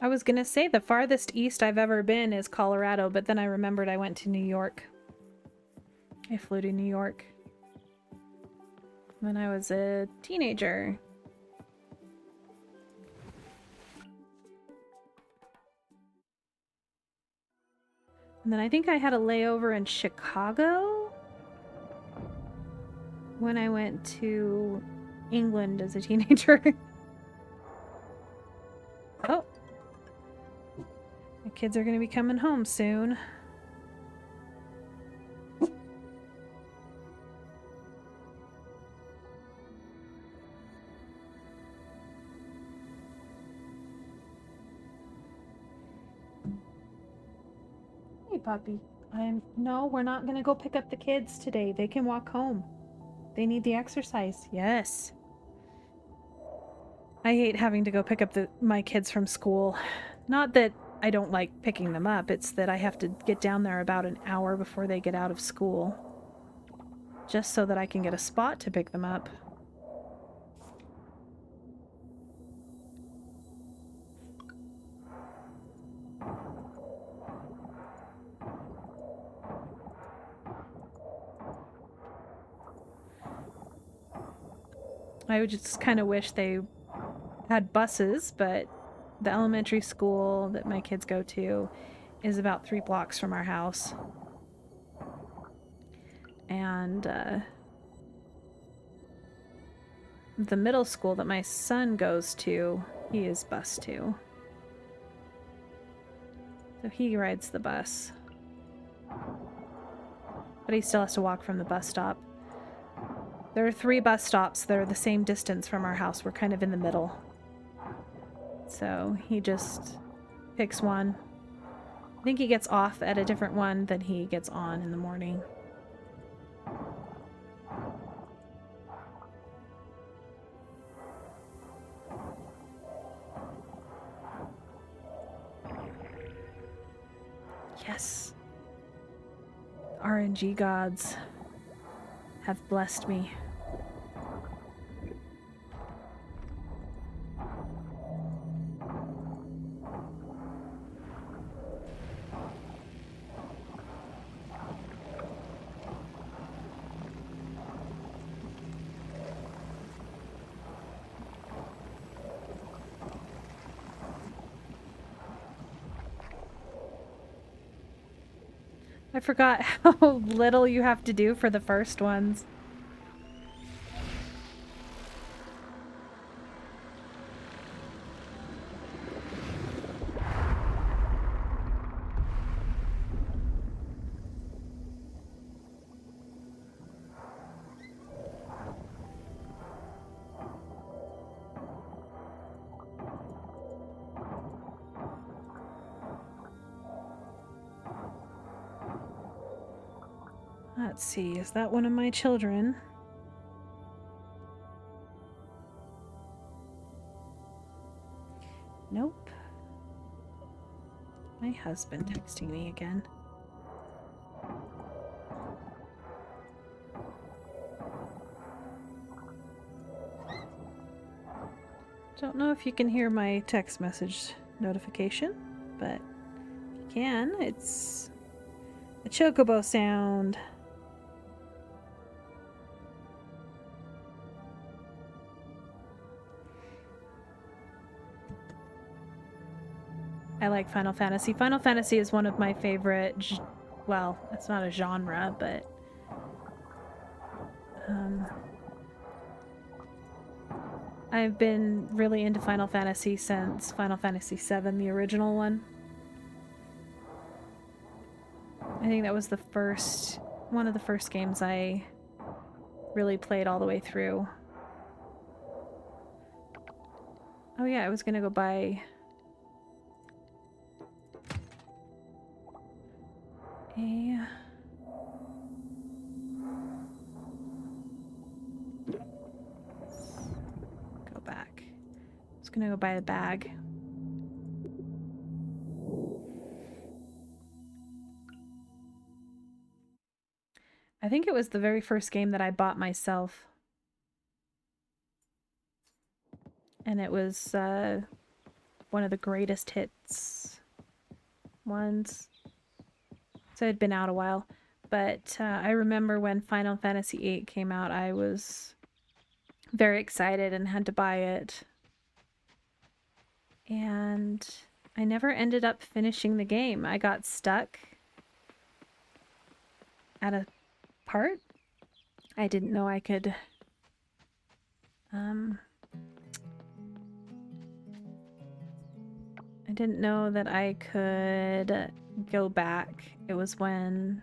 I was gonna say the farthest east I've ever been is Colorado, but then I remembered I went to New York. I flew to New York when I was a teenager. And then I think I had a layover in Chicago when I went to England as a teenager. Oh. My kids are going to be coming home soon. Hey, puppy. No, we're not going to go pick up the kids today. They can walk home. They need the exercise. Yes. I hate having to go pick up my kids from school. Not that I don't like picking them up, it's that I have to get down there about an hour before they get out of school. Just so that I can get a spot to pick them up. I would just kind of wish they had buses, but the elementary school that my kids go to is about 3 blocks from our house. And the middle school that my son goes to, he is bus too. So he rides the bus. But he still has to walk from the bus stop. There are 3 bus stops that are the same distance from our house. We're kind of in the middle. So he just picks one. I think he gets off at a different one than he gets on in the morning. Yes. RNG gods have blessed me. I forgot how little you have to do for the first ones. Let's see, is that one of my children? Nope. My husband texting me again. Don't know if you can hear my text message notification, but if you can, it's a chocobo sound. I like Final Fantasy. Final Fantasy is one of my favorite, well, it's not a genre, but I've been really into Final Fantasy since Final Fantasy VII, the original one. I think that was one of the first games I really played all the way through. Oh yeah, I was gonna go buy a... Go back. I was gonna go buy a bag. I think it was the very first game that I bought myself. And it was one of the greatest hits ones. So it had been out a while. But I remember when Final Fantasy VIII came out, I was very excited and had to buy it. And I never ended up finishing the game. I got stuck at a part. I didn't know I could I didn't know that I could go back. It was when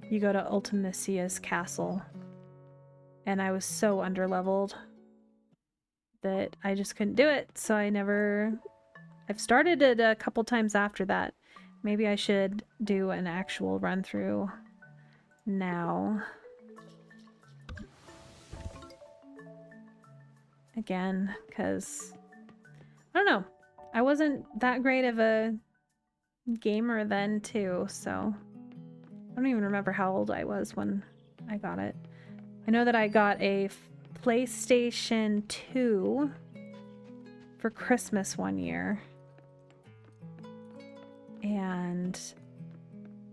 you go to Ultimicia's castle. And I was so underleveled that I just couldn't do it. So I've started it a couple times after that. Maybe I should do an actual run through now. Again, because I don't know. I wasn't that great of a gamer then too, so I don't even remember how old I was when I got it. I know that I got a PlayStation 2 for Christmas one year. And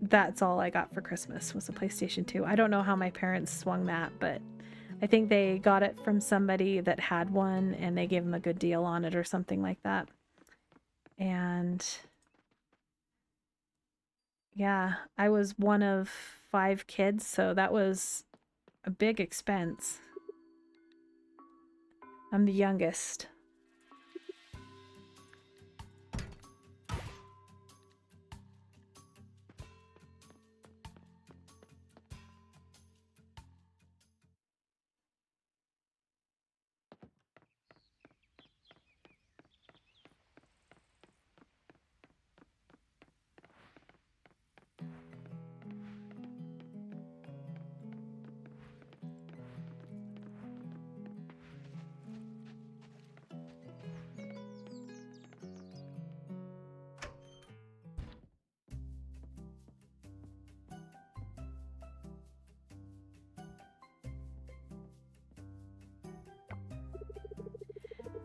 that's all I got for Christmas was a PlayStation 2. I don't know how my parents swung that, but I think they got it from somebody that had one and they gave them a good deal on it or something like that. And yeah, I was one of 5 kids, so that was a big expense. I'm the youngest.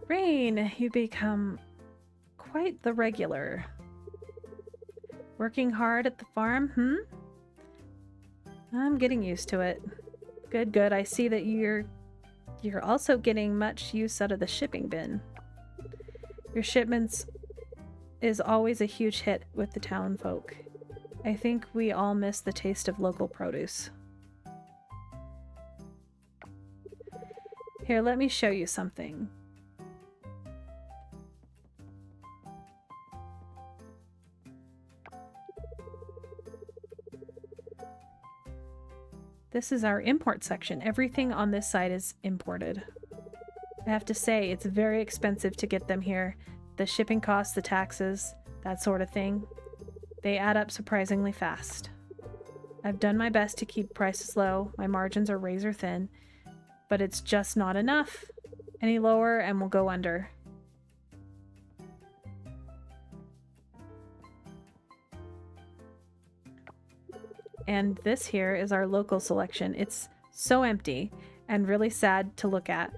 Rain, you become quite the regular. Working hard at the farm, I'm getting used to it. Good, good. I see that you're also getting much use out of the shipping bin. Your shipments is always a huge hit with the town folk. I think we all miss the taste of local produce. Here, let me show you something. This is our import section. Everything on this side is imported. I have to say, it's very expensive to get them here. The shipping costs, the taxes, that sort of thing. They add up surprisingly fast. I've done my best to keep prices low. My margins are razor thin, but it's just not enough. Any lower and we'll go under. And this here is our local selection. It's so empty and really sad to look at.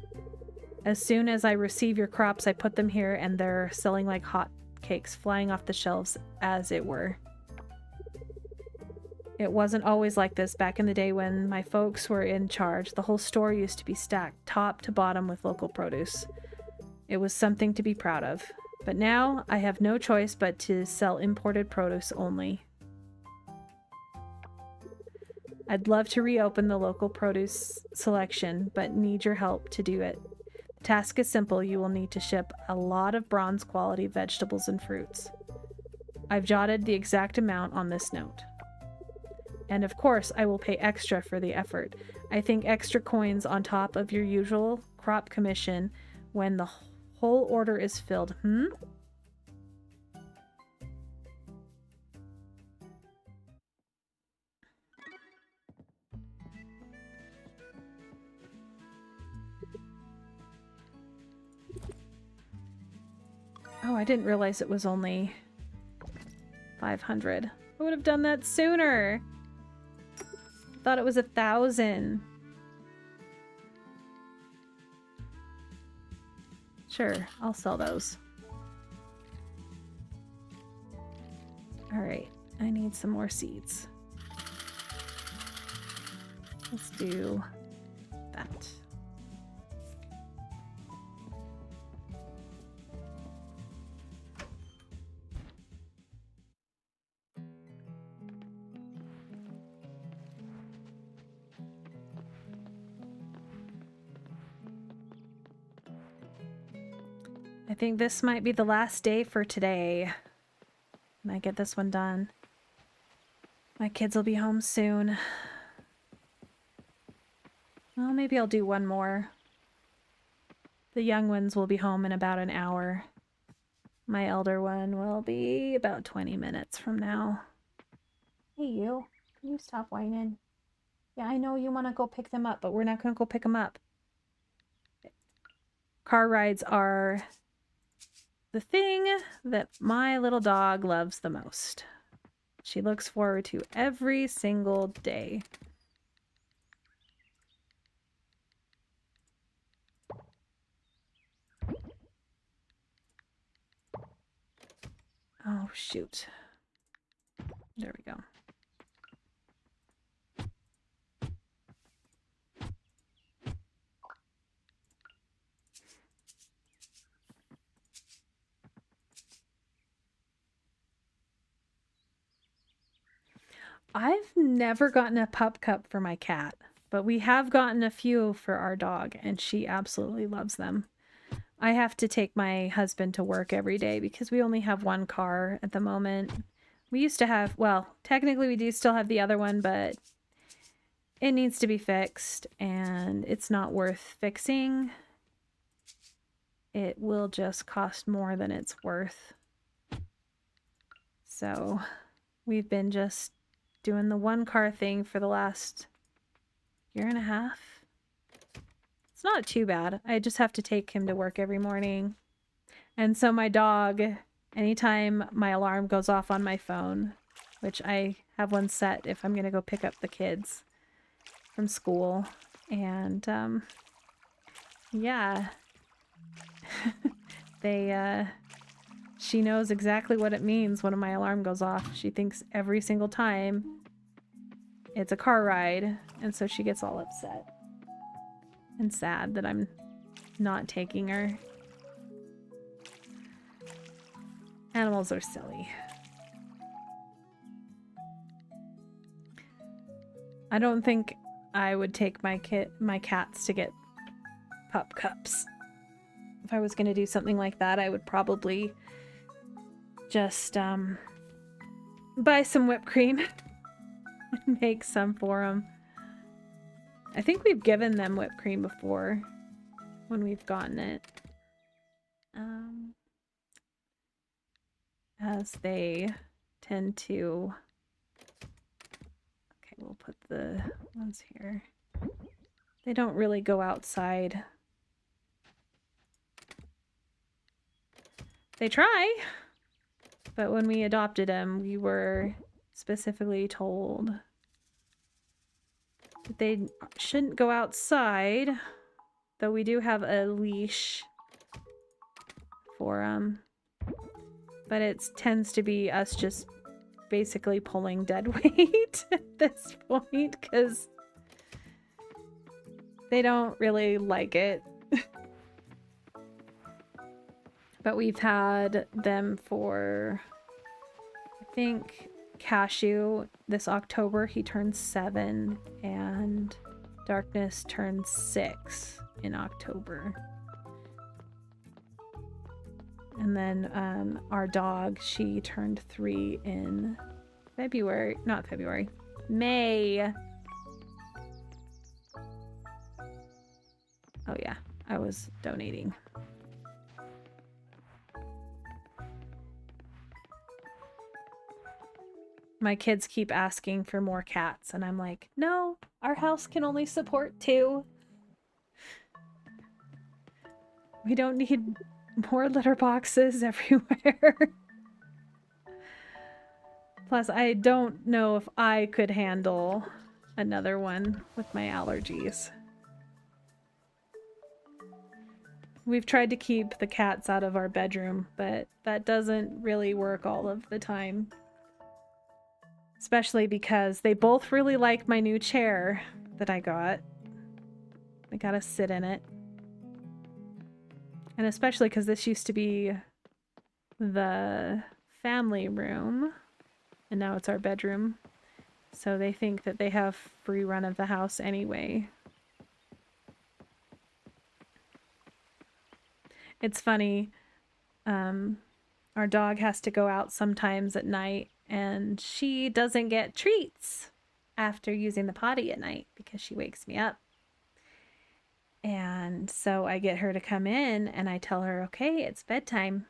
As soon as I receive your crops, I put them here and they're selling like hot cakes, flying off the shelves, as it were. It wasn't always like this back in the day when my folks were in charge. The whole store used to be stacked top to bottom with local produce. It was something to be proud of. But now I have no choice but to sell imported produce only. I'd love to reopen the local produce selection, but need your help to do it. The task is simple. You will need to ship a lot of bronze quality vegetables and fruits. I've jotted the exact amount on this note. And of course, I will pay extra for the effort. I think extra coins on top of your usual crop commission when the whole order is filled. Oh, I didn't realize it was only 500. I would have done that sooner. Thought it was 1,000. Sure, I'll sell those. Alright, I need some more seeds. Let's do that. I think this might be the last day for today. When I get this one done. My kids will be home soon. Well, maybe I'll do one more. The young ones will be home in about an hour. My elder one will be about 20 minutes from now. Hey, you. Can you stop whining? Yeah, I know you want to go pick them up, but we're not going to go pick them up. Car rides are the thing that my little dog loves the most. She looks forward to every single day. Oh, shoot. There we go. I've never gotten a pup cup for my cat, but we have gotten a few for our dog, and she absolutely loves them. I have to take my husband to work every day because we only have one car at the moment. We used to have, well, technically we do still have the other one, but it needs to be fixed, and it's not worth fixing. It will just cost more than it's worth. So we've been just doing the one car thing for the last year and a half. It's not too bad. I just have to take him to work every morning. And so my dog, anytime my alarm goes off on my phone, which I have one set if I'm going to go pick up the kids from school. And yeah, she knows exactly what it means when my alarm goes off. She thinks every single time it's a car ride, and so she gets all upset and sad that I'm not taking her. Animals are silly. I don't think I would take my cats to get pup cups. If I was going to do something like that, I would probably just buy some whipped cream and make some for them. I think we've given them whipped cream before when we've gotten it. As they tend to... Okay, we'll put the ones here. They don't really go outside. They try, but when we adopted them, we were specifically told that they shouldn't go outside Though we do have a leash for them. But it tends to be us just basically pulling dead weight at this point because they don't really like it. But we've had them for, I think, Cashew this October. He turns 7 and Darkness turns 6 in October. And then our dog, she turned 3 in February. Not February. May. Oh yeah, I was donating. My kids keep asking for more cats, and I'm like, no, our house can only support 2. We don't need more litter boxes everywhere. Plus, I don't know if I could handle another one with my allergies. We've tried to keep the cats out of our bedroom, but that doesn't really work all of the time. Especially because they both really like my new chair that I got. I gotta sit in it. And especially because this used to be the family room, and now it's our bedroom. So they think that they have free run of the house anyway. It's funny. Our dog has to go out sometimes at night, and she doesn't get treats after using the potty at night because she wakes me up. And so I get her to come in and I tell her, okay, it's bedtime.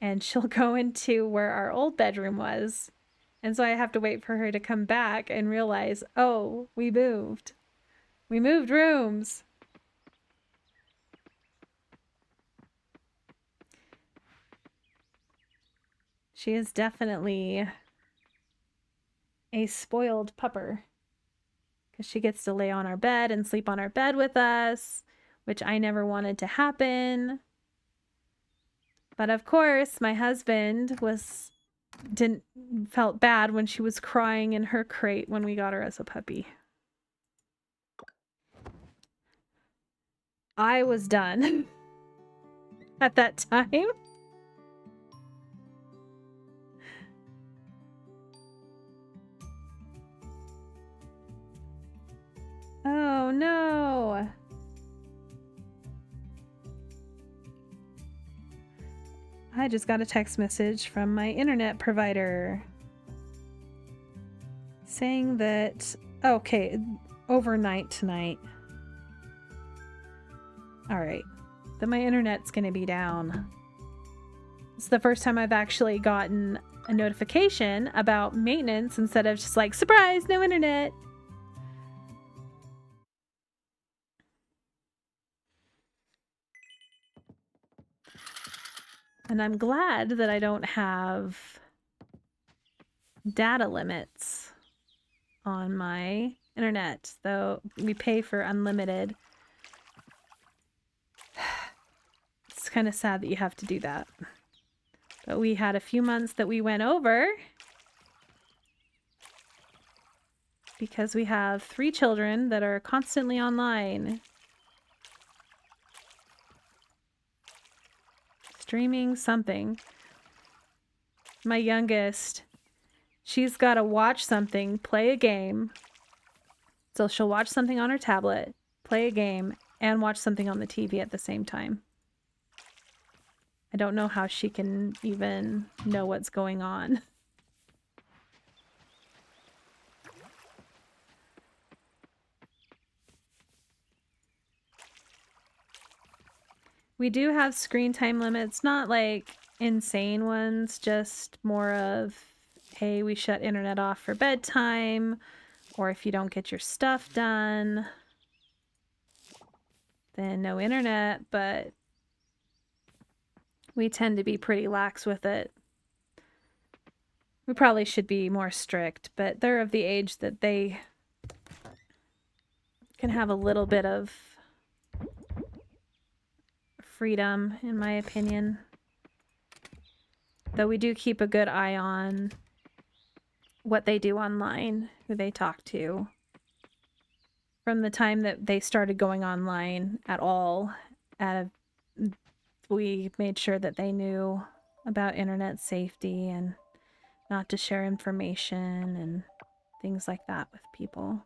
And she'll go into where our old bedroom was. And so I have to wait for her to come back and realize, oh, we moved. We moved rooms. She is definitely a spoiled pupper. Because she gets to lay on our bed and sleep on our bed with us, which I never wanted to happen. But of course, my husband felt bad when she was crying in her crate when we got her as a puppy. I was done at that time. Oh no. I just got a text message from my internet provider saying that, okay, overnight tonight. All right, that my internet's gonna be down. It's the first time I've actually gotten a notification about maintenance instead of just like, surprise, no internet. And I'm glad that I don't have data limits on my internet, though we pay for unlimited. It's kind of sad that you have to do that. But we had a few months that we went over because we have 3 children that are constantly online. Streaming something. My youngest, she's got to watch something, play a game. So she'll watch something on her tablet, play a game, and watch something on the TV at the same time. I don't know how she can even know what's going on. We do have screen time limits, not like insane ones, just more of, hey, we shut internet off for bedtime, or if you don't get your stuff done, then no internet, but we tend to be pretty lax with it. We probably should be more strict, but they're of the age that they can have a little bit of freedom, in my opinion. Though we do keep a good eye on what they do online, who they talk to. From the time that they started going online at all, we made sure that they knew about internet safety and not to share information and things like that with people.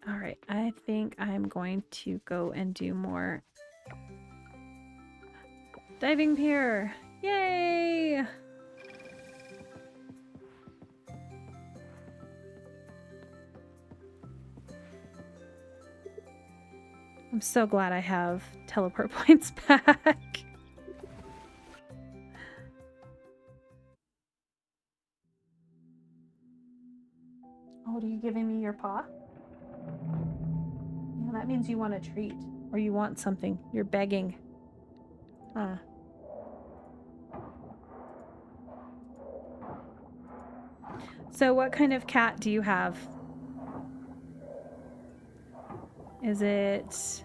All right, I think I'm going to go and do more diving pier. Yay! I'm so glad I have teleport points back. Oh, are you giving me your paw? Yeah, that means you want a treat. Or you want something. You're begging. Huh. So what kind of cat do you have? Is it...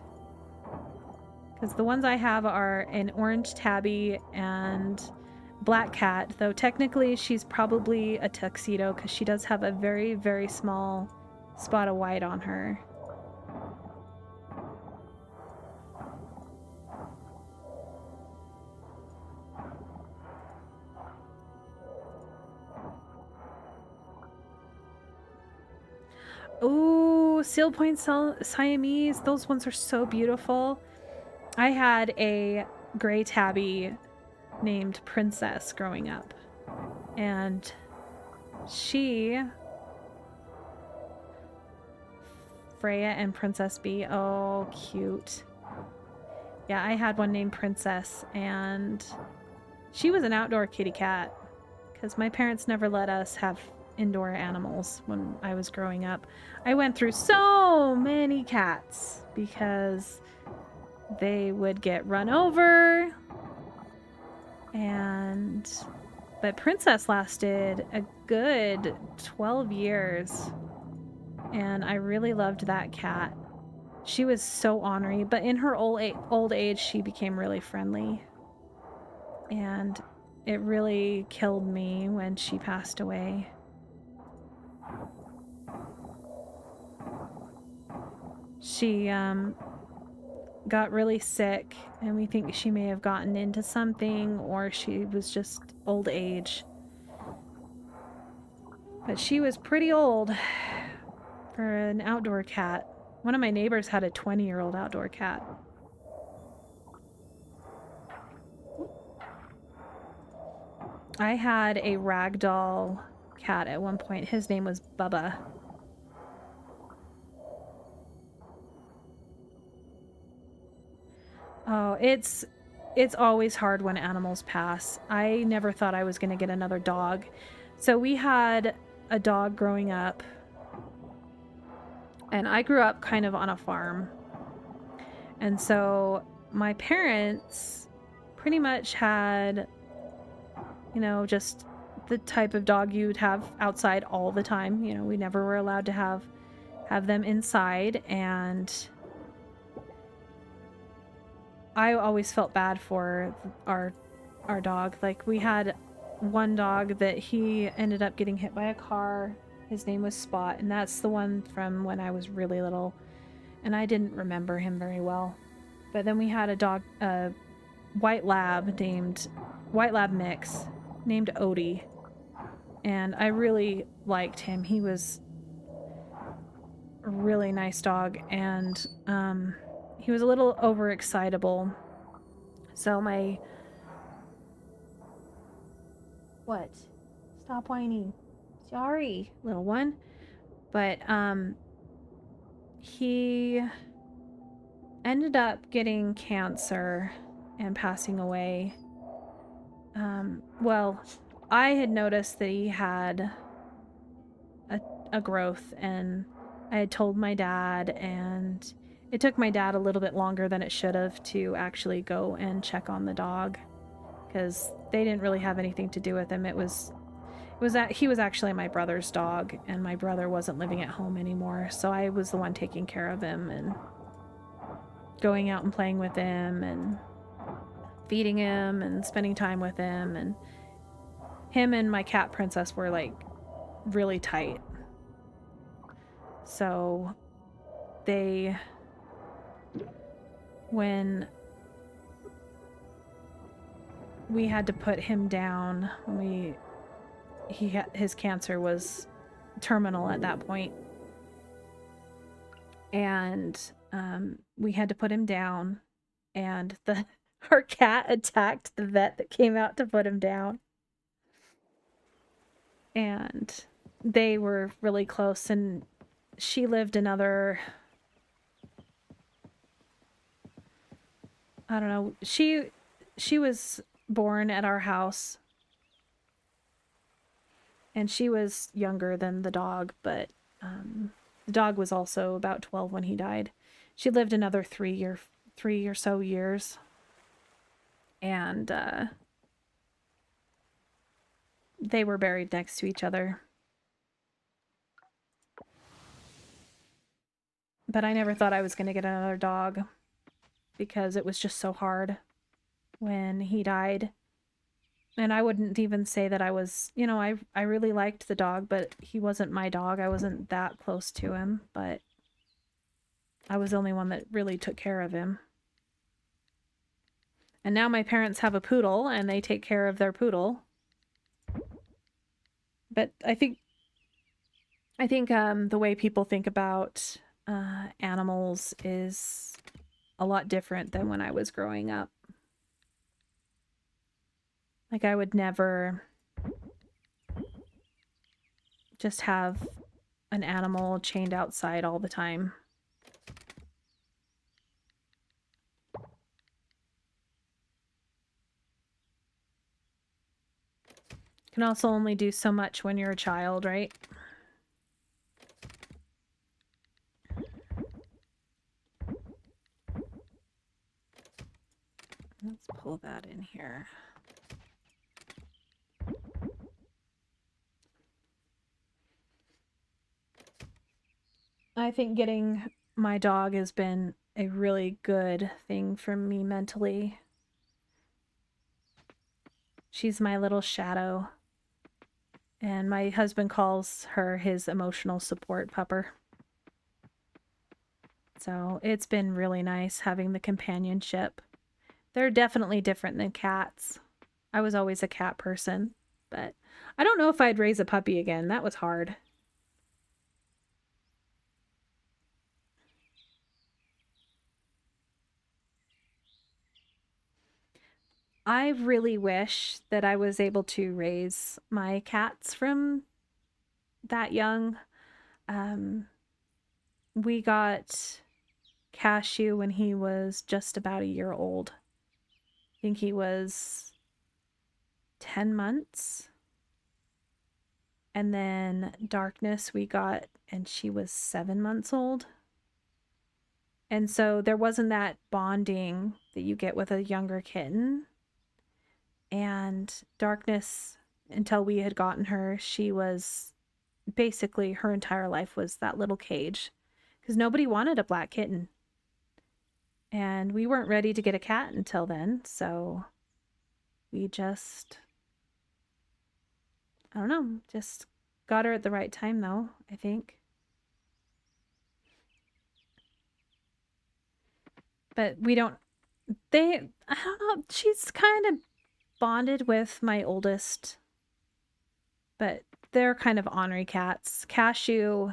Because the ones I have are an orange tabby and black cat, though technically she's probably a tuxedo because she does have a very, very small spot of white on her. Ooh, Seal Point Siamese. Those ones are so beautiful. I had a gray tabby named Princess growing up. And she... Freya and Princess Bee. Oh, cute. Yeah, I had one named Princess, and she was an outdoor kitty cat because my parents never let us have indoor animals when I was growing up. I went through so many cats because they would get run over, but Princess lasted a good 12 years, and I really loved that cat. She was so ornery, but in her old age, she became really friendly. And it really killed me when she passed away. She got really sick, and we think she may have gotten into something, or she was just old age. But she was pretty old for an outdoor cat. One of my neighbors had a 20-year-old outdoor cat. I had a ragdoll cat at one point. His name was Bubba. Oh, it's always hard when animals pass. I never thought I was going to get another dog. So we had a dog growing up, and I grew up kind of on a farm. And so my parents pretty much had, you know, just the type of dog you'd have outside all the time. You know, we never were allowed to have them inside, and I always felt bad for our dog. Like, we had one dog that he ended up getting hit by a car. His name was Spot, and that's the one from when I was really little, and I didn't remember him very well. But then we had a dog, a white lab mix named Odie, and I really liked him. He was a really nice dog, and he was a little overexcitable. So what? Stop whining. Sorry, little one. But he ended up getting cancer and passing away. Well, I had noticed that he had a growth, and I had told my dad, and it took my dad a little bit longer than it should have to actually go and check on the dog, because they didn't really have anything to do with him. It was he was actually my brother's dog, and my brother wasn't living at home anymore, so I was the one taking care of him and going out and playing with him and feeding him and spending time with him. And him and my cat Princess were like really tight. So when we had to put him down, his cancer was terminal at that point, and we had to put him down, and our cat attacked the vet that came out to put him down, and they were really close, and she lived another, I don't know, she was born at our house, and she was younger than the dog, but the dog was also about 12 when he died. She lived another 3 or so years, and they were buried next to each other. But I never thought I was going to get another dog because it was just so hard when he died. And I wouldn't even say that I was, I really liked the dog, but he wasn't my dog. I wasn't that close to him, but I was the only one that really took care of him. And now my parents have a poodle, and they take care of their poodle. But I think the way people think about animals is a lot different than when I was growing up. Like, I would never just have an animal chained outside all the time. You can also only do so much when you're a child, right? Let's pull that in here. I think getting my dog has been a really good thing for me mentally. She's my little shadow, and my husband calls her his emotional support pupper. So it's been really nice having the companionship. They're definitely different than cats. I was always a cat person, but I don't know if I'd raise a puppy again. That was hard. I really wish that I was able to raise my cats from that young. We got Cashew when he was just about a year old. I think he was 10 months. And then Darkness we got, and she was 7 months old. And so there wasn't that bonding that you get with a younger kitten. And Darkness, until we had gotten her, she was basically, her entire life was that little cage, because nobody wanted a black kitten. And we weren't ready to get a cat until then, so we just, I don't know, just got her at the right time, though, I think. But I don't know, she's kind of bonded with my oldest, but they're kind of ornery cats. Cashew,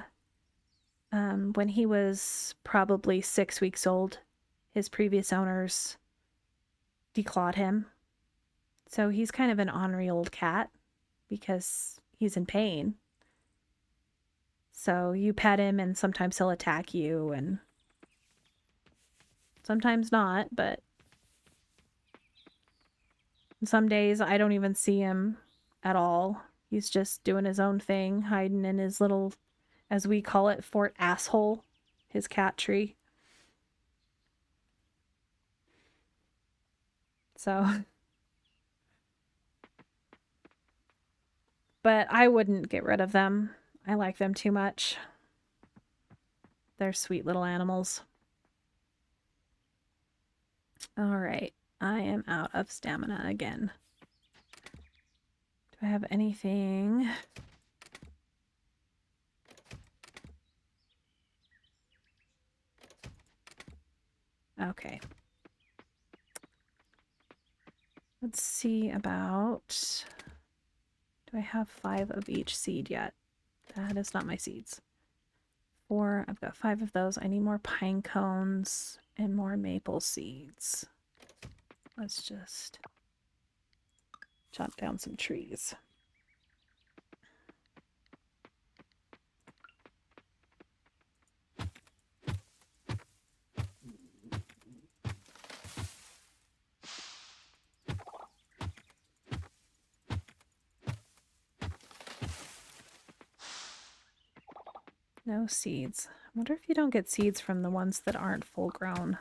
when he was probably 6 weeks old, his previous owners declawed him. So he's kind of an ornery old cat because he's in pain. So you pet him and sometimes he'll attack you and sometimes not, but some days I don't even see him at all. He's just doing his own thing, hiding in his little, as we call it, fort asshole, his cat tree. So But I wouldn't get rid of them. I like them too much. They're sweet little animals. All right. I am out of stamina again. Do I have anything? Okay. Let's see about... Do I have 5 of each seed yet? That is not my seeds. 4. I've got 5 of those. I need more pine cones and more maple seeds. Let's just chop down some trees. No seeds. I wonder if you don't get seeds from the ones that aren't full grown.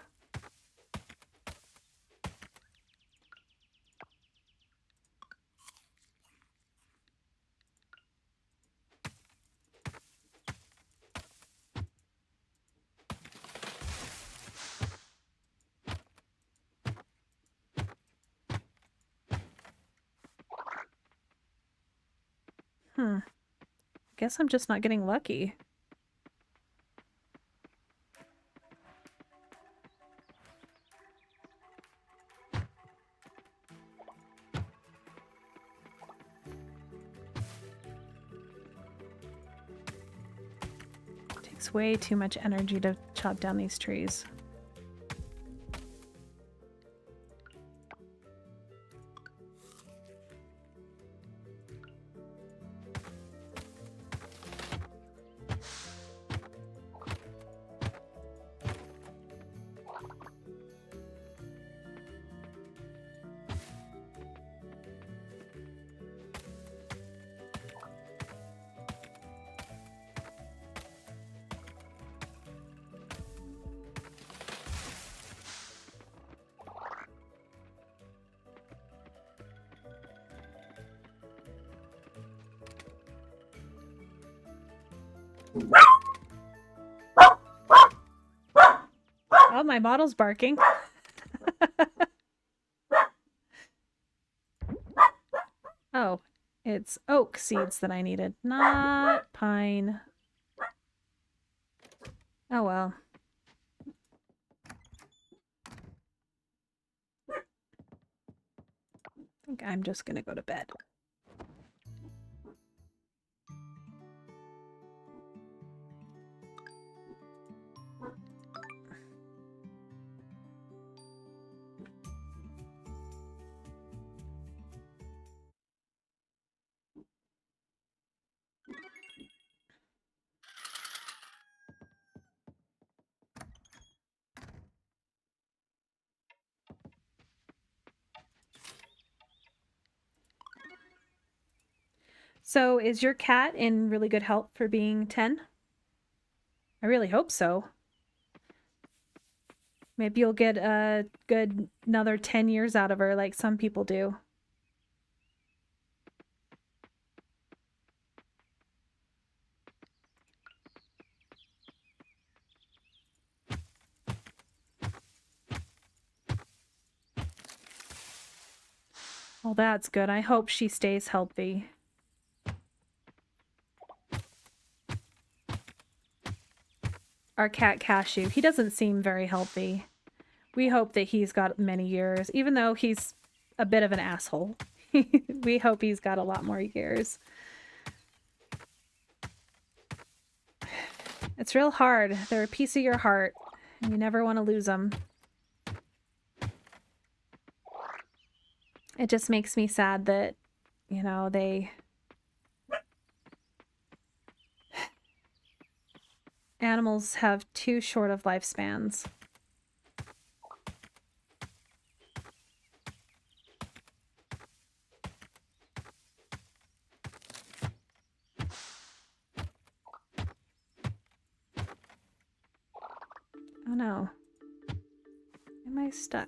Guess I'm just not getting lucky. Takes way too much energy to chop down these trees. Oh, my model's barking. Oh, it's oak seeds that I needed, not pine. Oh well. I think I'm just gonna go to bed. So is your cat in really good health for being 10? I really hope so. Maybe you'll get a good another 10 years out of her like some people do. Well, that's good. I hope she stays healthy. Our cat Cashew, he doesn't seem very healthy. We hope that he's got many years, even though he's a bit of an asshole. We hope he's got a lot more years. It's real hard. They're a piece of your heart, and you never want to lose them. It just makes me sad that, you know, animals have too short of lifespans. Oh no. Am I stuck?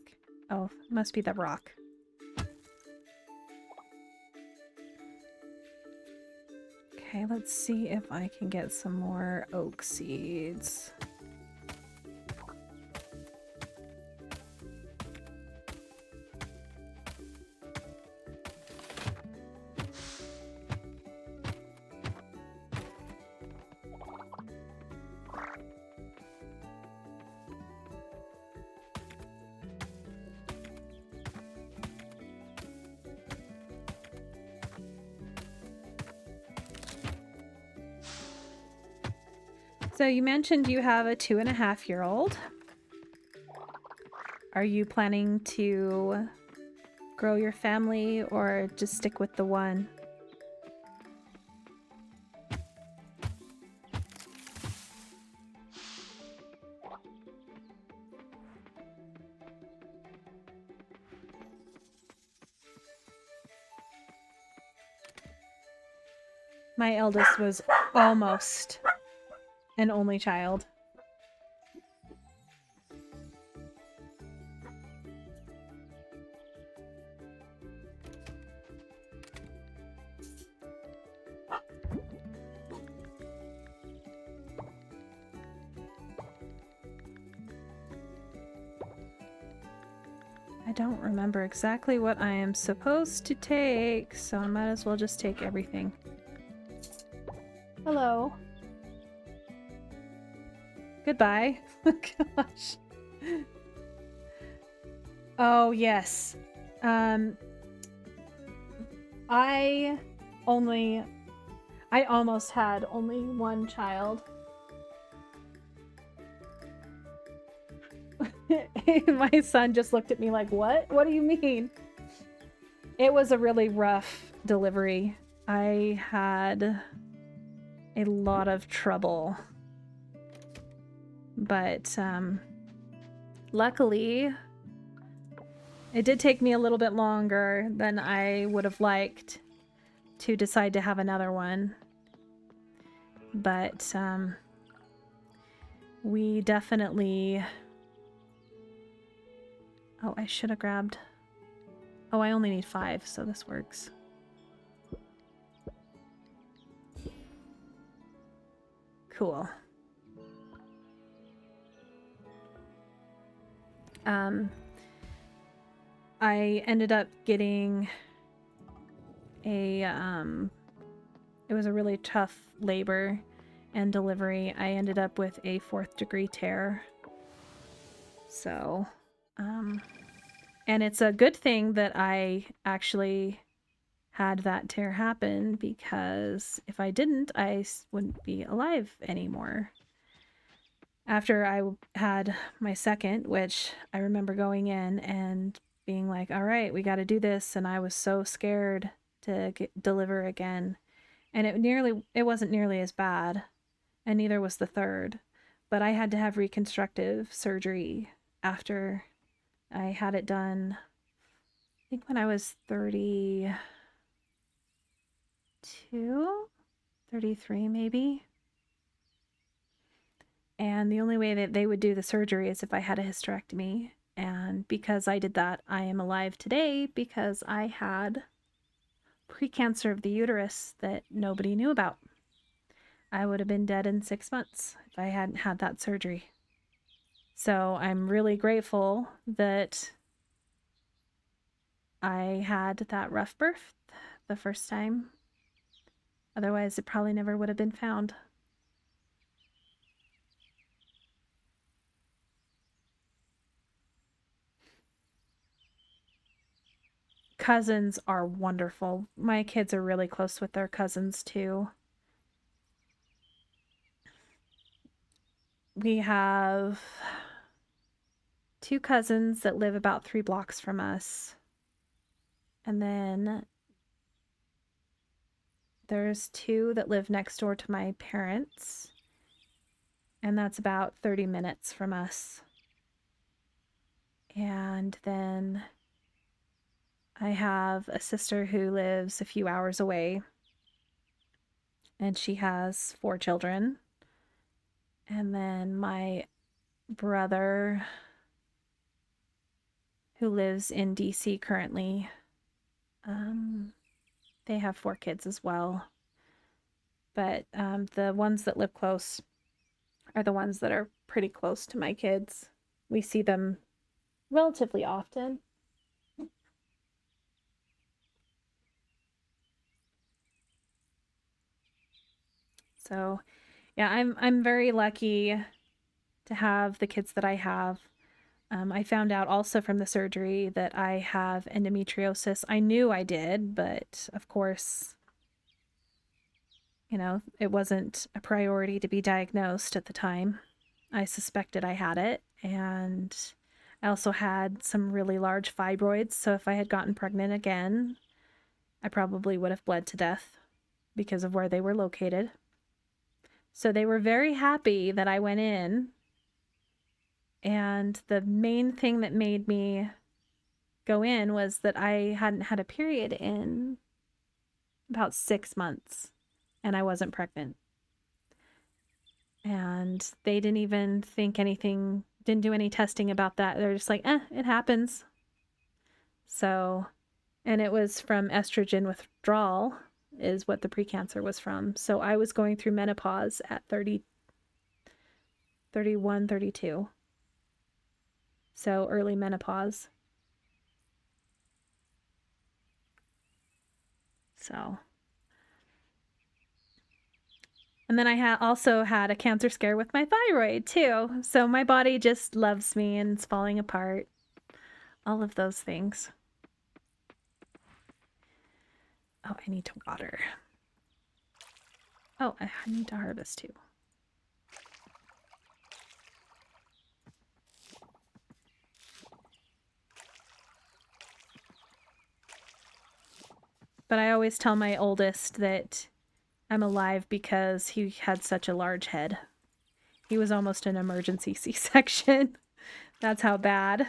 Oh, it must be the rock. Okay, let's see if I can get some more oak seeds. So you mentioned you have a 2.5-year-old. Are you planning to grow your family or just stick with the one? My eldest was almost an only child. I don't remember exactly what I am supposed to take, so I might as well just take everything. Hello. Goodbye. Gosh. Oh, yes. I almost had only one child. My son just looked at me like, what? What do you mean? It was a really rough delivery. I had a lot of trouble. But luckily, it did take me a little bit longer than I would have liked to decide to have another one. But we definitely... Oh, I should have grabbed... Oh, I only need 5, so this works. Cool. I ended up getting a, it was a really tough labor and delivery. I ended up with a 4th-degree tear. So, and it's a good thing that I actually had that tear happen, because if I didn't, I wouldn't be alive anymore. After I had my second, which I remember going in and being like, all right, we got to do this. And I was so scared to deliver again. And it wasn't nearly as bad. And neither was the third. But I had to have reconstructive surgery after I had it done, I think when I was 32, 33 maybe. And the only way that they would do the surgery is if I had a hysterectomy. And because I did that, I am alive today because I had precancer of the uterus that nobody knew about. I would have been dead in 6 months if I hadn't had that surgery. So I'm really grateful that I had that rough birth the first time. Otherwise, it probably never would have been found. Cousins are wonderful. My kids are really close with their cousins too. We have 2 cousins that live about 3 blocks from us. And then there's 2 that live next door to my parents. And that's about 30 minutes from us. And then I have a sister who lives a few hours away. And she has 4 children. And then my brother, who lives in DC currently, they have 4 kids as well. But the ones that live close are the ones that are pretty close to my kids. We see them relatively often. So, yeah, I'm very lucky to have the kids that I have. I found out also from the surgery that I have endometriosis. I knew I did, but of course, you know, it wasn't a priority to be diagnosed at the time. I suspected I had it, and I also had some really large fibroids. So if I had gotten pregnant again, I probably would have bled to death because of where they were located. So they were very happy that I went in. And the main thing that made me go in was that I hadn't had a period in about 6 months and I wasn't pregnant. And they didn't even think anything, didn't do any testing about that. They're just like, it happens. So, and it was from estrogen withdrawal, is what the precancer was from. So I was going through menopause at 30, 31, 32. So early menopause. So. And then I also had a cancer scare with my thyroid too. So my body just loves me and it's falling apart. All of those things. Oh, I need to water. Oh, I need to harvest too. But I always tell my oldest that I'm alive because he had such a large head. He was almost an emergency C-section. That's how bad.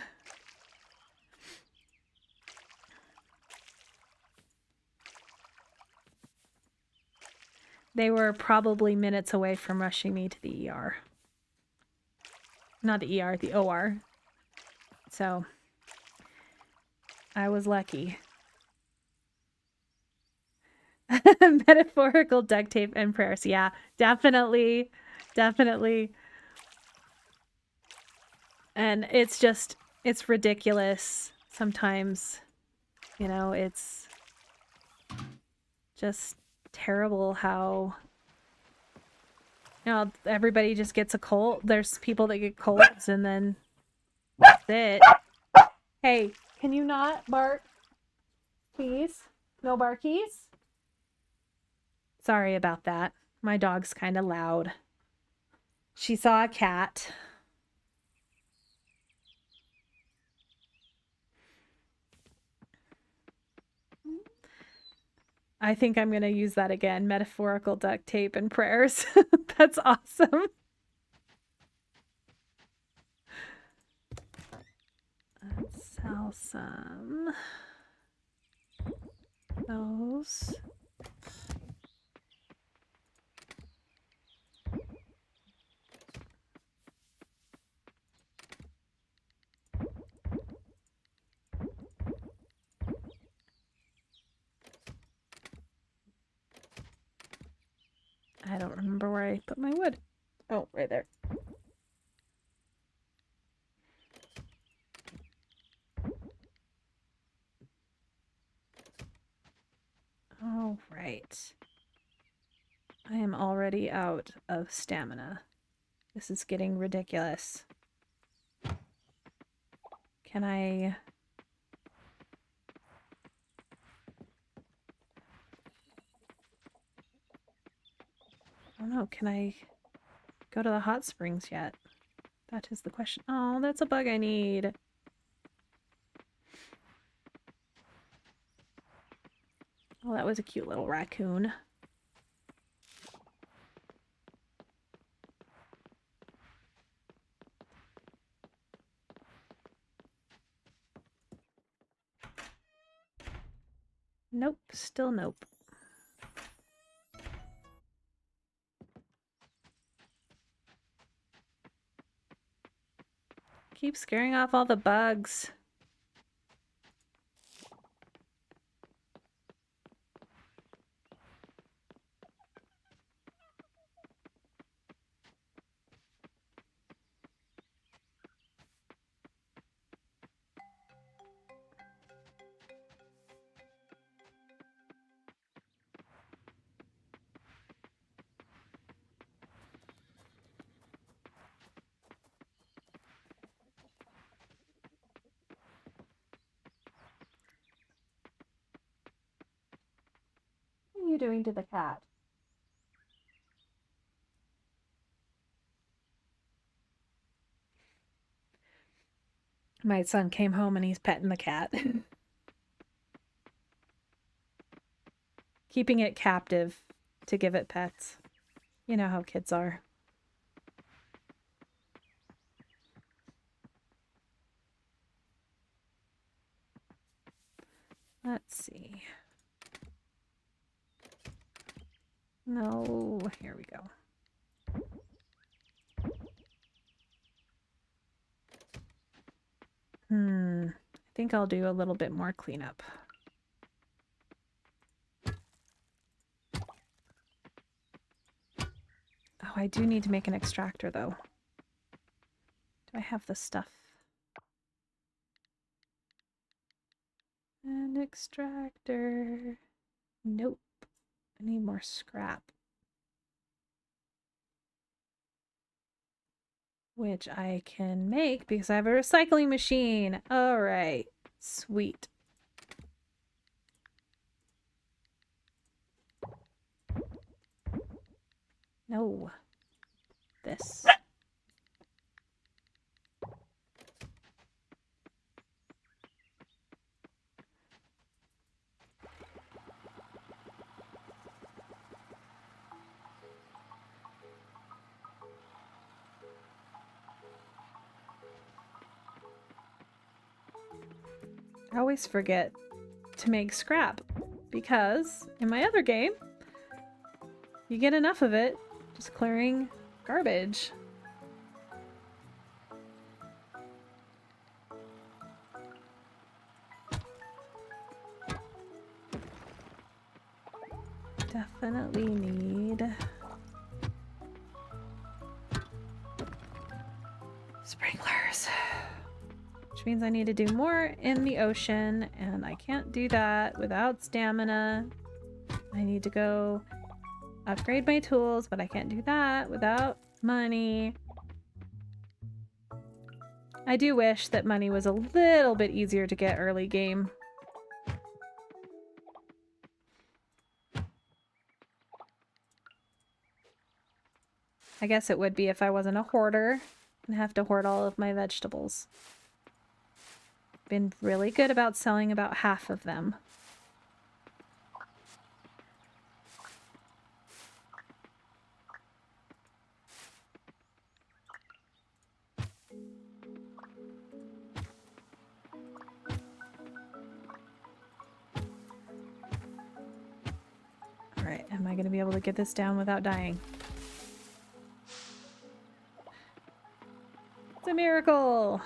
They were probably minutes away from rushing me to the ER. Not the ER, the OR. So I was lucky. Metaphorical duct tape and prayers. Yeah, definitely. Definitely. And it's ridiculous sometimes. You know, it's just terrible how, you know, everybody just gets a cold. There's people that get colds and then that's it. Hey, can you not bark? Please? No barkies? Sorry about that. My dog's kind of loud. She saw a cat. I think I'm going to use that again. Metaphorical duct tape and prayers. That's awesome. Let's sell some those. I don't remember where I put my wood. Oh, right there. All right. I am already out of stamina. This is getting ridiculous. Can I... I don't know. Can I go to the hot springs yet? That is the question. Oh, that's a bug I need. Oh, that was a cute little raccoon. Nope, still nope. Keep scaring off all the bugs. doing to the cat? My son came home and he's petting the cat. Keeping it captive to give it pets. You know how kids are. Let's see. No, here we go. I think I'll do a little bit more cleanup. Oh, I do need to make an extractor though. Do I have the stuff? An extractor. Nope. I need more scrap. Which I can make because I have a recycling machine. All right. Sweet. No. This. I always forget to make scrap because in my other game, you get enough of it just clearing garbage. Definitely need sprinklers. Which means I need to do more in the ocean, and I can't do that without stamina. I need to go upgrade my tools, but I can't do that without money. I do wish that money was a little bit easier to get early game. I guess it would be if I wasn't a hoarder and have to hoard all of my vegetables. Been really good about selling about half of them. All right, am I going to be able to get this down without dying? It's a miracle!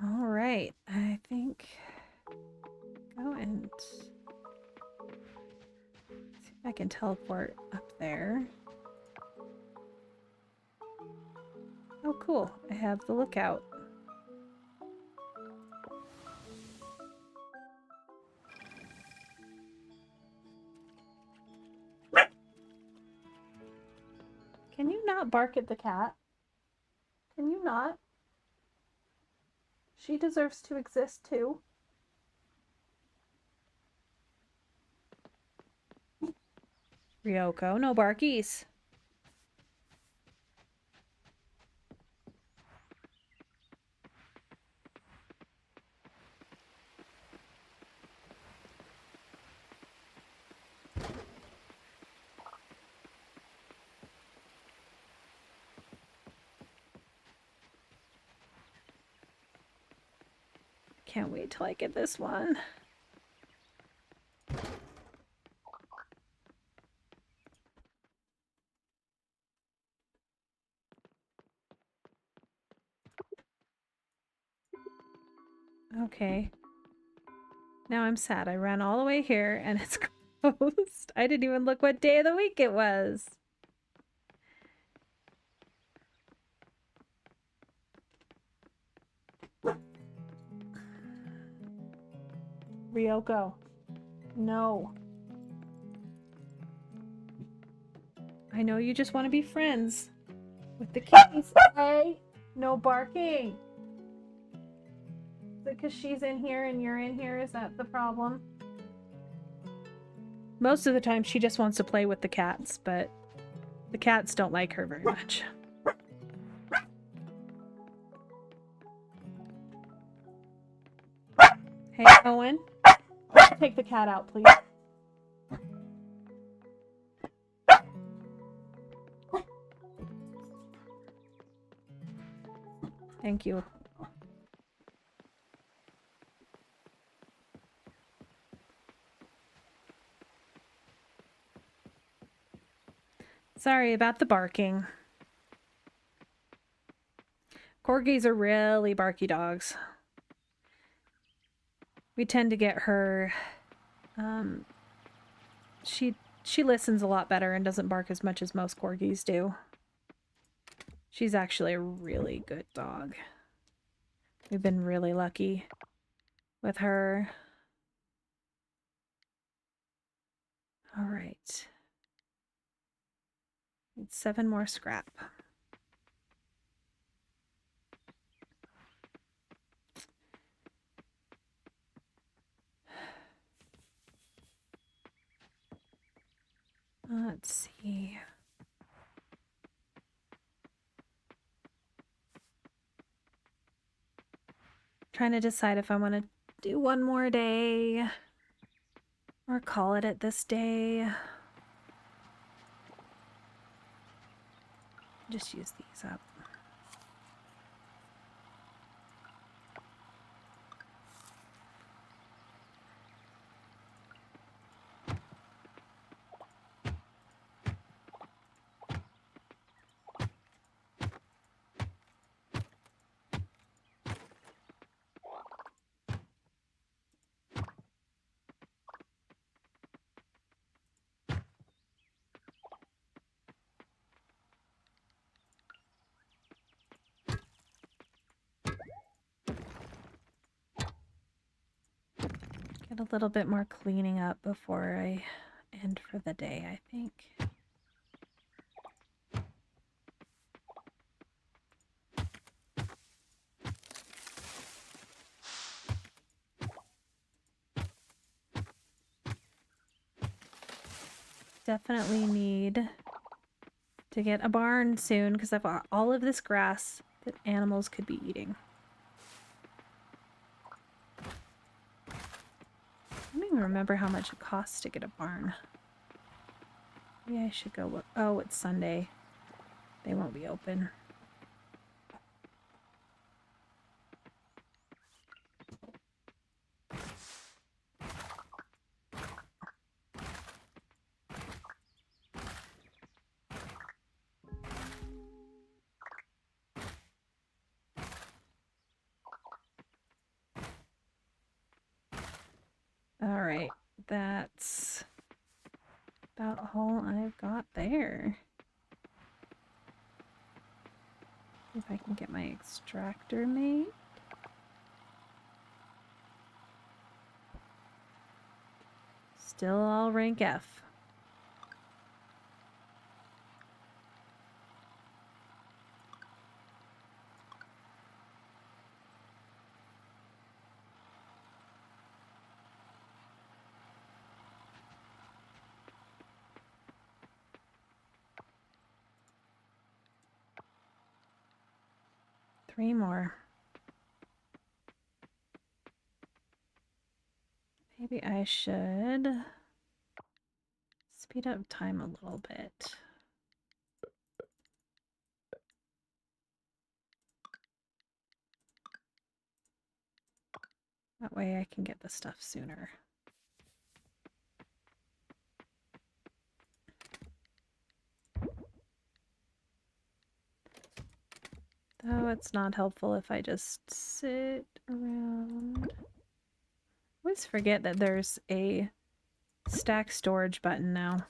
All right, I think go and see if I can teleport up there. Oh, cool. I have the lookout. Can you not bark at the cat? Can you not? She deserves to exist too. Ryoko, no barkies. Can't wait till I get this one. Okay. Now I'm sad. I ran all the way here and it's closed. I didn't even look what day of the week it was. Ryoko. No. I know you just want to be friends with the kitties. Hey, no barking. Is it because she's in here and you're in here? Is that the problem? Most of the time she just wants to play with the cats, but the cats don't like her very much. Hey, Owen. Take the cat out, please. Thank you. Sorry about the barking. Corgis are really barky dogs. We tend to get her... She listens a lot better and doesn't bark as much as most Corgis do. She's actually a really good dog. We've been really lucky with her. All right. Need 7 more scrap. Let's see. Trying to decide if I want to do one more day or call it at this day. Just use these up. Get a little bit more cleaning up before I end for the day, I think. Definitely need to get a barn soon because I've got all of this grass that animals could be eating. I don't even remember how much it costs to get a barn. Maybe I should go look. Oh, it's Sunday. They won't be open. All right, that's about all I've got there. If I can get my extractor made. Still all rank F. Three more. Maybe I should speed up time a little bit. That way I can get the stuff sooner. Though it's not helpful if I just sit around. I always forget that there's a stack storage button now.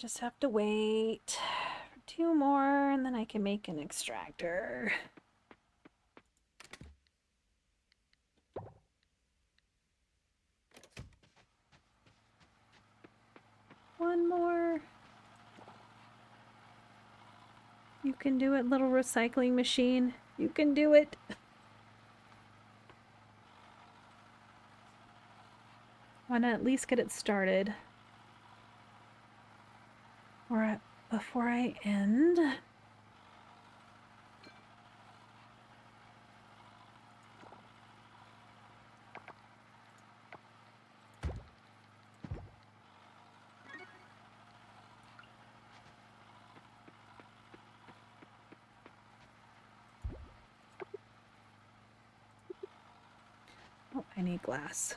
just have to wait for 2 more and then I can make an extractor. One more. You can do it, little recycling machine. You can do it. Want to at least get it started. Or before I end. Oh, I need glass.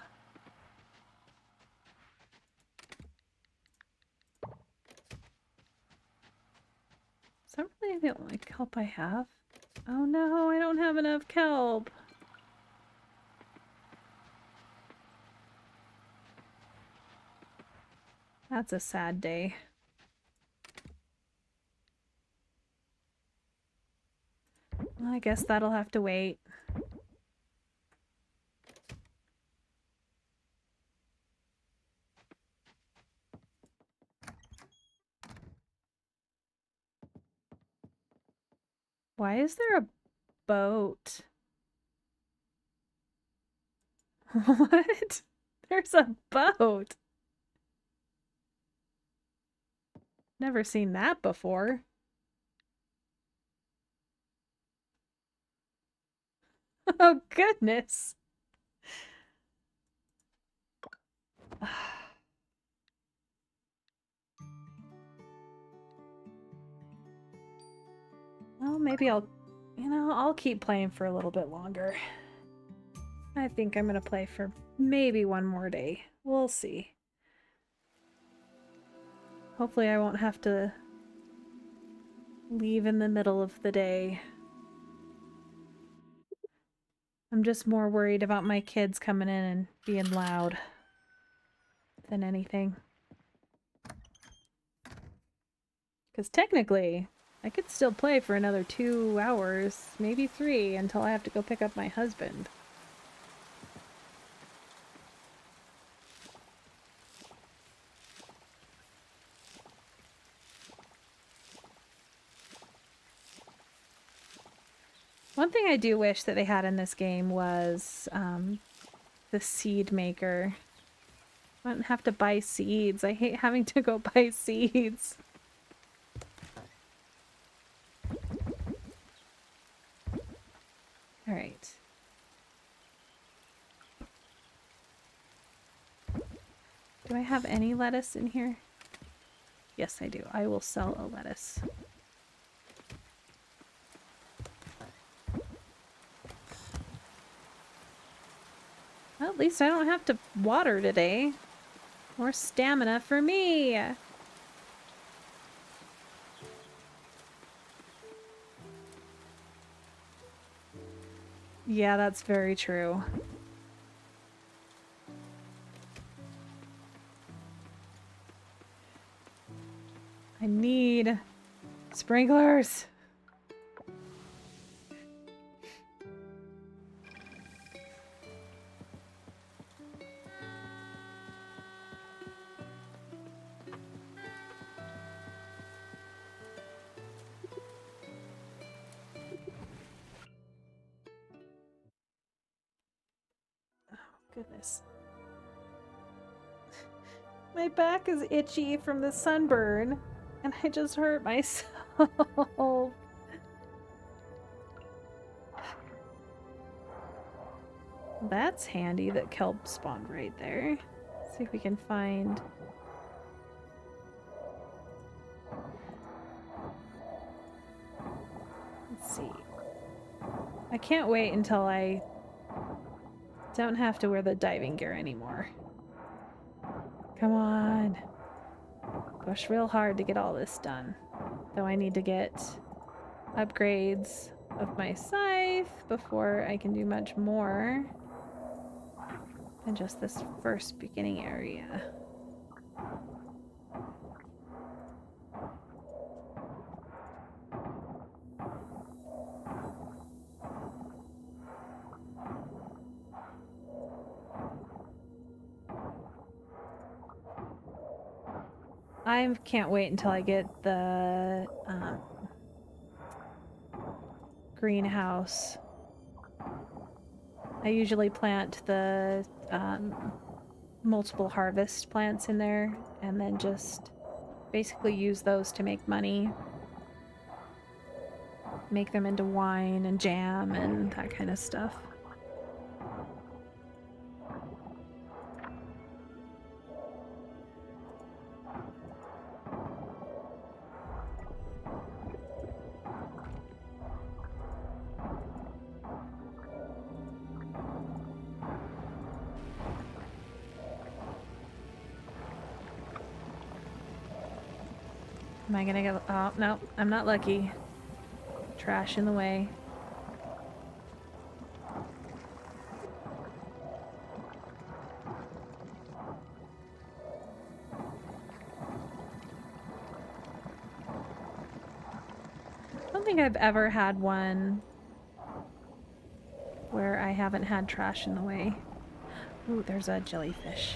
Is that really the only kelp I have? Oh no, I don't have enough kelp. That's a sad day. Well, I guess that'll have to wait. Why is there a boat? What? There's a boat. Never seen that before. Oh, goodness. Well, maybe I'll keep playing for a little bit longer. I think I'm gonna play for maybe one more day. We'll see. Hopefully I won't have to leave in the middle of the day. I'm just more worried about my kids coming in and being loud than anything. Because technically, I could still play for another 2 hours, maybe 3, until I have to go pick up my husband. One thing I do wish that they had in this game was the seed maker. I wouldn't have to buy seeds. I hate having to go buy seeds. All right. Do I have any lettuce in here? Yes, I do. I will sell a lettuce. Well, at least I don't have to water today. More stamina for me. Yeah, that's very true. I need sprinklers. Goodness. My back is itchy from the sunburn, and I just hurt myself. That's handy that kelp spawned right there. Let's see if we can find... Let's see. I can't wait until I don't have to wear the diving gear anymore. Come on. Push real hard to get all this done. Though I need to get upgrades of my scythe before I can do much more than just this first beginning area. I can't wait until I get the greenhouse. I usually plant the multiple harvest plants in there and then just basically use those to make money. Make them into wine and jam and that kind of stuff. Am I gonna go? Oh, no, I'm not lucky. Trash in the way. I don't think I've ever had one where I haven't had trash in the way. Ooh, there's a jellyfish.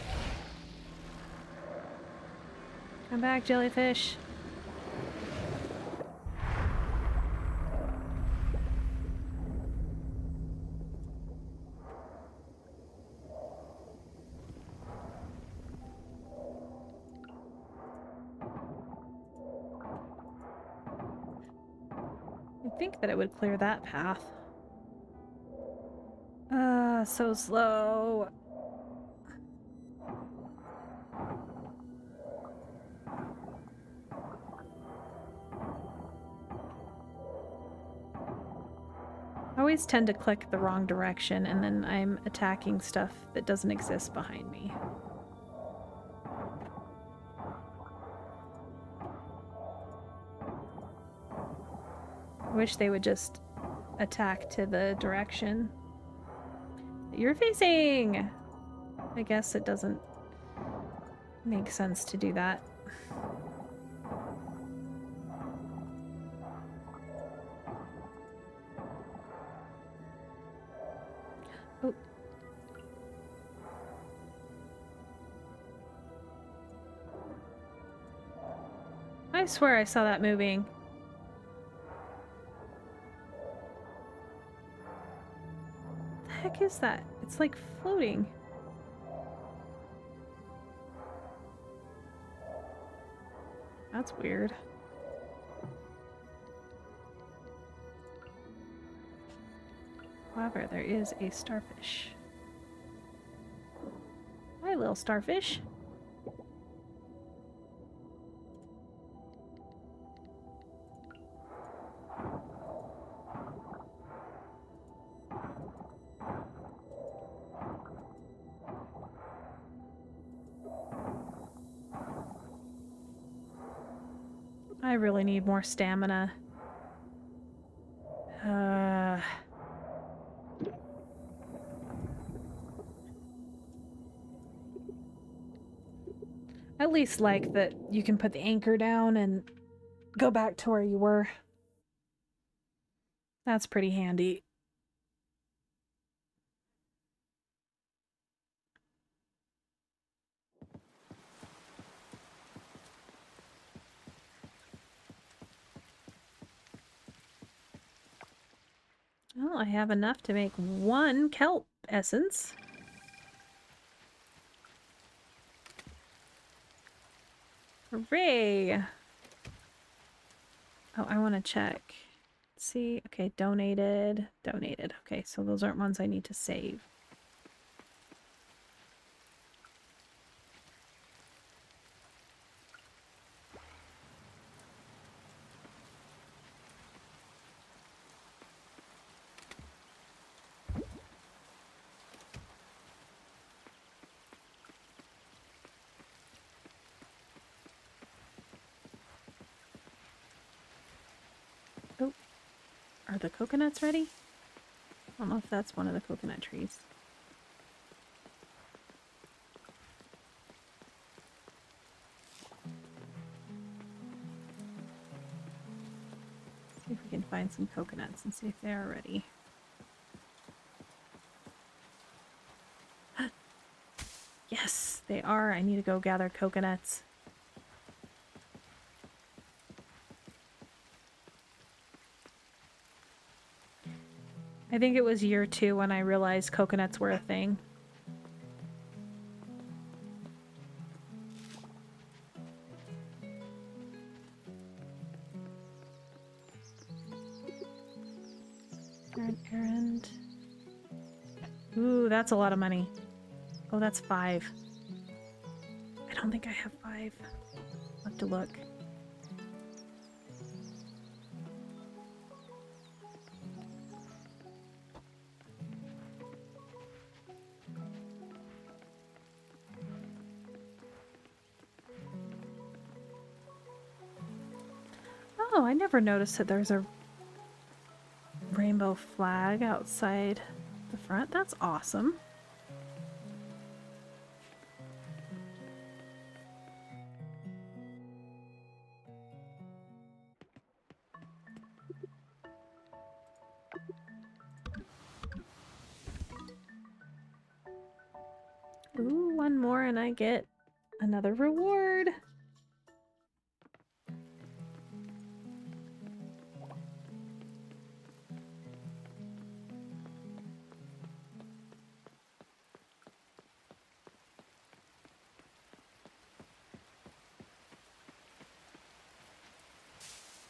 Come back, jellyfish. You'd think that it would clear that path. So slow. I always tend to click the wrong direction and then I'm attacking stuff that doesn't exist behind me. I wish they would just attack to the direction that you're facing. I guess it doesn't make sense to do that. Oh. I swear I saw that moving. What the heck is that? It's like floating. That's weird. However, there is a starfish. Hi, little starfish. I really need more stamina. At least like that you can put the anchor down and go back to where you were. That's pretty handy. Well, I have enough to make one kelp essence. Hooray! Oh, I want to check. See, okay, donated. Okay, so those aren't ones I need to save. Oh, are the coconuts ready? I don't know if that's one of the coconut trees. See if we can find some coconuts and see if they are ready. Yes, they are. I need to go gather coconuts. I think it was year 2 when I realized coconuts were a thing. An errand. Ooh, that's a lot of money. Oh, that's 5. I don't think I have 5. I'll have to look. Oh, I never noticed that there's a rainbow flag outside the front. That's awesome. Ooh, one more and I get another reward.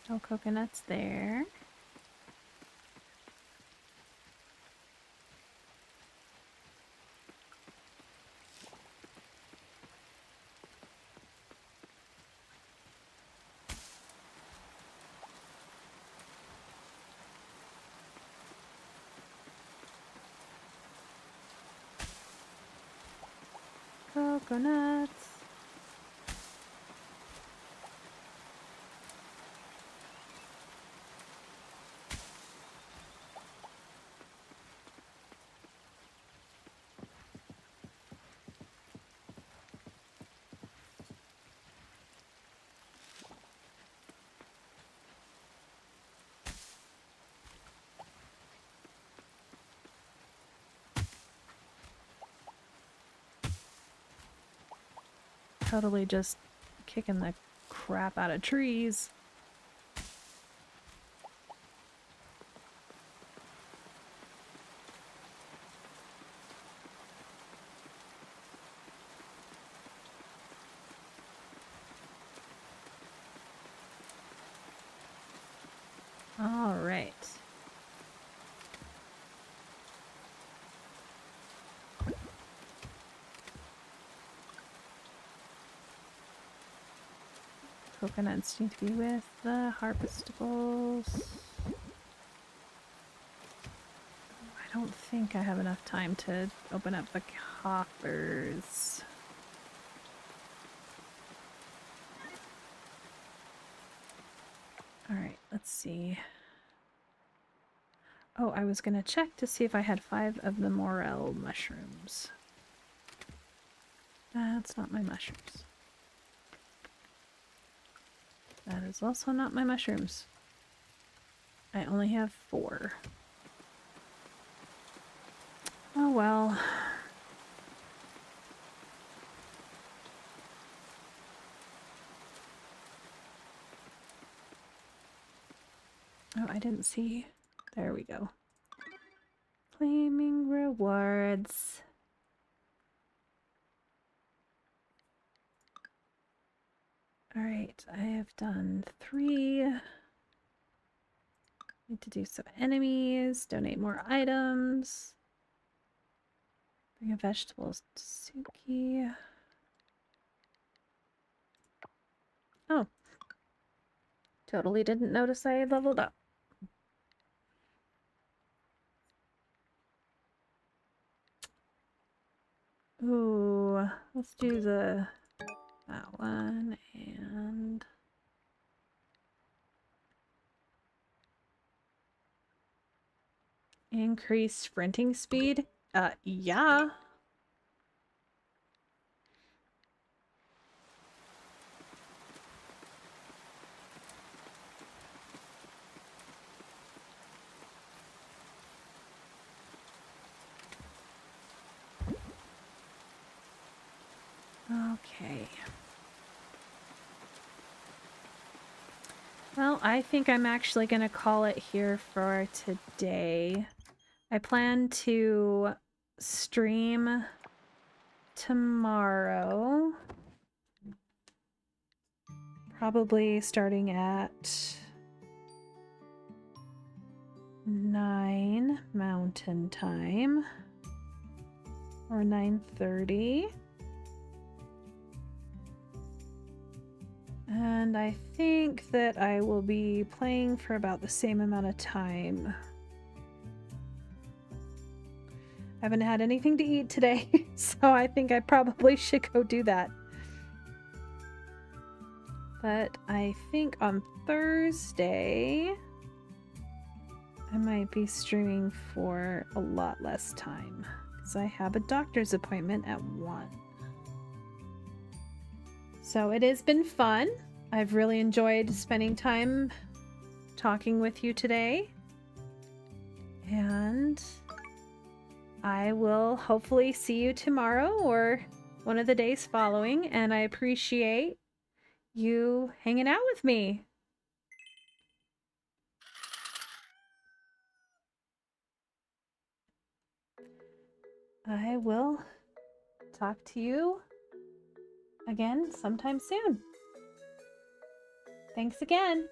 No coconuts there. Coconuts. Totally just kicking the crap out of trees. All right. Coconuts need to be with the harvestables. I don't think I have enough time to open up the coffers. Alright, let's see. Oh, I was gonna check to see if I had 5 of the morel mushrooms. That's not my mushrooms. That is also not my mushrooms. I only have 4. Oh well. Oh, I didn't see. There we go. Claiming rewards. Alright, I have done 3. Need to do some enemies, donate more items. Bring a vegetables to Suki. Oh. Totally didn't notice I had leveled up. Ooh, let's do that one and increase sprinting speed. Yeah. Okay. Well, I think I'm actually going to call it here for today. I plan to stream tomorrow, probably starting at 9 Mountain Time or 9:30. And I think that I will be playing for about the same amount of time. I haven't had anything to eat today, so I think I probably should go do that. But I think on Thursday, I might be streaming for a lot less time because I have a doctor's appointment at 1. So it has been fun. I've really enjoyed spending time talking with you today. And I will hopefully see you tomorrow or one of the days following, and I appreciate you hanging out with me. I will talk to you again sometime soon. Thanks again.